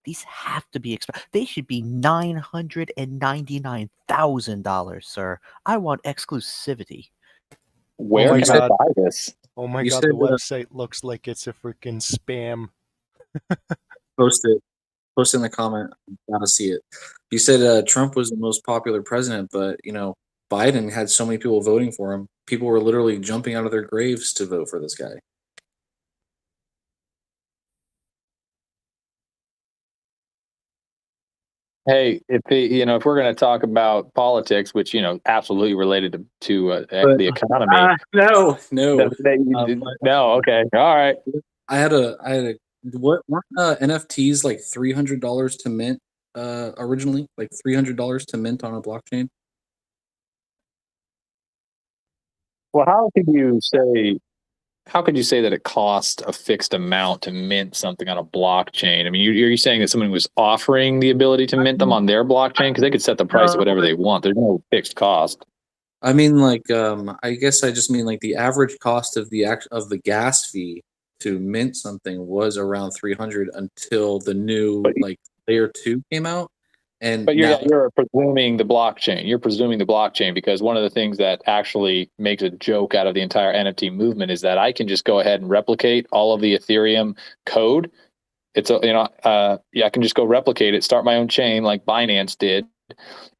These have to be they should be $999,000, sir. I want exclusivity. Where my can I God. buy this? Oh my You God, said the website looks like it's a freaking spam. post it. Post in the comment. I gotta see it. You said Trump was the most popular president, but Biden had so many people voting for him. People were literally jumping out of their graves to vote for this guy. Hey, if we're going to talk about politics, which absolutely related to But the economy. no. No, okay, all right. I had a what weren't NFTs like $300 to mint originally, like $300 to mint on a blockchain? Well, how could you say that it cost a fixed amount to mint something on a blockchain? I mean, are you saying that someone was offering the ability to mint them on their blockchain? Because they could set the price at whatever they want. There's no fixed cost. I mean, like, I guess I just mean like the average cost of the gas fee to mint something was around 300 until the new like layer 2 came out. And But now, you're presuming the blockchain. You're presuming the blockchain because one of the things that actually makes a joke out of the entire NFT movement is that I can just go ahead and replicate all of the Ethereum code. It's I can just go replicate it, start my own chain like Binance did,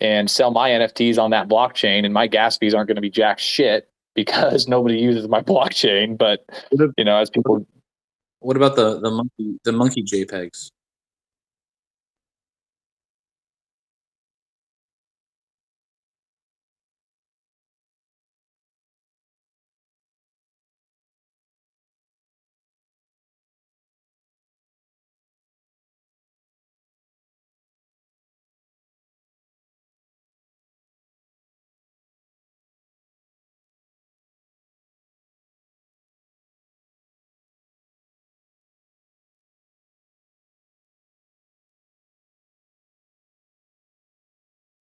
and sell my NFTs on that blockchain, and my gas fees aren't going to be jack shit because nobody uses my blockchain. But as people, what about the monkey JPEGs?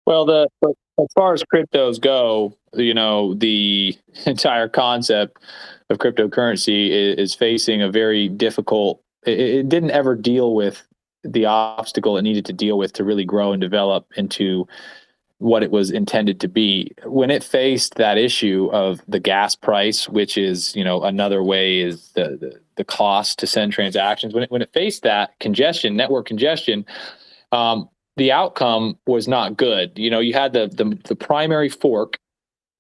well, as far as cryptos go, the entire concept of cryptocurrency is facing a very difficult. It didn't ever deal with the obstacle it needed to deal with to really grow and develop into what it was intended to be. When it faced that issue of the gas price, which is another way is the cost to send transactions. When it faced that network congestion. The outcome was not good. You had the primary fork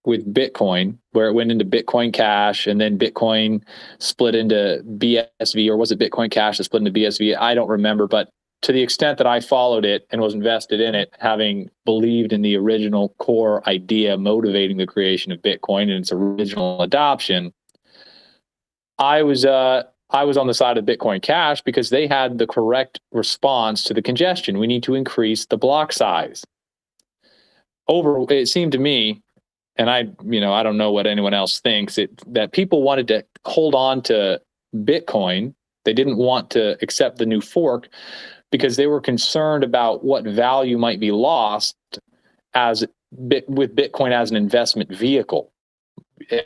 with Bitcoin, where it went into Bitcoin Cash, and then Bitcoin split into BSV, or was it Bitcoin Cash that split into BSV? I don't remember, but to the extent that I followed it and was invested in it, having believed in the original core idea motivating the creation of Bitcoin and its original adoption, I was on the side of Bitcoin Cash because they had the correct response to the congestion. We need to increase the block size. It seemed to me, and I don't know what anyone else thinks, that people wanted to hold on to Bitcoin. They didn't want to accept the new fork because they were concerned about what value might be lost with Bitcoin as an investment vehicle.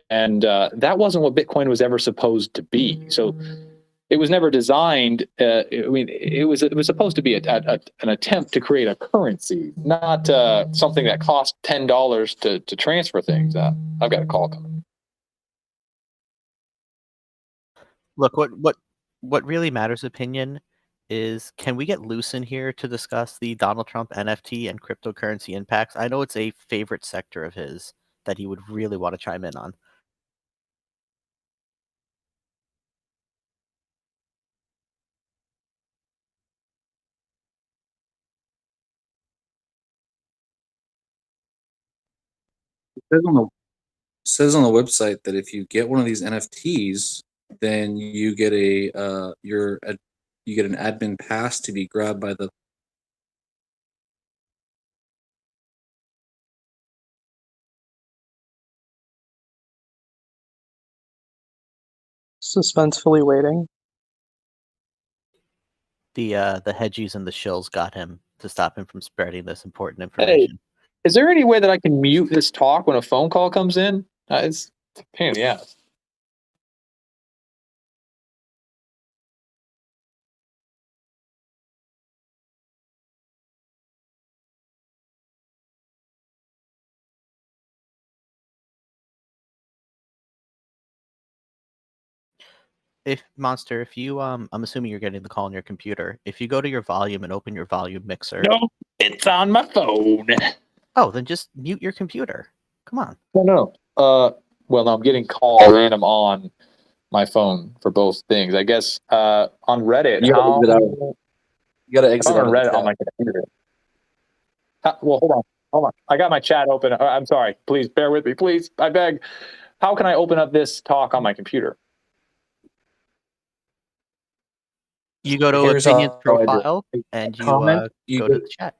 And that wasn't what Bitcoin was ever supposed to be. So it was never designed. It was supposed to be an attempt to create a currency, not something that cost $10 to transfer things. I've got a call coming. Look, what really matters, opinion, is can we get loose in here to discuss the Donald Trump NFT and cryptocurrency impacts? I know it's a favorite sector of his that he would really want to chime in on. Says on the website that if you get one of these NFTs, then you get you get an admin pass to be grabbed by the. Suspensefully waiting. The hedgies and the shills got him to stop him from spreading this important Hey, information. is there any way that I can mute this talk when a phone call comes in? It's a pain in the ass. if Monster, if you I'm assuming you're getting the call on your computer. If you go to your volume and open your volume mixer. No, it's on my phone. Oh, then just mute your computer. Come on. No. Well, no, I'm getting called and I'm on my phone for both things. I guess on Reddit, You gotta exit out. You gotta if I'm exit out on of the Reddit on chat. my computer. Well, hold on. I got my chat open. I'm sorry. Please bear with me. Please, I beg. How can I open up this talk on my computer? You go to Here's opinions how I do it. profile and you Comment. go to the chat.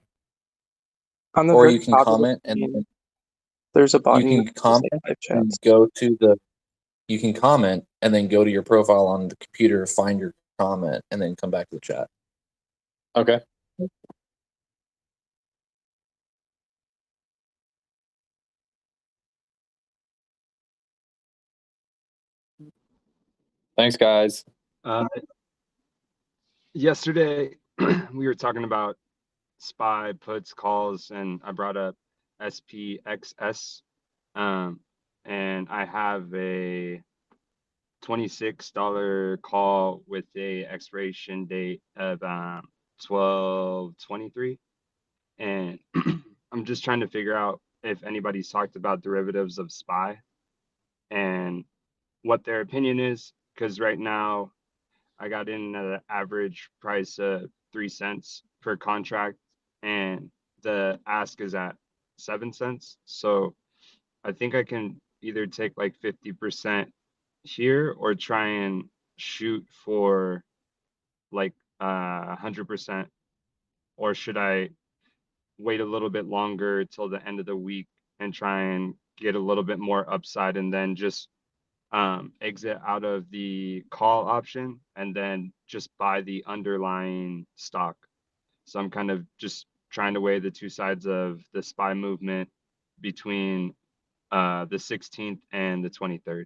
On the Or very you can top of the comment and screen, then there's a you button can that says comment live and chats. go to the. You can comment and then go to your profile on the computer, find your comment, and then come back to the chat. Okay. Thanks, guys. Yesterday, we were talking about SPY puts, calls, and I brought up SPXS. And I have a $26 call with a expiration date of 12/23. And I'm just trying to figure out if anybody's talked about derivatives of SPY and what their opinion is, because right now I got in at an average price of 3 cents per contract, and the ask is at 7 cents. So I think I can either take like 50% here or try and shoot for like 100%, or should I wait a little bit longer till the end of the week and try and get a little bit more upside and then just exit out of the call option and then just buy the underlying stock. So I'm kind of just trying to weigh the two sides of the SPY movement between the 16th and the 23rd.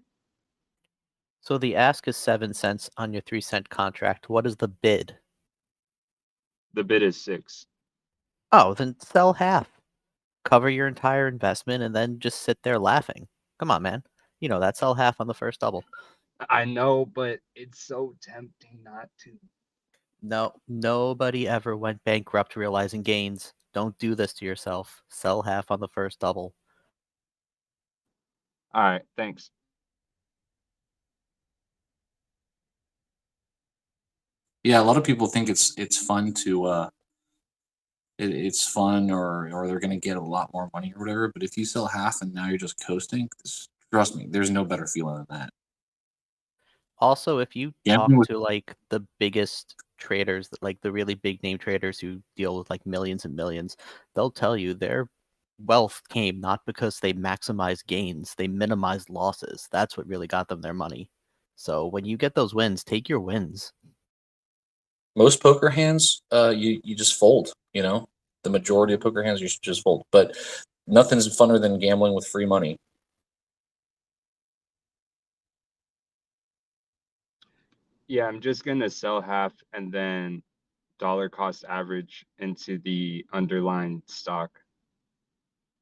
So the ask is 7 cents on your 3 cent contract. What is the bid? The bid is 6. Oh, then sell half. Cover your entire investment and then just sit there laughing. Come on, man. You know that, sell half on the first double. I know, but it's so tempting not to. No, nobody ever went bankrupt realizing gains. Don't do this to yourself. Sell half on the first double. All right, thanks. Yeah, a lot of people think it's fun to it's fun or they're gonna get a lot more money or whatever. But if you sell half and now you're just coasting, trust me, there's no better feeling than that. Also, if you Gambling talk with to like the biggest traders, like the really big name traders who deal with like millions and millions, they'll tell you their wealth came not because they maximized gains, they minimized losses. That's what really got them their money. So when you get those wins, take your wins. most poker hands, you just fold. You know, the majority of poker hands you should just fold. But nothing's funner than gambling with free money. Yeah, I'm just gonna sell half and then dollar cost average into the underlying stock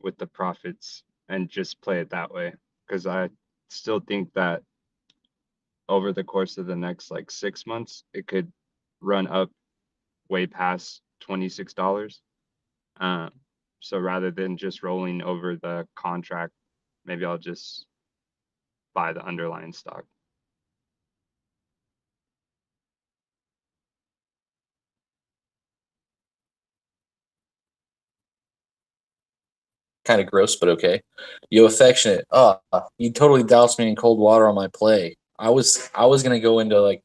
with the profits and just play it that way, because I still think that over the course of the next like 6 months it could run up way past $26. So rather than just rolling over the contract, maybe I'll just buy the underlying stock. Kind of gross, but okay. Yo, affectionate. You totally doused me in cold water on my play. I was gonna go into like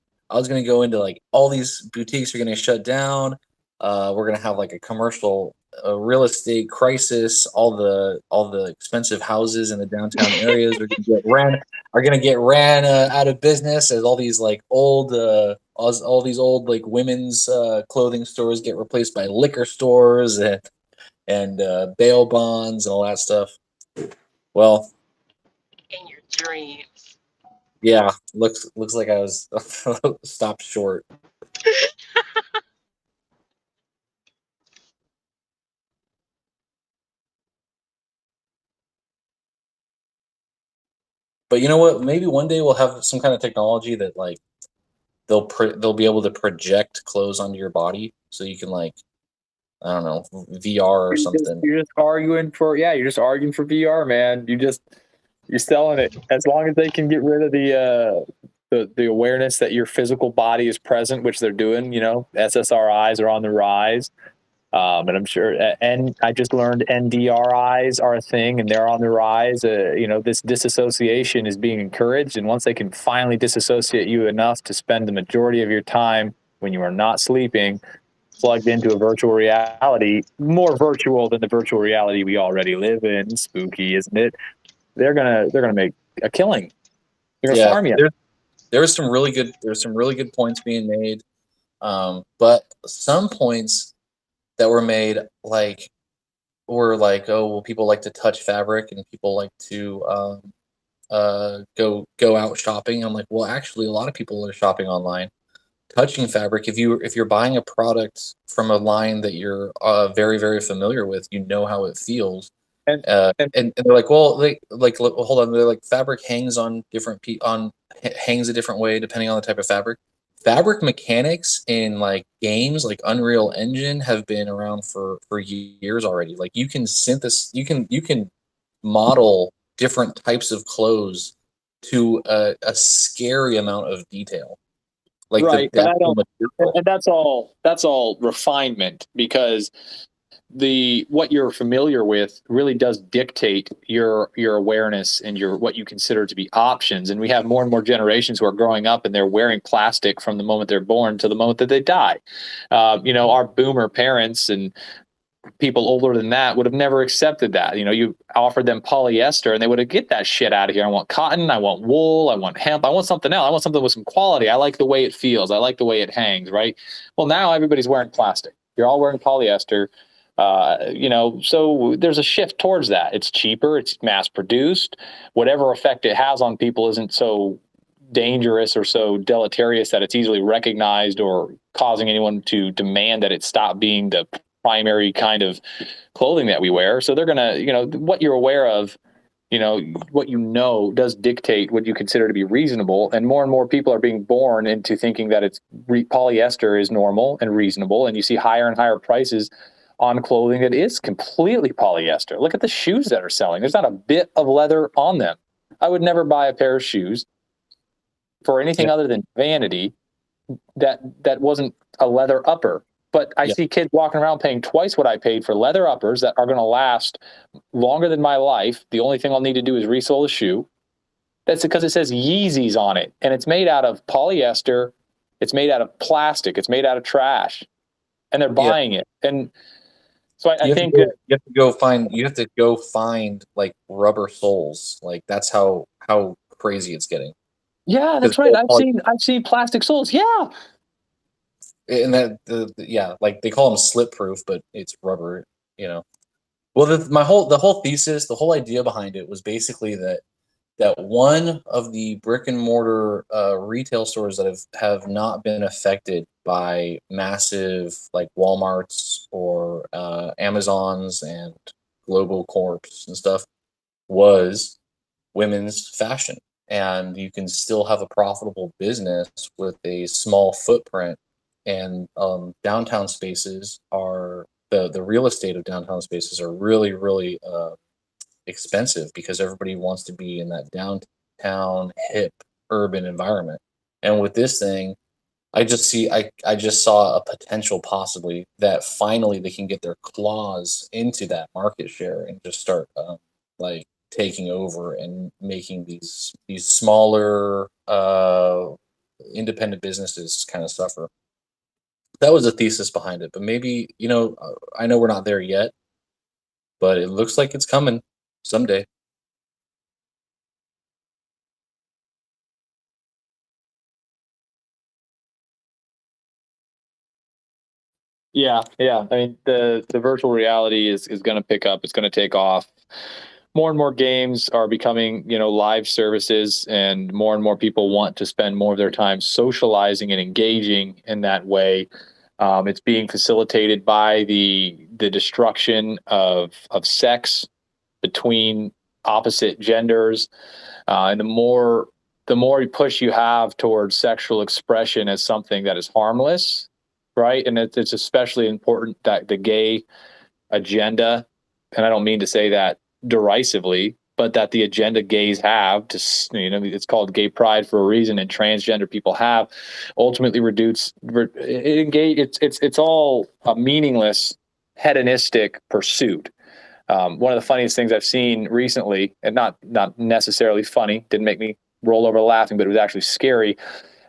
all these boutiques are gonna shut down. We're gonna have like a commercial real estate crisis. All the expensive houses in the downtown areas are gonna get ran out of business as all these like all these old like women's clothing stores get replaced by liquor stores and bail bonds and all that stuff. Well, In your dreams. yeah, looks like I was stopped short. But you know what? Maybe one day we'll have some kind of technology that like they'll be able to project clothes onto your body, so you can like, I don't know, VR or something. You're just arguing for VR, man. You're selling it. As long as they can get rid of the awareness that your physical body is present, which they're doing. SSRIs are on the rise. And I'm sure, and I just learned NDRIs are a thing, and they're on the rise. This disassociation is being encouraged, and once they can finally disassociate you enough to spend the majority of your time when you are not sleeping plugged into a virtual reality, more virtual than the virtual reality we already live in, spooky, isn't it? They're gonna make a killing. They're gonna farm you. There's some really good points being made, but some points that were made were like, oh well, people like to touch fabric and people like to go out shopping. I'm like, well, actually, a lot of people are shopping online, touching fabric. If you're buying a product from a line that you're very very familiar with, you know how it feels. And they're like, well, hold on, they're like, fabric hangs on hangs a different way depending on the type of fabric. Fabric mechanics in like games like Unreal Engine have been around for years already. Like you can model different types of clothes to a scary amount of detail. Like right, but that's all refinement, because what you're familiar with really does dictate your awareness and what you consider to be options. And we have more and more generations who are growing up and they're wearing plastic from the moment they're born to the moment that they die. Our boomer parents and people older than that would have never accepted that. You offered them polyester and they would have, get that shit out of here. I want cotton, I want wool, I want hemp, I want something else. I want something with some quality. I like the way it feels. I like the way it hangs, right? Well, now everybody's wearing plastic. You're all wearing polyester. So there's a shift towards that. It's cheaper, it's mass produced. Whatever effect it has on people isn't so dangerous or so deleterious that it's easily recognized or causing anyone to demand that it stop being the primary kind of clothing that we wear. So they're going to, what you're aware of, what does dictate what you consider to be reasonable. And more people are being born into thinking that polyester is normal and reasonable. And you see higher and higher prices on clothing that is completely polyester. Look at the shoes that are selling. There's not a bit of leather on them. I would never buy a pair of shoes for anything other than vanity that wasn't a leather upper. But I see kids walking around paying twice what I paid for leather uppers that are going to last longer than my life. The only thing I'll need to do is resole the shoe. That's because it says Yeezys on it, and it's made out of polyester. It's made out of plastic. It's made out of trash, and they're buying it. And so I think you have to go find like rubber soles. Like that's how crazy it's getting. Yeah, that's right. I've seen plastic soles. Yeah. And like they call them slip proof, but it's rubber, Well, the whole thesis, the whole idea behind it was basically that one of the brick and mortar retail stores that have not been affected by massive like Walmarts or Amazons and Global Corps and stuff was women's fashion. And you can still have a profitable business with a small footprint. And downtown spaces are the real estate of downtown spaces are really, really expensive because everybody wants to be in that downtown hip urban environment. And with this thing, I just saw a potential possibly that finally they can get their claws into that market share and just start like taking over and making these smaller independent businesses kind of suffer. That was the thesis behind it, but maybe, I know we're not there yet, but it looks like it's coming someday. Yeah. I mean, the virtual reality is going to pick up. It's going to take off. More and more games are becoming, live services, and more people want to spend more of their time socializing and engaging in that way. It's being facilitated by the destruction of sex between opposite genders, and the more the more push you have towards sexual expression as something that is harmless, right? And it's especially important that the gay agenda, and I don't mean to say that derisively, but that the agenda gays have to, it's called gay pride for a reason, and transgender people have ultimately it's all a meaningless hedonistic pursuit. One of the funniest things I've seen recently, and not necessarily funny, didn't make me roll over laughing, but it was actually scary,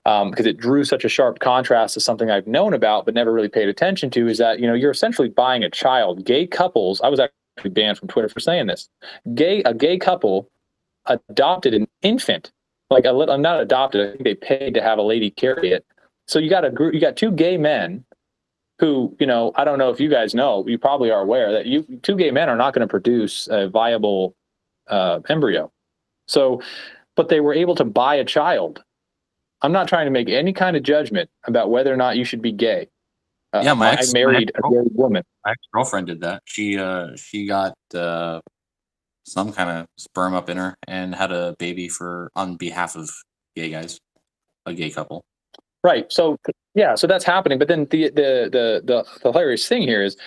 because it drew such a sharp contrast to something I've known about but never really paid attention to, is that, you're essentially buying a child. Gay couples, I was actually banned from Twitter for saying this. A gay couple adopted an infant, not adopted, I think they paid to have a lady carry it. So you got two gay men who, I don't know if you guys know, you probably are aware that two gay men are not going to produce a viable embryo. So, but they were able to buy a child. I'm not trying to make any kind of judgment about whether or not you should be gay. Yeah, I married a gay woman. My ex-girlfriend did that. She got some kind of sperm up in her and had a baby on behalf of gay guys, a gay couple. Right. So yeah, so that's happening. But then the hilarious thing here is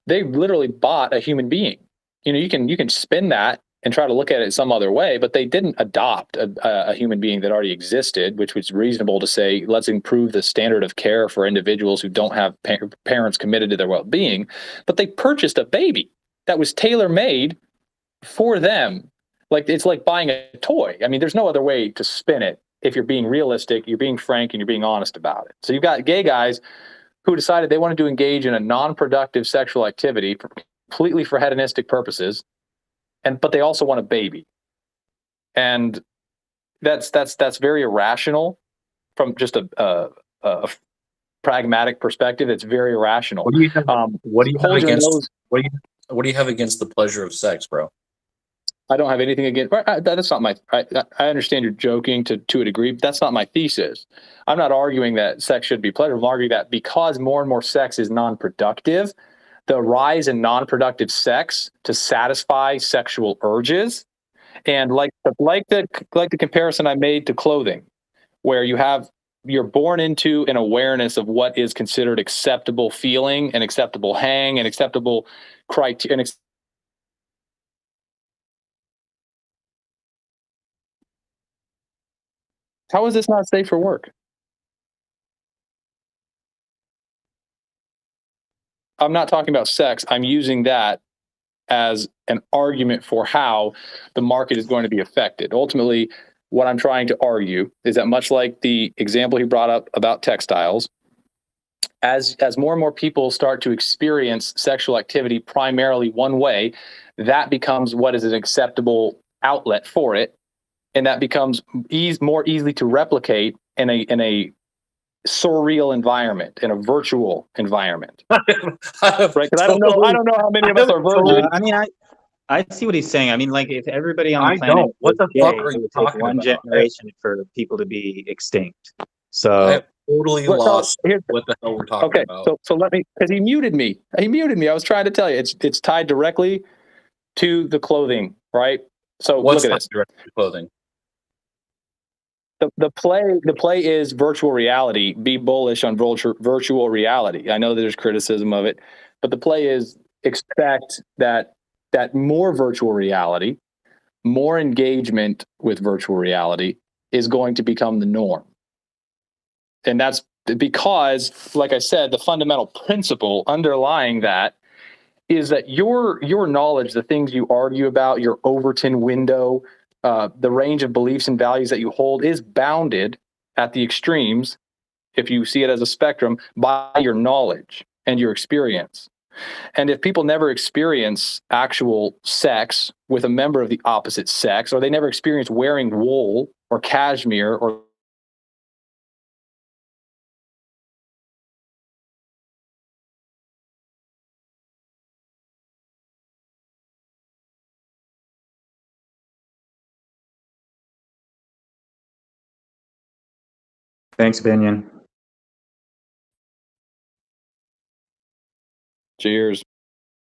they literally bought a human being. You can spin that and try to look at it some other way, but they didn't adopt a human being that already existed, which was reasonable to say, let's improve the standard of care for individuals who don't have parents committed to their well-being. But they purchased a baby that was tailor-made for them. It's like buying a toy. I mean, there's no other way to spin it. If you're being realistic, you're being frank, and you're being honest about it. So you've got gay guys who decided they wanted to engage in a non-productive sexual activity completely for hedonistic purposes, but they also want a baby. And that's very irrational from just a pragmatic perspective. It's very irrational. What do you have against the pleasure of sex, bro? I don't have anything against. That's not my. I understand you're joking to a degree, but that's not my thesis. I'm not arguing that sex should be pleasurable. I'm arguing that because more and more sex is non-productive, the rise in non-productive sex to satisfy sexual urges, and like the comparison I made to clothing, where you're born into an awareness of what is considered acceptable feeling, and acceptable hang, and acceptable criteria. How is this not safe for work? I'm not talking about sex. I'm using that as an argument for how the market is going to be affected. Ultimately, what I'm trying to argue is that, much like the example he brought up about textiles, as more and more people start to experience sexual activity primarily one way, that becomes what is an acceptable outlet for it, and that becomes more easily to replicate in a surreal environment, in a virtual environment. Right? Because I don't know how many of us are virgins. I mean, I see what he's saying. I mean, like, if everybody on the planet don't. What the was fuck gay, are it you would take talking one about? generation for people to be extinct. I So have totally lost what the hell we're talking about. So let me, because he muted me. I was trying to tell you, it's tied directly to the clothing, right? So What's look at not this. direct clothing? The play is virtual reality. Be bullish on virtual reality. I know there's criticism of it, but the play is expect that more virtual reality, more engagement with virtual reality is going to become the norm. And that's because, like I said, the fundamental principle underlying that is that your knowledge, the things you argue about, your Overton window, the range of beliefs and values that you hold is bounded at the extremes, if you see it as a spectrum, by your knowledge and your experience. And if people never experience actual sex with a member of the opposite sex, or they never experience wearing wool or cashmere or thanks, Binion. cheers.